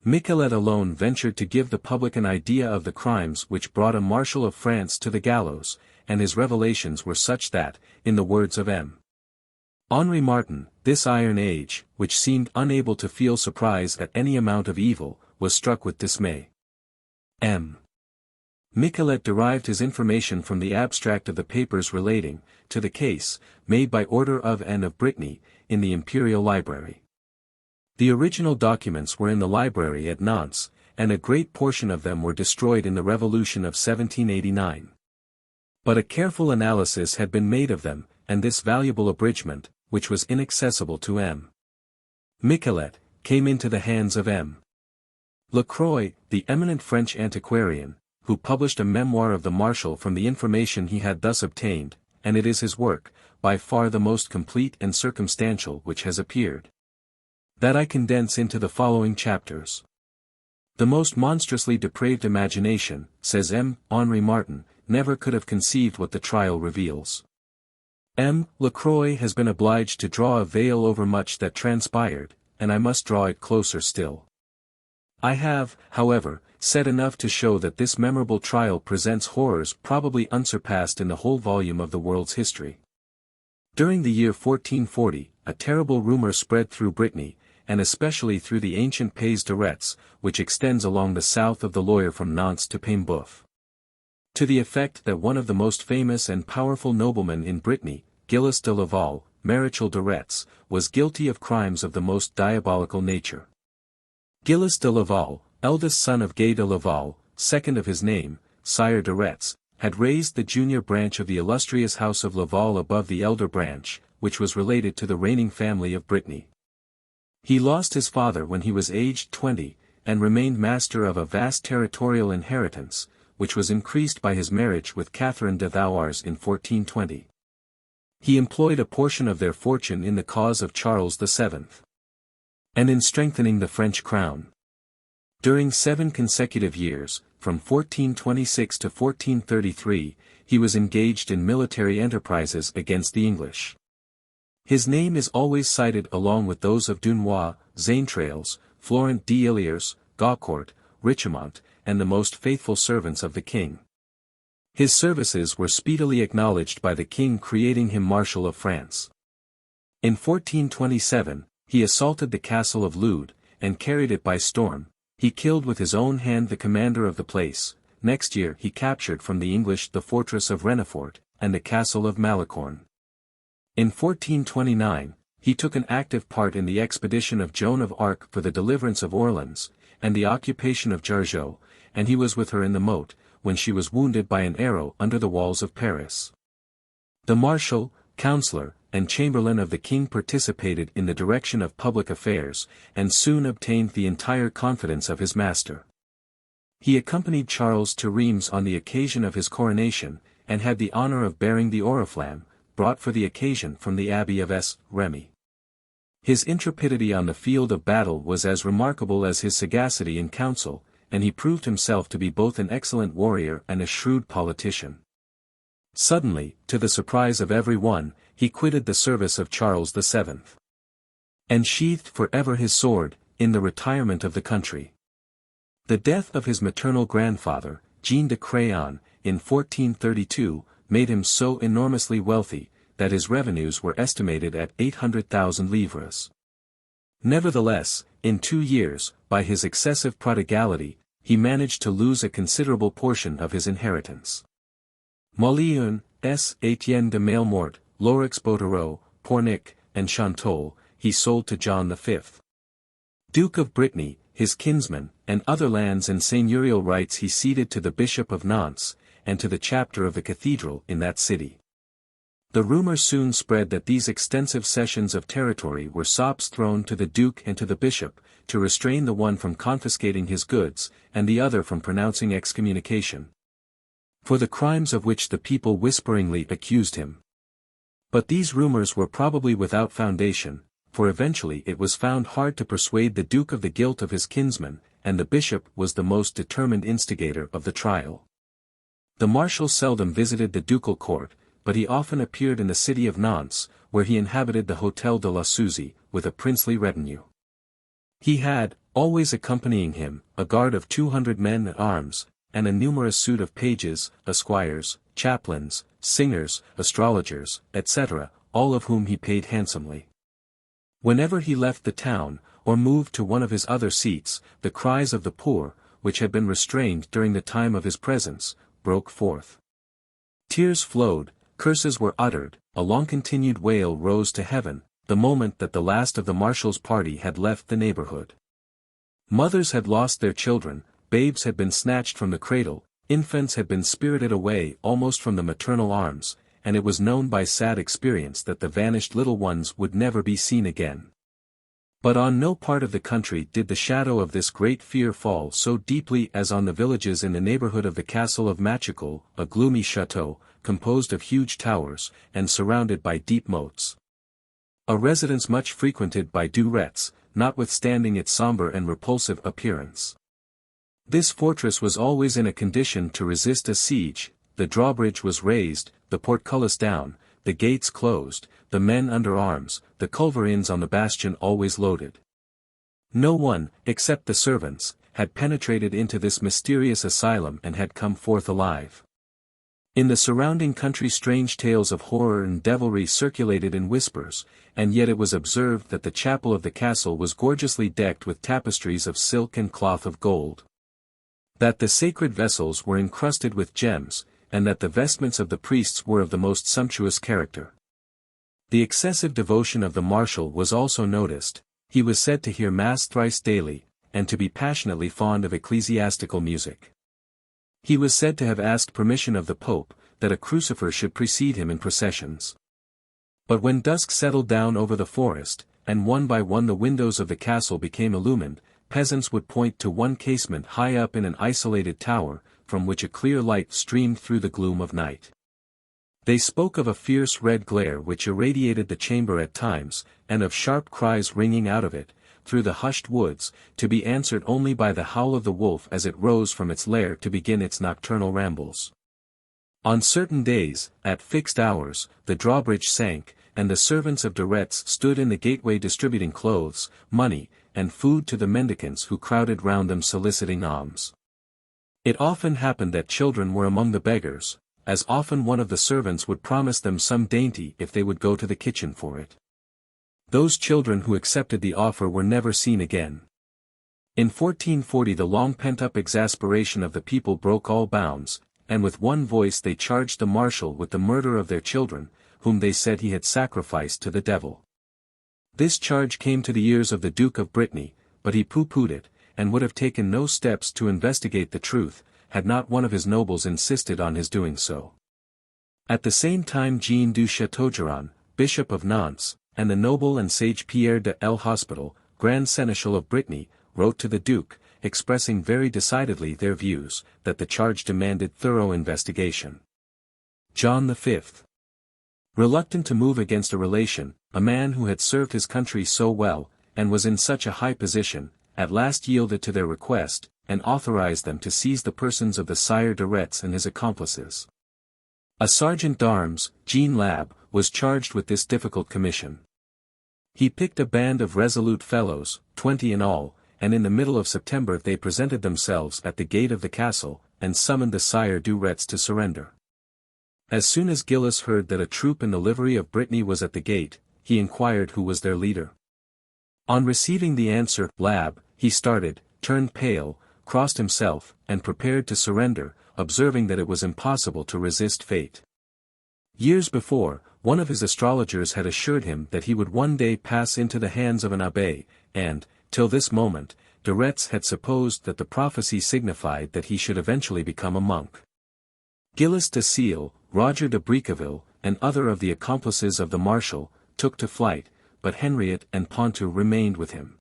Michelet alone ventured to give the public an idea of the crimes which brought a Marshal of France to the gallows, and his revelations were such that, in the words of M. Henri Martin, this iron age, which seemed unable to feel surprise at any amount of evil, was struck with dismay. M. Michelet derived his information from the abstract of the papers relating to the case, made by order of Anne of Brittany, in the Imperial Library. The original documents were in the library at Nantes, and a great portion of them were destroyed in the Revolution of 1789. But a careful analysis had been made of them, and this valuable abridgment, which was inaccessible to M. Michelet, came into the hands of M. Lacroix, the eminent French antiquarian, who published a memoir of the Marshal from the information he had thus obtained, and it is his work, by far the most complete and circumstantial which has appeared. That I condense into the following chapters. The most monstrously depraved imagination, says M. Henri Martin, never could have conceived what the trial reveals. M. Lacroix has been obliged to draw a veil over much that transpired, and I must draw it closer still. I have, however, said enough to show that this memorable trial presents horrors probably unsurpassed in the whole volume of the world's history. During the year 1440, a terrible rumor spread through Brittany, and especially through the ancient Pays de Retz, which extends along the south of the Loire from Nantes to Paimboeuf. To the effect that one of the most famous and powerful noblemen in Brittany, Gilles de Laval, Maréchal de Retz, was guilty of crimes of the most diabolical nature. Gilles de Laval, eldest son of Gay de Laval, second of his name, Sire de Retz, had raised the junior branch of the illustrious house of Laval above the elder branch, which was related to the reigning family of Brittany. He lost his father when he was aged 20, and remained master of a vast territorial inheritance, which was increased by his marriage with Catherine de Thouars in 1420. He employed a portion of their fortune in the cause of Charles VII. And in strengthening the French crown. During 7 consecutive years, from 1426 to 1433, he was engaged in military enterprises against the English. His name is always cited along with those of Dunois, Xaintrailles, Florent d'Illiers, Gaucourt, Richemont, and the most faithful servants of the king. His services were speedily acknowledged by the king, creating him Marshal of France. In 1427, he assaulted the castle of Lude, and carried it by storm. He killed with his own hand the commander of the place. Next year he captured from the English the fortress of Renefort, and the castle of Malicorne. In 1429, he took an active part in the expedition of Joan of Arc for the deliverance of Orleans, and the occupation of Jargeau, and he was with her in the moat, when she was wounded by an arrow under the walls of Paris. The marshal, councillor, and chamberlain of the king participated in the direction of public affairs, and soon obtained the entire confidence of his master. He accompanied Charles to Reims on the occasion of his coronation, and had the honor of bearing the oriflamme, brought for the occasion from the Abbey of S. Remy. His intrepidity on the field of battle was as remarkable as his sagacity in council, and he proved himself to be both an excellent warrior and a shrewd politician. Suddenly, to the surprise of every one, he quitted the service of Charles VII. And sheathed forever his sword, in the retirement of the country. The death of his maternal grandfather, Jean de Craon, in 1432, made him so enormously wealthy, that his revenues were estimated at 800,000 livres. Nevertheless, in 2 years, by his excessive prodigality, he managed to lose a considerable portion of his inheritance. Molière, S. Étienne de Maillemort, Lorix Botereau, Pornic, and Chantal, he sold to John V. Duke of Brittany, his kinsman, and other lands and seigneurial rights he ceded to the Bishop of Nantes, and to the chapter of the cathedral in that city. The rumor soon spread that these extensive cessions of territory were sops thrown to the duke and to the bishop, to restrain the one from confiscating his goods, and the other from pronouncing excommunication, for the crimes of which the people whisperingly accused him. But these rumors were probably without foundation, for eventually it was found hard to persuade the duke of the guilt of his kinsman, and the bishop was the most determined instigator of the trial. The marshal seldom visited the ducal court, but he often appeared in the city of Nantes, where he inhabited the Hôtel de la Suzie, with a princely retinue. He had, always accompanying him, a guard of 200 men at arms, and a numerous suite of pages, esquires, chaplains, singers, astrologers, etc., all of whom he paid handsomely. Whenever he left the town, or moved to one of his other seats, the cries of the poor, which had been restrained during the time of his presence, broke forth. Tears flowed, curses were uttered, a long-continued wail rose to heaven, the moment that the last of the marshal's party had left the neighborhood. Mothers had lost their children, babes had been snatched from the cradle, infants had been spirited away almost from the maternal arms, and it was known by sad experience that the vanished little ones would never be seen again. But on no part of the country did the shadow of this great fear fall so deeply as on the villages in the neighborhood of the castle of Machecoul, a gloomy chateau, composed of huge towers, and surrounded by deep moats. A residence much frequented by Durettes, notwithstanding its sombre and repulsive appearance. This fortress was always in a condition to resist a siege, the drawbridge was raised, the portcullis down, the gates closed, the men under arms, the culverins on the bastion always loaded. No one, except the servants, had penetrated into this mysterious asylum and had come forth alive. In the surrounding country strange tales of horror and devilry circulated in whispers, and yet it was observed that the chapel of the castle was gorgeously decked with tapestries of silk and cloth of gold. That the sacred vessels were encrusted with gems, and that the vestments of the priests were of the most sumptuous character. The excessive devotion of the marshal was also noticed. He was said to hear mass thrice daily, and to be passionately fond of ecclesiastical music. He was said to have asked permission of the Pope, that a crucifer should precede him in processions. But when dusk settled down over the forest, and one by one the windows of the castle became illumined, peasants would point to one casement high up in an isolated tower, from which a clear light streamed through the gloom of night. They spoke of a fierce red glare which irradiated the chamber at times, and of sharp cries ringing out of it, through the hushed woods, to be answered only by the howl of the wolf as it rose from its lair to begin its nocturnal rambles. On certain days, at fixed hours, the drawbridge sank, and the servants of De Retz stood in the gateway distributing clothes, money, and food to the mendicants who crowded round them soliciting alms. It often happened that children were among the beggars, as often one of the servants would promise them some dainty if they would go to the kitchen for it. Those children who accepted the offer were never seen again. In 1440 the long pent-up exasperation of the people broke all bounds, and with one voice they charged the marshal with the murder of their children, whom they said he had sacrificed to the devil. This charge came to the ears of the Duke of Brittany, but he pooh-poohed it, and would have taken no steps to investigate the truth, had not one of his nobles insisted on his doing so. At the same time Jean du Châteaugiron, Bishop of Nantes, and the noble and sage Pierre de l'Hospital, Grand Seneschal of Brittany, wrote to the Duke, expressing very decidedly their views, that the charge demanded thorough investigation. John V, reluctant to move against a relation, a man who had served his country so well, and was in such a high position, at last yielded to their request, and authorized them to seize the persons of the Sire de Retz and his accomplices. A sergeant d'arms, Jean Lab, was charged with this difficult commission. He picked a band of resolute fellows, 20 in all, and in the middle of September they presented themselves at the gate of the castle, and summoned the Sire du Retz to surrender. As soon as Gilles heard that a troop in the livery of Brittany was at the gate, he inquired who was their leader. On receiving the answer, Lab, he started, turned pale, crossed himself, and prepared to surrender, observing that it was impossible to resist fate. Years before, one of his astrologers had assured him that he would one day pass into the hands of an abbé, and, till this moment, De Retz had supposed that the prophecy signified that he should eventually become a monk. Gilles de Sille, Roger de Briqueville, and other of the accomplices of the marshal, took to flight, but Henriette and Pontou remained with him.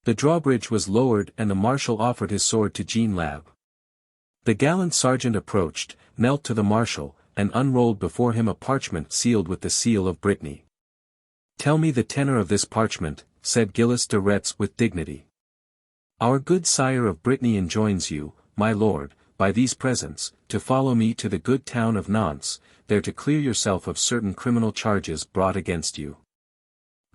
The drawbridge was lowered and the marshal offered his sword to Jean Lab. The gallant sergeant approached, knelt to the marshal, and unrolled before him a parchment sealed with the seal of Brittany. "Tell me the tenor of this parchment," said Gilles de Retz with dignity. "Our good sire of Brittany enjoins you, my lord, by these presents, to follow me to the good town of Nantes, there to clear yourself of certain criminal charges brought against you."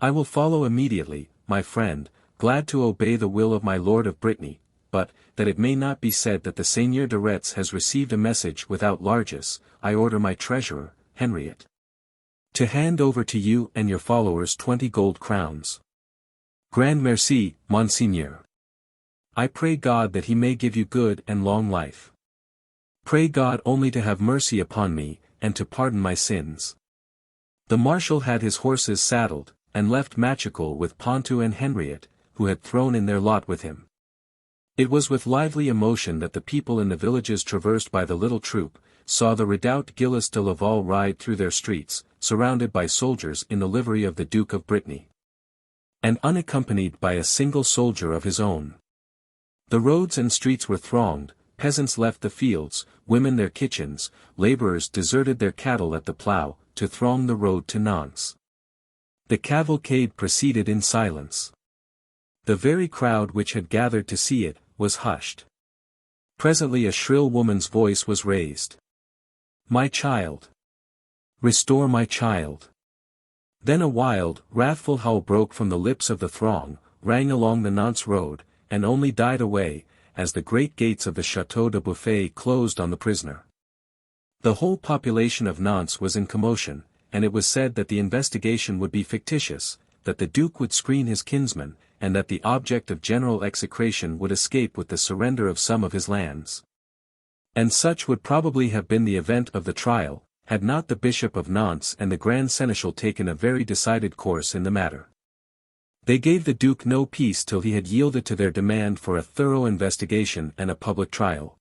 "I will follow immediately, my friend, glad to obey the will of my lord of Brittany, but, that it may not be said that the Seigneur de Retz has received a message without largesse, I order my treasurer, Henriette, to hand over to you and your followers 20 gold crowns. Grand merci, monseigneur. I pray God that he may give you good and long life. Pray God only to have mercy upon me, and to pardon my sins." The marshal had his horses saddled, and left Machecoul with Pontou and Henriette, who had thrown in their lot with him. It was with lively emotion that the people in the villages traversed by the little troop, saw the redoubt Gilles de Laval ride through their streets, surrounded by soldiers in the livery of the Duke of Brittany, and unaccompanied by a single soldier of his own. The roads and streets were thronged, peasants left the fields, women their kitchens, laborers deserted their cattle at the plough, to throng the road to Nantes. The cavalcade proceeded in silence. The very crowd which had gathered to see it, was hushed. Presently a shrill woman's voice was raised. "My child! Restore my child!" Then a wild, wrathful howl broke from the lips of the throng, rang along the Nantes road, and only died away, as the great gates of the Château de Buffet closed on the prisoner. The whole population of Nantes was in commotion, and it was said that the investigation would be fictitious, that the Duke would screen his kinsman, and that the object of general execration would escape with the surrender of some of his lands. And such would probably have been the event of the trial, had not the Bishop of Nantes and the Grand Seneschal taken a very decided course in the matter. They gave the Duke no peace till he had yielded to their demand for a thorough investigation and a public trial.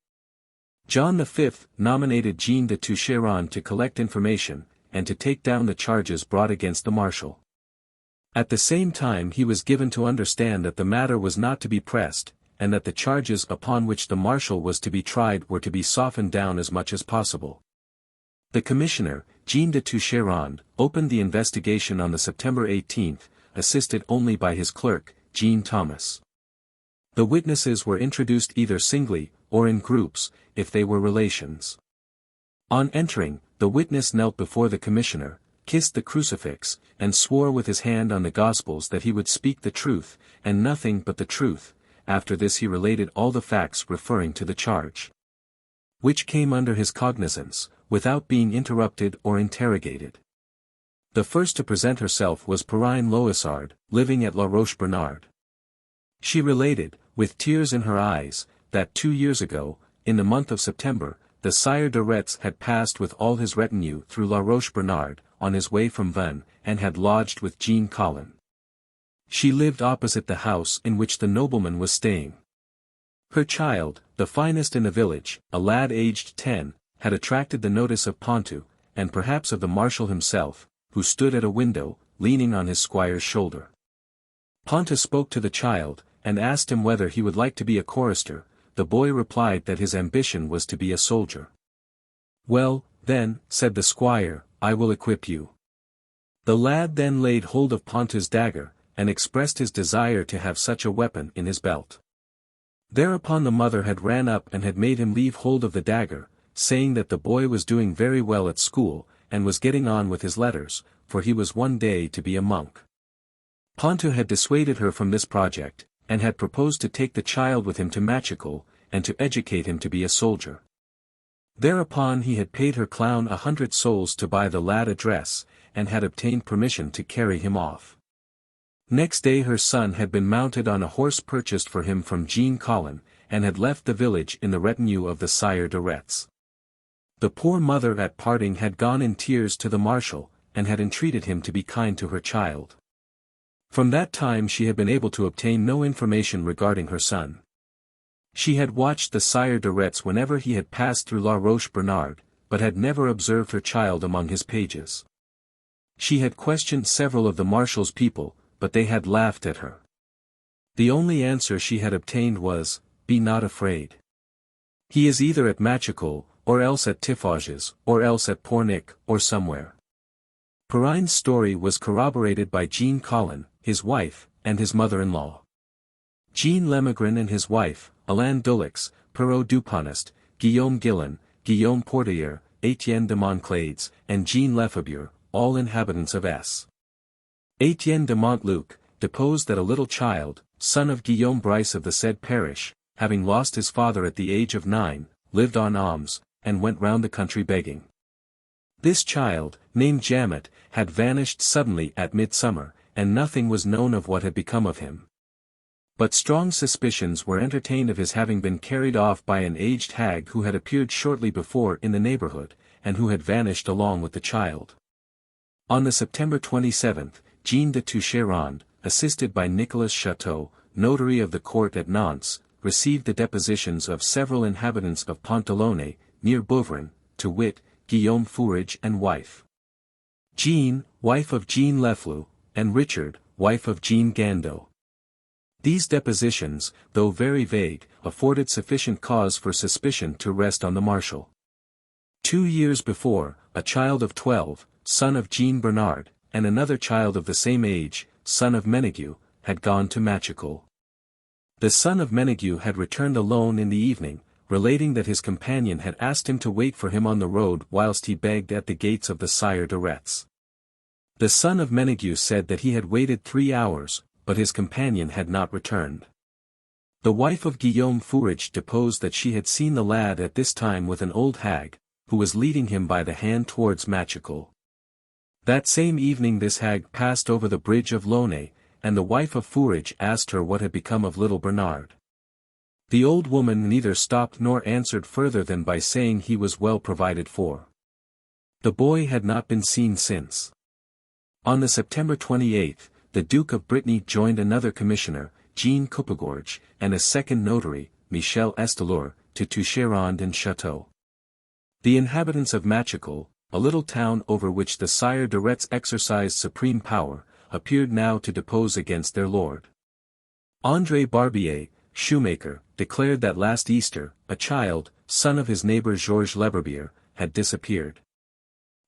John V nominated Jean de Toucheron to collect information, and to take down the charges brought against the marshal. At the same time he was given to understand that the matter was not to be pressed, and that the charges upon which the marshal was to be tried were to be softened down as much as possible. The commissioner, Jean de Toucheron, opened the investigation on the September 18, assisted only by his clerk, Jean Thomas. The witnesses were introduced either singly, or in groups, if they were relations. On entering, the witness knelt before the commissioner, kissed the crucifix, and swore with his hand on the Gospels that he would speak the truth, and nothing but the truth. After this he related all the facts referring to the charge, which came under his cognizance, without being interrupted or interrogated. The first to present herself was Perrine Loissard, living at La Roche-Bernard. She related, with tears in her eyes, that 2 years ago, in the month of September, the Sire de Retz had passed with all his retinue through La Roche-Bernard, on his way from Vannes, and had lodged with Jean Collin. She lived opposite the house in which the nobleman was staying. Her child, the finest in the village, a lad aged 10, had attracted the notice of Pontou, and perhaps of the marshal himself, who stood at a window, leaning on his squire's shoulder. Pontou spoke to the child, and asked him whether he would like to be a chorister. The boy replied that his ambition was to be a soldier. "Well, then," said the squire, "I will equip you." The lad then laid hold of Pontou's dagger, and expressed his desire to have such a weapon in his belt. Thereupon the mother had ran up and had made him leave hold of the dagger, saying that the boy was doing very well at school, and was getting on with his letters, for he was one day to be a monk. Pontou had dissuaded her from this project, and had proposed to take the child with him to Machecoul, and to educate him to be a soldier. Thereupon he had paid her clown 100 souls to buy the lad a dress, and had obtained permission to carry him off. Next day her son had been mounted on a horse purchased for him from Jean Collin, and had left the village in the retinue of the Sire de Retz. The poor mother at parting had gone in tears to the marshal, and had entreated him to be kind to her child. From that time she had been able to obtain no information regarding her son. She had watched the Sire de Retz whenever he had passed through La Roche-Bernard, but had never observed her child among his pages. She had questioned several of the marshal's people, but they had laughed at her. The only answer she had obtained was, "Be not afraid. He is either at Machecoul, or else at Tiffauges, or else at Pornic, or somewhere." Perrine's story was corroborated by Jean Collin, his wife, and his mother-in-law. Jean Lemegren and his wife, Alain Dulix, Perrault Duponist, Guillaume Guillen, Guillaume Portier, Etienne de Montclades, and Jean Lefebure, all inhabitants of S. Etienne de Montluc, deposed that a little child, son of Guillaume Brice of the said parish, having lost his father at the age of 9, lived on alms, and went round the country begging. This child, named Jamet, had vanished suddenly at midsummer, and nothing was known of what had become of him. But strong suspicions were entertained of his having been carried off by an aged hag who had appeared shortly before in the neighborhood, and who had vanished along with the child. On the September 27, Jean de Toucheron, assisted by Nicolas Chateau, notary of the court at Nantes, received the depositions of several inhabitants of Pont-de-Launay, near Bouvron, to wit, Guillaume Fourage and wife, Jean, wife of Jean Leflou, and Richard, wife of Jean Gandot. These depositions, though very vague, afforded sufficient cause for suspicion to rest on the marshal. 2 years before, a child of 12, son of Jean Bernard, and another child of the same age, son of Menegue, had gone to Machecoul. The son of Menegue had returned alone in the evening, relating that his companion had asked him to wait for him on the road whilst he begged at the gates of the Sire de Retz. The son of Menegue said that he had waited 3 hours, but his companion had not returned. The wife of Guillaume Fourage deposed that she had seen the lad at this time with an old hag, who was leading him by the hand towards Machecoul. That same evening this hag passed over the bridge of Launay, and the wife of Fourage asked her what had become of little Bernard. The old woman neither stopped nor answered further than by saying he was well provided for. The boy had not been seen since. On the September 28, the Duke of Brittany joined another commissioner, Jean Coupegorge, and a second notary, Michel Estalure, to Toucheronde and Château. The inhabitants of Machical, a little town over which the Sire de Retz exercised supreme power, appeared now to depose against their lord. André Barbier, shoemaker, declared that last Easter, a child, son of his neighbor Georges Leberbier, had disappeared.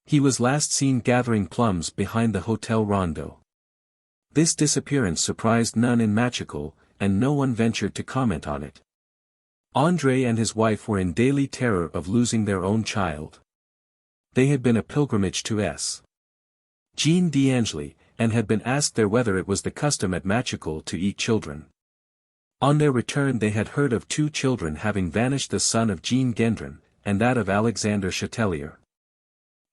He was last seen gathering plums behind the Hotel Rondeau. This disappearance surprised none in Machical, and no one ventured to comment on it. André and his wife were in daily terror of losing their own child. They had been a pilgrimage to S. Jean d'Angely, and had been asked there whether it was the custom at Machical to eat children. On their return they had heard of 2 children having vanished, the son of Jean Gendron, and that of Alexander Chatelier.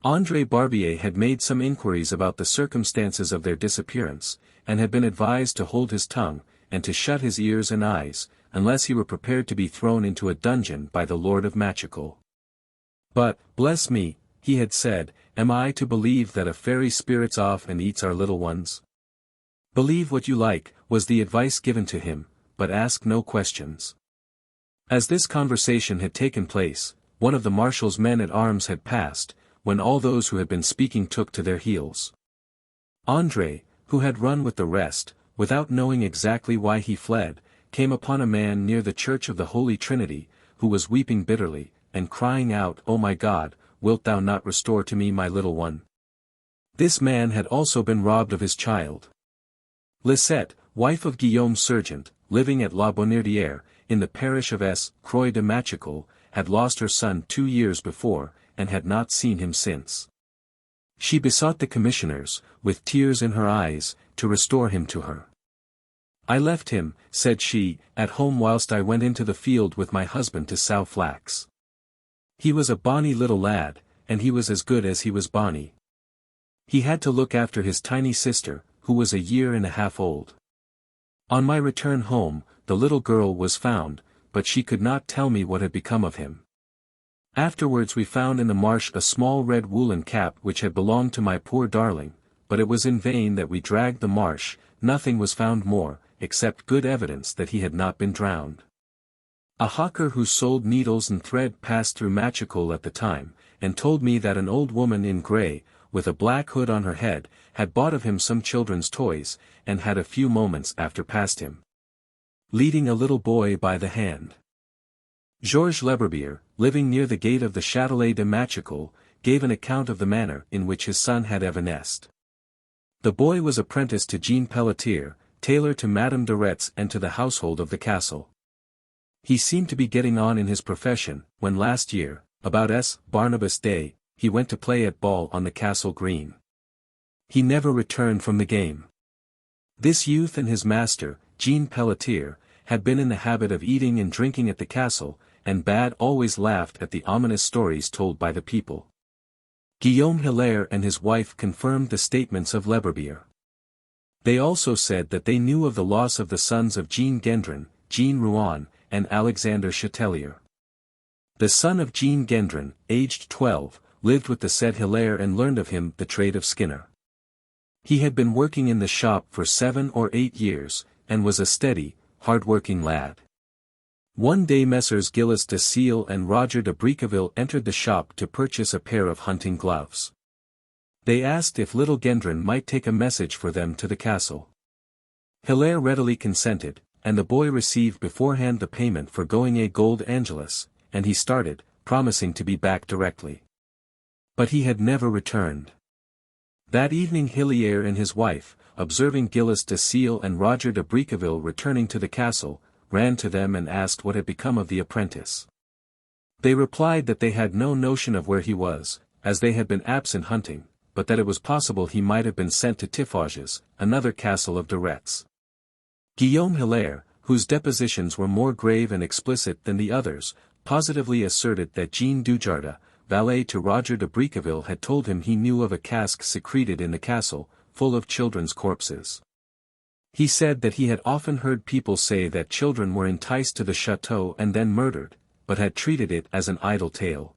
André Barbier had made some inquiries about the circumstances of their disappearance, and had been advised to hold his tongue, and to shut his ears and eyes, unless he were prepared to be thrown into a dungeon by the Lord of Machical. But, bless me, he had said, am I to believe that a fairy spirits off and eats our little ones? Believe what you like, was the advice given to him, but ask no questions. As this conversation had taken place, one of the marshal's men at arms had passed, when all those who had been speaking took to their heels. André, who had run with the rest, without knowing exactly why he fled, came upon a man near the Church of the Holy Trinity, who was weeping bitterly, and crying out, "O my God, wilt thou not restore to me my little one?" This man had also been robbed of his child. Lisette, wife of Guillaume Sergent, living at La Bonnardière, in the parish of S. Croix de Machical, had lost her son 2 years before, and had not seen him since. She besought the commissioners, with tears in her eyes, to restore him to her. "I left him," said she, "at home whilst I went into the field with my husband to sow flax. He was a bonny little lad, and he was as good as he was bonny. He had to look after his tiny sister, who was a year and a half old. On my return home, the little girl was found, but she could not tell me what had become of him. Afterwards we found in the marsh a small red woolen cap which had belonged to my poor darling, but it was in vain that we dragged the marsh, nothing was found more, except good evidence that he had not been drowned. A hawker who sold needles and thread passed through Machical at the time, and told me that an old woman in grey, with a black hood on her head, had bought of him some children's toys, and had a few moments after passed him, leading a little boy by the hand. Georges Leberbier, living near the gate of the Châtelet de Machical, gave an account of the manner in which his son had evanesced. The boy was apprenticed to Jean Pelletier, tailor to Madame de Retz and to the household of the castle. He seemed to be getting on in his profession, when last year, about S. Barnabas Day, he went to play at ball on the castle green. He never returned from the game. This youth and his master, Jean Pelletier, had been in the habit of eating and drinking at the castle, and Bad always laughed at the ominous stories told by the people. Guillaume Hilaire and his wife confirmed the statements of Leberbier. They also said that they knew of the loss of the sons of Jean Gendron, Jean Rouen, and Alexander Chatelier. The son of Jean Gendron, aged 12, lived with the said Hilaire and learned of him the trade of skinner. He had been working in the shop for 7 or 8 years, and was a steady, hard-working lad. One day Messrs. Gilles de Seal and Roger de Briqueville entered the shop to purchase a pair of hunting gloves. They asked if little Gendron might take a message for them to the castle. Hilaire readily consented, and the boy received beforehand the payment for going a gold angelus, and he started, promising to be back directly. But he had never returned. That evening Hilaire and his wife, observing Gilles de Seal and Roger de Briqueville returning to the castle, ran to them and asked what had become of the apprentice. They replied that they had no notion of where he was, as they had been absent hunting, but that it was possible he might have been sent to Tiffauges, another castle of de Retz. Guillaume Hilaire, whose depositions were more grave and explicit than the others, positively asserted that Jean Dujardin, valet to Roger de Briqueville, had told him he knew of a cask secreted in the castle, full of children's corpses. He said that he had often heard people say that children were enticed to the chateau and then murdered, but had treated it as an idle tale.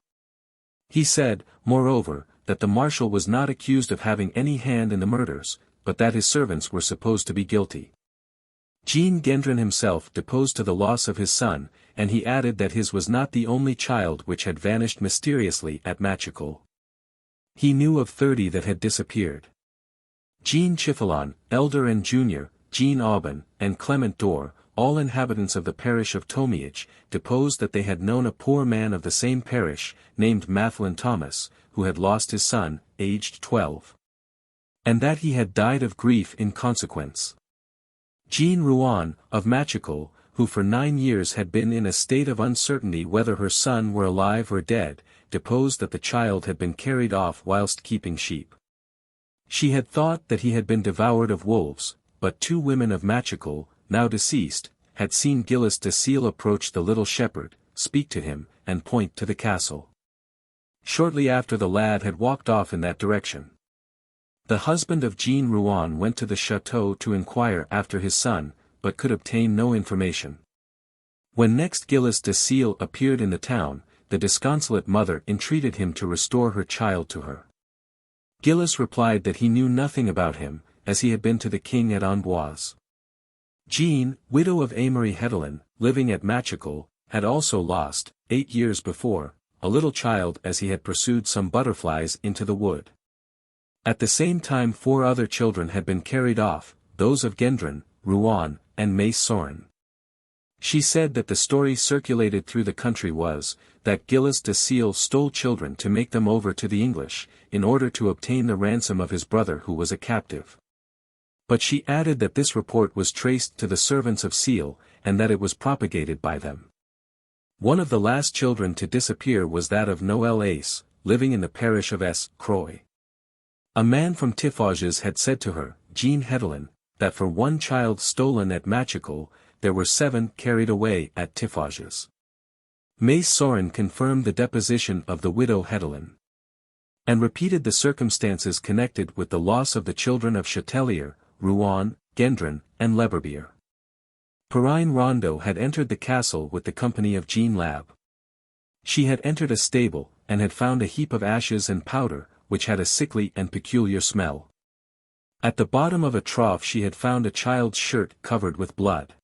He said, moreover, that the marshal was not accused of having any hand in the murders, but that his servants were supposed to be guilty. Jean Gendron himself deposed to the loss of his son, and he added that his was not the only child which had vanished mysteriously at Machecoul. He knew of 30 that had disappeared. Jean Chiffelon, elder and junior, Jean Aubin, and Clement Dore, all inhabitants of the parish of Tomiage, deposed that they had known a poor man of the same parish, named Mathlin Thomas, who had lost his son, aged 12. And that he had died of grief in consequence. Jean Rouen, of Machecoul, who for 9 years had been in a state of uncertainty whether her son were alive or dead, deposed that the child had been carried off whilst keeping sheep. She had thought that he had been devoured of wolves, but 2 women of Machecoul, now deceased, had seen Gilles de Seal approach the little shepherd, speak to him, and point to the castle. Shortly after the lad had walked off in that direction. The husband of Jean Rouen went to the chateau to inquire after his son, but could obtain no information. When next Gilles de Seal appeared in the town, the disconsolate mother entreated him to restore her child to her. Gilles replied that he knew nothing about him, as he had been to the king at Amboise. Jean, widow of Amory Hedelin, living at Machecoul, had also lost, 8 years before, a little child as he had pursued some butterflies into the wood. At the same time 4 other children had been carried off, those of Gendron, Rouen, and Mace Sorin. She said that the story circulated through the country was, that Gilles de Seal stole children to make them over to the English, in order to obtain the ransom of his brother who was a captive. But she added that this report was traced to the servants of Seal, and that it was propagated by them. One of the last children to disappear was that of Noël Ace, living in the parish of S. Croix. A man from Tiffauges had said to her, Jean Hedelin, that for 1 child stolen at Machecoul, there were 7 carried away at Tiffauges. Mace Sorin confirmed the deposition of the widow Hedelin, and repeated the circumstances connected with the loss of the children of Chatelier, Rouen, Gendron, and Leberbier. Perrine Rondeau had entered the castle with the company of Jean Lab. She had entered a stable, and had found a heap of ashes and powder, which had a sickly and peculiar smell. At the bottom of a trough she had found a child's shirt covered with blood.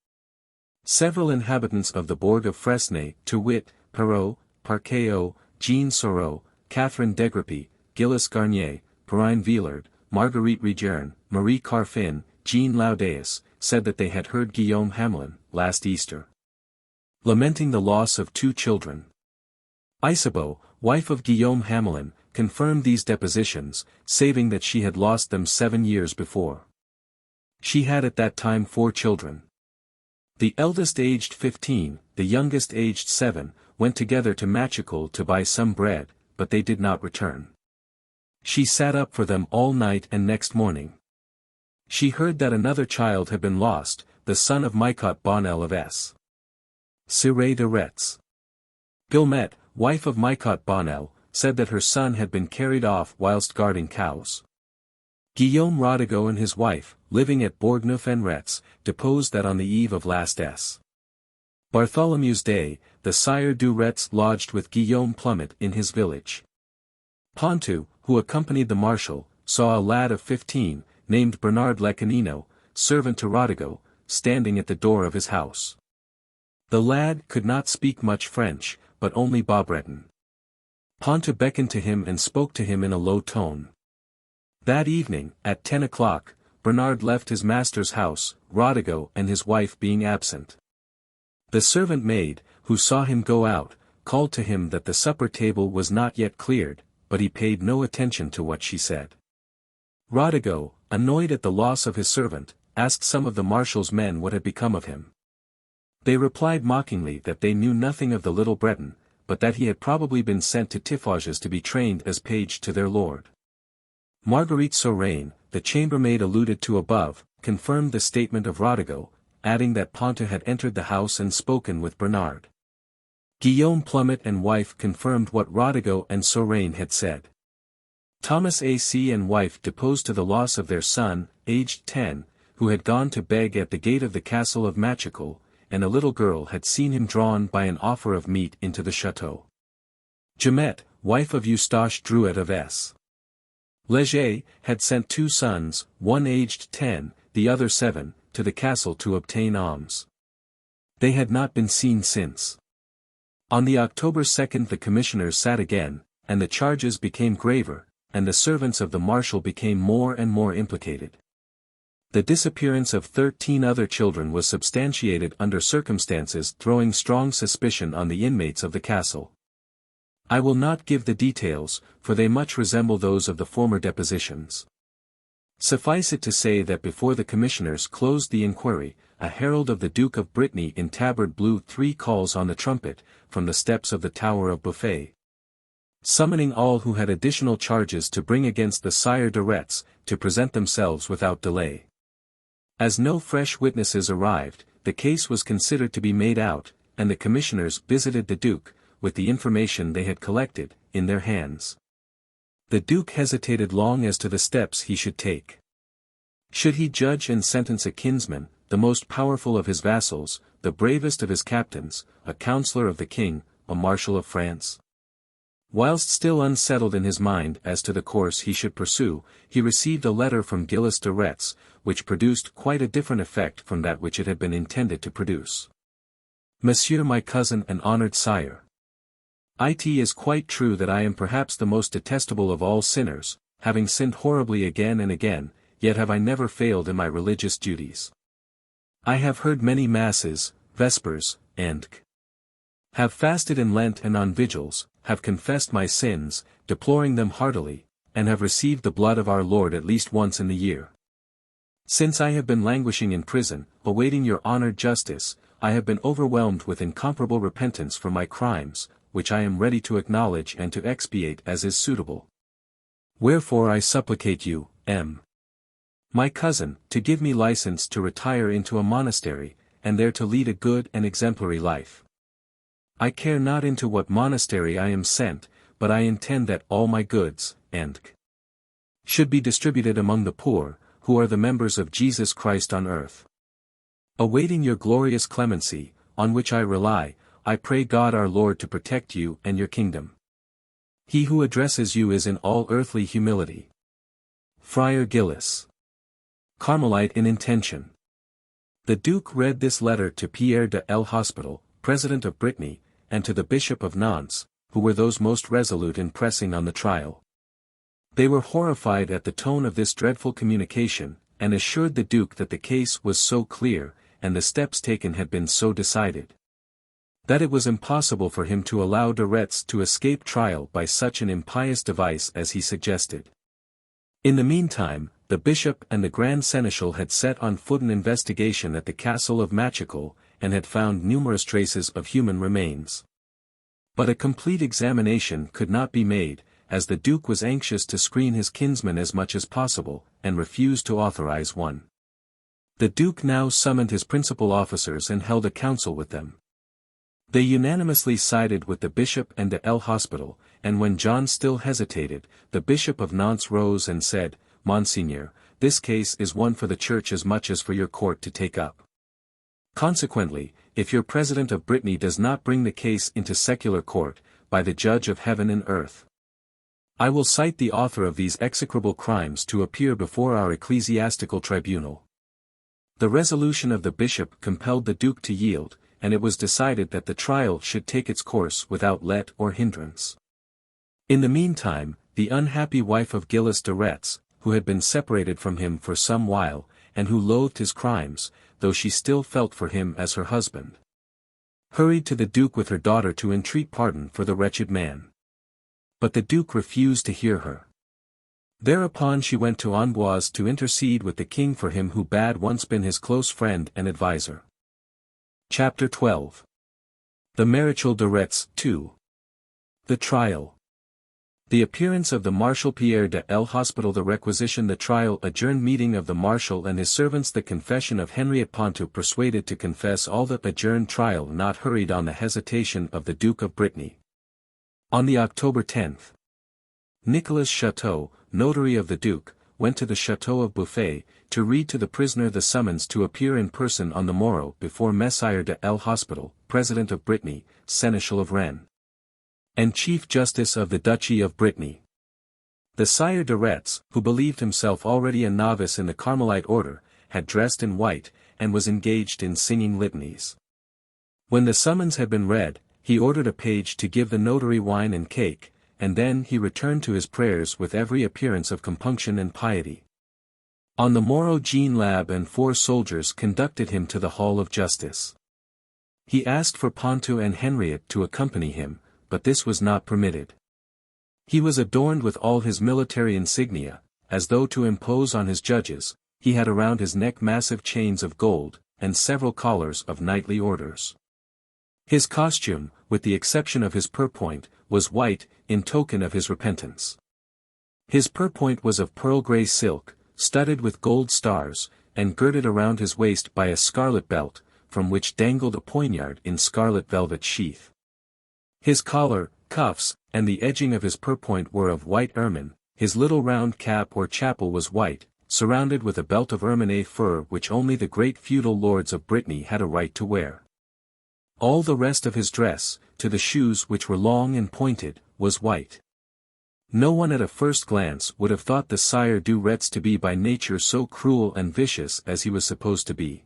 Several inhabitants of the Bourg of Fresnay, to wit, Perrault, Parqueot, Jean Soreau, Catherine Degrepy, Gilles Garnier, Perrine Villard, Marguerite Regern, Marie Carfin, Jean Laudeus, said that they had heard Guillaume Hamelin, last Easter, lamenting the loss of 2 children. Isabeau, wife of Guillaume Hamelin, confirmed these depositions, saving that she had lost them 7 years before. She had at that time 4 children. The eldest aged 15, the youngest aged 7, went together to Machecoul to buy some bread, but they did not return. She sat up for them all night and next morning. She heard that another child had been lost, the son of Mycot Bonnel of S. Ciré de Retz. Guillemette, wife of Mycot Bonnel, said that her son had been carried off whilst guarding cows. Guillaume Rodigo and his wife, living at Bourgneuf-en-Retz, deposed that on the eve of last S. Bartholomew's Day, the Sire du Retz lodged with Guillaume Plumet in his village. Pontou, who accompanied the marshal, saw a lad of 15, named Bernard Lecanino, servant to Rodigo, standing at the door of his house. The lad could not speak much French, but only Bas-Breton. Pontou beckoned to him and spoke to him in a low tone. That evening, at 10 o'clock, Bernard left his master's house, Rodigo and his wife being absent. The servant maid, who saw him go out, called to him that the supper table was not yet cleared, but he paid no attention to what she said. Rodigo, annoyed at the loss of his servant, asked some of the marshal's men what had become of him. They replied mockingly that they knew nothing of the little Breton, but that he had probably been sent to Tiffauges to be trained as page to their lord. Marguerite Sorain, the chambermaid alluded to above, confirmed the statement of Rodigo, adding that Pontou had entered the house and spoken with Bernard. Guillaume Plumet and wife confirmed what Rodigo and Sorain had said. Thomas A.C. and wife deposed to the loss of their son, aged 10, who had gone to beg at the gate of the castle of Machecoul, and a little girl had seen him drawn by an offer of meat into the chateau. Gemette, wife of Eustache Drouet of S. Léger, had sent 2 sons, one aged 10, the other 7, to the castle to obtain alms. They had not been seen since. On the October 2nd the commissioners sat again, and the charges became graver, and the servants of the marshal became more and more implicated. The disappearance of 13 other children was substantiated under circumstances throwing strong suspicion on the inmates of the castle. I will not give the details, for they much resemble those of the former depositions. Suffice it to say that before the commissioners closed the inquiry, a herald of the Duke of Brittany in tabard blew 3 calls on the trumpet, from the steps of the Tower of Buffet, summoning all who had additional charges to bring against the Sire de Retz, to present themselves without delay. As no fresh witnesses arrived, the case was considered to be made out, and the commissioners visited the Duke, with the information they had collected, in their hands. The Duke hesitated long as to the steps he should take. Should he judge and sentence a kinsman, the most powerful of his vassals, the bravest of his captains, a counsellor of the king, a marshal of France? Whilst still unsettled in his mind as to the course he should pursue, he received a letter from Gilles de Retz, which produced quite a different effect from that which it had been intended to produce. Monsieur, my cousin and honoured sire, it is quite true that I am perhaps the most detestable of all sinners, having sinned horribly again and again, yet have I never failed in my religious duties. I have heard many masses, vespers, and have fasted in Lent and on vigils, have confessed my sins, deploring them heartily, and have received the blood of our Lord at least once in the year. Since I have been languishing in prison, awaiting your honoured justice, I have been overwhelmed with incomparable repentance for my crimes, which I am ready to acknowledge and to expiate as is suitable. Wherefore I supplicate you, my cousin, to give me license to retire into a monastery, and there to lead a good and exemplary life. I care not into what monastery I am sent, but I intend that all my goods, and should be distributed among the poor, who are the members of Jesus Christ on earth. Awaiting your glorious clemency, on which I rely, I pray God our Lord to protect you and your kingdom. He who addresses you is in all earthly humility. Friar Gilles, Carmelite in intention. The Duke read this letter to Pierre de l'Hospital, President of Brittany, and to the Bishop of Nantes, who were those most resolute in pressing on the trial. They were horrified at the tone of this dreadful communication, and assured the Duke that the case was so clear, and the steps taken had been so decided, that it was impossible for him to allow de Retz to escape trial by such an impious device as he suggested. In the meantime, the bishop and the grand seneschal had set on foot an investigation at the castle of Machical, and had found numerous traces of human remains. But a complete examination could not be made, as the Duke was anxious to screen his kinsman as much as possible, and refused to authorize one. The Duke now summoned his principal officers and held a council with them. They unanimously sided with the bishop and de l'Hospital, and when John still hesitated, the Bishop of Nantes rose and said, Monseigneur, this case is one for the Church as much as for your court to take up. Consequently, if your President of Brittany does not bring the case into secular court, by the Judge of heaven and earth, I will cite the author of these execrable crimes to appear before our ecclesiastical tribunal. The resolution of the bishop compelled the Duke to yield, and it was decided that the trial should take its course without let or hindrance. In the meantime, the unhappy wife of Gilles de Retz, who had been separated from him for some while, and who loathed his crimes, though she still felt for him as her husband, hurried to the Duke with her daughter to entreat pardon for the wretched man. But the Duke refused to hear her. Thereupon she went to Amboise to intercede with the king for him who had once been his close friend and adviser. Chapter 12. The Maréchal de Retz, 2. The trial. The appearance of the Marshal Pierre de l'Hospital, the requisition, the trial, adjourned meeting of the Marshal and his servants, the confession of Henriette Pontou, persuaded to confess all, the adjourned trial not hurried on the hesitation of the Duke of Brittany. On the October 10th, Nicolas Chateau, notary of the Duke, went to the Chateau of Buffet, to read to the prisoner the summons to appear in person on the morrow before Messire de l'Hospital, President of Brittany, Seneschal of Rennes, and Chief Justice of the Duchy of Brittany. The Sire de Retz, who believed himself already a novice in the Carmelite order, had dressed in white, and was engaged in singing litanies. When the summons had been read, he ordered a page to give the notary wine and cake, and then he returned to his prayers with every appearance of compunction and piety. On the morrow Jean Lab and 4 soldiers conducted him to the Hall of Justice. He asked for Ponto and Henriette to accompany him, but this was not permitted. He was adorned with all his military insignia, as though to impose on his judges. He had around his neck massive chains of gold, and several collars of knightly orders. His costume, with the exception of his purpoint, was white, in token of his repentance. His purpoint was of pearl-grey silk, studded with gold stars, and girded around his waist by a scarlet belt, from which dangled a poignard in scarlet velvet sheath. His collar, cuffs, and the edging of his purpoint were of white ermine. His little round cap or chapel was white, surrounded with a belt of ermine fur which only the great feudal lords of Brittany had a right to wear. All the rest of his dress, to the shoes which were long and pointed, was white. No one at a first glance would have thought the Sire du Retz to be by nature so cruel and vicious as he was supposed to be.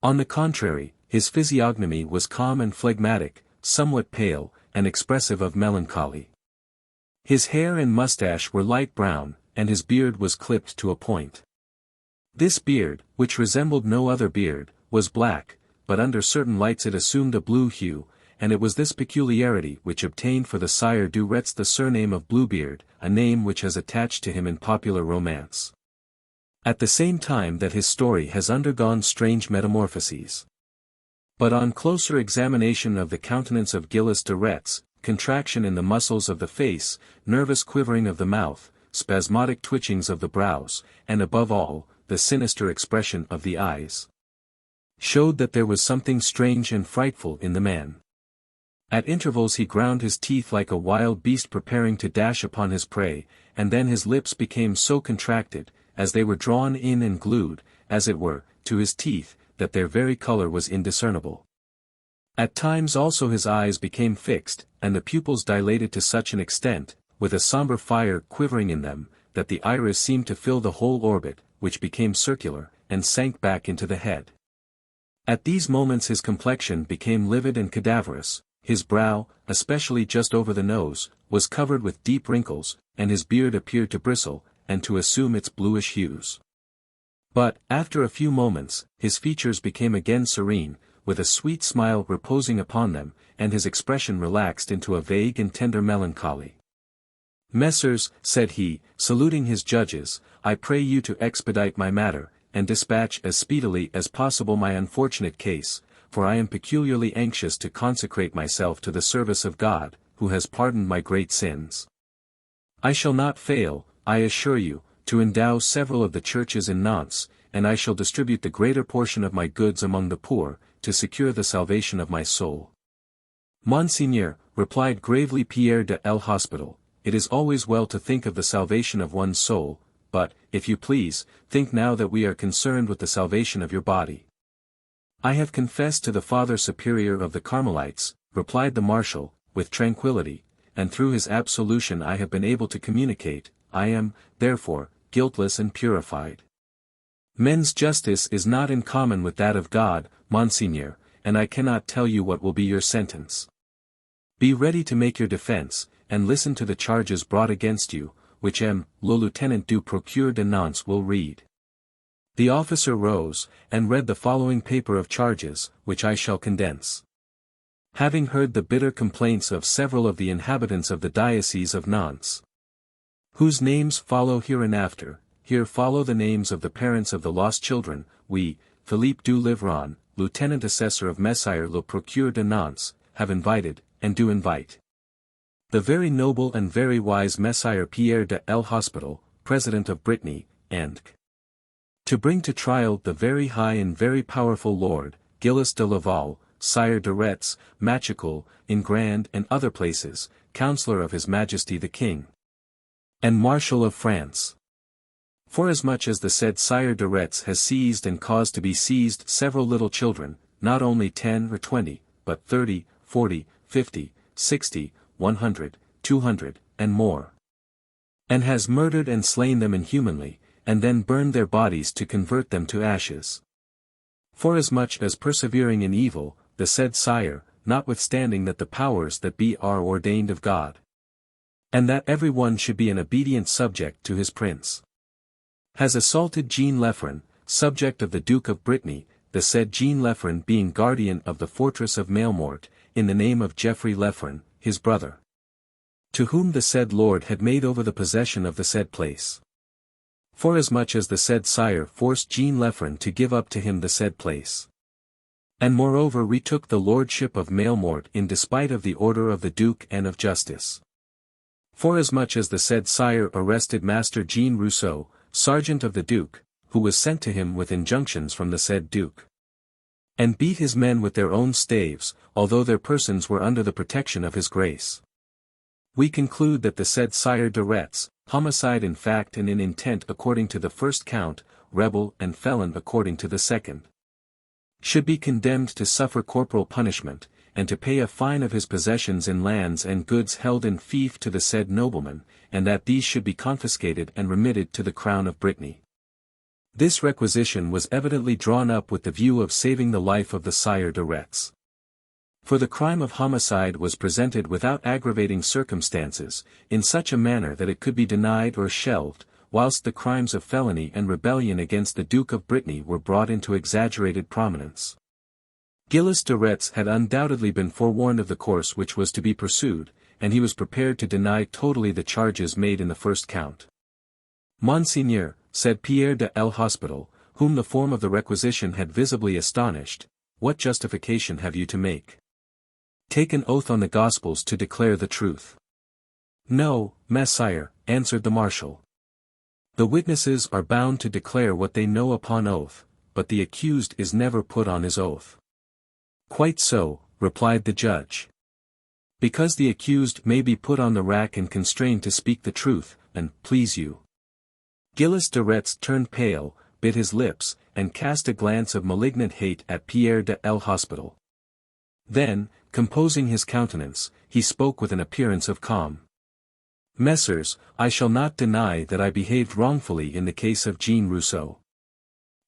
On the contrary, his physiognomy was calm and phlegmatic, somewhat pale, and expressive of melancholy. His hair and mustache were light brown, and his beard was clipped to a point. This beard, which resembled no other beard, was black, but under certain lights it assumed a blue hue, and it was this peculiarity which obtained for the Sire du Retz the surname of Bluebeard, a name which has attached to him in popular romance. At the same time that his story has undergone strange metamorphoses. But on closer examination of the countenance of Gilles de Retz, contraction in the muscles of the face, nervous quivering of the mouth, spasmodic twitchings of the brows, and above all, the sinister expression of the eyes, showed that there was something strange and frightful in the man. At intervals he ground his teeth like a wild beast preparing to dash upon his prey, and then his lips became so contracted, as they were drawn in and glued, as it were, to his teeth, that their very color was indiscernible. At times also his eyes became fixed, and the pupils dilated to such an extent, with a somber fire quivering in them, that the iris seemed to fill the whole orbit, which became circular, and sank back into the head. At these moments his complexion became livid and cadaverous, his brow, especially just over the nose, was covered with deep wrinkles, and his beard appeared to bristle, and to assume its bluish hues. But, after a few moments, his features became again serene, with a sweet smile reposing upon them, and his expression relaxed into a vague and tender melancholy. "Messrs," said he, saluting his judges, "I pray you to expedite my matter, and dispatch as speedily as possible my unfortunate case, for I am peculiarly anxious to consecrate myself to the service of God, who has pardoned my great sins. I shall not fail, I assure you, to endow several of the churches in Nantes, and I shall distribute the greater portion of my goods among the poor, to secure the salvation of my soul." "Monseigneur," replied gravely Pierre de l'Hospital, "it is always well to think of the salvation of one's soul, but, if you please, think now that we are concerned with the salvation of your body." "I have confessed to the Father Superior of the Carmelites," replied the Marshal, with tranquillity, "and through his absolution I have been able to communicate, I am, therefore, guiltless and purified. Men's justice is not in common with that of God, Monseigneur, and I cannot tell you what will be your sentence. Be ready to make your defense, and listen to the charges brought against you, which le Lieutenant du Procureur de Nantes will read." The officer rose, and read the following paper of charges, which I shall condense. Having heard the bitter complaints of several of the inhabitants of the diocese of Nantes, whose names follow hereinafter, here follow the names of the parents of the lost children, we, Philippe du Livron, Lieutenant Assessor of Messire le Procureur de Nantes, have invited, and do invite, the very noble and very wise Messire Pierre de l'Hospital, President of Brittany, and to bring to trial the very high and very powerful Lord, Gilles de Laval, Sire de Retz, Machecoul, in Grand and other places, Counsellor of His Majesty the King, and Marshal of France. Forasmuch as the said Sire de Retz has seized and caused to be seized several little children, not only 10 or 20, but 30, 40, 50, 60, 100, 200, and more, and has murdered and slain them inhumanly, and then burned their bodies to convert them to ashes. Forasmuch as persevering in evil, the said sire, notwithstanding that the powers that be are ordained of God, and that every one should be an obedient subject to his prince, has assaulted Jean Lefren, subject of the Duke of Brittany, the said Jean Lefren being guardian of the fortress of Mailmort, in the name of Geoffrey Lefren, his brother, to whom the said lord had made over the possession of the said place. Forasmuch as the said sire forced Jean Lefren to give up to him the said place, and moreover retook the lordship of Mailmort in despite of the order of the Duke and of Justice. Forasmuch as the said sire arrested Master Jean Rousseau, sergeant of the Duke, who was sent to him with injunctions from the said Duke, and beat his men with their own staves, although their persons were under the protection of his grace. We conclude that the said sire de Retz, homicide in fact and in intent according to the first count, rebel and felon according to the second, should be condemned to suffer corporal punishment, and to pay a fine of his possessions in lands and goods held in fief to the said nobleman, and that these should be confiscated and remitted to the crown of Brittany. This requisition was evidently drawn up with the view of saving the life of the sire de Retz. For the crime of homicide was presented without aggravating circumstances, in such a manner that it could be denied or shelved, whilst the crimes of felony and rebellion against the Duke of Brittany were brought into exaggerated prominence. Gilles de Retz had undoubtedly been forewarned of the course which was to be pursued, and he was prepared to deny totally the charges made in the first count. Monseigneur, said Pierre de l'Hospital, whom the form of the requisition had visibly astonished, what justification have you to make? Take an oath on the Gospels to declare the truth. No, Messire, answered the marshal. The witnesses are bound to declare what they know upon oath, but the accused is never put on his oath. Quite so, replied the judge. Because the accused may be put on the rack and constrained to speak the truth, and please you. Gilles de Retz turned pale, bit his lips, and cast a glance of malignant hate at Pierre de l'Hospital. Then, composing his countenance, he spoke with an appearance of calm. Messrs, I shall not deny that I behaved wrongfully in the case of Jean Rousseau.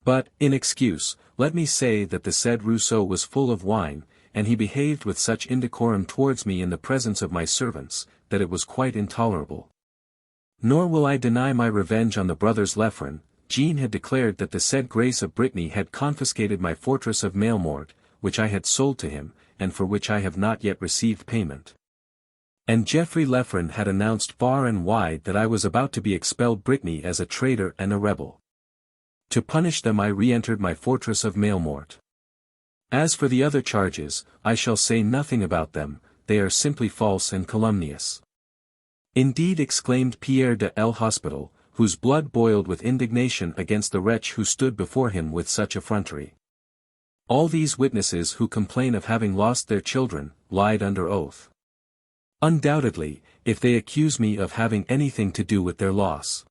But, in excuse, let me say that the said Rousseau was full of wine, and he behaved with such indecorum towards me in the presence of my servants, that it was quite intolerable. Nor will I deny my revenge on the brothers Lefren. Jean had declared that the said Grace of Brittany had confiscated my fortress of Mailmort, which I had sold to him, and for which I have not yet received payment. And Geoffrey Lefren had announced far and wide that I was about to be expelled Brittany as a traitor and a rebel. To punish them I re-entered my fortress of Mailmort. As for the other charges, I shall say nothing about them, they are simply false and calumnious. Indeed, exclaimed Pierre de l'Hospital, whose blood boiled with indignation against the wretch who stood before him with such effrontery. All these witnesses who complain of having lost their children, lied under oath. Undoubtedly, if they accuse me of having anything to do with their loss.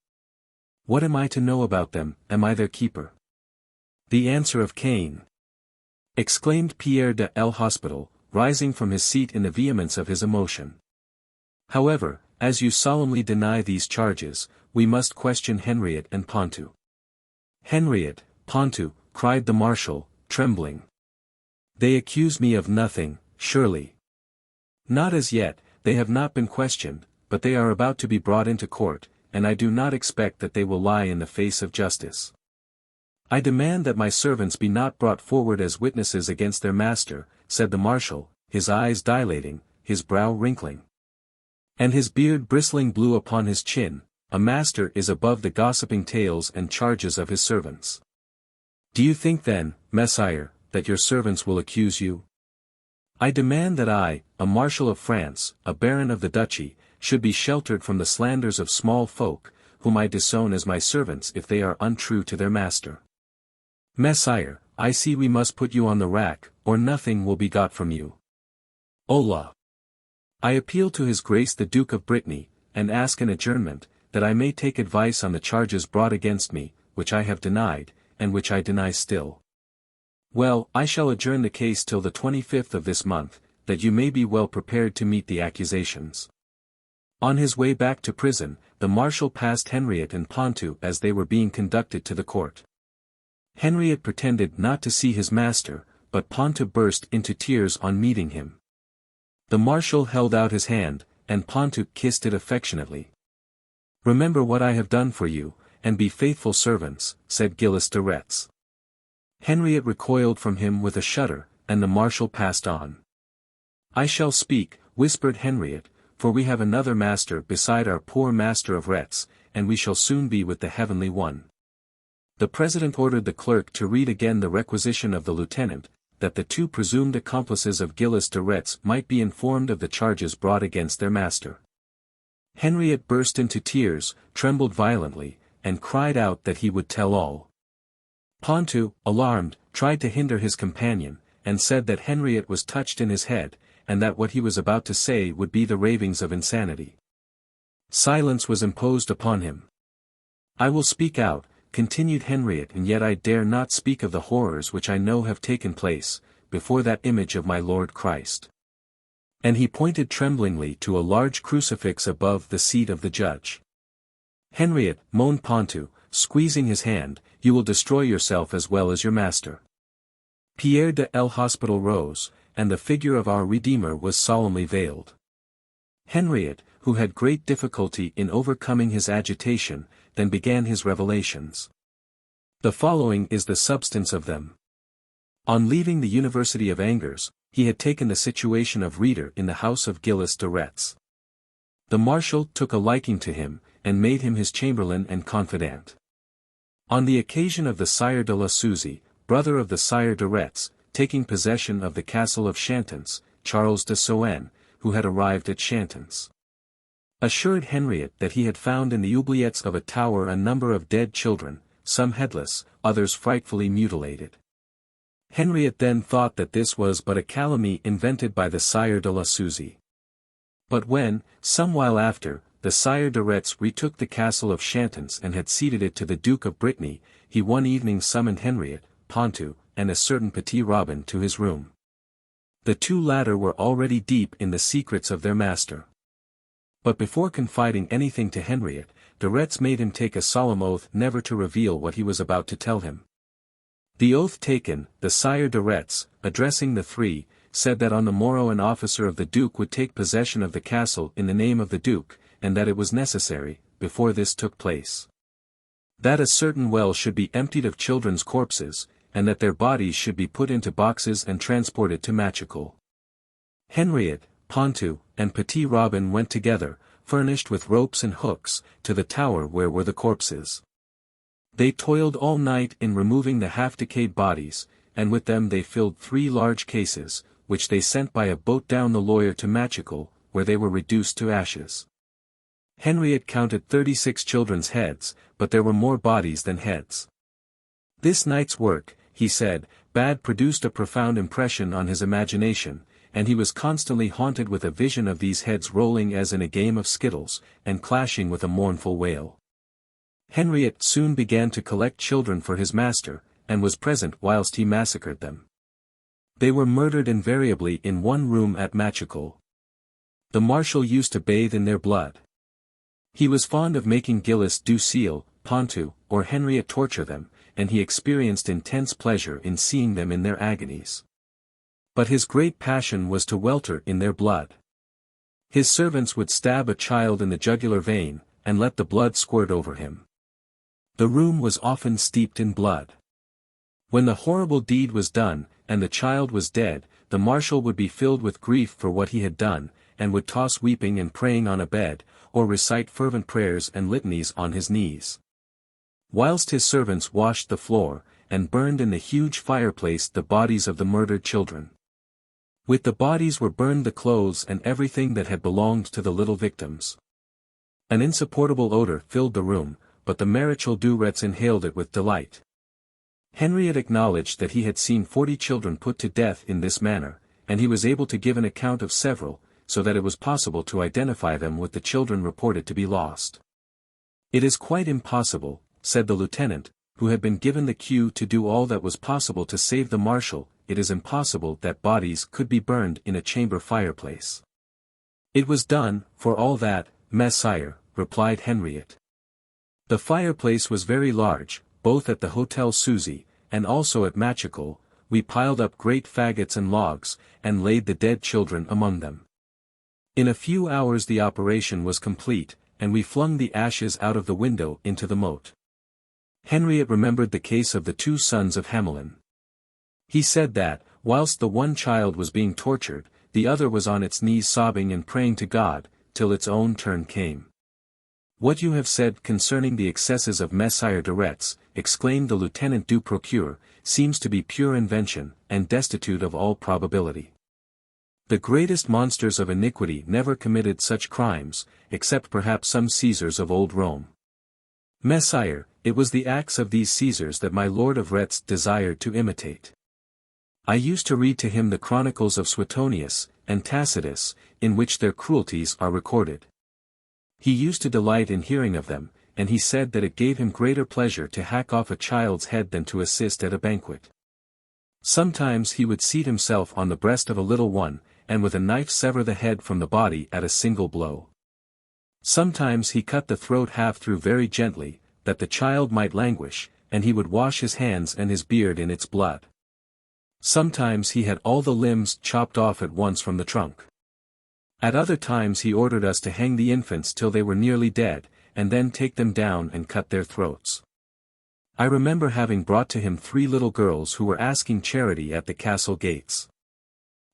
What am I to know about them, am I their keeper? The answer of Cain! Exclaimed Pierre de l'Hospital, rising from his seat in the vehemence of his emotion. However, as you solemnly deny these charges, we must question Henriette and Pontou. Henriette, Pontou, cried the marshal, trembling. They accuse me of nothing, surely. Not as yet, they have not been questioned, but they are about to be brought into court, and I do not expect that they will lie in the face of justice. I demand that my servants be not brought forward as witnesses against their master, said the marshal, his eyes dilating, his brow wrinkling, and his beard bristling blue upon his chin. A master is above the gossiping tales and charges of his servants. Do you think then, Messire, that your servants will accuse you? I demand that I, a marshal of France, a baron of the duchy, should be sheltered from the slanders of small folk, whom I disown as my servants if they are untrue to their master. Messire, I see we must put you on the rack, or nothing will be got from you. Hola! I appeal to His Grace the Duke of Brittany, and ask an adjournment, that I may take advice on the charges brought against me, which I have denied, and which I deny still. Well, I shall adjourn the case till the 25th of this month, that you may be well prepared to meet the accusations. On his way back to prison, the marshal passed Henriette and Pontou as they were being conducted to the court. Henriette pretended not to see his master, but Ponto burst into tears on meeting him. The marshal held out his hand, and Ponto kissed it affectionately. "Remember what I have done for you, and be faithful servants," said Gilles de Retz. Henriette recoiled from him with a shudder, and the marshal passed on. "I shall speak," whispered Henriette, "for we have another master beside our poor master of Retz, and we shall soon be with the heavenly one." The president ordered the clerk to read again the requisition of the lieutenant, that the two presumed accomplices of Gilles de Retz might be informed of the charges brought against their master. Henriette burst into tears, trembled violently, and cried out that he would tell all. Ponto, alarmed, tried to hinder his companion, and said that Henriette was touched in his head, and that what he was about to say would be the ravings of insanity. Silence was imposed upon him. "I will speak out," continued Henriette, "and yet I dare not speak of the horrors which I know have taken place, before that image of my Lord Christ." And he pointed tremblingly to a large crucifix above the seat of the judge. "Henriette," moaned Ponto, squeezing his hand, "you will destroy yourself as well as your master." Pierre de l'Hospital rose, and the figure of our Redeemer was solemnly veiled. Henriette, who had great difficulty in overcoming his agitation, then began his revelations. The following is the substance of them. On leaving the University of Angers, he had taken the situation of reader in the house of Gilles de Retz. The marshal took a liking to him, and made him his chamberlain and confidant. On the occasion of the Sire de la Suze, brother of the Sire de Retz, taking possession of the castle of Chantons, Charles de Soenne, who had arrived at Chantons, assured Henriette that he had found in the oubliettes of a tower a number of dead children, some headless, others frightfully mutilated. Henriette then thought that this was but a calumny invented by the Sire de la Suze. But when, some while after, the Sire de Retz retook the castle of Chantons and had ceded it to the Duke of Brittany, he one evening summoned Henriette, Ponto, and a certain Petit Robin to his room. The two latter were already deep in the secrets of their master. But before confiding anything to Henriette, de Retz made him take a solemn oath never to reveal what he was about to tell him. The oath taken, the Sire de Retz, addressing the three, said that on the morrow an officer of the Duke would take possession of the castle in the name of the Duke, and that it was necessary, before this took place, that a certain well should be emptied of children's corpses, and that their bodies should be put into boxes and transported to Machecoul. Henriette, Ponto, and Petit Robin went together, furnished with ropes and hooks, to the tower where were the corpses. They toiled all night in removing the half-decayed bodies, and with them they filled 3 large cases, which they sent by a boat down the Loire to Machecoul, where they were reduced to ashes. Henriette counted 36 children's heads, but there were more bodies than heads. This night's work, he said, produced a profound impression on his imagination, and he was constantly haunted with a vision of these heads rolling as in a game of skittles, and clashing with a mournful wail. Henriette soon began to collect children for his master, and was present whilst he massacred them. They were murdered invariably in one room at Machecoul. The marshal used to bathe in their blood. He was fond of making Gilles du Ciel, Ponto, or Henriette torture them, and he experienced intense pleasure in seeing them in their agonies. But his great passion was to welter in their blood. His servants would stab a child in the jugular vein, and let the blood squirt over him. The room was often steeped in blood. When the horrible deed was done, and the child was dead, the marshal would be filled with grief for what he had done, and would toss weeping and praying on a bed, or recite fervent prayers and litanies on his knees. Whilst his servants washed the floor, and burned in the huge fireplace the bodies of the murdered children. With the bodies were burned the clothes and everything that had belonged to the little victims. An insupportable odor filled the room, but the Maréchal de Retz inhaled it with delight. Henriette acknowledged that he had seen 40 children put to death in this manner, and he was able to give an account of several, so that it was possible to identify them with the children reported to be lost. "It is quite impossible," said the lieutenant, who had been given the cue to do all that was possible to save the marshal, "it is impossible that bodies could be burned in a chamber fireplace." "It was done, for all that, Messire," replied Henriette. The fireplace was very large, both at the Hotel Suzy, and also at Machical, we piled up great faggots and logs, and laid the dead children among them. In a few hours the operation was complete, and we flung the ashes out of the window into the moat. Henriette remembered the case of the 2 sons of Hamelin. He said that, whilst the one child was being tortured, the other was on its knees sobbing and praying to God, till its own turn came. "What you have said concerning the excesses of Messire de Retz," exclaimed the lieutenant du procureur, "seems to be pure invention, and destitute of all probability. The greatest monsters of iniquity never committed such crimes, except perhaps some Caesars of old Rome. Messire, it was the acts of these Caesars that my Lord of Retz desired to imitate. I used to read to him the chronicles of Suetonius and Tacitus, in which their cruelties are recorded. He used to delight in hearing of them, and he said that it gave him greater pleasure to hack off a child's head than to assist at a banquet. Sometimes he would seat himself on the breast of a little one, and with a knife sever the head from the body at a single blow. Sometimes he cut the throat half through very gently, that the child might languish, and he would wash his hands and his beard in its blood. Sometimes he had all the limbs chopped off at once from the trunk. At other times he ordered us to hang the infants till they were nearly dead, and then take them down and cut their throats. I remember having brought to him 3 little girls who were asking charity at the castle gates.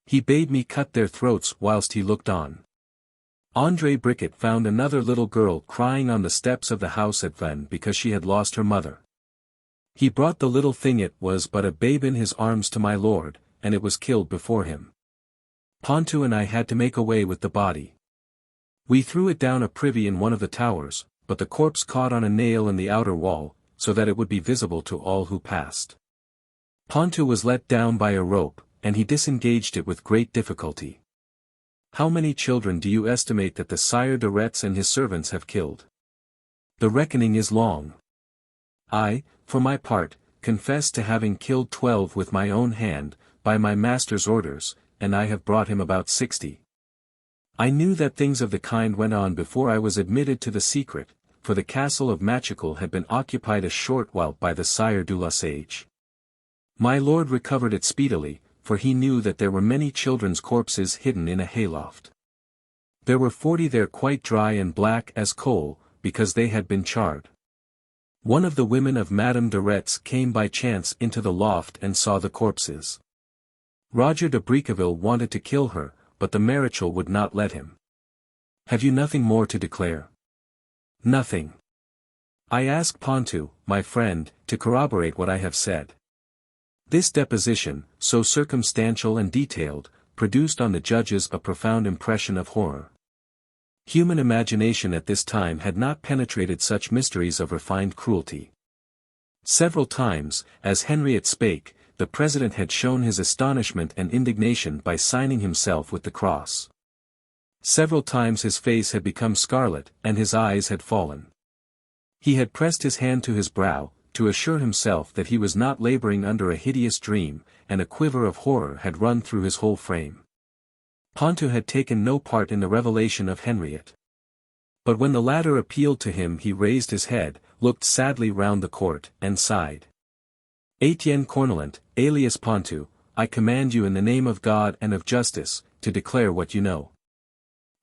He bade me cut their throats whilst he looked on. André Bricket found another little girl crying on the steps of the house at Vannes because she had lost her mother. He brought the little thing, it was but a babe in his arms, to my lord, and it was killed before him. Pontou and I had to make away with the body. We threw it down a privy in one of the towers, but the corpse caught on a nail in the outer wall, so that it would be visible to all who passed. Pontou was let down by a rope, and he disengaged it with great difficulty. How many children do you estimate that the Sire de Retz and his servants have killed? The reckoning is long. I, for my part, confess to having killed 12 with my own hand, by my master's orders, and I have brought him about 60. I knew that things of the kind went on before I was admitted to the secret, for the castle of Machical had been occupied a short while by the Sire du Lesage. My lord recovered it speedily, for he knew that there were many children's corpses hidden in a hayloft. There were 40 there quite dry and black as coal, because they had been charred. One of the women of Madame de Retz came by chance into the loft and saw the corpses. Roger de Briqueville wanted to kill her, but the Maréchal would not let him. Have you nothing more to declare? Nothing. I ask Pontou, my friend, to corroborate what I have said. This deposition, so circumstantial and detailed, produced on the judges a profound impression of horror. Human imagination at this time had not penetrated such mysteries of refined cruelty. Several times, as Henriette spake, the president had shown his astonishment and indignation by signing himself with the cross. Several times his face had become scarlet, and his eyes had fallen. He had pressed his hand to his brow, to assure himself that he was not laboring under a hideous dream, and a quiver of horror had run through his whole frame. Pontou had taken no part in the revelation of Henriette. But when the latter appealed to him he raised his head, looked sadly round the court, and sighed. Etienne Cornoulant, alias Pontou, I command you in the name of God and of justice, to declare what you know.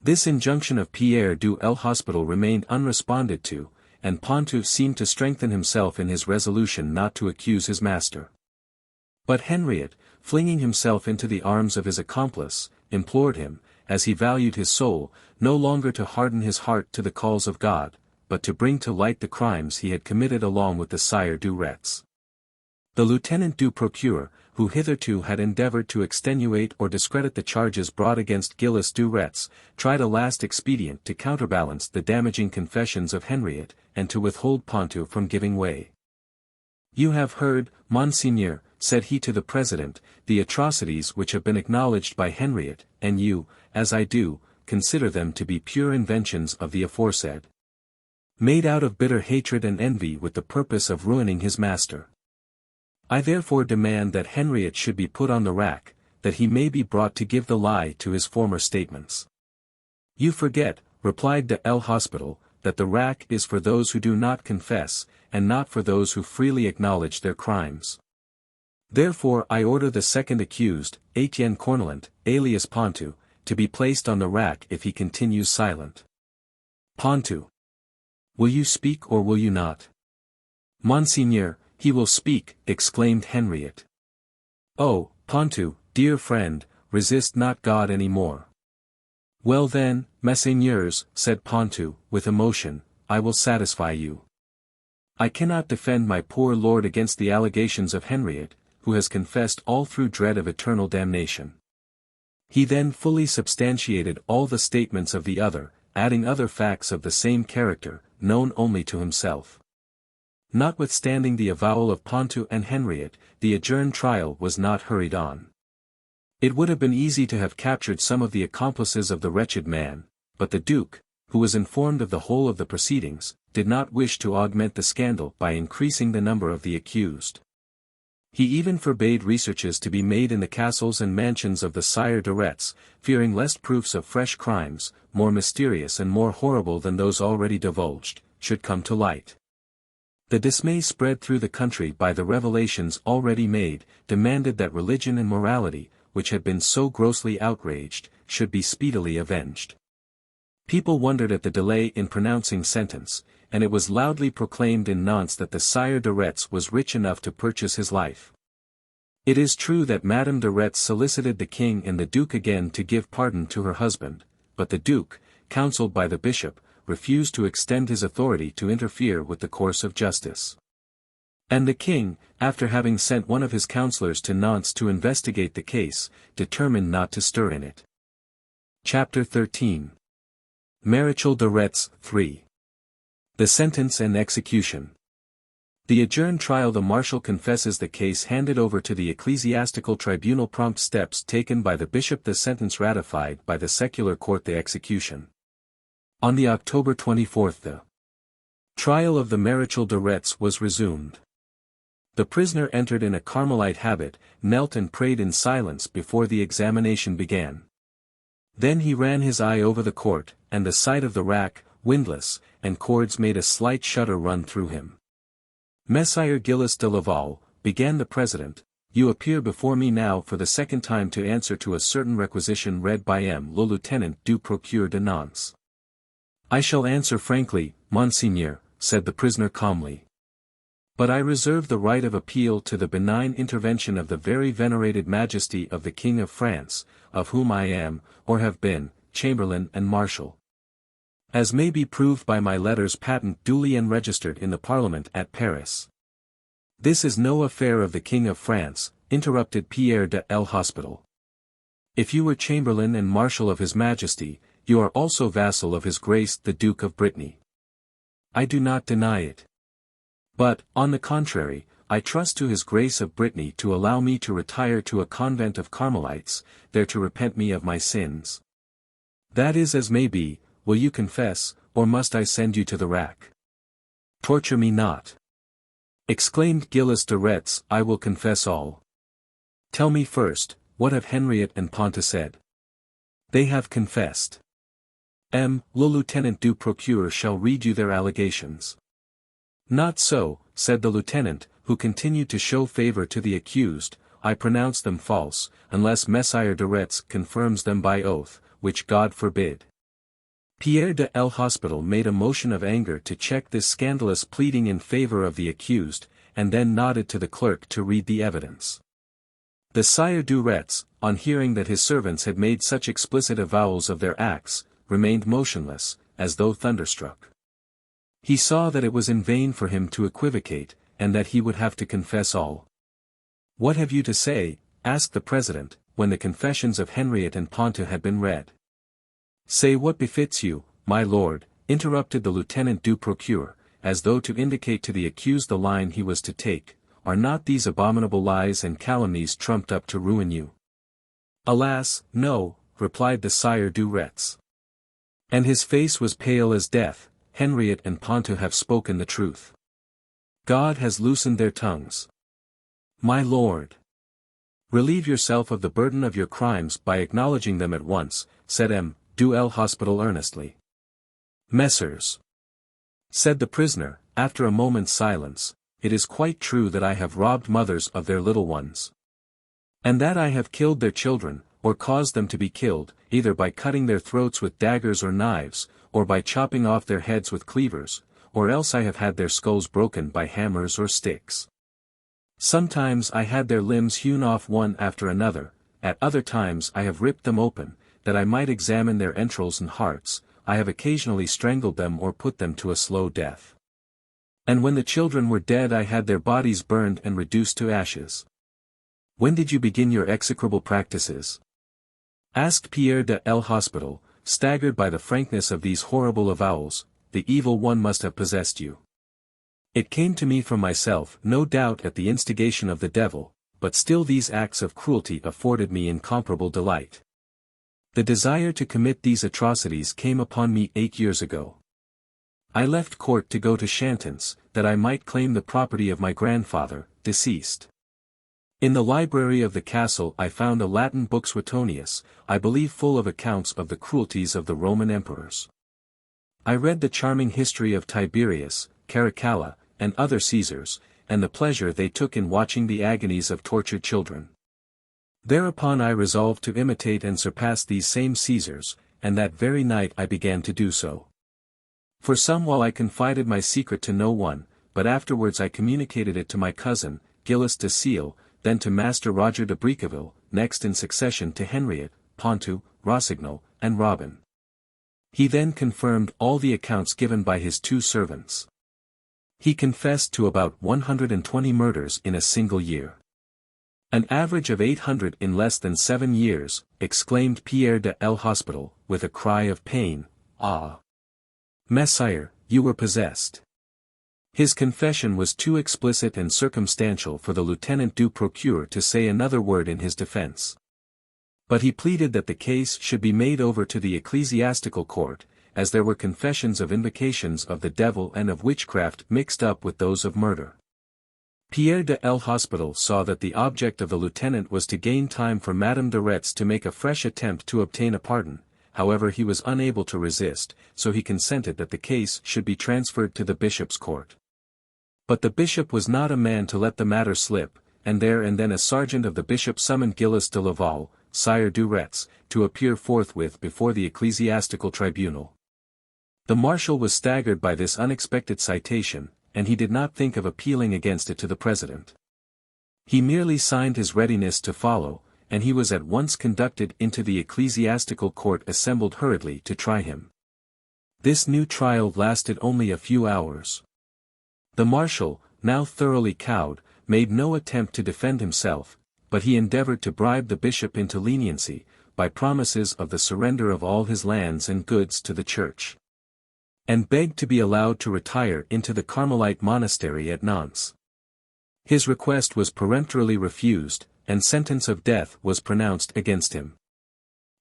This injunction of Pierre du L'Hospital remained unresponded to, and Pontou seemed to strengthen himself in his resolution not to accuse his master. But Henriette, flinging himself into the arms of his accomplice, implored him, as he valued his soul, no longer to harden his heart to the calls of God, but to bring to light the crimes he had committed along with the Sire du Retz. The lieutenant du procureur, who hitherto had endeavored to extenuate or discredit the charges brought against Gilles du Retz, tried a last expedient to counterbalance the damaging confessions of Henriette, and to withhold Pontou from giving way. You have heard, Monseigneur, said he to the president, the atrocities which have been acknowledged by Henriette, and you, as I do, consider them to be pure inventions of the aforesaid, made out of bitter hatred and envy with the purpose of ruining his master. I therefore demand that Henriette should be put on the rack, that he may be brought to give the lie to his former statements. You forget, replied de L'Hospital, that the rack is for those who do not confess, and not for those who freely acknowledge their crimes. Therefore I order the second accused, Etienne Cornelant, alias Pontou, to be placed on the rack if he continues silent. Pontou. Will you speak or will you not? Monseigneur, he will speak, exclaimed Henriette. Oh, Pontou, dear friend, resist not God any more. Well then, messeigneurs, said Pontou, with emotion, I will satisfy you. I cannot defend my poor lord against the allegations of Henriette, who has confessed all through dread of eternal damnation. He then fully substantiated all the statements of the other, adding other facts of the same character, known only to himself. Notwithstanding the avowal of Pontou and Henriette, the adjourned trial was not hurried on. It would have been easy to have captured some of the accomplices of the wretched man, but the Duke, who was informed of the whole of the proceedings, did not wish to augment the scandal by increasing the number of the accused. He even forbade researches to be made in the castles and mansions of the Sire de Retz, fearing lest proofs of fresh crimes, more mysterious and more horrible than those already divulged, should come to light. The dismay spread through the country by the revelations already made, demanded that religion and morality, which had been so grossly outraged, should be speedily avenged. People wondered at the delay in pronouncing sentence, and it was loudly proclaimed in Nantes that the Sire de Retz was rich enough to purchase his life. It is true that Madame de Retz solicited the king and the duke again to give pardon to her husband, but the duke, counseled by the bishop, refused to extend his authority to interfere with the course of justice. And the king, after having sent one of his counselors to Nantes to investigate the case, determined not to stir in it. Chapter 13. Maréchal de Retz, 3. The sentence and execution. The adjourned trial. The marshal confesses the case handed over to the ecclesiastical tribunal. Prompt steps taken by the bishop. The sentence ratified by the secular court. The execution. On the October 24 the trial of the Maréchal de Retz was resumed. The prisoner entered in a Carmelite habit, knelt and prayed in silence before the examination began. Then he ran his eye over the court, and the sight of the rack, windlass, and cords made a slight shudder run through him. Messire Gilles de Laval, began the president, you appear before me now for the second time to answer to a certain requisition read by le lieutenant du procureur de Nantes. I shall answer frankly, monseigneur, said the prisoner calmly. But I reserve the right of appeal to the benign intervention of the very venerated majesty of the King of France, of whom I am, or have been, chamberlain and marshal. As may be proved by my letters patent duly and registered in the Parliament at Paris. This is no affair of the King of France, interrupted Pierre de l'Hospital. If you were chamberlain and marshal of His Majesty, you are also vassal of His Grace the Duke of Brittany. I do not deny it. But, on the contrary, I trust to His Grace of Brittany to allow me to retire to a convent of Carmelites, there to repent me of my sins. That is as may be. Will you confess, or must I send you to the rack? Torture me not. Exclaimed Gilles de Retz, I will confess all. Tell me first, what have Henriette and Pontou said? They have confessed. Le lieutenant du procureur shall read you their allegations. Not so, said the lieutenant, who continued to show favor to the accused, I pronounce them false, unless Messire de Retz confirms them by oath, which God forbid. Pierre de l'Hospital made a motion of anger to check this scandalous pleading in favor of the accused, and then nodded to the clerk to read the evidence. The Sire du Retz, on hearing that his servants had made such explicit avowals of their acts, remained motionless, as though thunderstruck. He saw that it was in vain for him to equivocate, and that he would have to confess all. What have you to say? Asked the president, when the confessions of Henriette and Pontou had been read. Say what befits you, my lord, interrupted the lieutenant du procureur, as though to indicate to the accused the line he was to take. Are not these abominable lies and calumnies trumped up to ruin you? Alas, no, replied the Sire du Retz. And his face was pale as death. Henriette and Pontou have spoken the truth. God has loosened their tongues. My lord, relieve yourself of the burden of your crimes by acknowledging them at once, said du l'Hospital earnestly. Messrs, said the prisoner, after a moment's silence, it is quite true that I have robbed mothers of their little ones. And that I have killed their children, or caused them to be killed, either by cutting their throats with daggers or knives, or by chopping off their heads with cleavers, or else I have had their skulls broken by hammers or sticks. Sometimes I had their limbs hewn off one after another, at other times I have ripped them open, that I might examine their entrails and hearts. I have occasionally strangled them or put them to a slow death. And when the children were dead I had their bodies burned and reduced to ashes. When did you begin your execrable practices? Asked Pierre de L'Hospital, staggered by the frankness of these horrible avowals. The evil one must have possessed you. It came to me from myself, no doubt at the instigation of the devil, but still these acts of cruelty afforded me incomparable delight. The desire to commit these atrocities came upon me 8 years ago. I left court to go to Chantons, that I might claim the property of my grandfather, deceased. In the library of the castle I found a Latin book Suetonius, I believe full of accounts of the cruelties of the Roman emperors. I read the charming history of Tiberius, Caracalla, and other Caesars, and the pleasure they took in watching the agonies of tortured children. Thereupon I resolved to imitate and surpass these same Caesars, and that very night I began to do so. For some while I confided my secret to no one, but afterwards I communicated it to my cousin, Gilles de Sille, then to Master Roger de Briqueville, next in succession to Henriette, Pontou, Rossignol, and Robin. He then confirmed all the accounts given by his 2 servants. He confessed to about 120 murders in a single year. An average of 800 in less than 7 years, exclaimed Pierre de L'Hospital, with a cry of pain. Ah! Messire, you were possessed. His confession was too explicit and circumstantial for the lieutenant du procureur to say another word in his defense. But he pleaded that the case should be made over to the ecclesiastical court, as there were confessions of invocations of the devil and of witchcraft mixed up with those of murder. Pierre de L'Hospital saw that the object of the lieutenant was to gain time for Madame de Retz to make a fresh attempt to obtain a pardon. However, he was unable to resist, so he consented that the case should be transferred to the bishop's court. But the bishop was not a man to let the matter slip, and there and then a sergeant of the bishop summoned Gilles de Laval, Sire du Retz, to appear forthwith before the ecclesiastical tribunal. The marshal was staggered by this unexpected citation, and he did not think of appealing against it to the president. He merely signed his readiness to follow, and he was at once conducted into the ecclesiastical court assembled hurriedly to try him. This new trial lasted only a few hours. The marshal, now thoroughly cowed, made no attempt to defend himself, but he endeavored to bribe the bishop into leniency, by promises of the surrender of all his lands and goods to the church. And begged to be allowed to retire into the Carmelite monastery at Nantes. His request was peremptorily refused, and sentence of death was pronounced against him.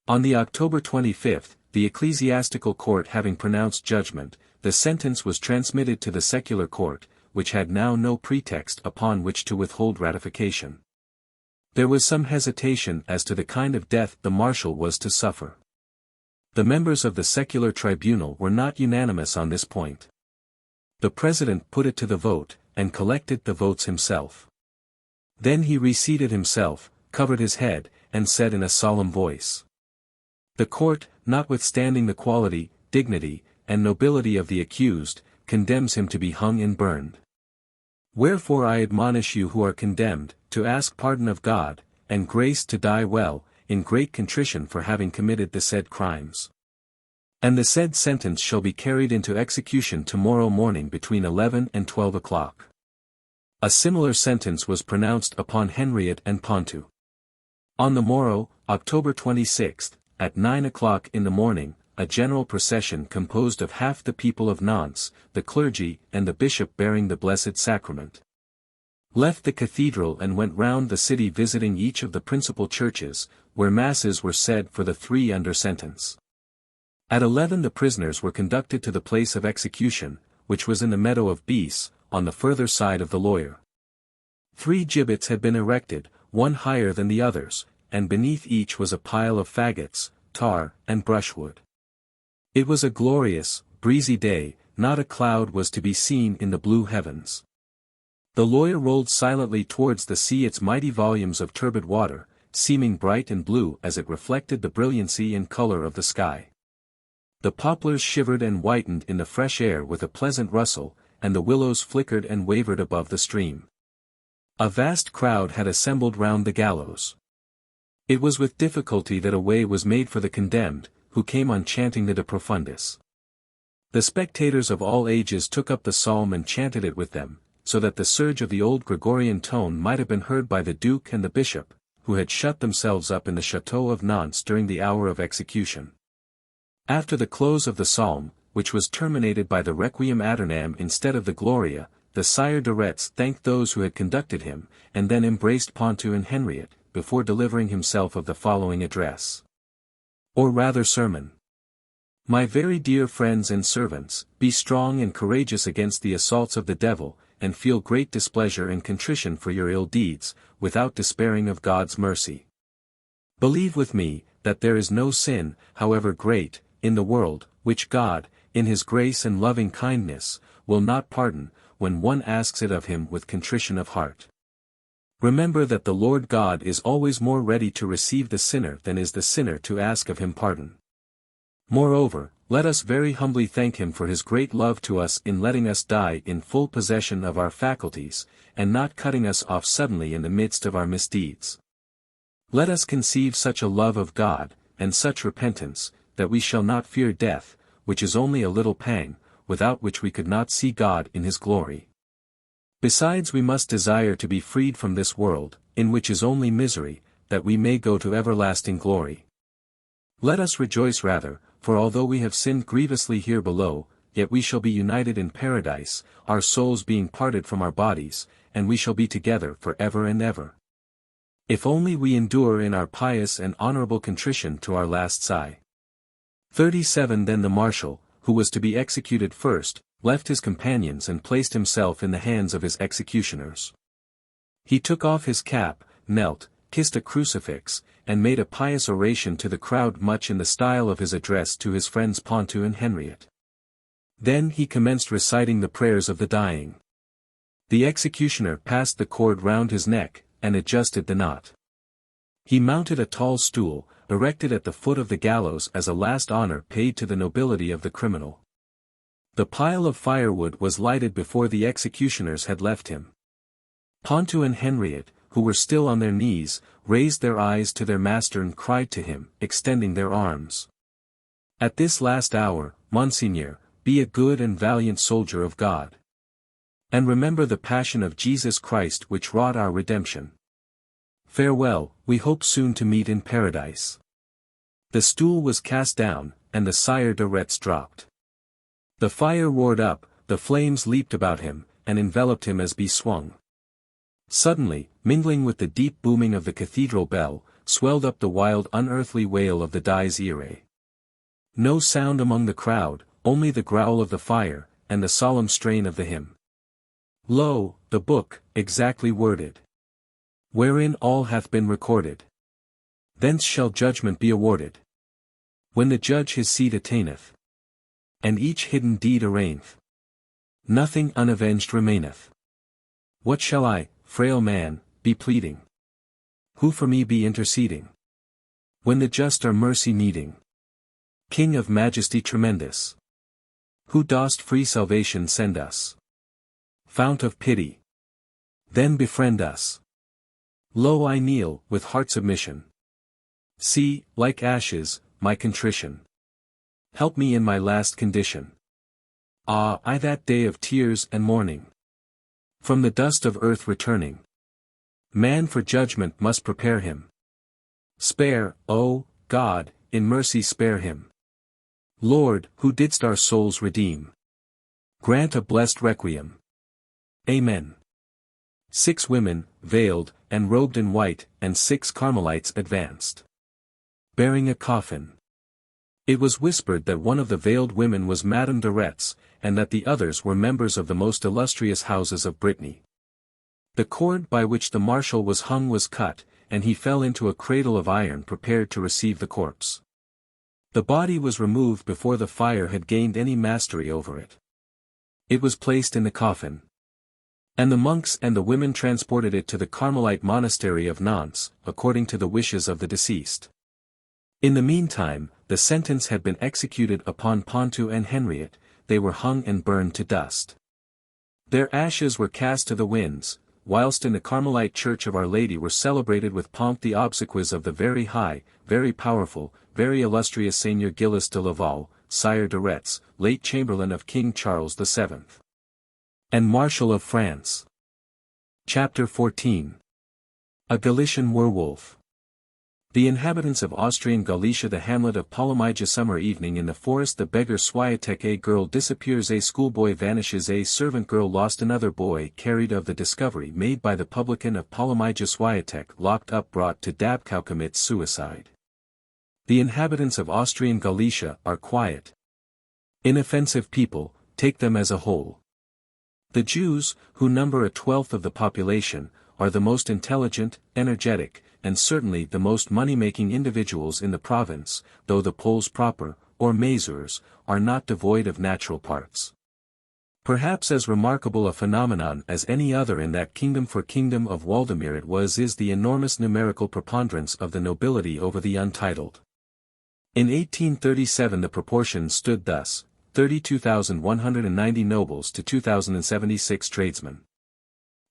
On the October 25th, the ecclesiastical court having pronounced judgment, the sentence was transmitted to the secular court, which had now no pretext upon which to withhold ratification. There was some hesitation as to the kind of death the marshal was to suffer. The members of the secular tribunal were not unanimous on this point. The president put it to the vote, and collected the votes himself. Then he reseated himself, covered his head, and said in a solemn voice, "The court, notwithstanding the quality, dignity, and nobility of the accused, condemns him to be hung and burned. Wherefore I admonish you who are condemned, to ask pardon of God, and grace to die well, in great contrition for having committed the said crimes. And the said sentence shall be carried into execution tomorrow morning between 11 and 12 o'clock. A similar sentence was pronounced upon Henriette and Pontou. On the morrow, October 26, at 9 o'clock in the morning, a general procession composed of half the people of Nantes, the clergy and the bishop bearing the Blessed Sacrament, left the cathedral and went round the city visiting each of the principal churches, where masses were said for the 3 under sentence. At 11 the prisoners were conducted to the place of execution, which was in the meadow of Beas, on the further side of the lawyer. 3 gibbets had been erected, one higher than the others, and beneath each was a pile of faggots, tar, and brushwood. It was a glorious, breezy day, not a cloud was to be seen in the blue heavens. The lawyer rolled silently towards the sea its mighty volumes of turbid water, seeming bright and blue as it reflected the brilliancy and color of the sky. The poplars shivered and whitened in the fresh air with a pleasant rustle, and the willows flickered and wavered above the stream. A vast crowd had assembled round the gallows. It was with difficulty that a way was made for the condemned, who came on chanting the De Profundis. The spectators of all ages took up the psalm and chanted it with them, so that the surge of the old Gregorian tone might have been heard by the duke and the bishop, who had shut themselves up in the chateau of Nantes during the hour of execution. After the close of the psalm, which was terminated by the Requiem Aeternam instead of the Gloria, the Sire de Retz thanked those who had conducted him, and then embraced Pontou and Henriette, before delivering himself of the following address. Or rather sermon. My very dear friends and servants, be strong and courageous against the assaults of the devil, and feel great displeasure and contrition for your ill deeds, without despairing of God's mercy. Believe with me, that there is no sin, however great, in the world, which God, in his grace and loving kindness, will not pardon, when one asks it of him with contrition of heart. Remember that the Lord God is always more ready to receive the sinner than is the sinner to ask of him pardon. Moreover, let us very humbly thank him for his great love to us in letting us die in full possession of our faculties, and not cutting us off suddenly in the midst of our misdeeds. Let us conceive such a love of God, and such repentance, that we shall not fear death, which is only a little pang, without which we could not see God in his glory. Besides, we must desire to be freed from this world, in which is only misery, that we may go to everlasting glory. Let us rejoice rather, for although we have sinned grievously here below, yet we shall be united in paradise, our souls being parted from our bodies, and we shall be together for ever and ever. If only we endure in our pious and honorable contrition to our last sigh. 37 Then the marshal, who was to be executed first, left his companions and placed himself in the hands of his executioners. He took off his cap, knelt, kissed a crucifix, and made a pious oration to the crowd much in the style of his address to his friends Pontou and Henriette. Then he commenced reciting the prayers of the dying. The executioner passed the cord round his neck, and adjusted the knot. He mounted a tall stool, erected at the foot of the gallows as a last honor paid to the nobility of the criminal. The pile of firewood was lighted before the executioners had left him. Pontou and Henriette, who were still on their knees, raised their eyes to their master and cried to him, extending their arms. At this last hour, Monseigneur, be a good and valiant soldier of God. And remember the passion of Jesus Christ which wrought our redemption. Farewell, we hope soon to meet in paradise. The stool was cast down, and the Sire de Retz dropped. The fire roared up, the flames leaped about him, and enveloped him as beswung. Suddenly, mingling with the deep booming of the cathedral bell, swelled up the wild unearthly wail of the Dies Irae. No sound among the crowd, only the growl of the fire, and the solemn strain of the hymn. Lo, the book, exactly worded, wherein all hath been recorded. Thence shall judgment be awarded, when the judge his seat attaineth, and each hidden deed arraigneth. Nothing unavenged remaineth. What shall I, frail man, be pleading? Who for me be interceding? When the just are mercy needing. King of majesty tremendous, who dost free salvation send us. Fount of pity, then befriend us. Lo, I kneel, with heart submission. See, like ashes, my contrition. Help me in my last condition. Ah, I that day of tears and mourning. From the dust of earth returning. Man for judgment must prepare him. Spare, O God, in mercy spare him. Lord, who didst our souls redeem. Grant a blessed requiem. Amen. 6 women, veiled, and robed in white, and 6 Carmelites advanced, bearing a coffin. It was whispered that one of the veiled women was Madame de Retz, and that the others were members of the most illustrious houses of Brittany. The cord by which the marshal was hung was cut, and he fell into a cradle of iron prepared to receive the corpse. The body was removed before the fire had gained any mastery over it. It was placed in the coffin. And the monks and the women transported it to the Carmelite monastery of Nantes, according to the wishes of the deceased. In the meantime, the sentence had been executed upon Pontou and Henriette, they were hung and burned to dust. Their ashes were cast to the winds, whilst in the Carmelite Church of Our Lady were celebrated with pomp the obsequies of the very high, very powerful, very illustrious Seigneur Gilles de Laval, Sire de Retz, late Chamberlain of King Charles VII. And Marshal of France. Chapter 14. A Galician Werewolf. The inhabitants of Austrian Galicia. The hamlet of Polomija. Summer evening in the forest. The beggar Swiatek. A girl disappears. A schoolboy vanishes. A servant girl lost. Another boy carried. Of the discovery made by the publican of Polomija. Swiatek locked up. Brought to Dabkow. Commits suicide. The inhabitants of Austrian Galicia are quiet, inoffensive people, take them as a whole. The Jews, who number 1/12 of the population, are the most intelligent, energetic, and certainly the most money-making individuals in the province, though the Poles proper, or Mazurs, are not devoid of natural parts. Perhaps as remarkable a phenomenon as any other in that kingdom. For kingdom of Waldemar it is the enormous numerical preponderance of the nobility over the untitled. In 1837 the proportion stood thus, 32,190 nobles to 2,076 tradesmen.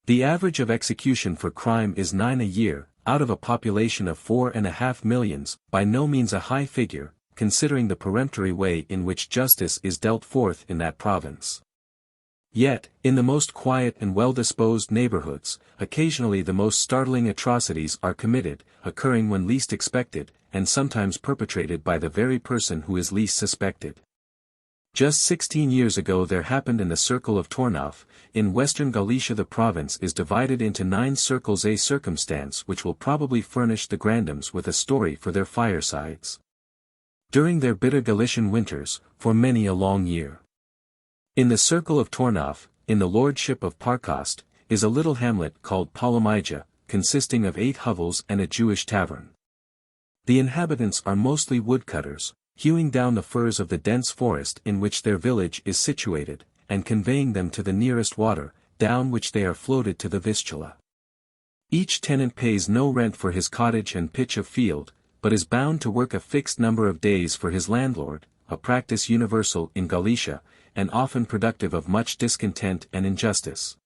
The average of execution for crime is 9 a year, out of a population of 4.5 millions, by no means a high figure, considering the peremptory way in which justice is dealt forth in that province. Yet, in the most quiet and well-disposed neighborhoods, occasionally the most startling atrocities are committed, occurring when least expected, and sometimes perpetrated by the very person who is least suspected. Just 16 years ago there happened in the circle of Tornaf, in western Galicia. The province is divided into 9 circles, a circumstance which will probably furnish the Grandams with a story for their firesides. During their bitter Galician winters, for many a long year. In the circle of Tornaf, in the lordship of Parcost, is a little hamlet called Polomija, consisting of 8 hovels and a Jewish tavern. The inhabitants are mostly woodcutters, hewing down the firs of the dense forest in which their village is situated, and conveying them to the nearest water, down which they are floated to the Vistula. Each tenant pays no rent for his cottage and pitch of field, but is bound to work a fixed number of days for his landlord, a practice universal in Galicia, and often productive of much discontent and injustice.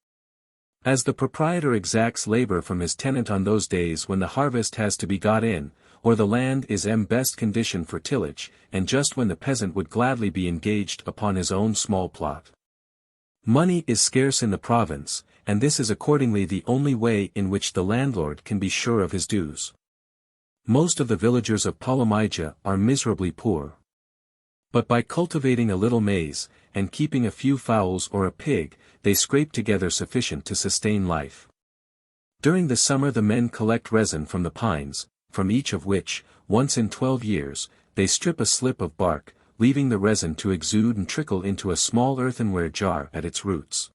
As the proprietor exacts labor from his tenant on those days when the harvest has to be got in, or the land is in best condition for tillage, and just when the peasant would gladly be engaged upon his own small plot. Money is scarce in the province, and this is accordingly the only way in which the landlord can be sure of his dues. Most of the villagers of Polomija are miserably poor. But by cultivating a little maize, and keeping a few fowls or a pig, they scrape together sufficient to sustain life. During the summer the men collect resin from the pines, from each of which, once in 12 years, they strip a slip of bark, leaving the resin to exude and trickle into a small earthenware jar at its roots.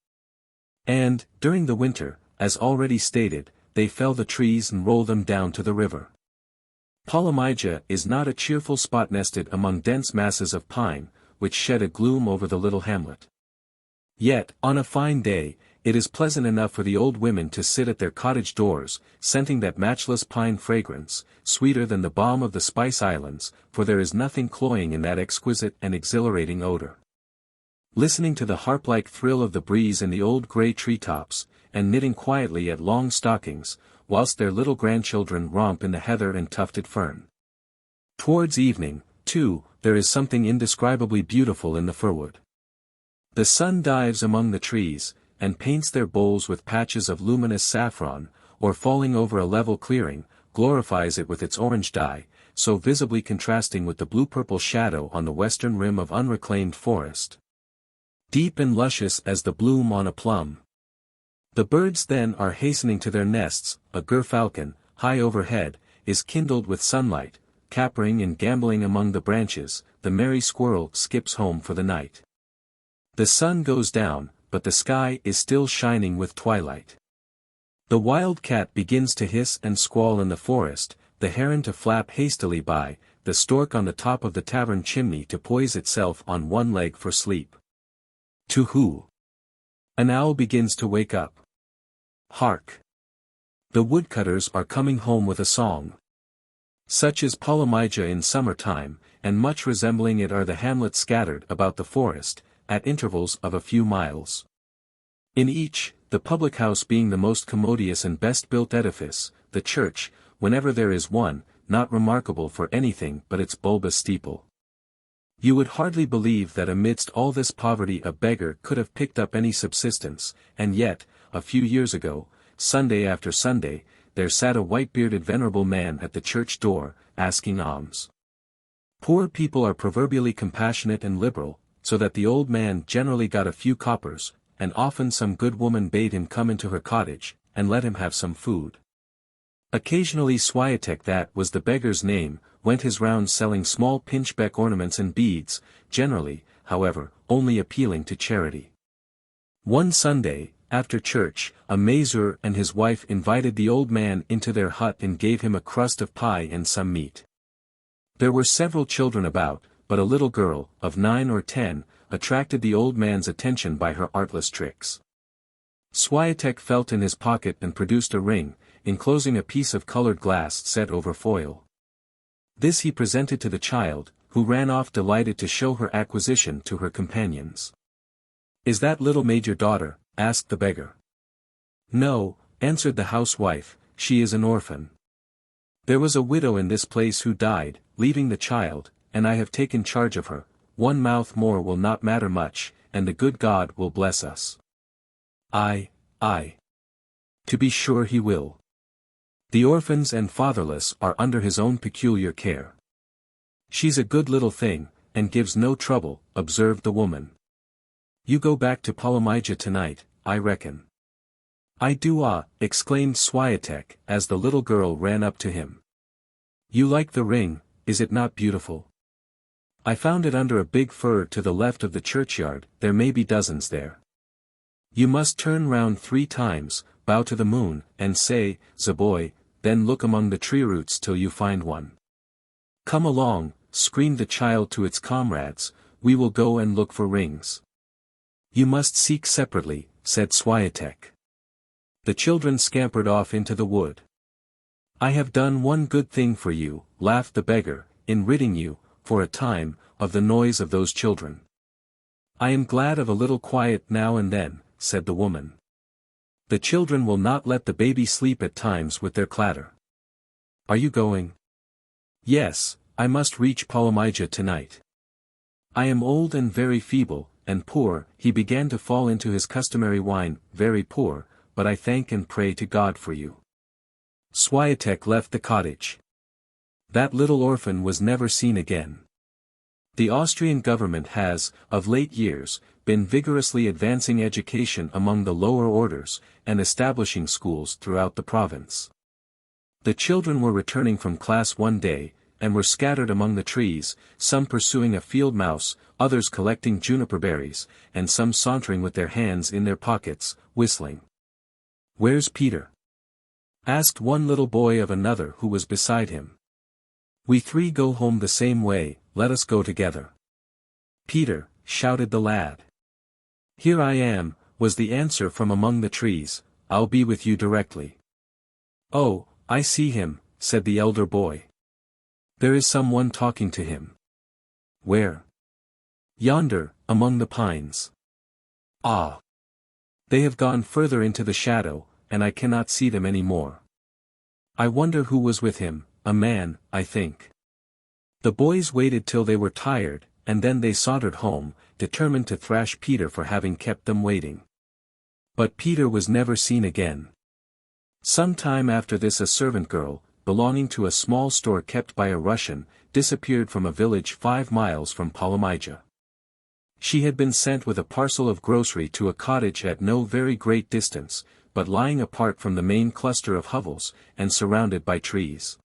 And, during the winter, as already stated, they fell the trees and roll them down to the river. Polomija is not a cheerful spot nested among dense masses of pine, which shed a gloom over the little hamlet. Yet, on a fine day, it is pleasant enough for the old women to sit at their cottage doors, scenting that matchless pine fragrance, sweeter than the balm of the Spice Islands, for there is nothing cloying in that exquisite and exhilarating odor. Listening to the harp-like thrill of the breeze in the old grey tree-tops, and knitting quietly at long stockings, whilst their little grandchildren romp in the heather and tufted fern. Towards evening, too, there is something indescribably beautiful in the firwood. The sun dives among the trees, and paints their boles with patches of luminous saffron, or falling over a level clearing, glorifies it with its orange dye, so visibly contrasting with the blue-purple shadow on the western rim of unreclaimed forest. Deep and luscious as the bloom on a plum. The birds then are hastening to their nests, a gerfalcon, high overhead, is kindled with sunlight, capering and gambolling among the branches, the merry squirrel skips home for the night. The sun goes down, but the sky is still shining with twilight. The wild cat begins to hiss and squall in the forest, the heron to flap hastily by, the stork on the top of the tavern chimney to poise itself on one leg for sleep. To who? An owl begins to wake up. Hark! The woodcutters are coming home with a song. Such is Polymaja in summer time, and much resembling it are the hamlets scattered about the forest, at intervals of a few miles. In each, the public house being the most commodious and best-built edifice, the church, whenever there is one, not remarkable for anything but its bulbous steeple. You would hardly believe that amidst all this poverty a beggar could have picked up any subsistence, and yet, a few years ago, Sunday after Sunday, there sat a white-bearded venerable man at the church door, asking alms. Poor people are proverbially compassionate and liberal, so that the old man generally got a few coppers, and often some good woman bade him come into her cottage, and let him have some food. Occasionally Swiatek, that was the beggar's name, went his rounds selling small pinchbeck ornaments and beads, generally, however, only appealing to charity. One Sunday, after church, a mazur and his wife invited the old man into their hut and gave him a crust of pie and some meat. There were several children about, but a little girl, of 9 or 10, attracted the old man's attention by her artless tricks. Swiatek felt in his pocket and produced a ring, enclosing a piece of colored glass set over foil. This he presented to the child, who ran off delighted to show her acquisition to her companions. "Is that little maid your daughter?" asked the beggar. "No," answered the housewife, "she is an orphan. There was a widow in this place who died, leaving the child, and I have taken charge of her. One mouth more will not matter much, and the good God will bless us." "Aye, aye. To be sure he will. The orphans and fatherless are under his own peculiar care. She's a good little thing, and gives no trouble," observed the woman. "You go back to Polymaja tonight, I reckon." "I do, ah," exclaimed Swiatek, as the little girl ran up to him. "You like the ring, is it not beautiful? I found it under a big fir to the left of the churchyard, there may be dozens there. You must turn round 3 times, bow to the moon, and say, 'Zaboy,' then look among the tree roots till you find one." "Come along," screamed the child to its comrades, "we will go and look for rings." "You must seek separately," said Swiatek. The children scampered off into the wood. "I have done one good thing for you," laughed the beggar, "in ridding you, for a time, of the noise of those children. I am glad of a little quiet now and then," said the woman. "The children will not let the baby sleep at times with their clatter. Are you going?" "Yes, I must reach Polymaja tonight. I am old and very feeble, and poor," he began to fall into his customary whine, "very poor, but I thank and pray to God for you." Swiatek left the cottage. That little orphan was never seen again. The Austrian government has, of late years, been vigorously advancing education among the lower orders, and establishing schools throughout the province. The children were returning from class one day, and were scattered among the trees, some pursuing a field mouse, others collecting juniper berries, and some sauntering with their hands in their pockets, whistling. "Where's Peter?" asked one little boy of another who was beside him. "We 3 go home the same way, let us go together." "Peter," shouted the lad. "Here I am," was the answer from among the trees, "I'll be with you directly." "Oh, I see him," said the elder boy. "There is someone talking to him." "Where?" "Yonder, among the pines." "Ah! They have gone further into the shadow, and I cannot see them any more. I wonder who was with him, a man, I think." The boys waited till they were tired, and then they sauntered home, determined to thrash Peter for having kept them waiting. But Peter was never seen again. Some time after this a servant girl, belonging to a small store kept by a Russian, disappeared from a village 5 miles from Polymaja. She had been sent with a parcel of grocery to a cottage at no very great distance, but lying apart from the main cluster of hovels, and surrounded by trees.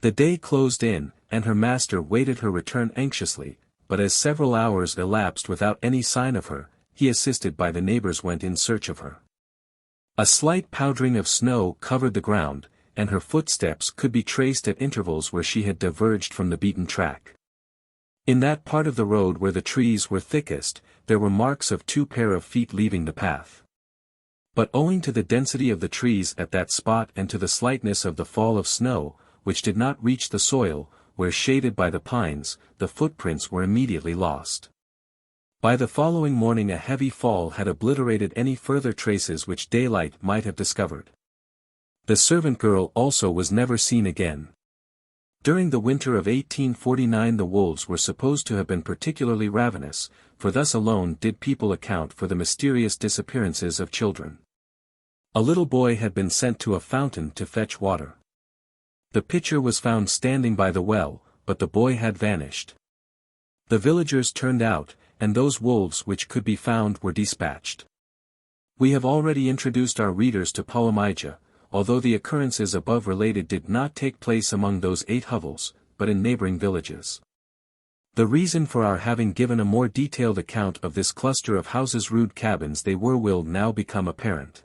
The day closed in, and her master waited her return anxiously, but as several hours elapsed without any sign of her, he, assisted by the neighbors, went in search of her. A slight powdering of snow covered the ground, and her footsteps could be traced at intervals where she had diverged from the beaten track. In that part of the road where the trees were thickest, there were marks of 2 pair of feet leaving the path. But owing to the density of the trees at that spot and to the slightness of the fall of snow, which did not reach the soil, where shaded by the pines, the footprints were immediately lost. By the following morning a heavy fall had obliterated any further traces which daylight might have discovered. The servant girl also was never seen again. During the winter of 1849 the wolves were supposed to have been particularly ravenous, for thus alone did people account for the mysterious disappearances of children. A little boy had been sent to a fountain to fetch water. The pitcher was found standing by the well, but the boy had vanished. The villagers turned out, and those wolves which could be found were dispatched. We have already introduced our readers to Polymaija, although the occurrences above related did not take place among those 8 hovels, but in neighboring villages. The reason for our having given a more detailed account of this cluster of houses rude cabins they were will now become apparent.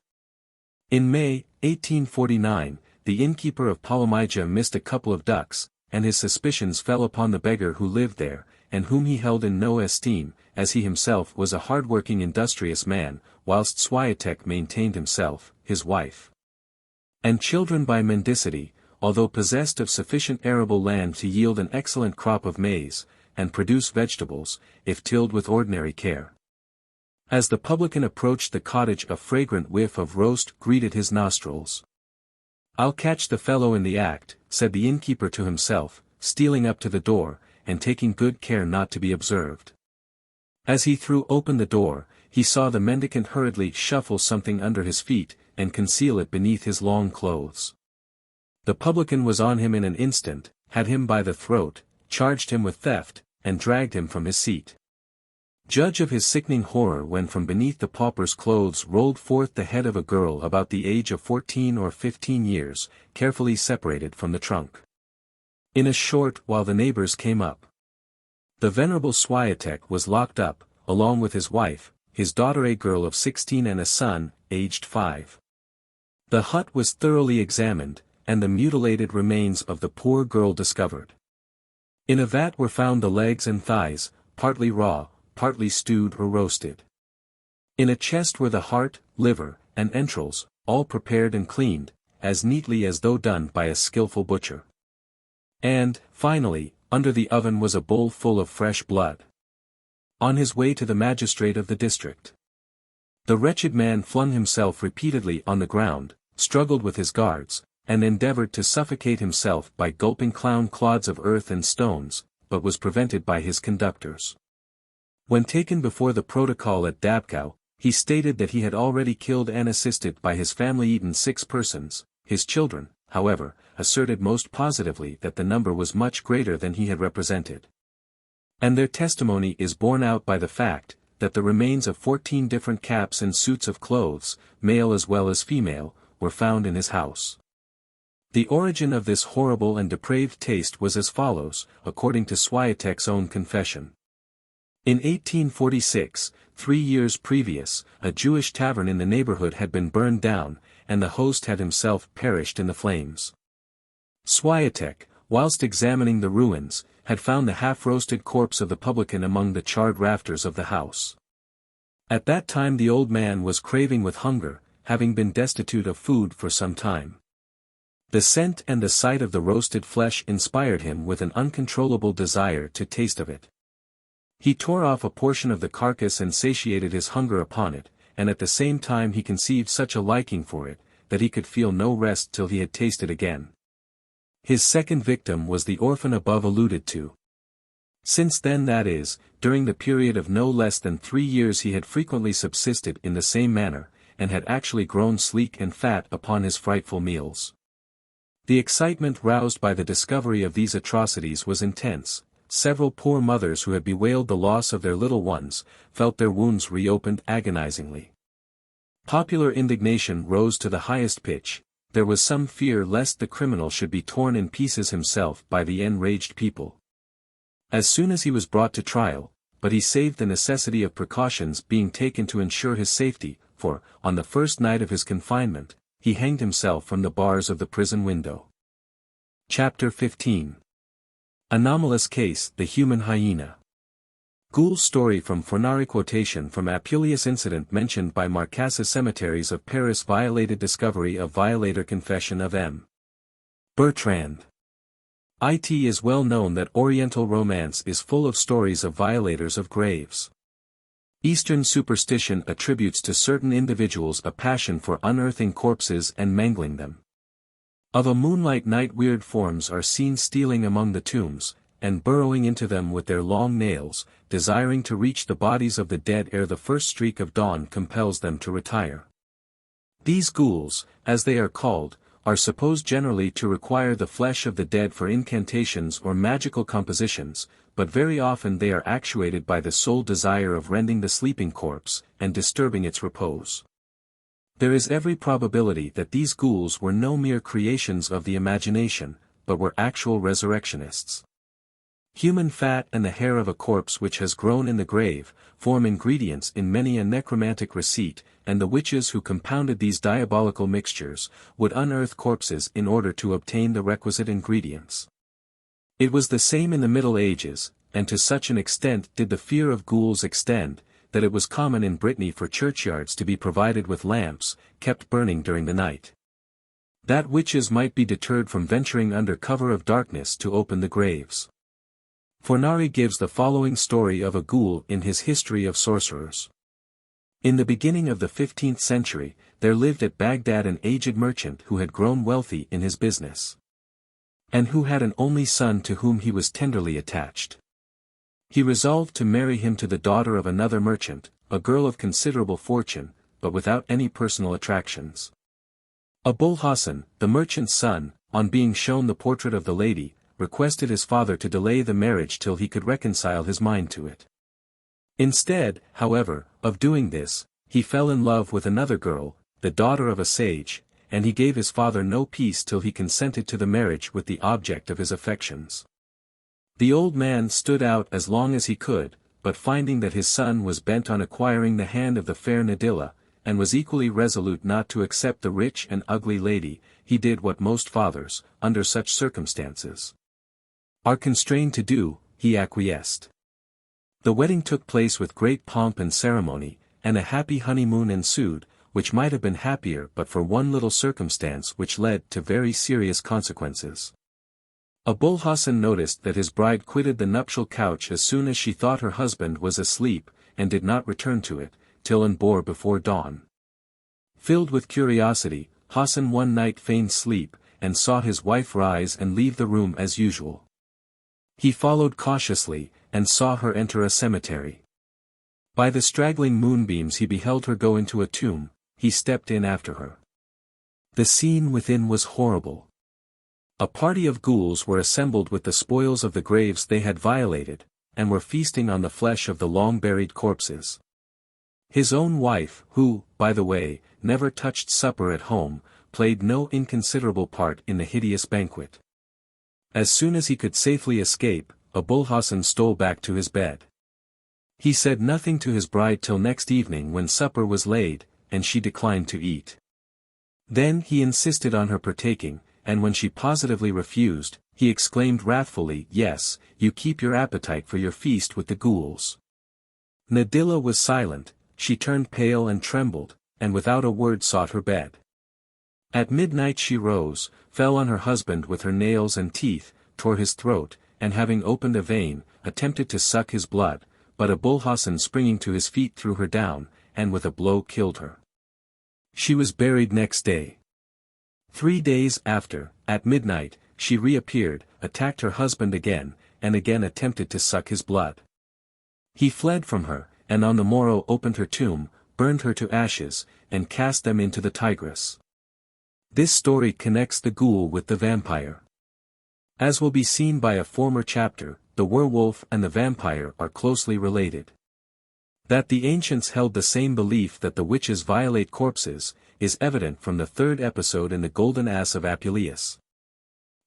In May, 1849, the innkeeper of Polymaija missed a couple of ducks, and his suspicions fell upon the beggar who lived there, and whom he held in no esteem, as he himself was a hard-working industrious man, whilst Swiatek maintained himself, his wife, and children by mendicity, although possessed of sufficient arable land to yield an excellent crop of maize, and produce vegetables, if tilled with ordinary care. As the publican approached the cottage a fragrant whiff of roast greeted his nostrils. "I'll catch the fellow in the act," said the innkeeper to himself, stealing up to the door, and taking good care not to be observed. As he threw open the door, he saw the mendicant hurriedly shuffle something under his feet, and conceal it beneath his long clothes. The publican was on him in an instant, had him by the throat, charged him with theft, and dragged him from his seat. Judge of his sickening horror when from beneath the pauper's clothes rolled forth the head of a girl about the age of 14 or 15 years, carefully separated from the trunk. In a short while the neighbors came up. The venerable Swiatek was locked up, along with his wife, his daughter a girl of 16 and a son, aged 5. The hut was thoroughly examined, and the mutilated remains of the poor girl discovered. In a vat were found the legs and thighs, partly raw, partly stewed or roasted. In a chest were the heart, liver, and entrails, all prepared and cleaned, as neatly as though done by a skillful butcher. And, finally, under the oven was a bowl full of fresh blood. On his way to the magistrate of the district, the wretched man flung himself repeatedly on the ground, struggled with his guards, and endeavored to suffocate himself by gulping clods of earth and stones, but was prevented by his conductors. When taken before the protocol at Dabkow, he stated that he had already killed and assisted by his family eaten 6 persons. His children, however, asserted most positively that the number was much greater than he had represented. And their testimony is borne out by the fact, that the remains of 14 different caps and suits of clothes, male as well as female, were found in his house. The origin of this horrible and depraved taste was as follows, according to Swiatek's own confession. In 1846, 3 years previous, a Jewish tavern in the neighborhood had been burned down, and the host had himself perished in the flames. Swiatek, whilst examining the ruins, had found the half-roasted corpse of the publican among the charred rafters of the house. At that time the old man was craving with hunger, having been destitute of food for some time. The scent and the sight of the roasted flesh inspired him with an uncontrollable desire to taste of it. He tore off a portion of the carcass and satiated his hunger upon it, and at the same time he conceived such a liking for it, that he could feel no rest till he had tasted again. His second victim was the orphan above alluded to. Since then, that is, during the period of no less than 3 years, he had frequently subsisted in the same manner, and had actually grown sleek and fat upon his frightful meals. The excitement roused by the discovery of these atrocities was intense. Several poor mothers who had bewailed the loss of their little ones, felt their wounds reopened agonizingly. Popular indignation rose to the highest pitch. There was some fear lest the criminal should be torn in pieces himself by the enraged people. As soon as he was brought to trial, but he saved the necessity of precautions being taken to ensure his safety, for, on the first night of his confinement, he hanged himself from the bars of the prison window. Chapter 15. Anomalous Case, the Human Hyena. Ghoul story from Fornari quotation from Apuleius incident mentioned by Marcas's cemeteries of Paris violated discovery of violator confession of M. Bertrand. It is well known that Oriental romance is full of stories of violators of graves. Eastern superstition attributes to certain individuals a passion for unearthing corpses and mangling them. Of a moonlight night weird forms are seen stealing among the tombs, and burrowing into them with their long nails, desiring to reach the bodies of the dead ere the first streak of dawn compels them to retire. These ghouls, as they are called, are supposed generally to require the flesh of the dead for incantations or magical compositions, but very often they are actuated by the sole desire of rending the sleeping corpse, and disturbing its repose. There is every probability that these ghouls were no mere creations of the imagination, but were actual resurrectionists. Human fat and the hair of a corpse which has grown in the grave, form ingredients in many a necromantic receipt, and the witches who compounded these diabolical mixtures, would unearth corpses in order to obtain the requisite ingredients. It was the same in the Middle Ages, and to such an extent did the fear of ghouls extend, that it was common in Brittany for churchyards to be provided with lamps, kept burning during the night. That witches might be deterred from venturing under cover of darkness to open the graves. Fornari gives the following story of a ghoul in his History of Sorcerers. In the beginning of the 15th century, there lived at Baghdad an aged merchant who had grown wealthy in his business, and who had an only son to whom he was tenderly attached. He resolved to marry him to the daughter of another merchant, a girl of considerable fortune, but without any personal attractions. Abul Hassan, the merchant's son, on being shown the portrait of the lady, requested his father to delay the marriage till he could reconcile his mind to it. Instead, however, of doing this, he fell in love with another girl, the daughter of a sage, and he gave his father no peace till he consented to the marriage with the object of his affections. The old man stood out as long as he could, but finding that his son was bent on acquiring the hand of the fair Nadilla, and was equally resolute not to accept the rich and ugly lady, he did what most fathers, under such circumstances, are constrained to do, he acquiesced. The wedding took place with great pomp and ceremony, and a happy honeymoon ensued, which might have been happier but for one little circumstance which led to very serious consequences. Abul Hassan noticed that his bride quitted the nuptial couch as soon as she thought her husband was asleep, and did not return to it, till and bore before dawn. Filled with curiosity, Hassan one night feigned sleep, and saw his wife rise and leave the room as usual. He followed cautiously, and saw her enter a cemetery. By the straggling moonbeams he beheld her go into a tomb. He stepped in after her. The scene within was horrible. A party of ghouls were assembled with the spoils of the graves they had violated, and were feasting on the flesh of the long-buried corpses. His own wife, who, by the way, never touched supper at home, played no inconsiderable part in the hideous banquet. As soon as he could safely escape, Abul Hassan stole back to his bed. He said nothing to his bride till next evening when supper was laid, and she declined to eat. Then he insisted on her partaking, and when she positively refused, he exclaimed wrathfully, "Yes, you keep your appetite for your feast with the ghouls." Nadilla was silent, she turned pale and trembled, and without a word sought her bed. At midnight she rose, fell on her husband with her nails and teeth, tore his throat, and having opened a vein, attempted to suck his blood, but Abul Hassan springing to his feet threw her down, and with a blow killed her. She was buried next day. 3 days after, at midnight, she reappeared, attacked her husband again, and again attempted to suck his blood. He fled from her, and on the morrow opened her tomb, burned her to ashes, and cast them into the Tigris. This story connects the ghoul with the vampire. As will be seen by a former chapter, the werewolf and the vampire are closely related. That the ancients held the same belief that the witches violate corpses, is evident from the 3rd episode in the Golden Ass of Apuleius.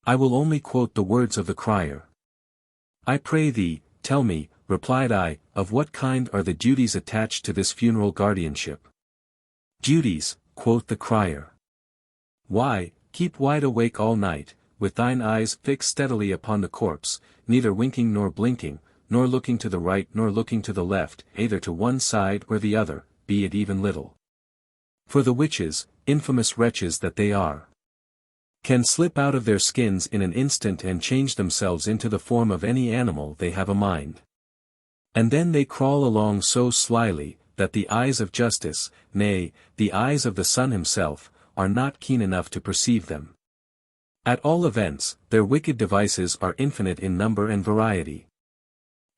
I will only quote the words of the crier. "I pray thee, tell me," replied I, "of what kind are the duties attached to this funeral guardianship?" "Duties," quoth the crier. "Why, keep wide awake all night, with thine eyes fixed steadily upon the corpse, neither winking nor blinking, nor looking to the right nor looking to the left, either to one side or the other, be it even little. For the witches, infamous wretches that they are, can slip out of their skins in an instant and change themselves into the form of any animal they have a mind. And then they crawl along so slyly, that the eyes of justice, nay, the eyes of the sun himself, are not keen enough to perceive them. At all events, their wicked devices are infinite in number and variety.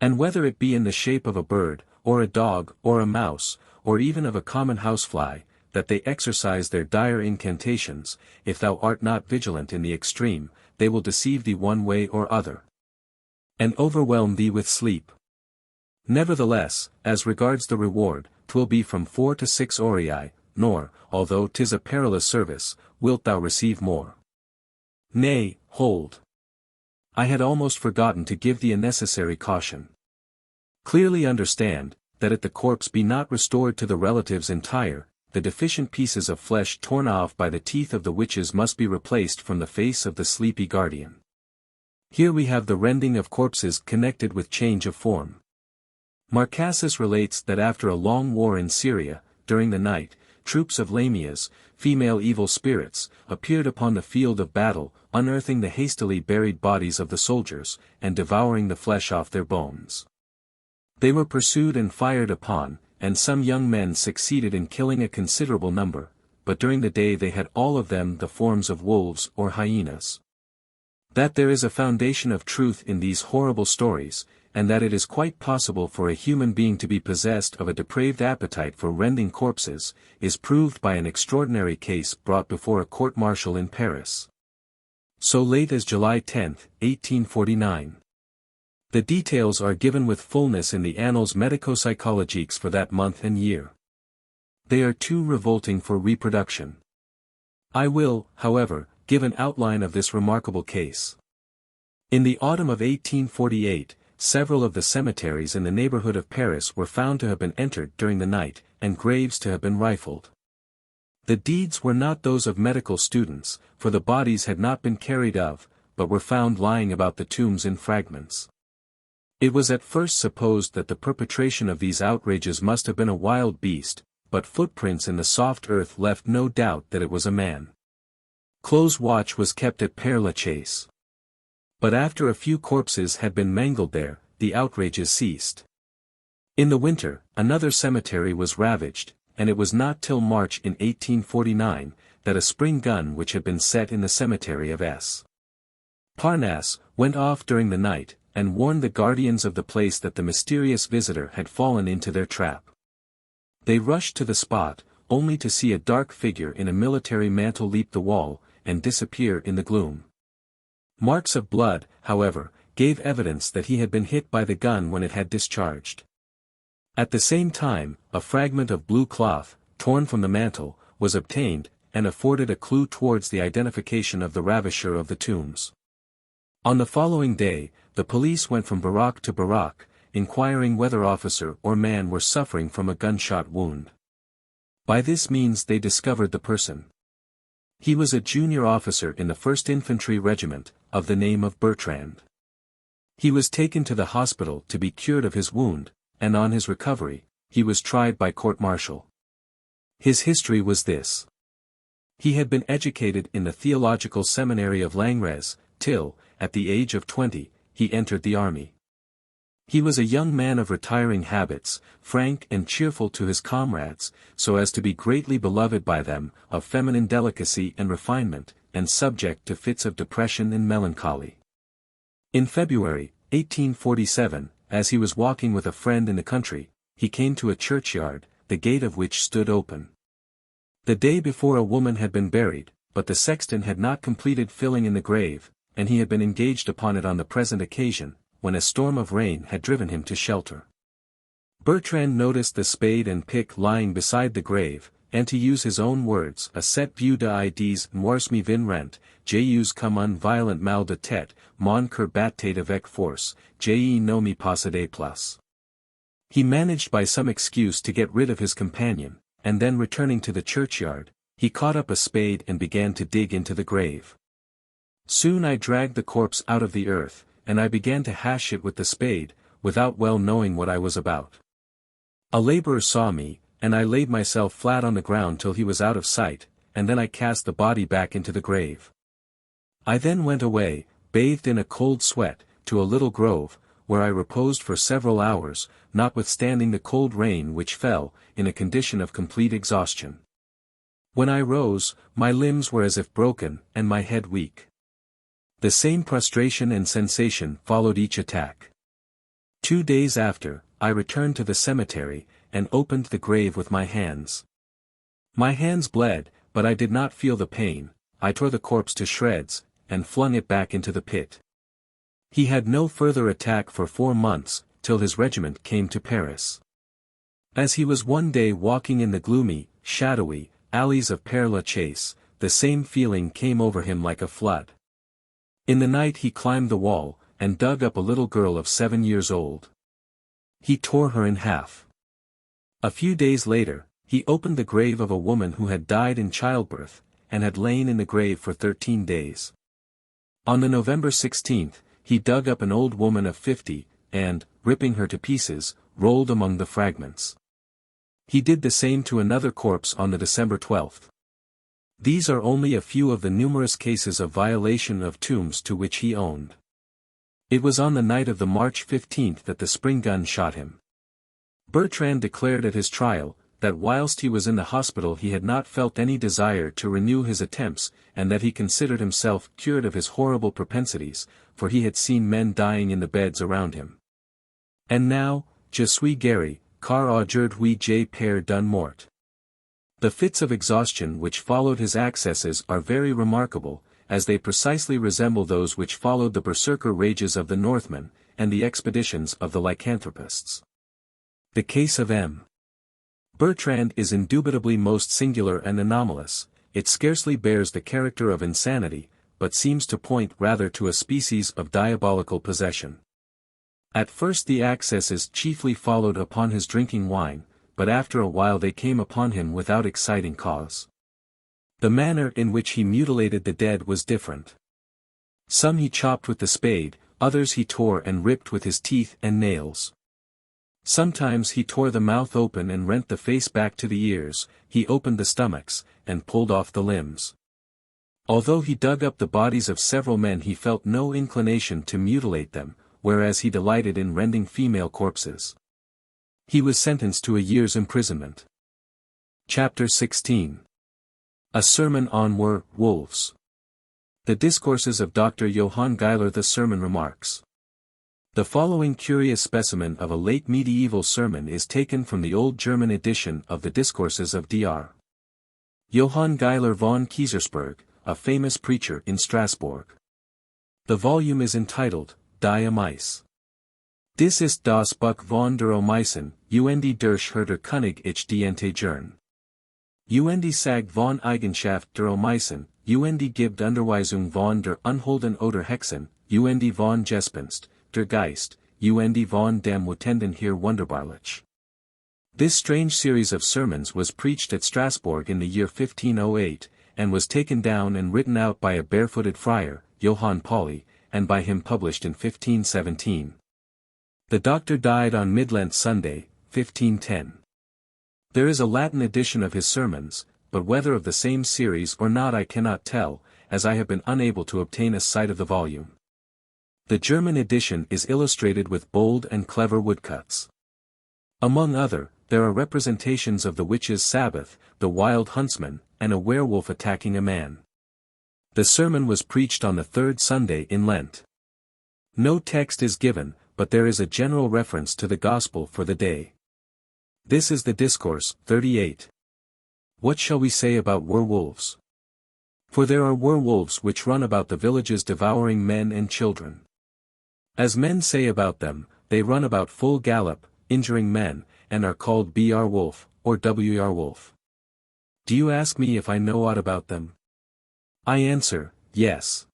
And whether it be in the shape of a bird, or a dog, or a mouse, or even of a common housefly, that they exercise their dire incantations, if thou art not vigilant in the extreme, they will deceive thee one way or other, and overwhelm thee with sleep. Nevertheless, as regards the reward, 'twill be from 4 to 6 aurei, nor, although 'tis a perilous service, wilt thou receive more. Nay, hold. I had almost forgotten to give thee a necessary caution. Clearly understand, that if the corpse be not restored to the relatives entire, the deficient pieces of flesh torn off by the teeth of the witches must be replaced from the face of the sleepy guardian. Here we have the rending of corpses connected with change of form. Marcassus relates that after a long war in Syria, during the night, troops of Lamias, female evil spirits, appeared upon the field of battle, unearthing the hastily buried bodies of the soldiers, and devouring the flesh off their bones. They were pursued and fired upon, and some young men succeeded in killing a considerable number, but during the day they had all of them the forms of wolves or hyenas. That there is a foundation of truth in these horrible stories, and that it is quite possible for a human being to be possessed of a depraved appetite for rending corpses, is proved by an extraordinary case brought before a court-martial in Paris, so late as July 10, 1849. The details are given with fullness in the Annales médico-psychologiques for that month and year. They are too revolting for reproduction. I will, however, give an outline of this remarkable case. In the autumn of 1848, several of the cemeteries in the neighborhood of Paris were found to have been entered during the night, and graves to have been rifled. The deeds were not those of medical students, for the bodies had not been carried off, but were found lying about the tombs in fragments. It was at first supposed that the perpetration of these outrages must have been a wild beast, but footprints in the soft earth left no doubt that it was a man. Close watch was kept at Père Lachaise. But after a few corpses had been mangled there, the outrages ceased. In the winter, another cemetery was ravaged, and it was not till March in 1849, that a spring gun which had been set in the cemetery of S. Parnasse, went off during the night, and warned the guardians of the place that the mysterious visitor had fallen into their trap. They rushed to the spot, only to see a dark figure in a military mantle leap the wall, and disappear in the gloom. Marks of blood, however, gave evidence that he had been hit by the gun when it had discharged. At the same time, a fragment of blue cloth, torn from the mantle, was obtained, and afforded a clue towards the identification of the ravisher of the tombs. On the following day, the police went from barrack to barrack, inquiring whether officer or man were suffering from a gunshot wound. By this means they discovered the person. He was a junior officer in the 1st Infantry Regiment, of the name of Bertrand. He was taken to the hospital to be cured of his wound, and on his recovery, he was tried by court-martial. His history was this. He had been educated in the theological seminary of Langres, till, at the age of 20, he entered the army. He was a young man of retiring habits, frank and cheerful to his comrades, so as to be greatly beloved by them, of feminine delicacy and refinement, and subject to fits of depression and melancholy. In February, 1847, as he was walking with a friend in the country, he came to a churchyard, the gate of which stood open. The day before a woman had been buried, but the sexton had not completed filling in the grave, and he had been engaged upon it on the present occasion, when a storm of rain had driven him to shelter. Bertrand noticed the spade and pick lying beside the grave, and to use his own words, a set vue de ides moires me vin rent, j'eus comme un violent mal de tête, mon cœur battait avec force, j'ai no me possédait plus. He managed by some excuse to get rid of his companion, and then returning to the churchyard, he caught up a spade and began to dig into the grave. Soon I dragged the corpse out of the earth, and I began to hash it with the spade, without well knowing what I was about. A laborer saw me, and I laid myself flat on the ground till he was out of sight, and then I cast the body back into the grave. I then went away, bathed in a cold sweat, to a little grove, where I reposed for several hours, notwithstanding the cold rain which fell, in a condition of complete exhaustion. When I rose, my limbs were as if broken, and my head weak. The same prostration and sensation followed each attack. 2 days after, I returned to the cemetery, and opened the grave with my hands. My hands bled, but I did not feel the pain. I tore the corpse to shreds, and flung it back into the pit. He had no further attack for 4 months, till his regiment came to Paris. As he was one day walking in the gloomy, shadowy, alleys of Père Lachaise, the same feeling came over him like a flood. In the night he climbed the wall, and dug up a little girl of 7 years old. He tore her in half. A few days later, he opened the grave of a woman who had died in childbirth, and had lain in the grave for 13 days. On the November 16th, he dug up an old woman of 50, and, ripping her to pieces, rolled among the fragments. He did the same to another corpse on the December 12th. These are only a few of the numerous cases of violation of tombs to which he owned. It was on the night of the March 15th that the spring gun shot him. Bertrand declared at his trial, that whilst he was in the hospital he had not felt any desire to renew his attempts, and that he considered himself cured of his horrible propensities, for he had seen men dying in the beds around him. And now, je suis guéri, car aujourd'hui j'ai peur d'une mort. The fits of exhaustion which followed his accesses are very remarkable, as they precisely resemble those which followed the berserker rages of the Northmen, and the expeditions of the lycanthropists. The case of M. Bertrand is indubitably most singular and anomalous. It scarcely bears the character of insanity, but seems to point rather to a species of diabolical possession. At first the accesses chiefly followed upon his drinking wine, but after a while they came upon him without exciting cause. The manner in which he mutilated the dead was different. Some he chopped with the spade, others he tore and ripped with his teeth and nails. Sometimes he tore the mouth open and rent the face back to the ears, he opened the stomachs, and pulled off the limbs. Although he dug up the bodies of several men he felt no inclination to mutilate them, whereas he delighted in rending female corpses. He was sentenced to a year's imprisonment. Chapter 16. A Sermon on Werewolves. The Discourses of Dr. Johann Geiler. The sermon remarks. The following curious specimen of a late medieval sermon is taken from the old German edition of the Discourses of Dr. Johann Geiler von Kiesersberg, a famous preacher in Strasbourg. The volume is entitled, Die Meis. Dies ist das Buch von der Meisen, und durch Herder König ich die Entagern. Und sagt von Eigenschaft der Meisen, und gibt Unterweisung von der Unholden oder Hexen, und von Gespenst, der Geist, und von dem Wutenden hier Wunderbarlich. This strange series of sermons was preached at Strasbourg in the year 1508, and was taken down and written out by a barefooted friar, Johann Pauli, and by him published in 1517. The doctor died on Mid-Lent Sunday, 1510. There is a Latin edition of his sermons, but whether of the same series or not I cannot tell, as I have been unable to obtain a sight of the volume. The German edition is illustrated with bold and clever woodcuts. Among other, there are representations of the witch's Sabbath, the wild huntsman, and a werewolf attacking a man. The sermon was preached on the third Sunday in Lent. No text is given, but there is a general reference to the Gospel for the day. This is the Discourse, 38. What shall we say about werewolves? For there are werewolves which run about the villages devouring men and children. As men say about them, they run about full gallop, injuring men, and are called Br Wolf, or Wr Wolf. Do you ask me if I know aught about them? I answer, yes.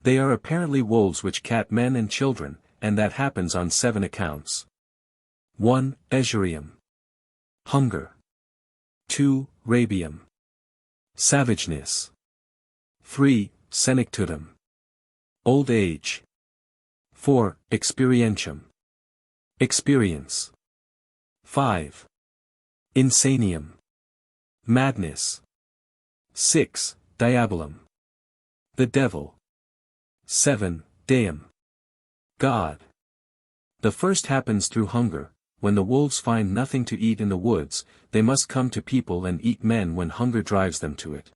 They are apparently wolves which cat men and children, and that happens on 7 accounts. 1. Ezurium. Hunger. 2. Rabium. Savageness. 3. Senectutum. Old age. 4. Experientium. Experience. 5. Insanium. Madness. 6. Diabolum. The devil. 7. Deum. God. The first happens through hunger. When the wolves find nothing to eat in the woods, they must come to people and eat men when hunger drives them to it.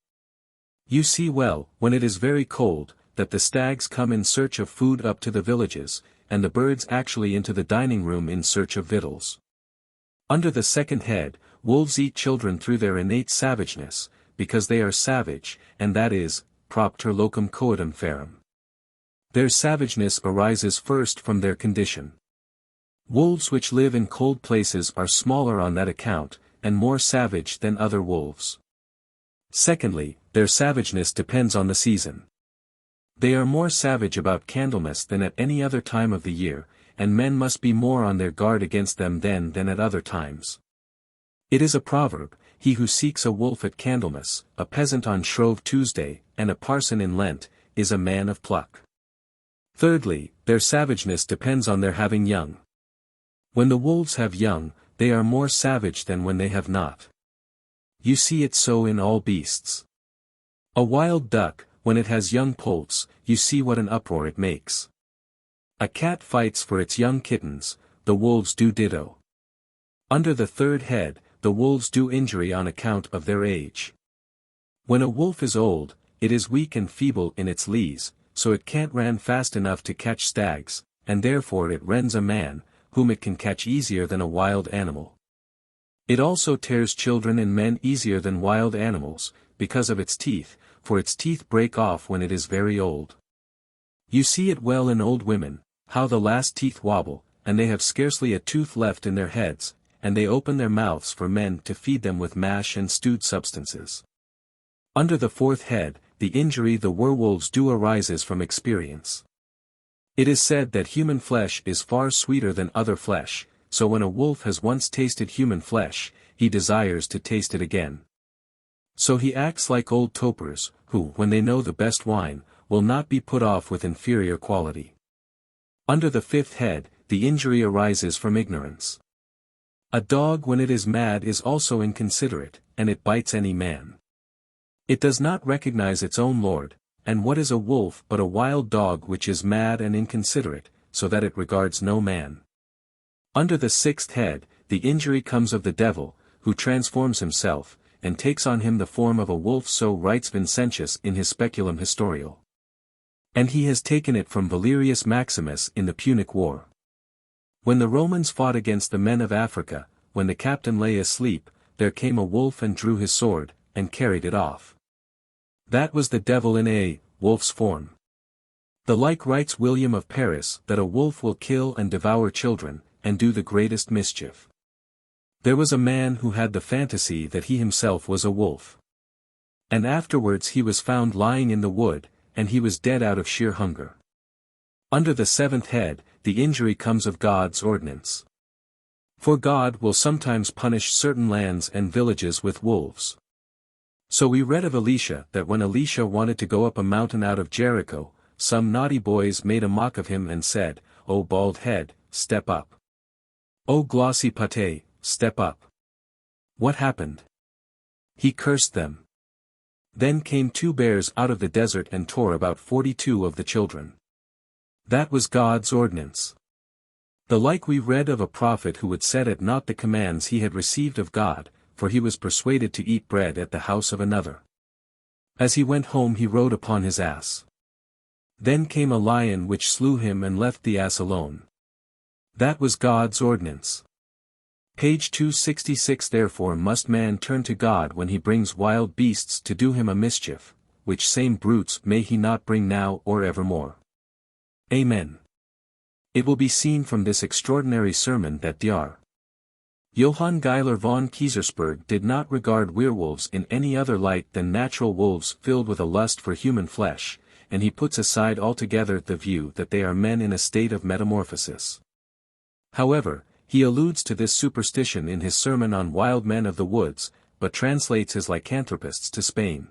You see well, when it is very cold, that the stags come in search of food up to the villages, and the birds actually into the dining room in search of victuals. Under the second head, wolves eat children through their innate savageness, because they are savage, and that is, propter locum coitum ferum. Their savageness arises first from their condition. Wolves which live in cold places are smaller on that account, and more savage than other wolves. Secondly, their savageness depends on the season. They are more savage about Candlemas than at any other time of the year, and men must be more on their guard against them then than at other times. It is a proverb, he who seeks a wolf at Candlemas, a peasant on Shrove Tuesday, and a parson in Lent, is a man of pluck. Thirdly, their savageness depends on their having young. When the wolves have young, they are more savage than when they have not. You see it so in all beasts. A wild duck, when it has young poults, you see what an uproar it makes. A cat fights for its young kittens, the wolves do ditto. Under the third head, the wolves do injury on account of their age. When a wolf is old, it is weak and feeble in its lees, so it can't run fast enough to catch stags, and therefore it rends a man, whom it can catch easier than a wild animal. It also tears children and men easier than wild animals, because of its teeth, for its teeth break off when it is very old. You see it well in old women, how the last teeth wobble, and they have scarcely a tooth left in their heads, and they open their mouths for men to feed them with mash and stewed substances. Under the fourth head, the injury the werewolves do arises from experience. It is said that human flesh is far sweeter than other flesh, so when a wolf has once tasted human flesh, he desires to taste it again. So he acts like old topers, who, when they know the best wine, will not be put off with inferior quality. Under the fifth head, the injury arises from ignorance. A dog when it is mad is also inconsiderate, and it bites any man. It does not recognize its own lord, and what is a wolf but a wild dog which is mad and inconsiderate, so that it regards no man. Under the sixth head, the injury comes of the devil, who transforms himself, and takes on him the form of a wolf, so writes Vincentius in his Speculum Historial. And he has taken it from Valerius Maximus in the Punic War. When the Romans fought against the men of Africa, when the captain lay asleep, there came a wolf and drew his sword, and carried it off. That was the devil in a wolf's form. The like writes William of Paris that a wolf will kill and devour children, and do the greatest mischief. There was a man who had the fantasy that he himself was a wolf. And afterwards he was found lying in the wood, and he was dead out of sheer hunger. Under the seventh head, the injury comes of God's ordinance. For God will sometimes punish certain lands and villages with wolves. So we read of Elisha that when Elisha wanted to go up a mountain out of Jericho, some naughty boys made a mock of him and said, "O bald head, step up. O glossy pate, step up." What happened? He cursed them. Then came 2 bears out of the desert and tore about 42 of the children. That was God's ordinance. The like we read of a prophet who would set at naught the commands he had received of God, for he was persuaded to eat bread at the house of another. As he went home he rode upon his ass. Then came a lion which slew him and left the ass alone. That was God's ordinance. Page 266. Therefore must man turn to God when he brings wild beasts to do him a mischief, which same brutes may he not bring now or evermore. Amen. It will be seen from this extraordinary sermon that Dr. Johann Geiler von Kiesersberg did not regard werewolves in any other light than natural wolves filled with a lust for human flesh, and he puts aside altogether the view that they are men in a state of metamorphosis. However, he alludes to this superstition in his sermon on wild men of the woods, but translates his lycanthropists to Spain.